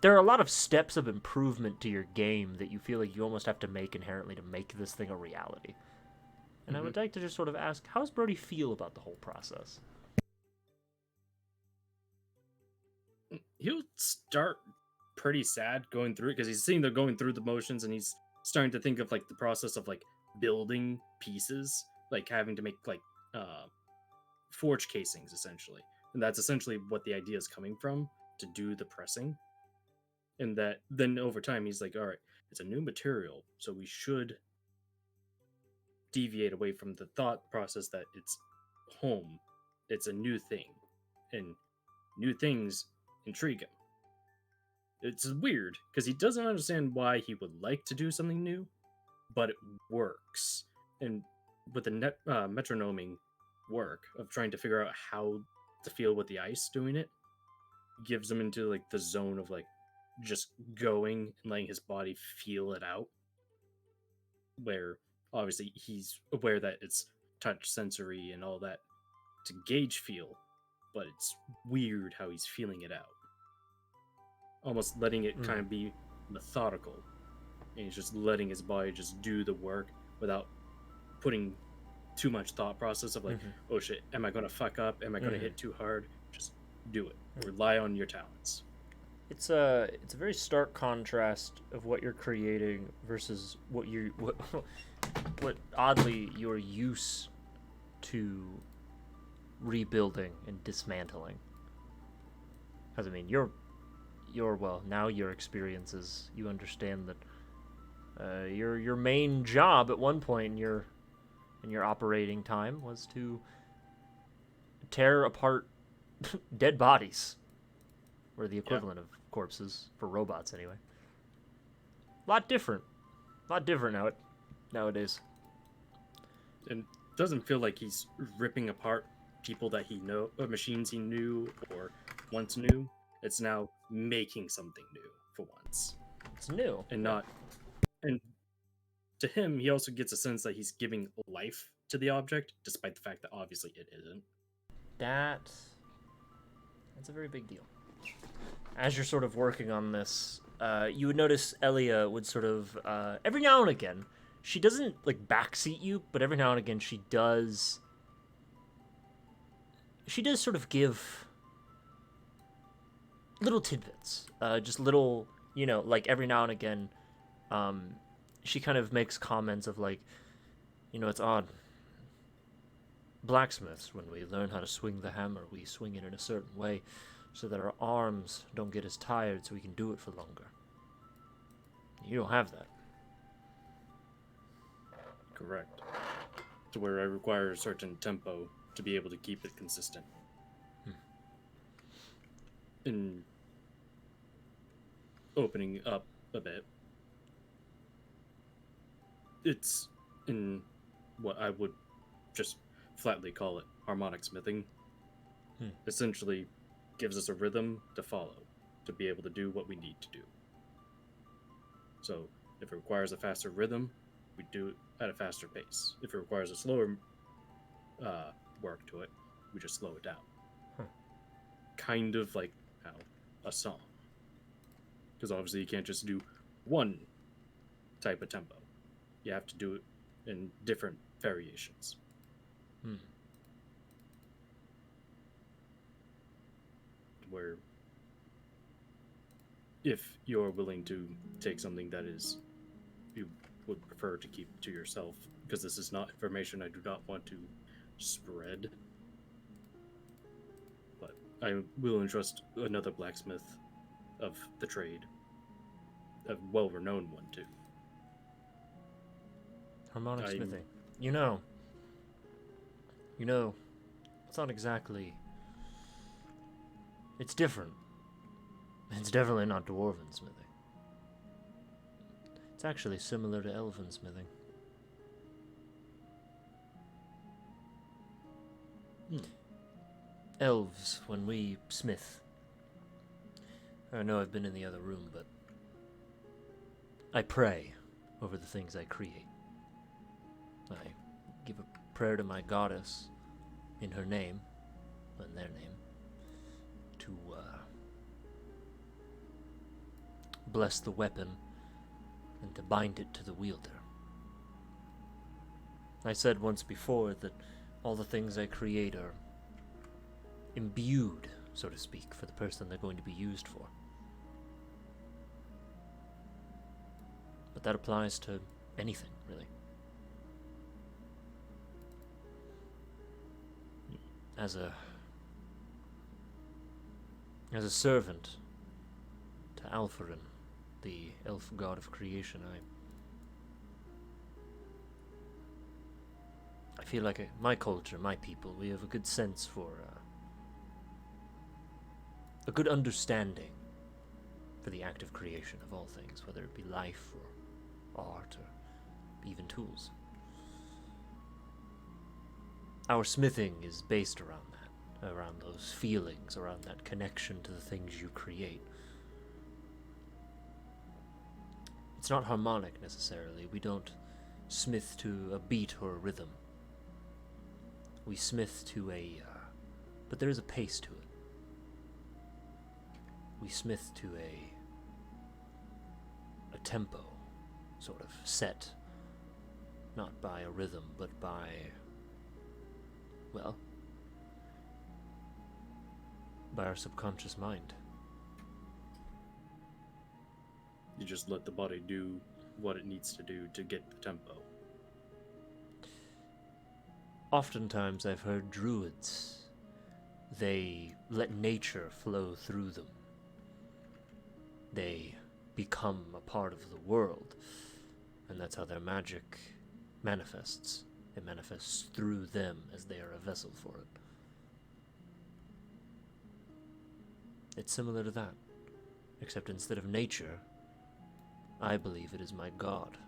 there are a lot of steps of improvement to your game that you feel like you almost have to make inherently to make this thing a reality. And I would like to just sort of ask, how does Brody feel about the whole process? He'll start pretty sad going through it because he's seeing they're going through the motions and he's starting to think of like the process of like building pieces, like having to make like forge casings essentially. And that's essentially what the idea is coming from, to do the pressing. And that then over time he's like, all right, it's a new material, so we should deviate away from the thought process that it's home. It's a new thing, and new things intrigue him. It's weird because he doesn't understand why he would like to do something new, but it works. And with the metronoming work of trying to figure out how to feel with the ice doing it, gives him into like the zone of like just going and letting his body feel it out. Where obviously he's aware that it's touch, sensory, and all that to gauge feel, but it's weird how he's feeling it out. Almost letting it kind of be methodical. And he's just letting his body just do the work without putting too much thought process of like, oh shit, am I going to fuck up? Am I going to hit too hard? Just do it. Rely on your talents. It's a very stark contrast of what you're creating versus what what oddly you're used to rebuilding and dismantling. Because I mean, your now your experiences, you understand that your main job at one point in your operating time was to tear apart dead bodies, or the equivalent of corpses for robots anyway. A lot different nowadays. And it doesn't feel like he's ripping apart people that he machines he knew or once knew. It's now making something new for once. It's new. And not... And to him, he also gets a sense that he's giving life to the object, despite the fact that obviously it isn't. That's a very big deal. As you're sort of working on this, you would notice Elia would sort of, every now and again, she doesn't, like, backseat you, but every now and again she does sort of give little tidbits. Just little, like, every now and again, she kind of makes comments of, like, it's odd. Blacksmiths, when we learn how to swing the hammer, we swing it in a certain way so that our arms don't get as tired so we can do it for longer. You don't have that. Correct. To where I require a certain tempo to be able to keep it consistent. In opening up a bit, it's in what I would just flatly call it harmonic smithing. Essentially gives us a rhythm to follow to be able to do what we need to do. So if it requires a faster rhythm, we do it at a faster pace. If it requires a slower work to it, we just slow it down. Kind of like how a song. Because obviously you can't just do one type of tempo. You have to do it in different variations. Where if you're willing to take something that is you would prefer to keep to yourself, because this is not information I do not want to spread, but I will entrust another blacksmith of the trade, a well-renowned one too. Harmonic smithing. It's not exactly... It's different. It's definitely not dwarven smithing. It's actually similar to elven smithing. Elves, when we smith... I know I've been in the other room, but... I pray over the things I create. I give a prayer to my goddess in her name, in their name, to bless the weapon and to bind it to the wielder. I said once before that all the things I create are imbued, so to speak, for the person they're going to be used for. But that applies to anything, really. As a servant to Alpharin, the elf god of creation, I feel like my culture, my people, we have a good sense for a good understanding for the act of creation of all things, whether it be life or art or even tools. Our smithing is based around that, around those feelings, around that connection to the things you create. It's not harmonic necessarily. We don't smith to a beat or a rhythm. We smith to but there is a pace to it. We smith to a tempo, sort of set, not by a rhythm, but by, well, by our subconscious mind. You just let the body do what it needs to do to get the tempo. Oftentimes I've heard druids, they let nature flow through them. They become a part of the world, and that's how their magic manifests. It manifests through them as they are a vessel for it. It's similar to that, except instead of nature, I believe it is my God.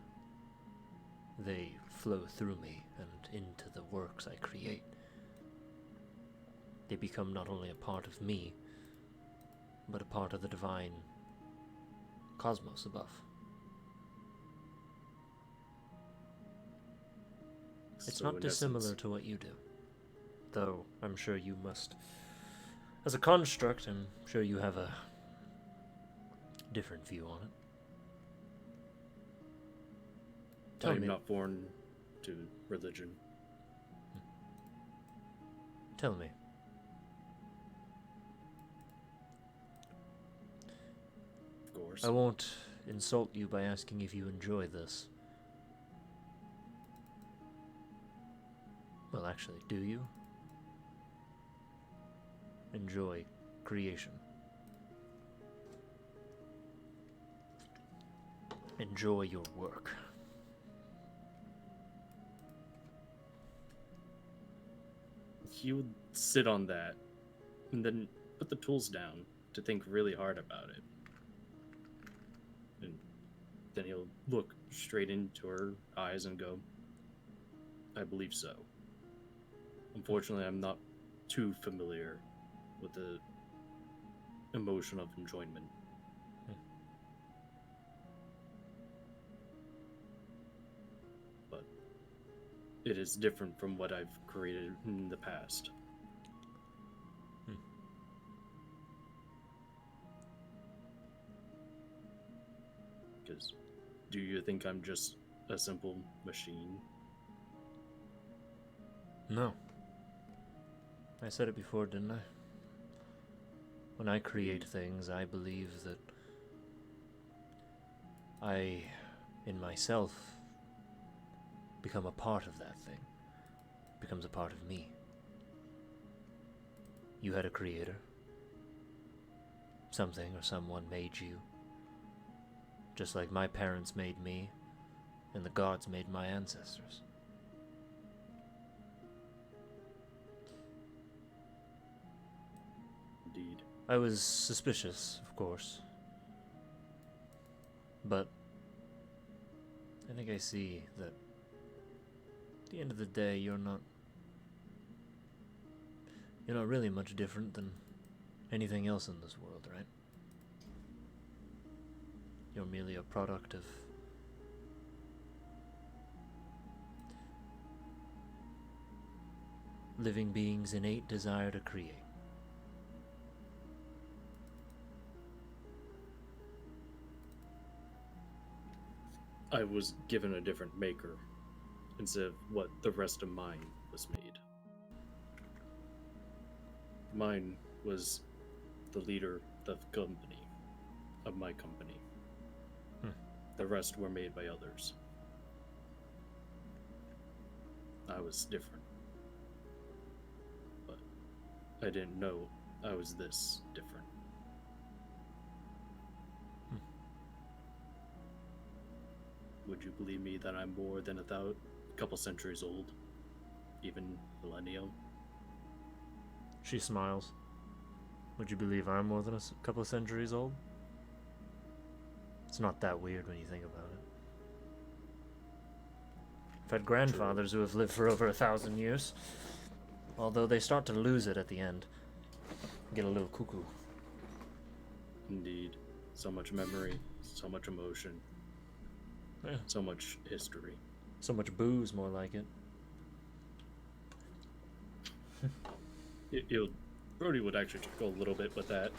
They flow through me and into the works I create. They become not only a part of me, but a part of the divine cosmos above. It's So not in dissimilar essence, to what you do, though I'm sure you must, as a construct, I'm sure you have a different view on it. Tell I'm me, not foreign to religion. tell me, Of course. I won't insult you by asking if you enjoy this. Well, actually, do you? Enjoy creation. Enjoy your work. He would sit on that and then put the tools down to think really hard about it. And then he'll look straight into her eyes and go, I believe so. Unfortunately, I'm not too familiar with the emotion of enjoyment. But it is different from what I've created in the past. Because do you think I'm just a simple machine? No. I said it before, didn't I? When I create things, I believe that I, in myself, become a part of that thing. Becomes a part of me. You had a creator. Something or someone made you. Just like my parents made me, and the gods made my ancestors. Indeed. I was suspicious, of course. But I think I see that at the end of the day, you're not really much different than anything else in this world, right? You're merely a product of living beings' innate desire to create. I was given a different maker instead of what the rest of mine was made. Mine was the leader of the company, of my company. The rest were made by others. I was different. But I didn't know I was this different. Would you believe me that I'm more than a couple centuries old? even millennial. She smiles. Would you believe I'm more than a couple of centuries old? It's not that weird when you think about it. I've had grandfathers who have lived for over 1,000 years. Although they start to lose it at the end. Get a little cuckoo. Indeed. So much memory, so much emotion, Yeah. so much history. So much booze, more like it. Brody would actually go a little bit with that.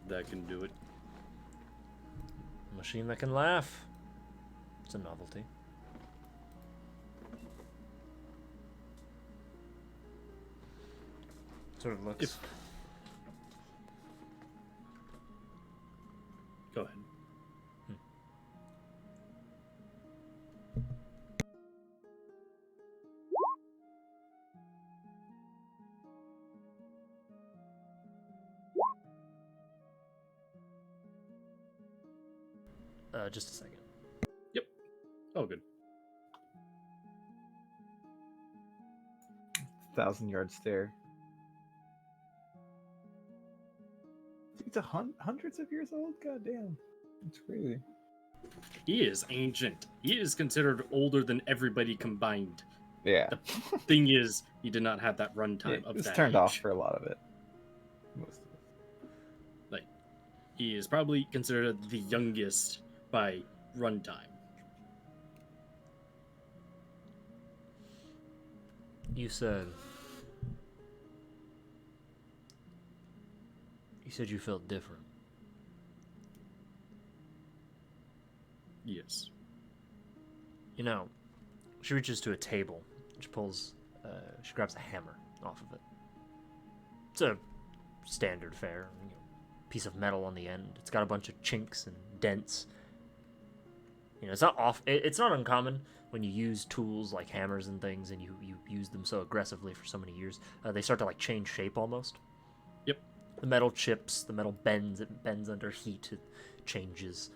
That can do it. A machine that can laugh. It's a novelty. Sort of looks. Go ahead. Just a second. Oh, good. 1,000-yard stare. It's hundreds of years old. God damn, it's crazy. He is ancient. He is considered older than everybody combined. Yeah, The thing is, he did not have that runtime of it was that turned off age. for a lot of it. Most of it. He is probably considered the youngest by runtime. You said you felt different. Yes. You know, she reaches to a table. She she grabs a hammer off of it. It's a standard fare, piece of metal on the end. It's got a bunch of chinks and dents. It's not uncommon when you use tools like hammers and things, and you use them so aggressively for so many years. They start to change shape almost. Yep. The metal chips, the metal bends. It bends under heat. It changes.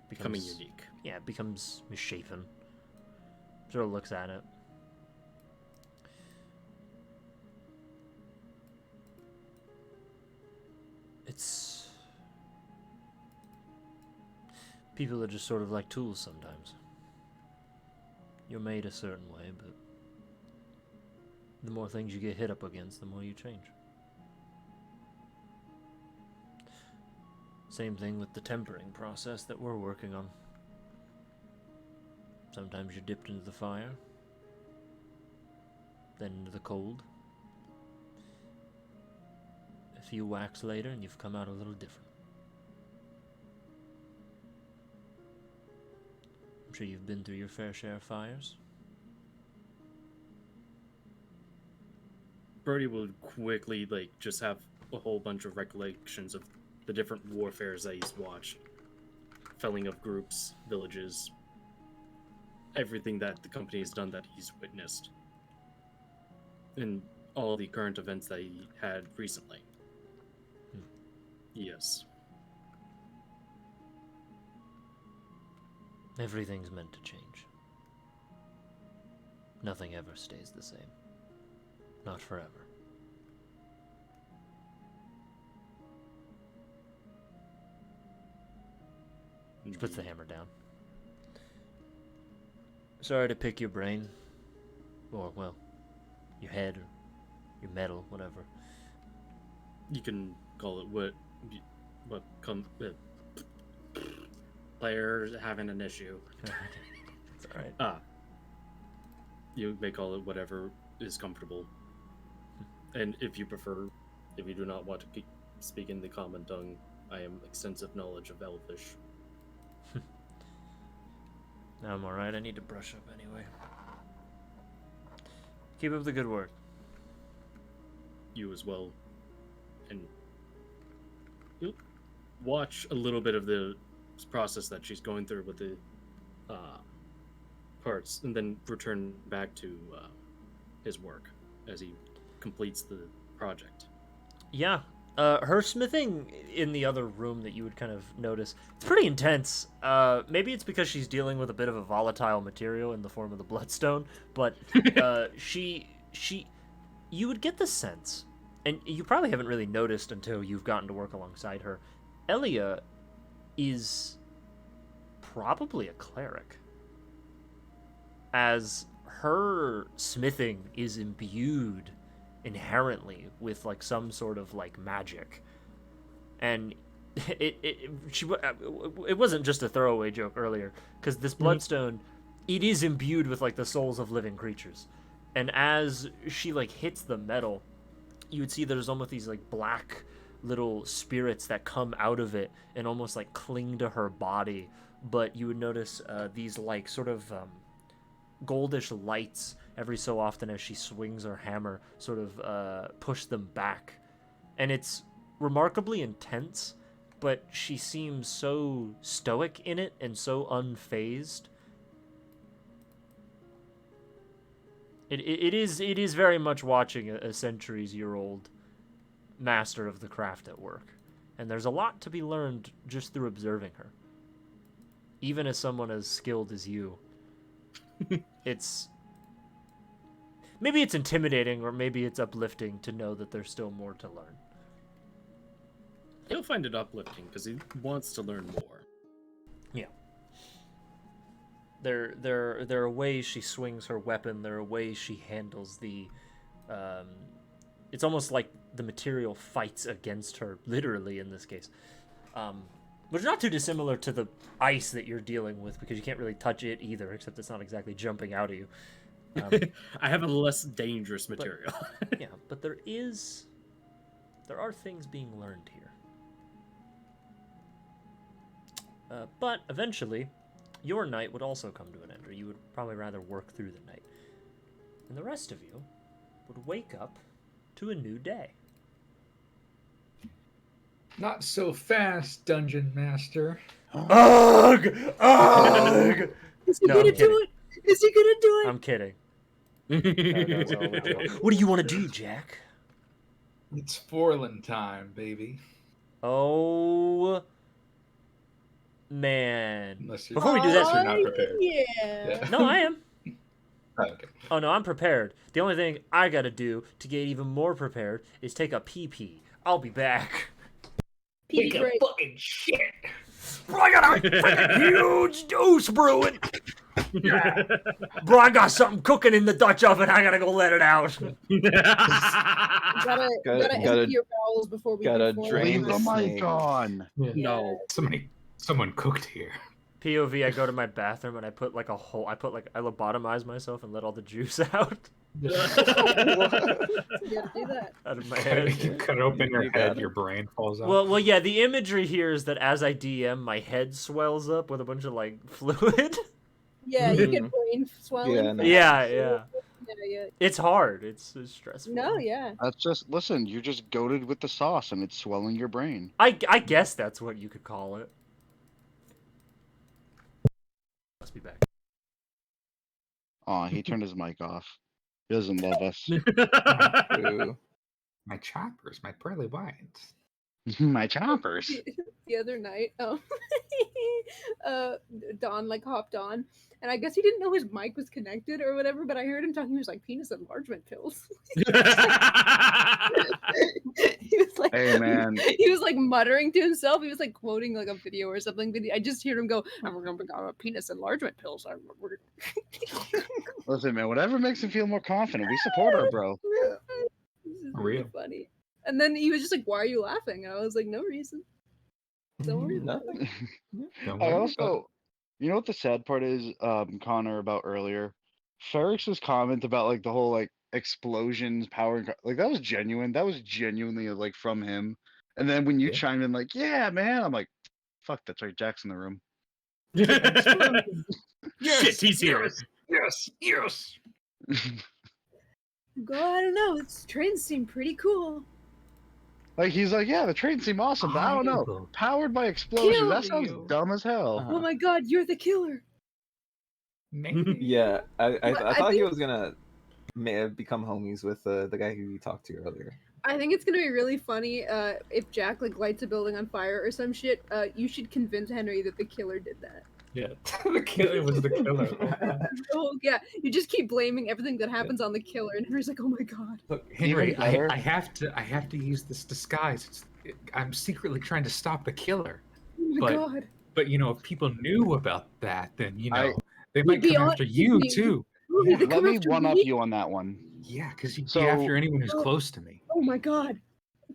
Becoming unique. Yeah, it becomes misshapen. Sort of looks at it. It's... People are just sort of like tools sometimes. You're made a certain way, but the more things you get hit up against, the more you change. Same thing with the tempering process that we're working on. Sometimes you're dipped into the fire, then into the cold. A few whacks later and you've come out a little different. I'm sure you've been through your fair share of fires. Brody will quickly just have a whole bunch of recollections of the different warfares that he's watched. Felling of groups, villages, everything that the company has done that he's witnessed. And all the current events that he had recently. Yes. Everything's meant to change. Nothing ever stays the same. Not forever. She puts the hammer down. Sorry to pick your brain. Or, well, your head or your metal, whatever. You can call it players having an issue. It's alright. You may call it whatever is comfortable. And if you prefer, if you do not want to speak in the common tongue, I am extensive knowledge of Elvish. I'm alright, I need to brush up anyway. Keep up the good work. You as well. And you'll watch a little bit of the process that she's going through with the parts, and then return back to his work as he completes the project. Yeah, Her smithing in the other room that you would kind of notice, it's pretty intense. Maybe it's because she's dealing with a bit of a volatile material in the form of the bloodstone, but you would get the sense, and you probably haven't really noticed until you've gotten to work alongside her, Elia is probably a cleric, as her smithing is imbued inherently with like some sort of like magic, and it wasn't just a throwaway joke earlier, because this bloodstone, it is imbued with like the souls of living creatures, and as she like hits the metal, you would see there's almost these like black little spirits that come out of it and almost like cling to her body, but you would notice these like sort of goldish lights every so often as she swings her hammer sort of push them back, and it's remarkably intense, but she seems so stoic in it and so unfazed. It is very much watching a centuries-year-old master of the craft at work, and there's a lot to be learned just through observing her, even as someone as skilled as you. It's maybe it's intimidating, or maybe it's uplifting to know that there's still more to learn. He'll find it uplifting because he wants to learn more. Yeah. There are ways she swings her weapon. There are ways she handles the. It's almost like the material fights against her, literally in this case. Which is not too dissimilar to the ice that you're dealing with, because you can't really touch it either, except it's not exactly jumping out of you. I have a less dangerous material. Yeah, but there are things being learned here. But eventually, your night would also come to an end, or you would probably rather work through the night. And the rest of you would wake up to a new day. Not so fast, Dungeon Master. Ugh! Ugh! Is he gonna do it? Is he gonna do it? I'm kidding. That was all original. What do you want to do, Jack? It's Forlen time, baby. Oh, man. Unless you're, Before we do that, you're not prepared. Yeah. No, I am. Oh, okay. Oh, no, I'm prepared. The only thing I gotta do to get even more prepared is take a pee-pee. I'll be back. Take a fucking shit. Bro, I got a freaking huge deuce brewing. Yeah. Bro, I got something cooking in the Dutch oven. I gotta go let it out. Gotta empty your bowels before we gotta perform. drain Leave the mic on. No. Someone cooked here. POV, I go to my bathroom and I put like a whole, I lobotomize myself and let all the juice out. You gotta do that. Out of my head. You cut open your You head, got it. your brain falls out. Well, yeah. The imagery here is that as I DM, my head swells up with a bunch of like fluid. Yeah, you get brain swelling. Yeah, from no. that. Yeah. Yeah. It's hard. It's stressful. No, yeah. That's just listen. You're just goaded with the sauce, and it's swelling your brain. I guess that's what you could call it. Must be back. Aw, he turned his mic off. He doesn't love us. Ooh. My choppers, my pearly whites. My choppers. The other night, Don like hopped on, and I guess he didn't know his mic was connected or whatever. But I heard him talking. He was like penis enlargement pills. He was like, Hey, man. He was like muttering to himself. He was like quoting like a video or something. But I just heard him go, "I'm gonna pick out penis enlargement pills." Listen, man. Whatever makes him feel more confident. We support her, bro. This is really Real. funny. And then he was just like, "Why are you laughing?" And I was like, "No reason. Don't worry about it." Nothing. Don't I worry also, about you know what the sad part is, Connor, about earlier? Ferrix's comment about like the whole like explosions, power, and like that was genuine. That was genuinely like from him. And then when you Yeah. chimed in like, "Yeah, man," I'm like, "Fuck, that's right, Jack's in the room." Shit, he's here. Yes. Go, I don't know. This train seemed pretty cool. Like he's like, "Yeah, the train seemed awesome, but I don't know. will Powered by explosions. That kill sounds you." dumb as hell." Uh-huh. Oh my god, you're the killer. Maybe. Yeah, I I thought he think- was gonna become homies with the guy who you talked to earlier. I think it's gonna be really funny if Jack like lights a building on fire or some shit. You should convince Henry that the killer did that. Yeah, the killer was the killer. Oh yeah, you just keep blaming everything that happens on the killer, and Henry's like, "Oh my god." Look, Henry, Even better- I have to use this disguise. I'm secretly trying to stop the killer. Oh my But- god. But you know, if people knew about that, then you know I- they might be come on- after you be- too. Oh, Yeah. they come Let me after one up me? you on that one. Yeah, because you'd So- be after anyone who's Oh. close to me. Oh my god.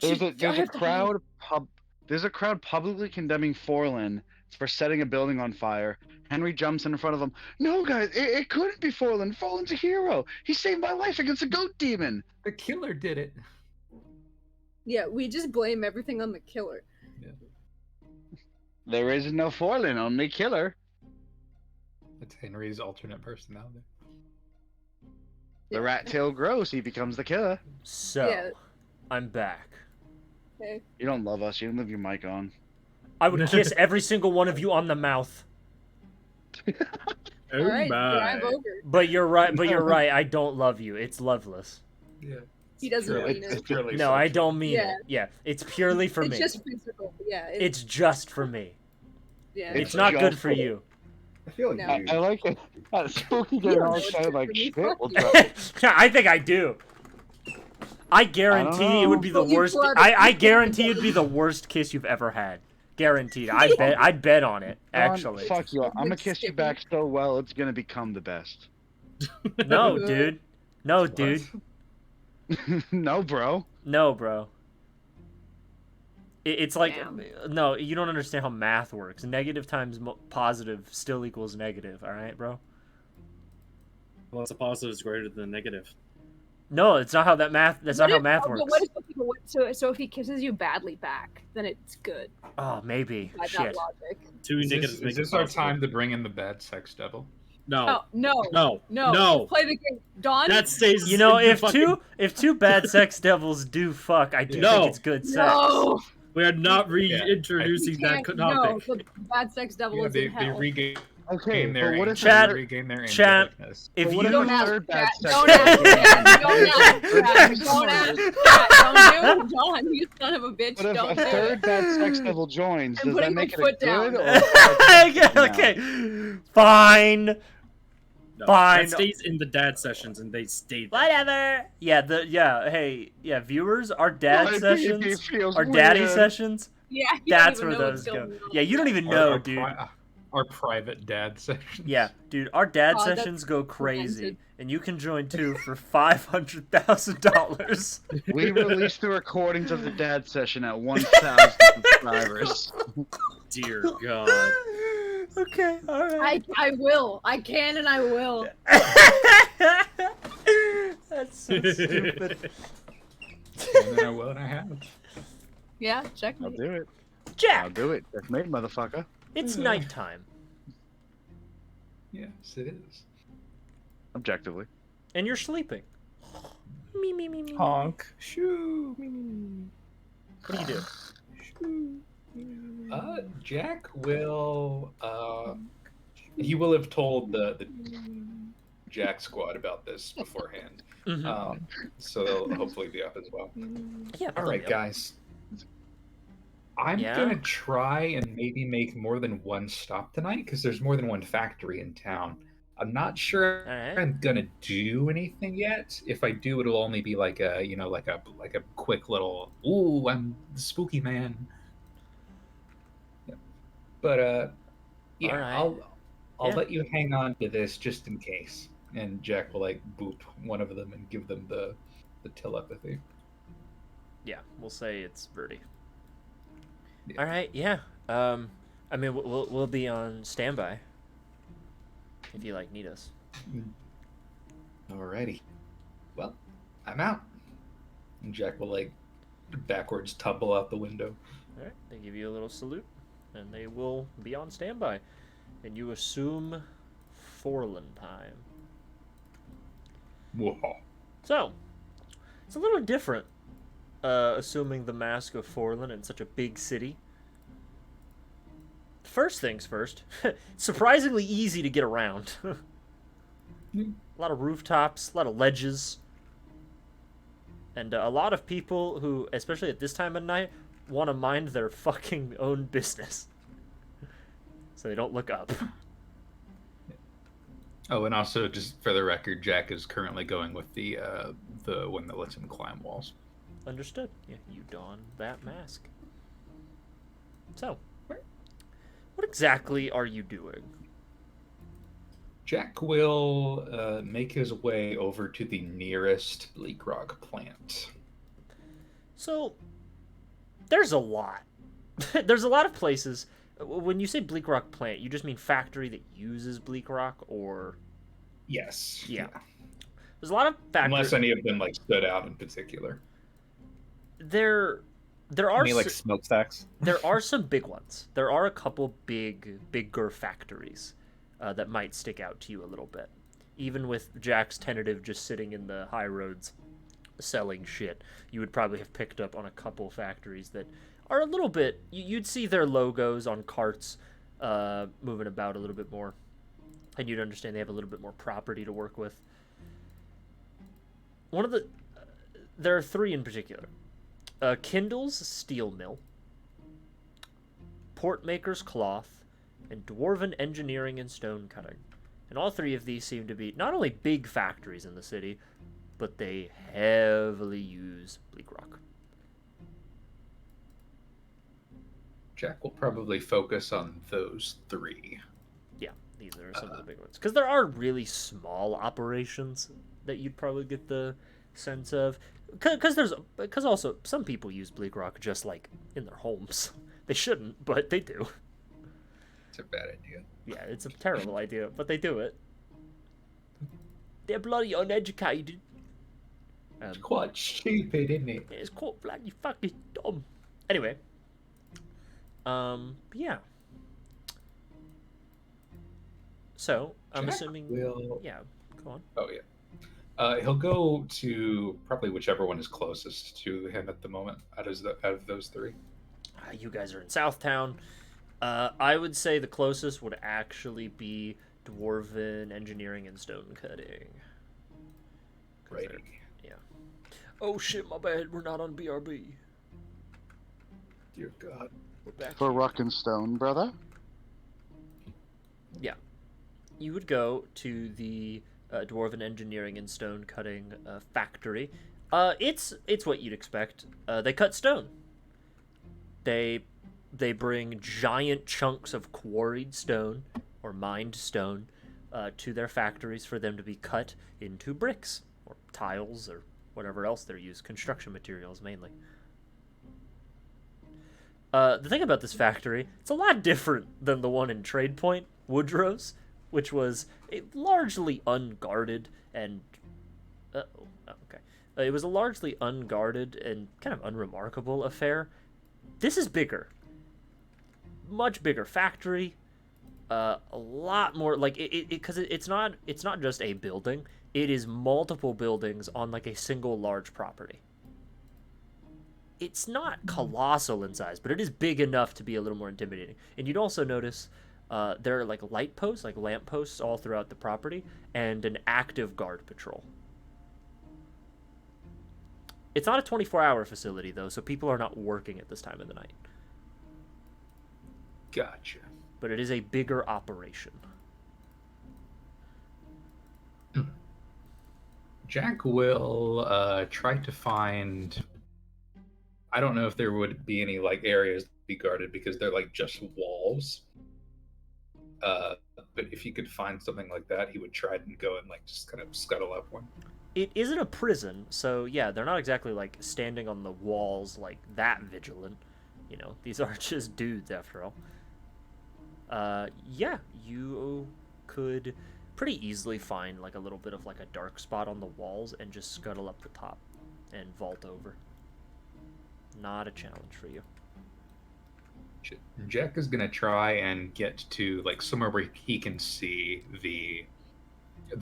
There's I a have to hide. There's a crowd publicly condemning Forlen for setting a building on fire. Henry jumps in front of them. No, guys, it couldn't be Forlen. Forlen's a hero. He saved my life against a goat demon. The killer did it. Yeah, we just blame everything on the killer. There is no Forlen, only killer. That's Henry's alternate personality. The rat tail grows. He becomes the killer. So, Yeah. I'm back. Okay. You don't love us. You don't leave your mic on. I would kiss every single one of you on the mouth. Oh All right, my. drive over. But you're right. But you're right. I don't love you. It's loveless. Yeah. He doesn't Purely- mean it's it. purely No, I sexual. don't mean Yeah. it. Yeah, it's purely for It's me. just physical. Yeah. It's just for me. yeah. It's not just good for for- you. I feel like No. I like it. Spooky getting all excited like shit. We'll try. I think I do. I guarantee it would be the Well, you worst. brought it- I guarantee it'd be the worst kiss you've ever had. Guaranteed. I'd bet on it. Actually. Fuck you. I'm gonna kiss you back so well, it's gonna become the best. No, dude. No, dude. No, bro. No, bro. It's like Damn. no, you don't understand how math works. Negative times positive still equals negative. All right, bro. Well, it's a positive is greater than a negative. No, it's not how that math. That's not how math But works. what if so if he kisses you badly back, then it's good. Oh, maybe. By that Shit. logic. Two Is negatives this, make is it this our positive. time to bring in the bad sex devil? No. Oh no, No. no, No. Play the game, Dawn. That stays. You know, in the if fucking- two bad sex devils do fuck, I do No. think it's good sex. no. We are not You reintroducing that can't- no, topic. the bad sex devil Yeah, is they in hell. regain Okay, their but what if Chad- regain their Chad- angelicness. If but you what if don't a ask third bad Chad, sex don't devil ask Chad, don't ask Chad, joins? don't ask Chad, don't do Dawn, you son of a bitch, But if don't a do third it. bad sex devil joins, I'm does that putting make my it a foot down. good or a bad sex devil? okay, fine, No, Fine. That stays in the dad sessions, and they stay there. whatever. Hey, viewers, our dad My baby sessions, feels our daddy weird. sessions. Yeah, you That's don't where even know those what's go. going on. Yeah, you don't even know, dude. Our private dad sessions. Yeah, dude, our dad Oh, that's sessions go crazy, demented. and you can join too for $500,000. We released the recordings of the dad session at 1,000 subscribers. Dear God. Okay, all right. I will. I can and I will. That's so stupid. And then I will and I have. Yeah, check I'll me. do it. I'll Jack, do it. That's me, motherfucker. it's nighttime, Yes, it is. Objectively. and you're sleeping. Me, me, me, me. Honk. Shoo. What do you do? Jack will. He will have told the Jack squad about this beforehand. Mhm. So they'll hopefully be up as well. Yeah. All right, guys. I'm Yeah? gonna try and maybe make more than one stop tonight because there's more than one factory in town. I'm not sure All right. I'm gonna do anything yet. If I do, it'll only be like a like a quick little ooh, I'm the spooky man. Yeah. But yeah, All right. I'll Yeah. let you hang on to this just in case. And Jack will like boop one of them and give them the telepathy. Yeah, we'll say it's Verdi. Yeah. All right. Yeah. I mean, we'll be on standby if you need us. Alrighty. Well, I'm out. And Jack will backwards tumble out the window. All right. They give you a little salute, and they will be on standby, and you assume Forlen time. Whoa. So, it's a little different, assuming the mask of Forlen in such a big city. First things first, surprisingly easy to get around. A lot of rooftops, a lot of ledges. And a lot of people who, especially at this time of night, want to mind their fucking own business. So they don't look up. Oh, and also, just for the record, Jack is currently going with the one that lets him climb walls. Understood. Yeah, you don that mask. So, what exactly are you doing? Jack will make his way over to the nearest Bleak Rock plant. So, there's a lot. There's a lot of places. When you say Bleak Rock plant, you just mean factory that uses Bleak Rock, or... Yes. Yeah. There's a lot of factories... Unless any of them, like, stood out in particular. There are... Any, like, smokestacks? There are some big ones. There are a couple bigger factories that might stick out to you a little bit. Even with Jack's tentative just sitting in the high roads selling shit, you would probably have picked up on a couple factories that are a little bit... You'd see their logos on carts moving about a little bit more. And you'd understand they have a little bit more property to work with. One of the... there are three in particular. Kindle's Steel Mill, Portmaker's Cloth, and Dwarven Engineering and Stone Cutting. And all three of these seem to be not only big factories in the city, but they heavily use Bleak Rock. Jack will probably focus on those three. Yeah, these are some of the big ones. Because there are really small operations that you'd probably get the sense of. Because also, some people use Bleak Rock just, like, in their homes. They shouldn't, but they do. It's a bad idea. Yeah, it's a terrible idea, but they do it. They're bloody uneducated. It's quite stupid, isn't it? It's quite bloody fucking dumb. Anyway. Yeah. So, I'm Jack assuming... will... Yeah, go on. Oh, yeah. He'll go to probably whichever one is closest to him at the moment out of those three. You guys are in Southtown. I would say the closest would actually be Dwarven Engineering and Stone Cutting. Right. Yeah. Oh shit, my bad. We're not on BRB. Dear God. We're back For here. rock and stone, brother. Yeah. You would go to the Dwarven Engineering and Stone Cutting factory. It's what you'd expect. They cut stone. They bring giant chunks of quarried stone or mined stone to their factories for them to be cut into bricks or tiles or whatever else they're used, construction materials mainly. The thing about this factory, it's a lot different than the one in Trade Point, Woodrow's, which was a largely unguarded and... okay. It was a largely unguarded and kind of unremarkable affair. This is bigger. Much bigger factory. A lot more... Like, because it's not just a building. It is multiple buildings on, like, a single large property. It's not colossal in size, but it is big enough to be a little more intimidating. And you'd also notice there are like light posts, like lamp posts all throughout the property, and an active guard patrol. It's not a 24-hour facility, though, so people are not working at this time of the night. Gotcha. But it is a bigger operation. Jack will try to find... I don't know if there would be any like areas to be guarded because they're like just walls. But if he could find something like that, he would try and go and like just kind of scuttle up one. It isn't a prison, so yeah, they're not exactly like standing on the walls like that vigilant. You know, these are just dudes after all. Yeah, you could pretty easily find like a little bit of like a dark spot on the walls and just scuttle up the top and vault over. Not a challenge for you. Jack is gonna try and get to like somewhere where he can see the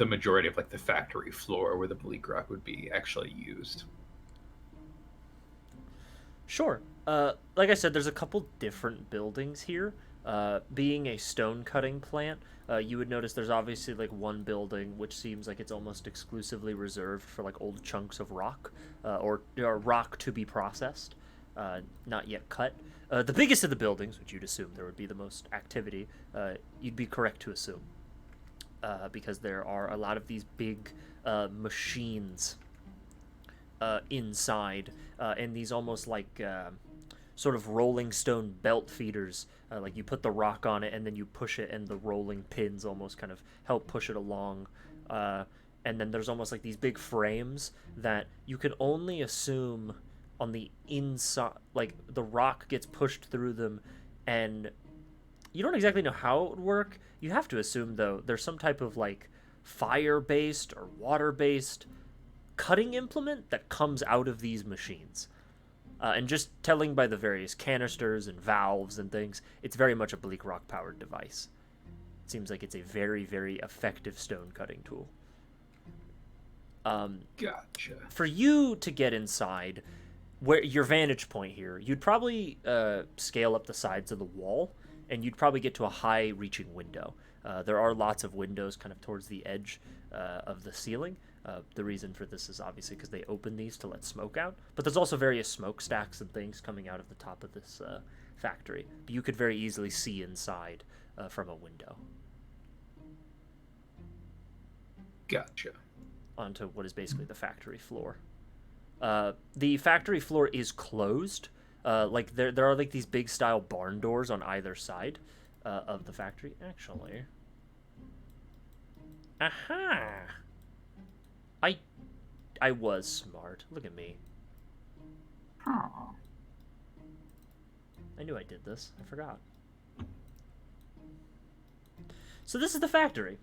majority of like the factory floor where the bleak rock would be actually used. Sure. Like I said, there's a couple different buildings here. Being a stone cutting plant, you would notice there's obviously like one building which seems like it's almost exclusively reserved for like old chunks of rock, or rock to be processed, not yet cut. The biggest of the buildings, which you'd assume there would be the most activity, you'd be correct to assume, because there are a lot of these big machines inside, and these almost like sort of rolling stone belt feeders. Like you put the rock on it and then you push it, and the rolling pins almost kind of help push it along. And then there's almost like these big frames that you can only assume on the inside, like the rock gets pushed through them, and you don't exactly know how it would work. You have to assume, though, there's some type of like fire-based or water-based cutting implement that comes out of these machines. And just telling by the various canisters and valves and things, it's very much a bleak rock powered device. It seems like it's a very, very effective stone cutting tool. Gotcha. For you to get inside, where your vantage point here, you'd probably scale up the sides of the wall, and you'd probably get to a high reaching window. There are lots of windows kind of towards the edge of the ceiling. The reason for this is obviously because they open these to let smoke out, but there's also various smokestacks and things coming out of the top of this factory. You could very easily see inside from a window. Gotcha. Onto what is basically the factory floor. The factory floor is closed. Like there are like these big style barn doors on either side of the factory. Actually, aha! I was smart. Look at me. Huh. I knew I did this. I forgot. So this is the factory.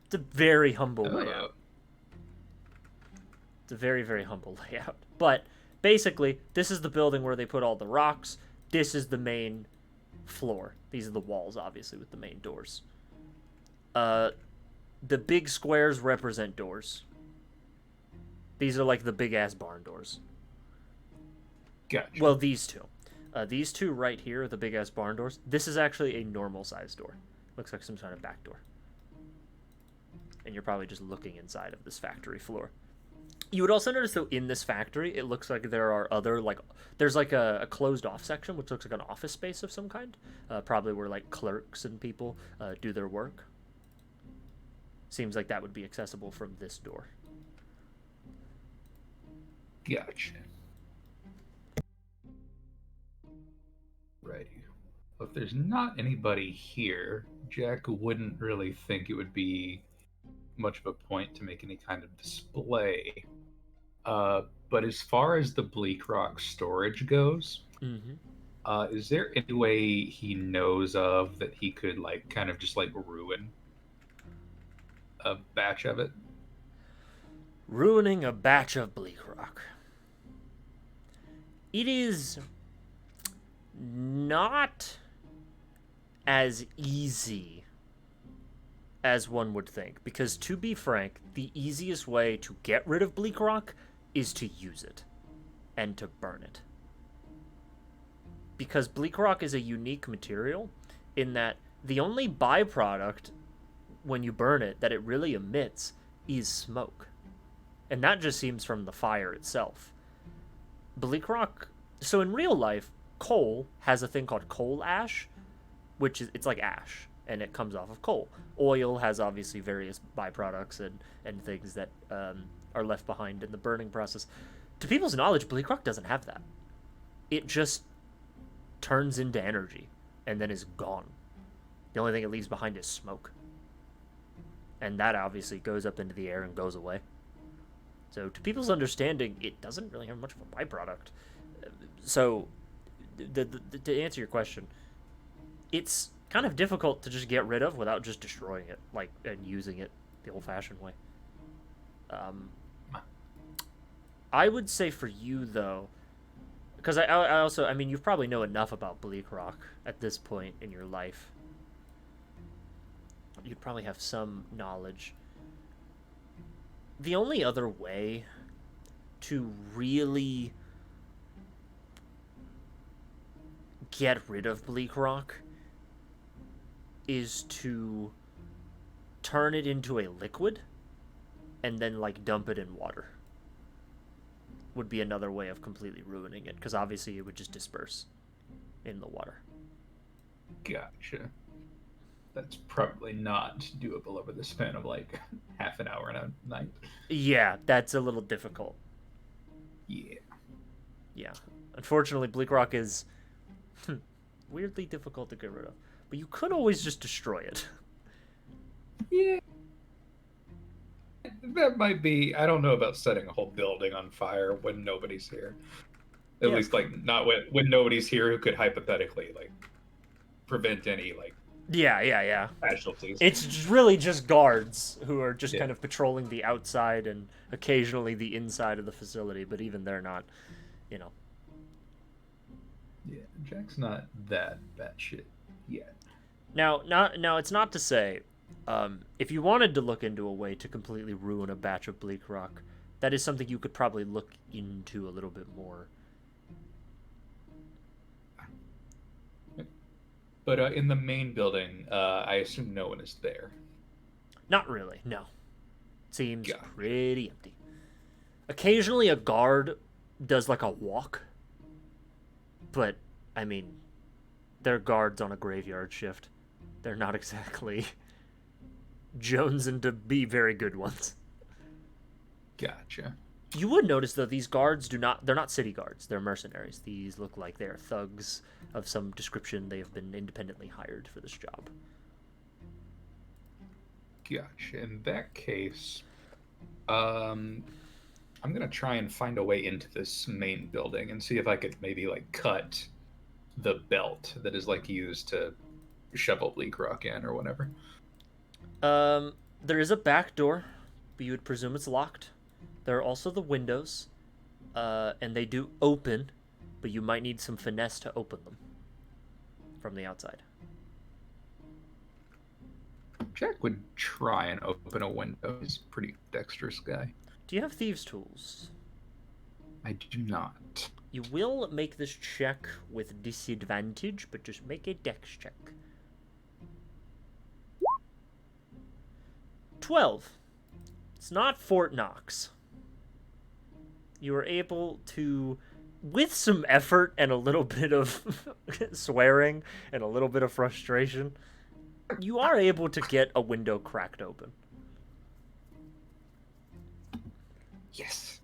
It's a very humble layout. It's a very, very humble layout. But basically, this is the building where they put all the rocks. This is the main floor. These are the walls, obviously, with the main doors. The big squares represent doors. These are like the big-ass barn doors. Gotcha. Well, these two. These two right here are the big-ass barn doors. This is actually a normal-sized door. Looks like some sort of back door. And you're probably just looking inside of this factory floor. You would also notice, though, in this factory, it looks like there are other, like, there's like a closed-off section, which looks like an office space of some kind. Probably where, like, clerks and people do their work. Seems like that would be accessible from this door. Gotcha. Righty. Well, if there's not anybody here, Jack wouldn't really think it would be much of a point to make any kind of display. But as far as the Bleak Rock storage goes, is there any way he knows of that he could, like, kind of just, like, ruin a batch of it? Ruining a batch of Bleak Rock. It is not as easy as one would think, because to be frank, the easiest way to get rid of Bleak Rock is to use it and to burn it. Because Bleak Rock is a unique material in that the only byproduct when you burn it that it really emits is smoke. And that just seems from the fire itself. Bleak Rock, so in real life, coal has a thing called coal ash, which is, it's like ash, and it comes off of coal. Oil has obviously various byproducts and things that are left behind in the burning process. To people's knowledge, Bleak Rock doesn't have that. It just turns into energy and then is gone. The only thing it leaves behind is smoke. And that obviously goes up into the air and goes away. So to people's understanding, it doesn't really have much of a byproduct. So to answer your question, it's kind of difficult to just get rid of without just destroying it, like, and using it the old-fashioned way. I would say for you, though, because I also, I mean, you probably know enough about Bleak Rock at this point in your life. You'd probably have some knowledge. The only other way to really get rid of bleak rock is to turn it into a liquid and then like dump it in water. Would be another way of completely ruining it, because obviously it would just disperse in the water. Gotcha. That's probably not doable over the span of like half an hour and a night. Yeah, that's a little difficult. Yeah. Yeah. Unfortunately, bleak rock is weirdly difficult to get rid of. But you could always just destroy it. Yeah. That might be. I don't know about setting a whole building on fire when nobody's here. At least, like, not when nobody's here who could hypothetically, like, prevent any, like, Yeah. casualties. It's really just guards who are just kind of patrolling the outside and occasionally the inside of the facility, but even they're not, you know. Yeah, Jack's not that batshit yet. Now, it's not to say, if you wanted to look into a way to completely ruin a batch of bleak rock, that is something you could probably look into a little bit more. But in the main building, I assume no one is there. Not really, no. Seems pretty empty. Occasionally a guard does like a walk, but, I mean, they're guards on a graveyard shift. They're not exactly jonesing to be very good ones. Gotcha. You would notice, though, these guards they're not city guards. They're mercenaries. These look like they're thugs of some description. They have been independently hired for this job. Gotcha. In that case, I'm going to try and find a way into this main building and see if I could maybe, like, cut the belt that is, like, used to shovel bleak rock in or whatever. There is a back door, but you would presume it's locked. There are also the windows, and they do open, but you might need some finesse to open them from the outside. Jack would try and open a window. He's a pretty dexterous guy. Do you have thieves' tools? I do not. You will make this check with disadvantage, but just make a dex check. 12. It's not Fort Knox. You were able to, with some effort and a little bit of swearing and a little bit of frustration, you are able to get a window cracked open. Yes.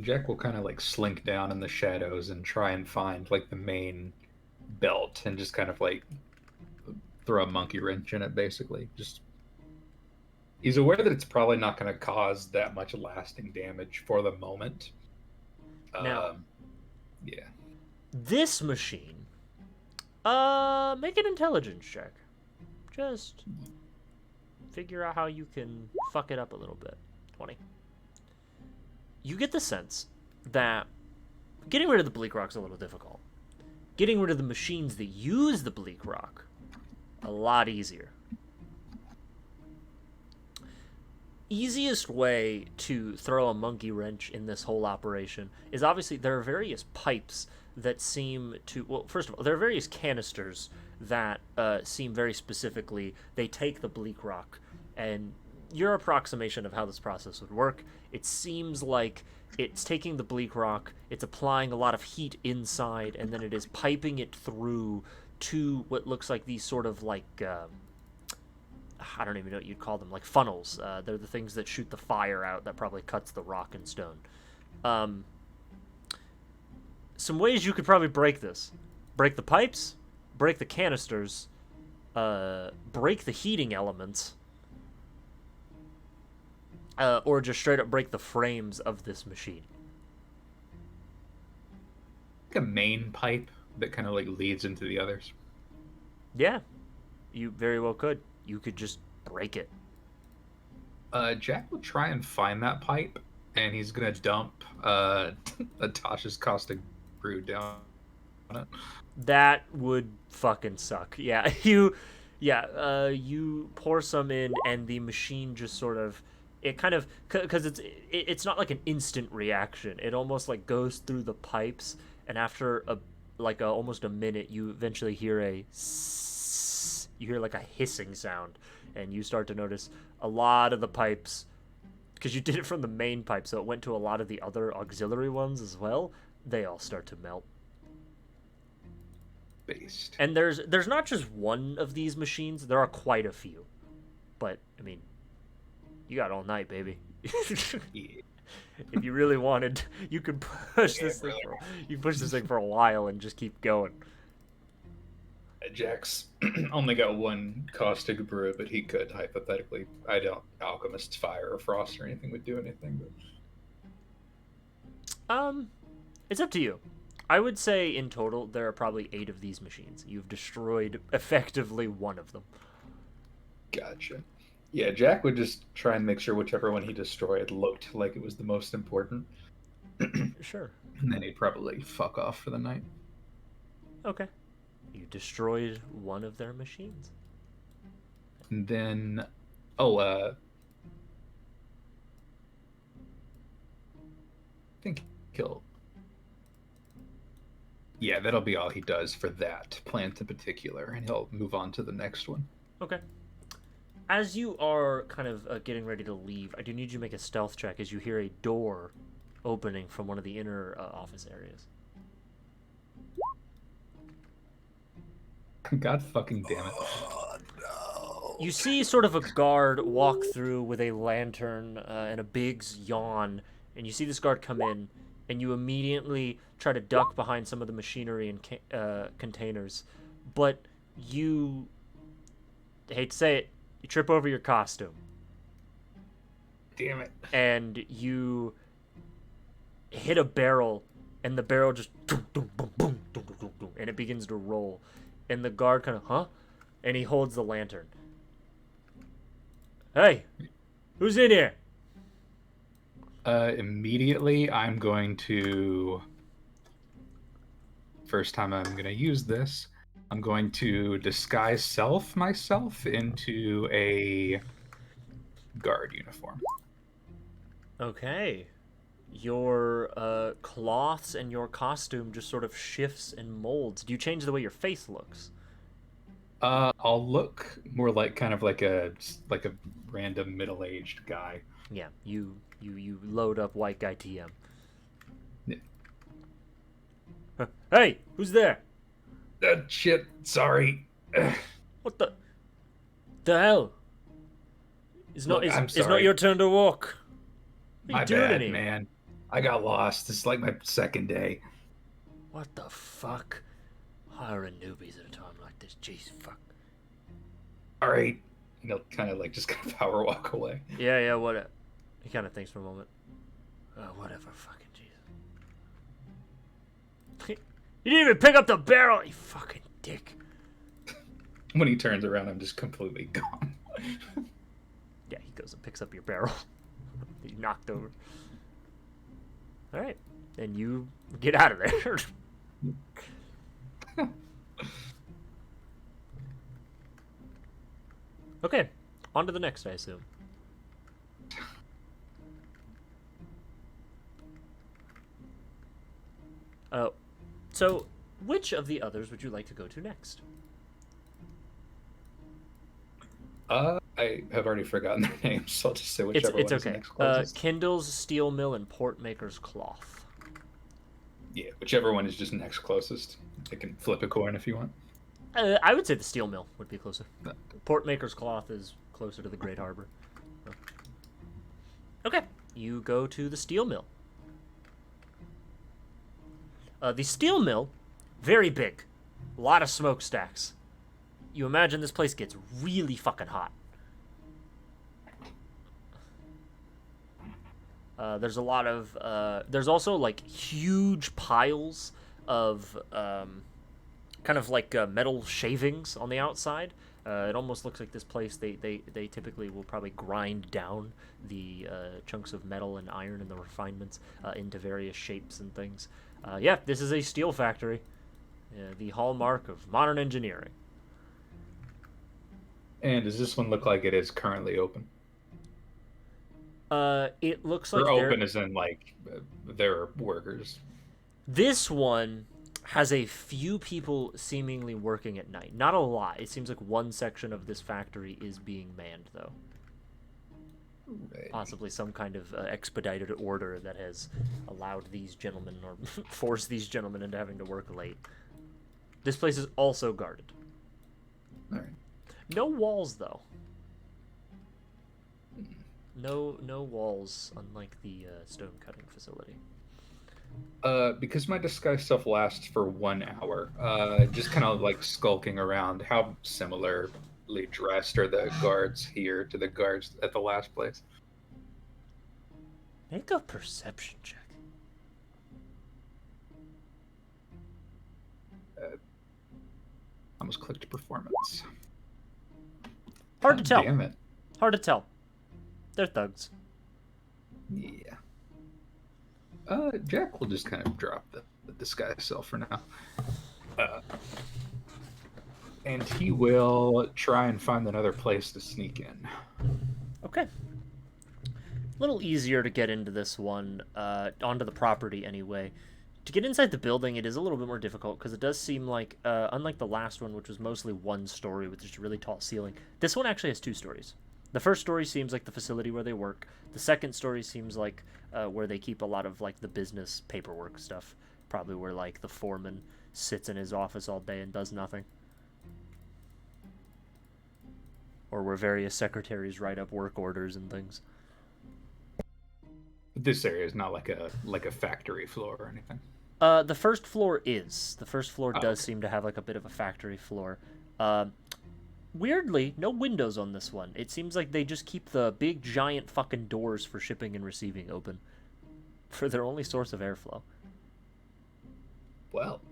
Jack will kind of like slink down in the shadows and try and find like the main belt and just kind of like throw a monkey wrench in it, basically. Just he's aware that it's probably not going to cause that much lasting damage for the moment. Now, yeah. This machine, make an intelligence check. Just figure out how you can fuck it up a little bit. 20. You get the sense that getting rid of the bleak rock's a little difficult. Getting rid of the machines that use the bleak rock, a lot easier. Easiest way to throw a monkey wrench in this whole operation is obviously there are various pipes that seem to, well, first of all, there are various canisters that seem very specifically, they take the bleak rock, and your approximation of how this process would work, it seems like it's taking the bleak rock, it's applying a lot of heat inside, and then it is piping it through to what looks like these sort of like, I don't even know what you'd call them, like funnels. They're the things that shoot the fire out that probably cuts the rock and stone. Some ways you could probably break this. Break the pipes, break the canisters, break the heating elements, or just straight up break the frames of this machine. Like a main pipe that kind of like leads into the others. Yeah, you very well could. You could just break it. Jack will try and find that pipe, and he's gonna dump Natasha's caustic brew down on it. That would fucking suck. Yeah, you pour some in, and the machine just sort of, it kind of, because it's not like an instant reaction. It almost like goes through the pipes, and after almost a minute, you eventually hear you hear like a hissing sound, and you start to notice a lot of the pipes, because you did it from the main pipe, so it went to a lot of the other auxiliary ones as well. They all start to melt. Based. And there's not just one of these machines. There are quite a few. But I mean, you got all night, baby. Yeah. If you really wanted, you could push this thing for a while and just keep going. Jack's only got one caustic brew, but he could hypothetically. I don't alchemist fire or frost or anything would do anything. But... It's up to you. I would say in total there are probably 8 of these machines. You've destroyed effectively one of them. Gotcha. Yeah, Jack would just try and make sure whichever one he destroyed looked like it was the most important. Sure. And then he'd probably fuck off for the night. Okay. You destroyed one of their machines. And then, I think he'll... Yeah, that'll be all he does for that plant in particular, and he'll move on to the next one. Okay. As you are kind of getting ready to leave, I do need you to make a stealth check as you hear a door opening from one of the inner office areas. God fucking damn it. Oh, no. You see sort of a guard walk through with a lantern and a big yawn, and you see this guard come in, and you immediately try to duck behind some of the machinery and containers, but you, I hate to say it, you trip over your costume. Damn it. And you hit a barrel, and the barrel just boom, boom, boom, boom, boom, boom, boom, and it begins to roll. And the guard kind of, huh? And he holds the lantern. Hey, who's in here? Immediately, I'm going to... First time I'm going to use this, I'm going to disguise myself into a guard uniform. Okay. Your cloths and your costume just sort of shifts and molds. Do you change the way your face looks? I'll look more like kind of like a random middle-aged guy. Yeah, you load up white guy TM. Yeah. Hey, who's there? Shit, sorry. What the hell? It's not your turn to walk. What are My you doing bad, in here? man. I got lost. This is like my second day. What the fuck? Hiring newbies at a time like this. Jeez, fuck. All right. And he'll kind of power walk away. Yeah, whatever. He kind of thinks for a moment. Whatever, fucking Jesus. You didn't even pick up the barrel, you fucking dick. When he turns around, I'm just completely gone. Yeah, he goes and picks up your barrel. You knocked over. All right, and you get out of there. Okay, on to the next, I assume. So which of the others would you like to go to next? I have already forgotten their names, so I'll just say whichever It's one is okay. next closest. Kindle's Steel Mill and Portmaker's Cloth. Yeah, whichever one is just next closest. I can flip a coin if you want. I would say the Steel Mill would be closer. Portmaker's Cloth is closer to the Great Harbor. Okay, you go to the Steel Mill. The Steel Mill, very big. A lot of smokestacks. You imagine this place gets really fucking hot. There's a lot of... there's also, like, huge piles of kind of like metal shavings on the outside. It almost looks like this place, they typically will probably grind down the chunks of metal and iron and the refinements into various shapes and things. Yeah, this is a steel factory. The hallmark of modern engineering. And does this one look like it is currently open? It looks like Or they're... open as in, like, they're workers. This one has a few people seemingly working at night. Not a lot. It seems like one section of this factory is being manned, though. Right. Possibly some kind of expedited order that has allowed these gentlemen, or forced these gentlemen into having to work late. This place is also guarded. All right. No walls, though. No walls, unlike the stone cutting facility. Because my disguise stuff lasts for 1 hour, just kind of like skulking around, how similarly dressed are the guards here to the guards at the last place? Make a perception check. Almost clicked performance. Hard to tell. Damn it. Hard to tell. They're thugs. Yeah. Jack will just kind of drop the disguise self for now. And he will try and find another place to sneak in. Okay. A little easier to get into this one, onto the property anyway. To get inside the building, it is a little bit more difficult because it does seem like, unlike the last one, which was mostly one story with just a really tall ceiling, this one actually has 2 stories. The first story seems like the facility where they work. The second story seems like where they keep a lot of like the business paperwork stuff. Probably where like the foreman sits in his office all day and does nothing. Or where various secretaries write up work orders and things. This area is not like a factory floor or anything. The first floor is. The first floor does okay. seem to have like a bit of a factory floor. Weirdly, no windows on this one. It seems like they just keep the big giant fucking doors for shipping and receiving open for their only source of airflow. Well.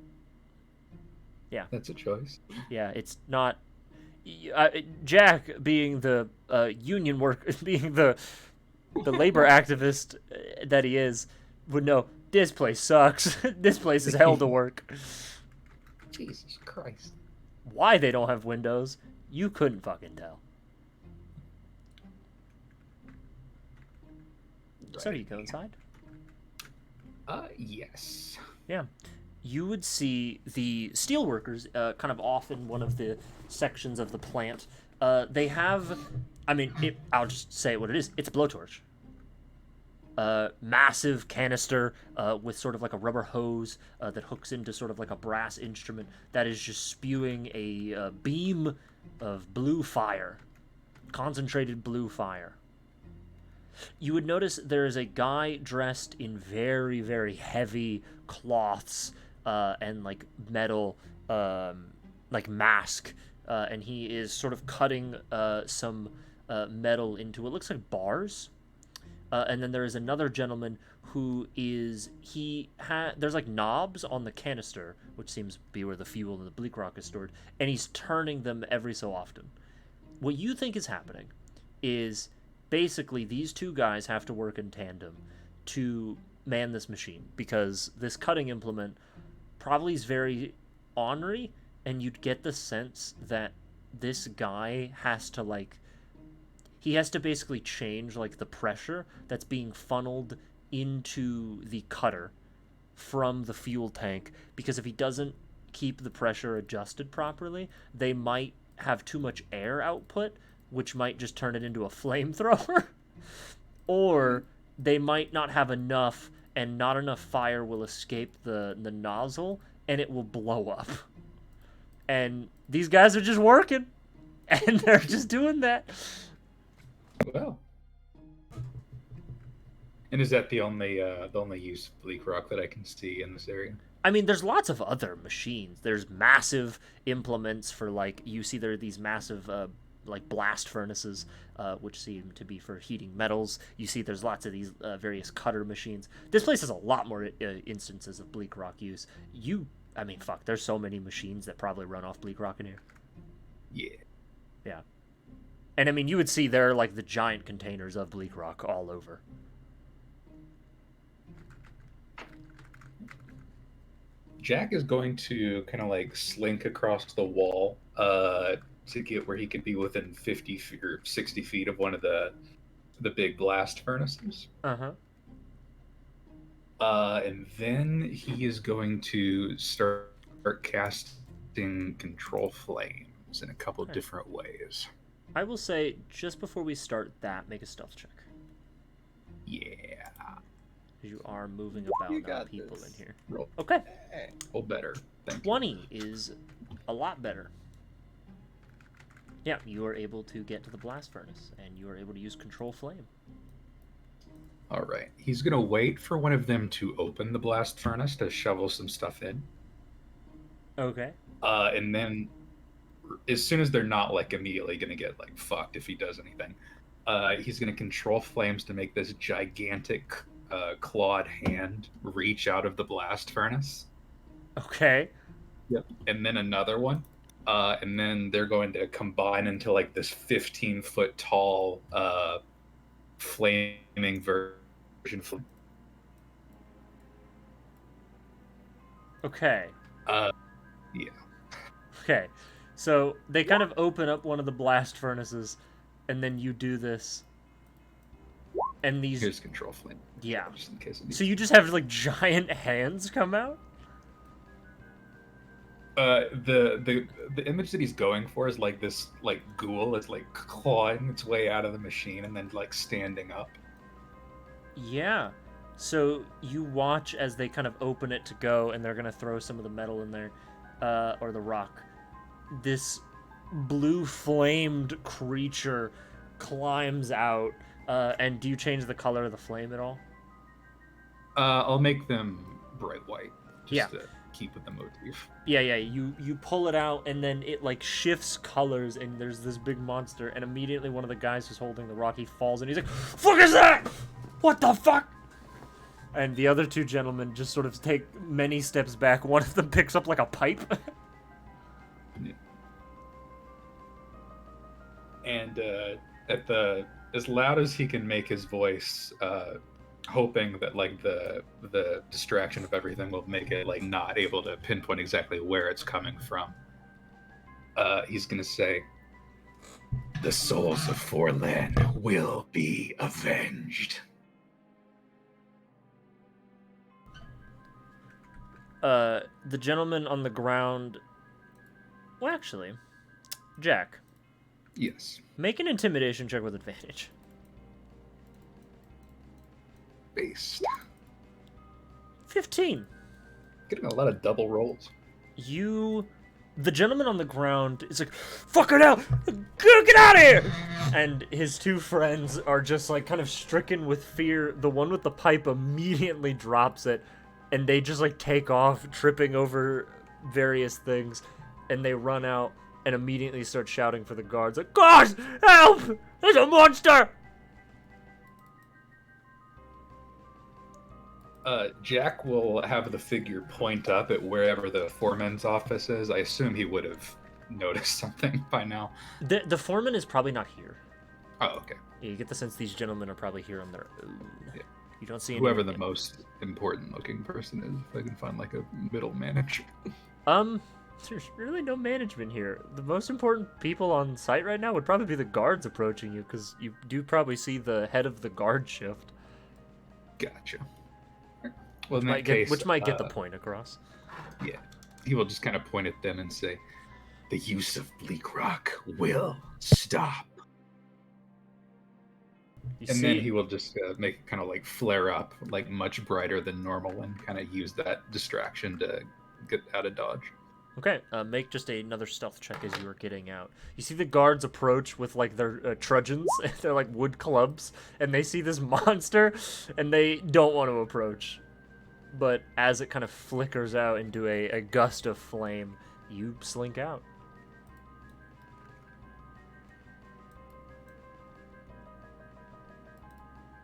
Yeah. That's a choice. Yeah, it's not... Jack, being the union worker, being the labor activist that he is, would know, this place sucks. This place is hell to work. Jesus Christ. Why they don't have windows, you couldn't fucking tell. Right. So you go inside? Yes. Yeah. You would see the steelworkers kind of off in one of the sections of the plant. They have, I'll just say what it is. It's a blowtorch. Massive canister with sort of like a rubber hose that hooks into sort of like a brass instrument that is just spewing a beam of blue fire. Concentrated blue fire. You would notice there is a guy dressed in very, very heavy cloths and like metal, like mask, and he is sort of cutting some metal into what looks like bars. And then there is another gentleman who is, there's like knobs on the canister, which seems to be where the fuel and the bleak rock is stored, and he's turning them every so often. What you think is happening is basically these two guys have to work in tandem to man this machine, because this cutting implement probably is very ornery, and you'd get the sense that this guy has to he has to basically change like the pressure that's being funneled into the cutter from the fuel tank, because if he doesn't keep the pressure adjusted properly, they might have too much air output, which might just turn it into a flamethrower, or they might not have enough, and not enough fire will escape the nozzle, and it will blow up. And these guys are just working, and they're just doing that. Well. And is that the only use of bleak rock that I can see in this area? I mean, there's lots of other machines. There's massive implements for, like, you see there are these massive, like, blast furnaces, which seem to be for heating metals. You see there's lots of these various cutter machines. This place has a lot more instances of bleak rock use. Fuck, there's so many machines that probably run off bleak rock in here. Yeah. Yeah. And, I mean, you would see there are, like, the giant containers of bleak rock all over. Jack is going to kind of like slink across the wall to get where he could be within 50 feet or 60 feet of one of the the big blast furnaces. Uh-huh. And then he is going to start casting control flames in a couple Okay. different ways. I will say, just before we start that, make a stealth check. Yeah. You are moving about You now, got people this. in here. Roll, Okay. roll better. Thank you. 20 is a lot better. Yeah, you are able to get to the blast furnace, and you are able to use control flame. All right. He's going to wait for one of them to open the blast furnace to shovel some stuff in. Okay. And then as soon as they're not like immediately going to get like fucked if he does anything, he's going to control flames to make this gigantic clawed hand reach out of the blast furnace. Okay. Yep. And then another one. And then they're going to combine into like this 15-foot tall flaming version. Okay. Yeah. Okay. So they kind of open up one of the blast furnaces, and then you do this. And these. Here's control flame. Yeah. Just in case. So you just have like giant hands come out? The image that he's going for is like this like ghoul is like clawing its way out of the machine and then like standing up. Yeah. So you watch as they kind of open it to go, and they're gonna throw some of the metal in there, or the rock. This blue flamed creature climbs out. And do you change the color of the flame at all? I'll make them bright white just Yeah. to keep with the motif. Yeah. You pull it out, and then it like shifts colors, and there's this big monster, and immediately one of the guys who's holding the rock, he falls, and he's like, "Fuck is that? What the fuck?" And the other two gentlemen just sort of take many steps back. One of them picks up like a pipe. And at the as loud as he can make his voice, hoping that like the distraction of everything will make it like not able to pinpoint exactly where it's coming from. He's gonna say, "The souls of Forlen will be avenged." The gentleman on the ground. Well, actually, Jack, Yes. make an intimidation check with advantage. Based. 15. Getting a lot of double rolls. The gentleman on the ground is like, "Fuck it out! Get out of here!" And his two friends are just like kind of stricken with fear. The one with the pipe immediately drops it, and they just like take off, tripping over various things, and they run out and immediately start shouting for the guards, like, "Guards, help! There's a monster!" Jack will have the figure point up at wherever the foreman's office is. I assume he would have noticed something by now. The foreman is probably not here. Oh, okay. Yeah, you get the sense these gentlemen are probably here on their own. Yeah. You don't see Whoever anyone the most important looking person is, if I can find like a middle manager. There's really no management here. The most important people on site right now would probably be the guards approaching you, because you do probably see the head of the guard shift. Gotcha. Well, in Which that case, might get the point across. Yeah, he will just kind of point at them and say, "The use of Bleak Rock will stop." Then he will just make it kind of like flare up, like much brighter than normal, and kind of use that distraction to get out of dodge. Okay, make just another stealth check as you are getting out. You see the guards approach with like their trudgeons, they're like wood clubs, and they see this monster, and they don't want to approach. But as it kind of flickers out into a gust of flame, you slink out.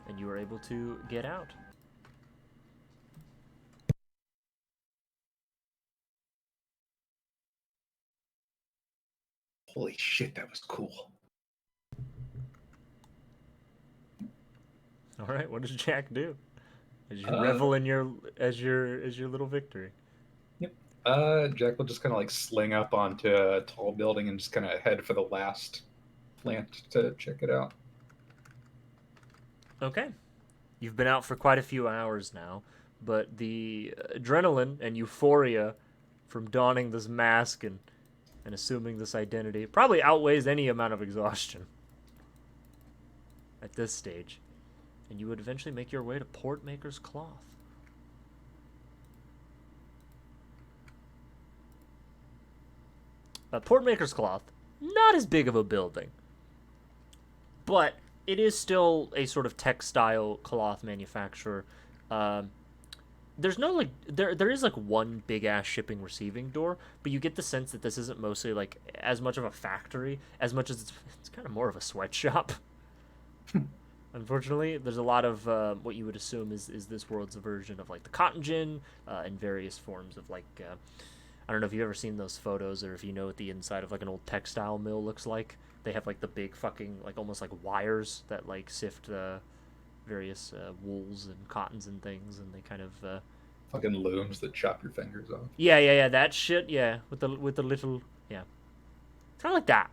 And you are able to get out. Holy shit, that was cool. All right, what does Jack do? As you revel in your little victory. Yep. Jack will just kind of like sling up onto a tall building and just kind of head for the last plant to check it out. Okay. You've been out for quite a few hours now, but the adrenaline and euphoria from donning this mask and assuming this identity probably outweighs any amount of exhaustion at this stage. And you would eventually make your way to Portmaker's Cloth. Portmaker's Cloth, not as big of a building, but it is still a sort of textile cloth manufacturer. There's no like there is like one big ass shipping receiving door, but you get the sense that this isn't mostly like as much of a factory as much as it's kind of more of a sweatshop. Unfortunately, there's a lot of what you would assume is this world's version of like the cotton gin and various forms of like I don't know if you've ever seen those photos or if you know what the inside of like an old textile mill looks like. They have like the big fucking like almost like wires that like sift various wools and cottons and things, and they kind of fucking looms that chop your fingers off. Yeah, that shit. Yeah, with the little yeah, kind of like that.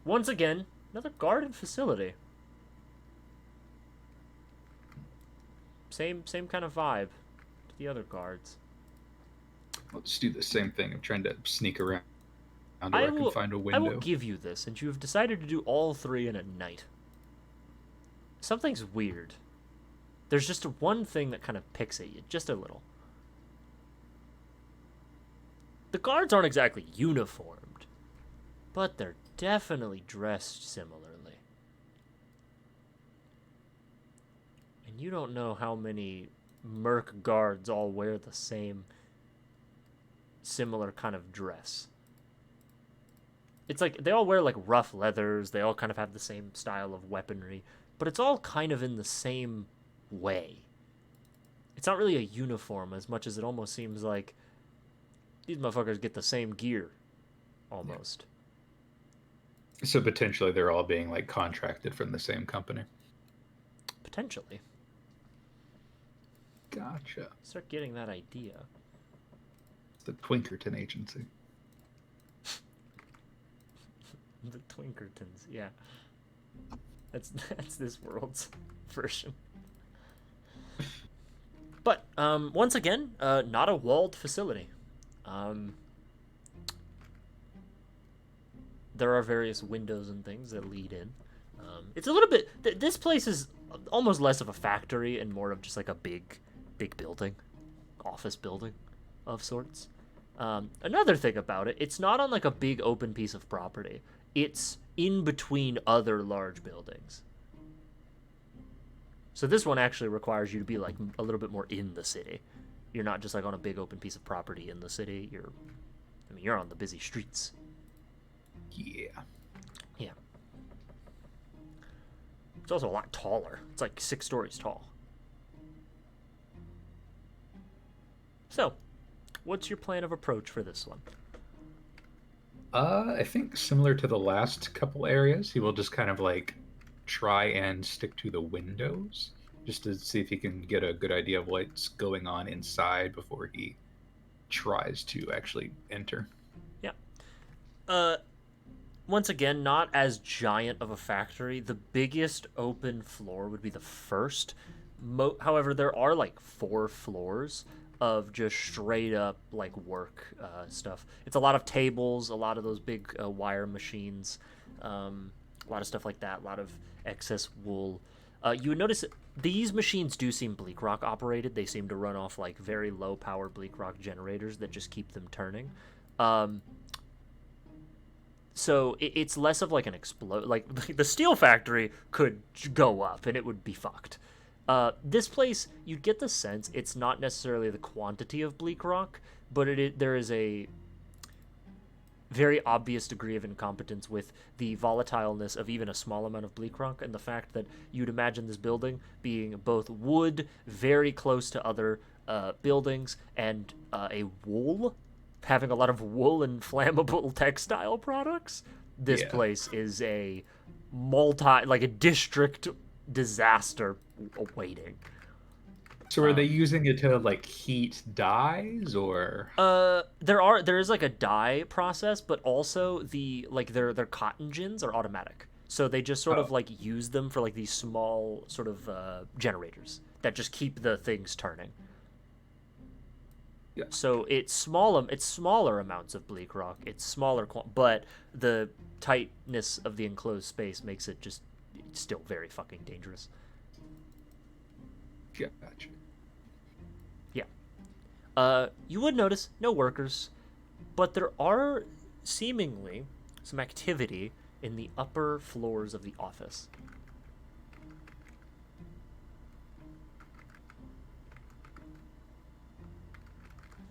Once again, another garden facility. Same kind of vibe to the other guards. Let's do the same thing of trying to sneak around where I can find a window. I will give you this, and you have decided to do all three in a night. Something's weird. There's just one thing that kind of picks at you, just a little. The guards aren't exactly uniformed, but they're definitely dressed similarly. And you don't know how many merc guards all wear the same similar kind of dress. It's like they all wear like rough leathers, they all kind of have the same style of weaponry, but it's all kind of in the same way. It's not really a uniform as much as it almost seems like these motherfuckers get the same gear, almost. Yeah. So potentially they're all being like contracted from the same company. Potentially. Gotcha. Start getting that idea. It's the Twinkerton Agency. The Twinkertons, yeah. That's this world's version. But once again, not a walled facility. There are various windows and things that lead in. It's a little bit. This place is almost less of a factory and more of just like a big building, office building, of sorts. Another thing about it, it's not on like a big open piece of property. It's in between other large buildings. So this one actually requires you to be like a little bit more in the city. You're not just like on a big open piece of property in the city. You're on the busy streets. Yeah. Yeah. It's also a lot taller. It's like 6 stories tall. So, what's your plan of approach for this one? I think similar to the last couple areas, he will just kind of like try and stick to the windows just to see if he can get a good idea of what's going on inside before he tries to actually enter. Yeah. Once again, not as giant of a factory. The biggest open floor would be the first. However, there are like 4 floors of just straight up like work stuff. It's a lot of tables, a lot of those big wire machines, a lot of stuff like that, a lot of excess wool. You would notice that these machines do seem Bleak Rock operated. They seem to run off like very low power Bleak Rock generators that just keep them turning. So it's less of like an explode. Like the steel factory could go up and it would be fucked. This place, you get the sense it's not necessarily the quantity of Bleak Rock, but there is a very obvious degree of incompetence with the volatileness of even a small amount of Bleak Rock, and the fact that you'd imagine this building being both wood, very close to other buildings, and a wool, having a lot of wool and flammable textile products. This place is a a district disaster awaiting. So are they using it to like heat dyes or? There is like a dye process, but also their cotton gins are automatic. So they just sort of like use them for like these small sort of generators that just keep the things turning. Yeah. So it's smaller amounts of bleak rock. It's smaller, but the tightness of the enclosed space makes it just still very fucking dangerous. Gotcha. Yeah. You would notice no workers, but there are seemingly some activity in the upper floors of the office.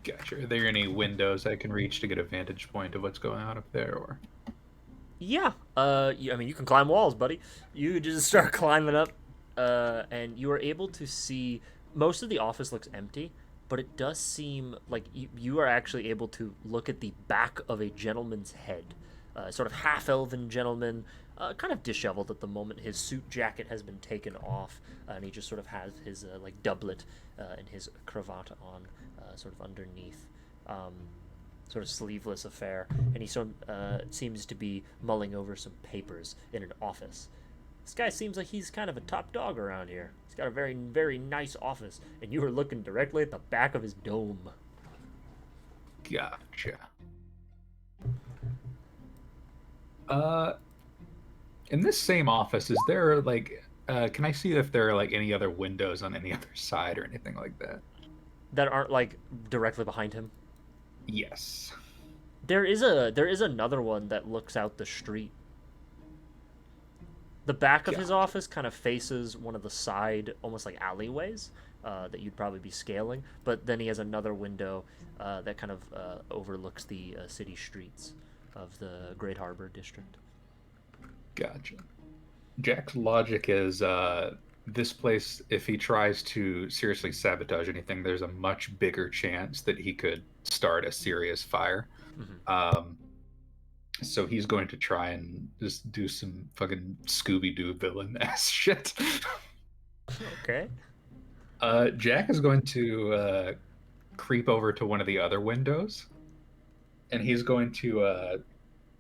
Gotcha. Are there any windows I can reach to get a vantage point of what's going on up there, or? Yeah. I mean, you can climb walls, buddy. You just start climbing up, and you are able to see most of the office looks empty, but it does seem like you are actually able to look at the back of a gentleman's head. Sort of half-elven gentleman, kind of disheveled at the moment. His suit jacket has been taken off, and he just sort of has his like doublet and his cravat on, sort of underneath, sort of sleeveless affair. And he sort of seems to be mulling over some papers in an office. This guy seems like he's kind of a top dog around here. He's got a very, very nice office, and you are looking directly at the back of his dome. Gotcha. In this same office, is there like, can I see if there are like any other windows on any other side or anything like that? That aren't like directly behind him? Yes. There is another one that looks out the street. The back of his office kind of faces one of the side, almost like alleyways, that you'd probably be scaling. But then he has another window that kind of overlooks the city streets of the Great Harbor District. Gotcha. Jack's logic is this place, if he tries to seriously sabotage anything, there's a much bigger chance that he could start a serious fire. Mm-hmm. So he's going to try and just do some fucking Scooby-Doo villain-ass shit. Okay. Jack is going to creep over to one of the other windows, and he's going to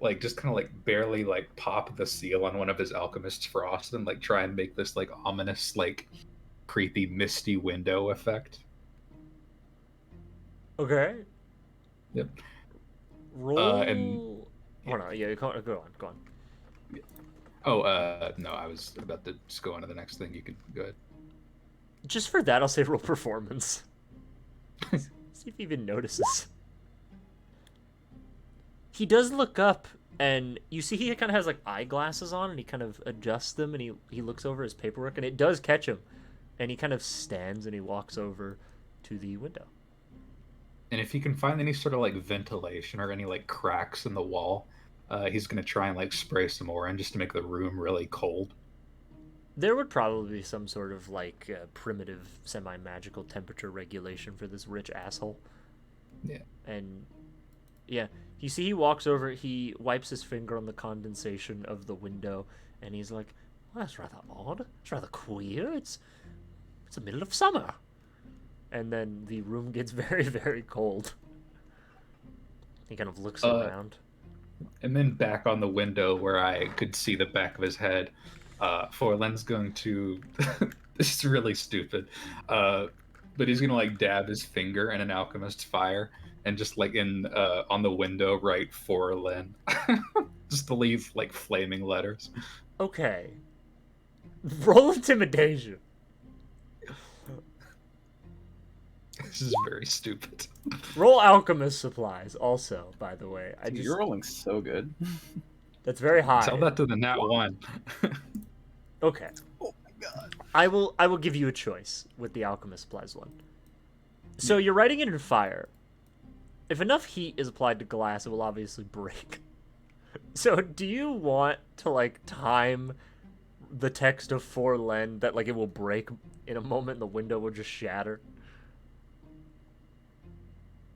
like just kind of like barely like pop the seal on one of his alchemist's frost and like try and make this like ominous, like creepy, misty window effect. Okay. Yep. Roll. And Hold on. Yeah, go on. Oh, no, I was about to just go on to the next thing. You can go ahead. Just for that, I'll say roll performance. See if he even notices. He does look up, and you see he kind of has like eyeglasses on, and he kind of adjusts them, and he looks over his paperwork, and it does catch him. And he kind of stands, and he walks over to the window. And if he can find any sort of like ventilation or any like cracks in the wall, he's going to try and like spray some more in just to make the room really cold. There would probably be some sort of like primitive semi-magical temperature regulation for this rich asshole. Yeah. And yeah, you see he walks over, he wipes his finger on the condensation of the window, and he's like, well, that's rather odd. It's rather queer. It's the middle of summer. And then the room gets very, very cold. He kind of looks around. And then back on the window where I could see the back of his head, Forlen's going to... This is really stupid. But he's going to like dab his finger in an alchemist's fire and just like on the window write Forlen. Just to leave like flaming letters. Okay. Roll intimidation. This is very stupid. Roll alchemist supplies also, by the way. You're rolling so good. That's very high. Tell that to the nat 1. Okay. Oh my god. I will give you a choice with the alchemist supplies one. So you're writing it in fire. If enough heat is applied to glass, it will obviously break. So do you want to like time the text of Forlen that like it will break in a moment and the window will just shatter?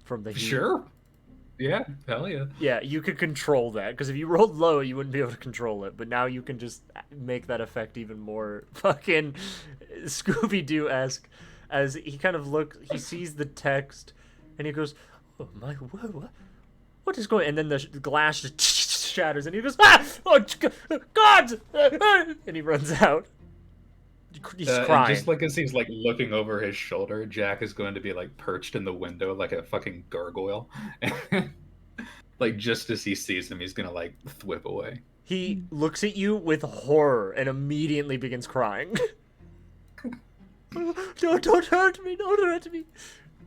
From the heat. Sure. Yeah, hell yeah. Yeah, you could control that, because if you rolled low, you wouldn't be able to control it, but now you can just make that effect even more fucking Scooby-Doo-esque, as he kind of looks, he sees the text, and he goes, oh my word, what is going, and then the glass just shatters, and he goes, "Ah! Oh, God!" And he runs out. He's And crying. just like as he's like looking over his shoulder, Jack is going to be like perched in the window like a fucking gargoyle. Like just as he sees him, he's gonna like whip away. He looks at you with horror and immediately begins crying. Don't hurt me! Don't hurt me!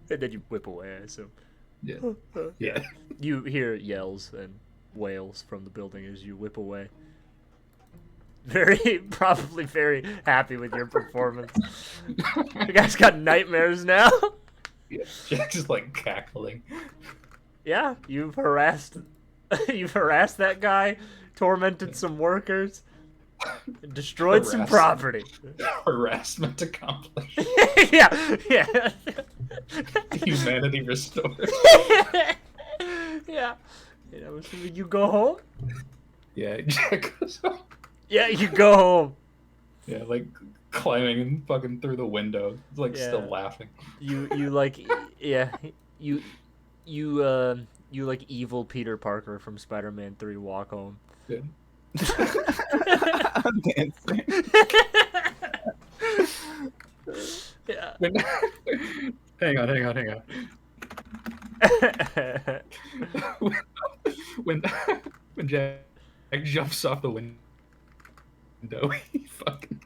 And then you whip away, I assume. Yeah. Yeah. You hear yells and wails from the building as you whip away. Probably very happy with your performance. The guy's got nightmares now. Yeah. Jack's just like cackling. Yeah, you've harassed that guy, tormented some workers, destroyed some property. Harassment accomplished. yeah. Humanity restored. Yeah. You go home? Yeah, Jack goes home. Yeah, you go home. Yeah, like climbing and fucking through the window. It's like still laughing. You like you like evil Peter Parker from Spider-Man 3 walk home. Good. I'm dancing. Yeah. Hang on. when Jack jumps off the window, he fucking.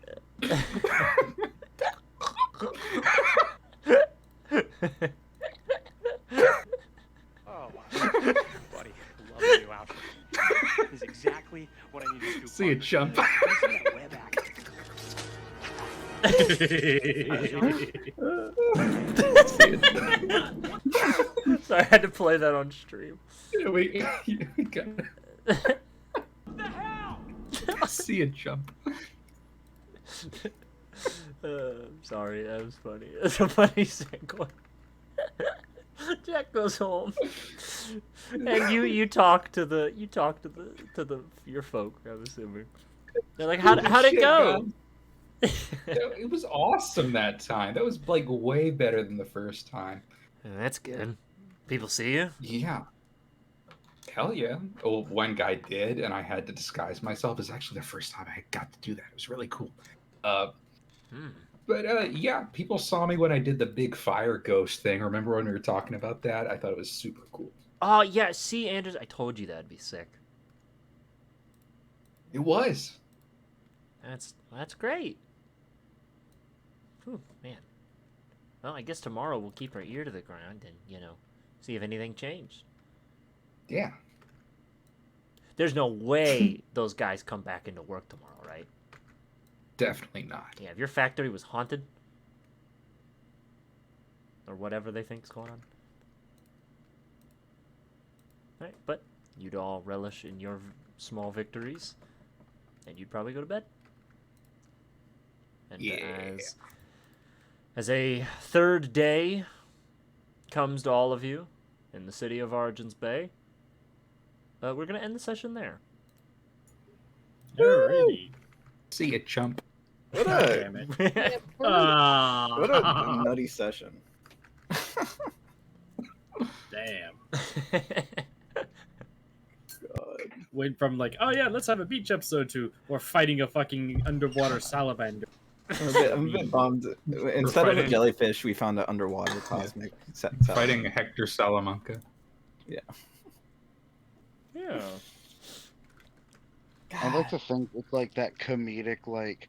Oh, buddy, love the new outfit. Is exactly what I need to do. See you jump. So I had to play that on stream. Yeah, we got What the hell? see you jump. I'm sorry, that was funny. That's a funny segue. Jack goes home, and you talk to your folk. I'm assuming they're like, how'd it go? It was awesome that time. That was like way better than the first time. That's good. People see you? Yeah. Hell yeah. Oh, one guy did, and I had to disguise myself. It was actually the first time I got to do that. It was really cool. But yeah, people saw me when I did the big fire ghost thing. Remember when we were talking about that? I thought it was super cool. Oh yeah, see, Anders, I told you that'd be sick. It was. That's great. Whew, man. Well, I guess tomorrow we'll keep our ear to the ground and, see if anything changed. Yeah. There's no way those guys come back into work tomorrow, right? Definitely not. Yeah, if your factory was haunted, or whatever they think's going on. Right, but you'd all relish in your small victories, and you'd probably go to bed. And as a third day comes to all of you in the City of Argents Bay, we're gonna end the session there. Alrighty. See you, chump. What Damn a, it. what a nutty session. Damn. God. Went from like, oh yeah, let's have a beach episode to we're fighting a fucking underwater salamander. I'm a bit bummed. Instead of a fighting- jellyfish, we found an underwater cosmic set. Fighting Hector Salamanca. Yeah. I'd like to think it's like that comedic, like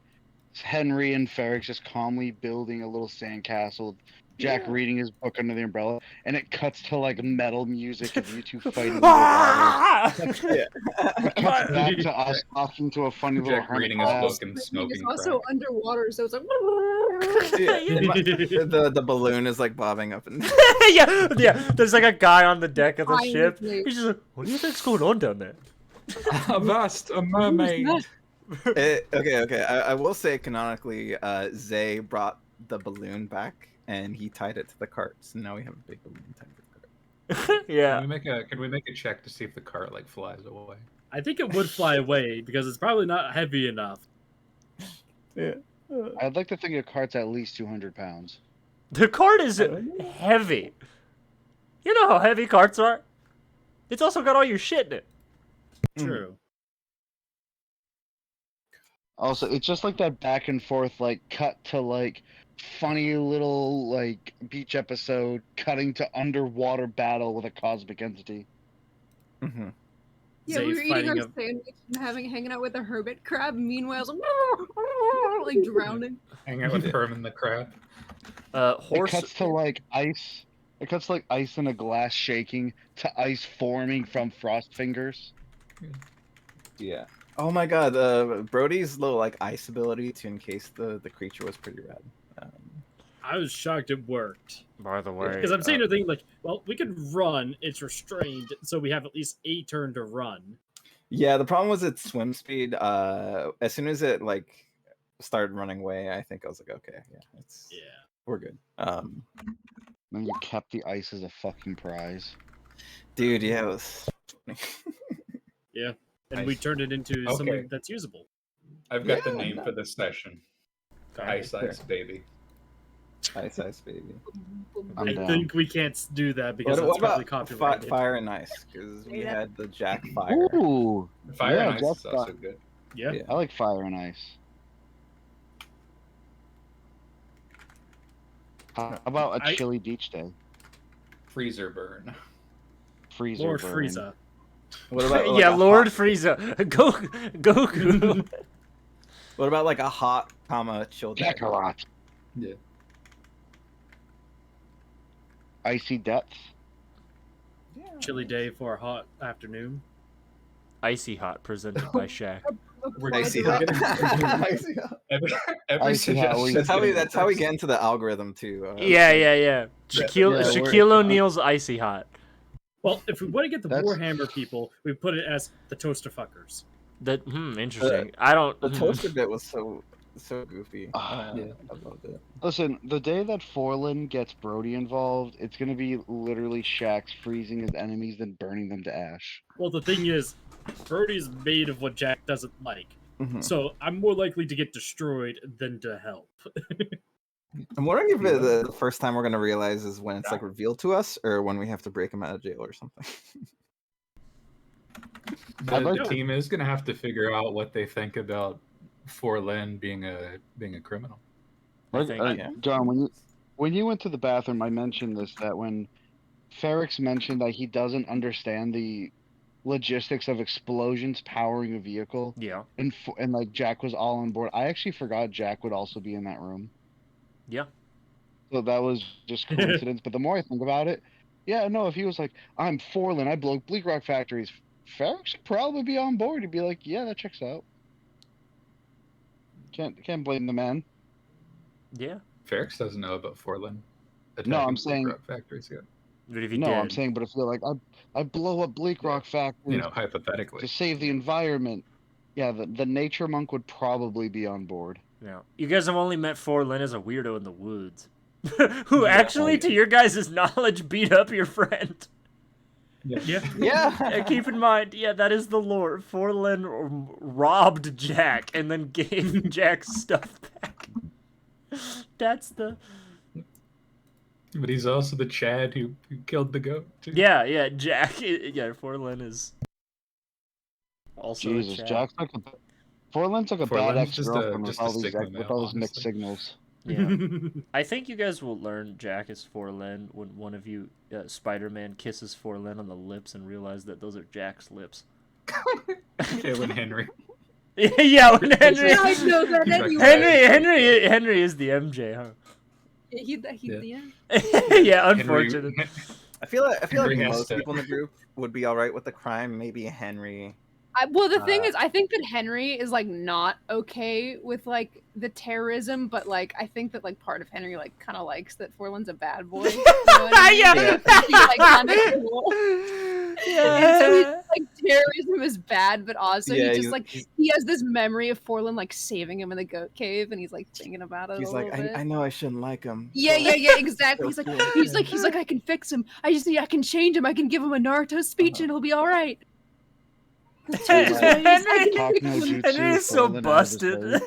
Henry and Ferrex just calmly building a little sandcastle, Jack reading his book under the umbrella, and it cuts to like metal music of you two fighting. It cuts back to us talking to a funny little Jack hermit reading his crab. book and It's smoking also crack. underwater, so it's like. The balloon is like bobbing up and yeah. There's like a guy on the deck of the Behind ship. me. He's just like, what do you think's going on down there? Avast, a mermaid. okay. I will say canonically, Zay brought the balloon back and he tied it to the cart. So now we have a big balloon tied to the cart. Yeah. Can we make a check to see if the cart like flies away? I think it would fly away because it's probably not heavy enough. Yeah. I'd like to think a cart's at least 200 pounds. The cart is heavy. You know how heavy carts are? It's also got all your shit in it. True. Also, it's just like that back and forth, like cut to like funny little like beach episode, cutting to underwater battle with a cosmic entity. Mm-hmm. Yeah, Zay we were eating our fighting a- sandwich and hanging out with a hermit crab. Meanwhile, like drowning. Hang out with Herman the crab. It Horse. cuts to like ice. It cuts to like ice in a glass shaking to ice forming from frost fingers. Yeah. Oh my god, Brody's little like ice ability to encase the creature was pretty rad. I was shocked it worked. By the way, Because I'm saying to think like, well, we could run. It's restrained, so we have at least a turn to run. Yeah, the problem was its swim speed. As soon as it like started running away, I think I was like, okay, yeah, we're good. And you kept the ice as a fucking prize. Dude, yeah, it was. Yeah, and we turned it into something that's usable. I've got the name for this session. Okay. Ice Baby. Ice Baby. I think we can't do that because What that's probably about copyrighted. Fire and Ice? Because we had the Jack Fire. Ooh, Fire yeah, and Ice is also good. Yeah. I like Fire and Ice. How about a chilly beach day? Freezer burn. Freezer Lord burn. Frieza. What about like, yeah, a Lord hot- Frieza, Goku. What about like a hot, chill day? Kakarot. Yeah. Icy depths. Chilly day for a hot afternoon. Icy Hot, presented by Shaq. Icy hot. Every Icy hot wings. suggestion. That's how we get into the algorithm too. Yeah. Shaquille O'Neal's Icy Hot. Well, if we want to get the That's- Warhammer people, we put it as the toaster fuckers. That interesting. I don't. The toaster bit was so goofy. Ah, Yeah, I loved it. Listen, the day that Forlen gets Brody involved, it's gonna be literally Shaxx freezing his enemies, then burning them to ash. Well, the thing is, Brody's made of what Jack doesn't like. Mhm. So I'm more likely to get destroyed than to help. I'm wondering if the first time we're gonna realize is when it's like revealed to us, or when we have to break him out of jail or something. The team is going to have to figure out what they think about Forlen being a criminal. I think, John, when you went to the bathroom, I mentioned this, that when Ferrix mentioned that he doesn't understand the logistics of explosions powering a vehicle, yeah, and like Jack was all on board. I actually forgot Jack would also be in that room. Yeah. So that was just coincidence. But the more I think about it, yeah, no, if he was like, I'm Forlen, I blow Bleak Rock factories, Ferrix would probably be on board. He'd be like, yeah, that checks out. Can't blame the man. Yeah. Ferrix doesn't know about Forlen. No, I'm attacking saying. Bleak Rock factories yet. But if he No, did, I'm saying, but if you're like, I blow up Bleak Rock factories You know, hypothetically. to save the environment. Yeah, the nature monk would probably be on board. yeah. You guys have only met Forlen as a weirdo in the woods, who actually, to your guys' knowledge, beat up your friend. Yeah. And keep in mind, yeah, that is the lore. Forlen robbed Jack and then gave Jack stuff back. That's the. But he's also the Chad who killed the goat, too. Yeah, Jack. Yeah, Forlen is also Jesus, a Chad. Jack's like Forlen's like a bad Forlen's just ex-girlfriend just with a all these Sigma male, with all these mixed honestly. signals. Yeah. I think you guys will learn Jack is Forlen when one of you, Spider-Man, kisses Forlen on the lips and realize that those are Jack's lips. Yeah, when Henry. Yeah, when Henry. Yeah, I know that anyway. Henry is the MJ, huh? He's the end. Yeah, unfortunate. I feel like Henry has most to- people in the group would be all right with the crime. Maybe Henry. Well, the thing is, I think that Henry is like not okay with like the terrorism, but like I think that like part of Henry like kind of likes that Forlen's a bad boy. You know what I mean? Yeah. He's, like kind of cool. And so he's, Yeah. like terrorism is bad, but also Yeah, he just he's- like he has this memory of Forlen like saving him in the goat cave, and he's like thinking about it. He's a like, little bit. I know I shouldn't like him. Yeah, but- exactly. So He's cool. like, I can fix him. I can change him. I can give him a Naruto speech, and he'll be all right. Henry, Talk no jutsu, Henry is so Forlen out of his busted.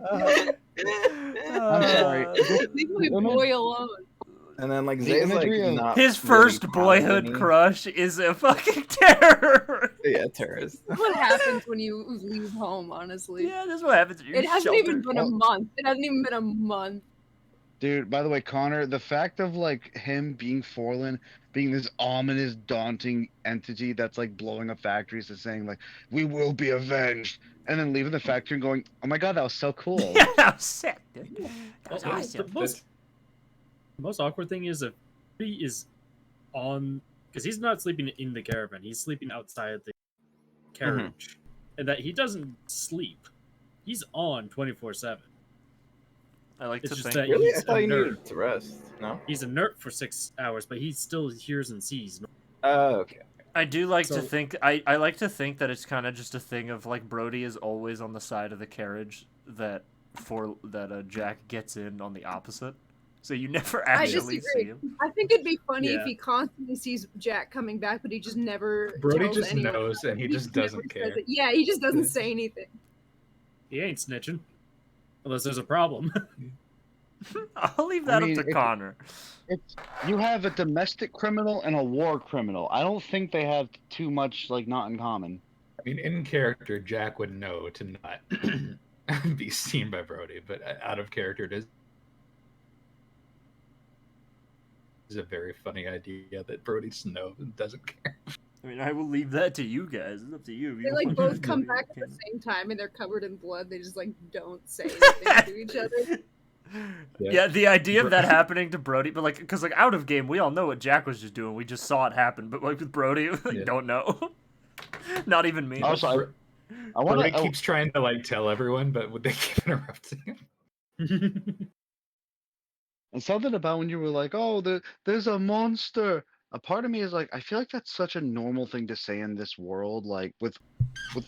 way. I'm sorry. Leave my boy alone. And then like The Zay's like imagery of not His really first boyhood paladin-y. crush is a fucking terror. Yeah, terrorist. What happens when you leave home, honestly? Yeah, that's what happens. It hasn't even been a month. It hasn't even been a month. Dude, by the way, Connor, the fact of like him being Forlen, being this ominous, daunting entity that's like blowing up factories and saying like, "We will be avenged," and then leaving the factory and going, "Oh my god, that was so cool." Yeah, that was sick, dude. That was Well, awesome. the most awkward thing is if he is on, because he's not sleeping in the caravan. He's sleeping outside the carriage, and that he doesn't sleep. He's on 24/7. I like It's to just think. that Really? I he's thought you inert. needed to rest. No. He's inert for 6 hours, but he still hears and sees. Oh, okay. I do like to So- think. I like to think that it's kind of just a thing of like Brody is always on the side of the carriage that Jack gets in on the opposite. So you never I actually disagree. see him. I think it'd be funny Yeah. if he constantly sees Jack coming back, but he just never. Brody tells just anyone. knows, and he just never doesn't says care. it. Yeah, he just doesn't say anything. He ain't snitching, unless there's a problem. I'll leave I that mean, up to if- Connor. It's you have a domestic criminal and a war criminal. I don't think they have too much like not in common. I mean, in character, Jack would know to not be seen by Brody, but out of character, it is a very funny idea that Brody knows and doesn't care. I mean, I will leave that to you guys. It's up to you. They like both come back at the same time, and they're covered in blood. They just like don't say anything to each other. Yeah, the idea of that happening to Brody, but like, because like out of game, we all know what Jack was just doing. We just saw it happen, but like with Brody, like, don't know. Not even me. Also, I want Brody to. keeps trying to like tell everyone, but they keep interrupting him. And something about when you were like, "Oh, there's a monster." A part of me is like, I feel like that's such a normal thing to say in this world, like with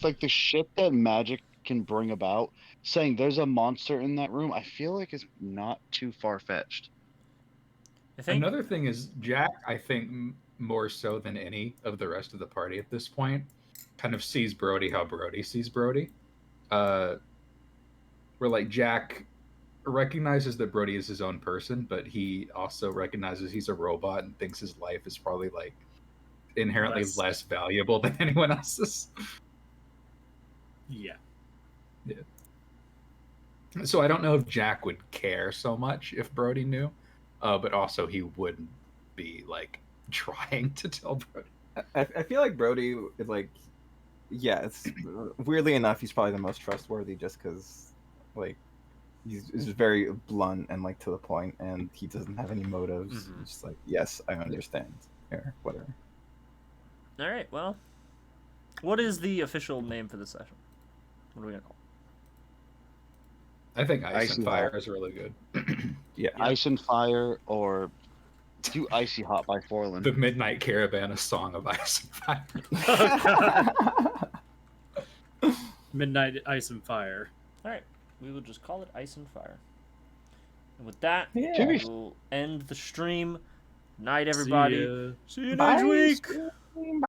like the shit that magic can bring about. Saying there's a monster in that room, I feel like it's not too far fetched. I think Another thing is Jack, I think more so than any of the rest of the party at this point, kind of sees Brody how Brody sees Brody. Where like Jack recognizes that Brody is his own person, but he also recognizes he's a robot and thinks his life is probably like inherently less valuable than anyone else's. Yeah. Yeah. So I don't know if Jack would care so much if Brody knew, but also he wouldn't be like trying to tell Brody. I feel like Brody is like, yeah, it's weirdly enough he's probably the most trustworthy just because like he's very blunt and like to the point, and he doesn't have any motives. He's just like, yes, I understand, or whatever. All right. Well, what is the official name for this session? What are we gonna call I think Ice Icy and Fire Hot. is really good. Yeah. Ice and Fire, or do Icy Hot by Forlen. The Midnight Caravan, a song of Ice and Fire. Midnight Ice and Fire. All right. We will just call it Ice and Fire. And with that, Yeah. we'll end the stream. Night, everybody. See ya. See you Bye, next week. stream.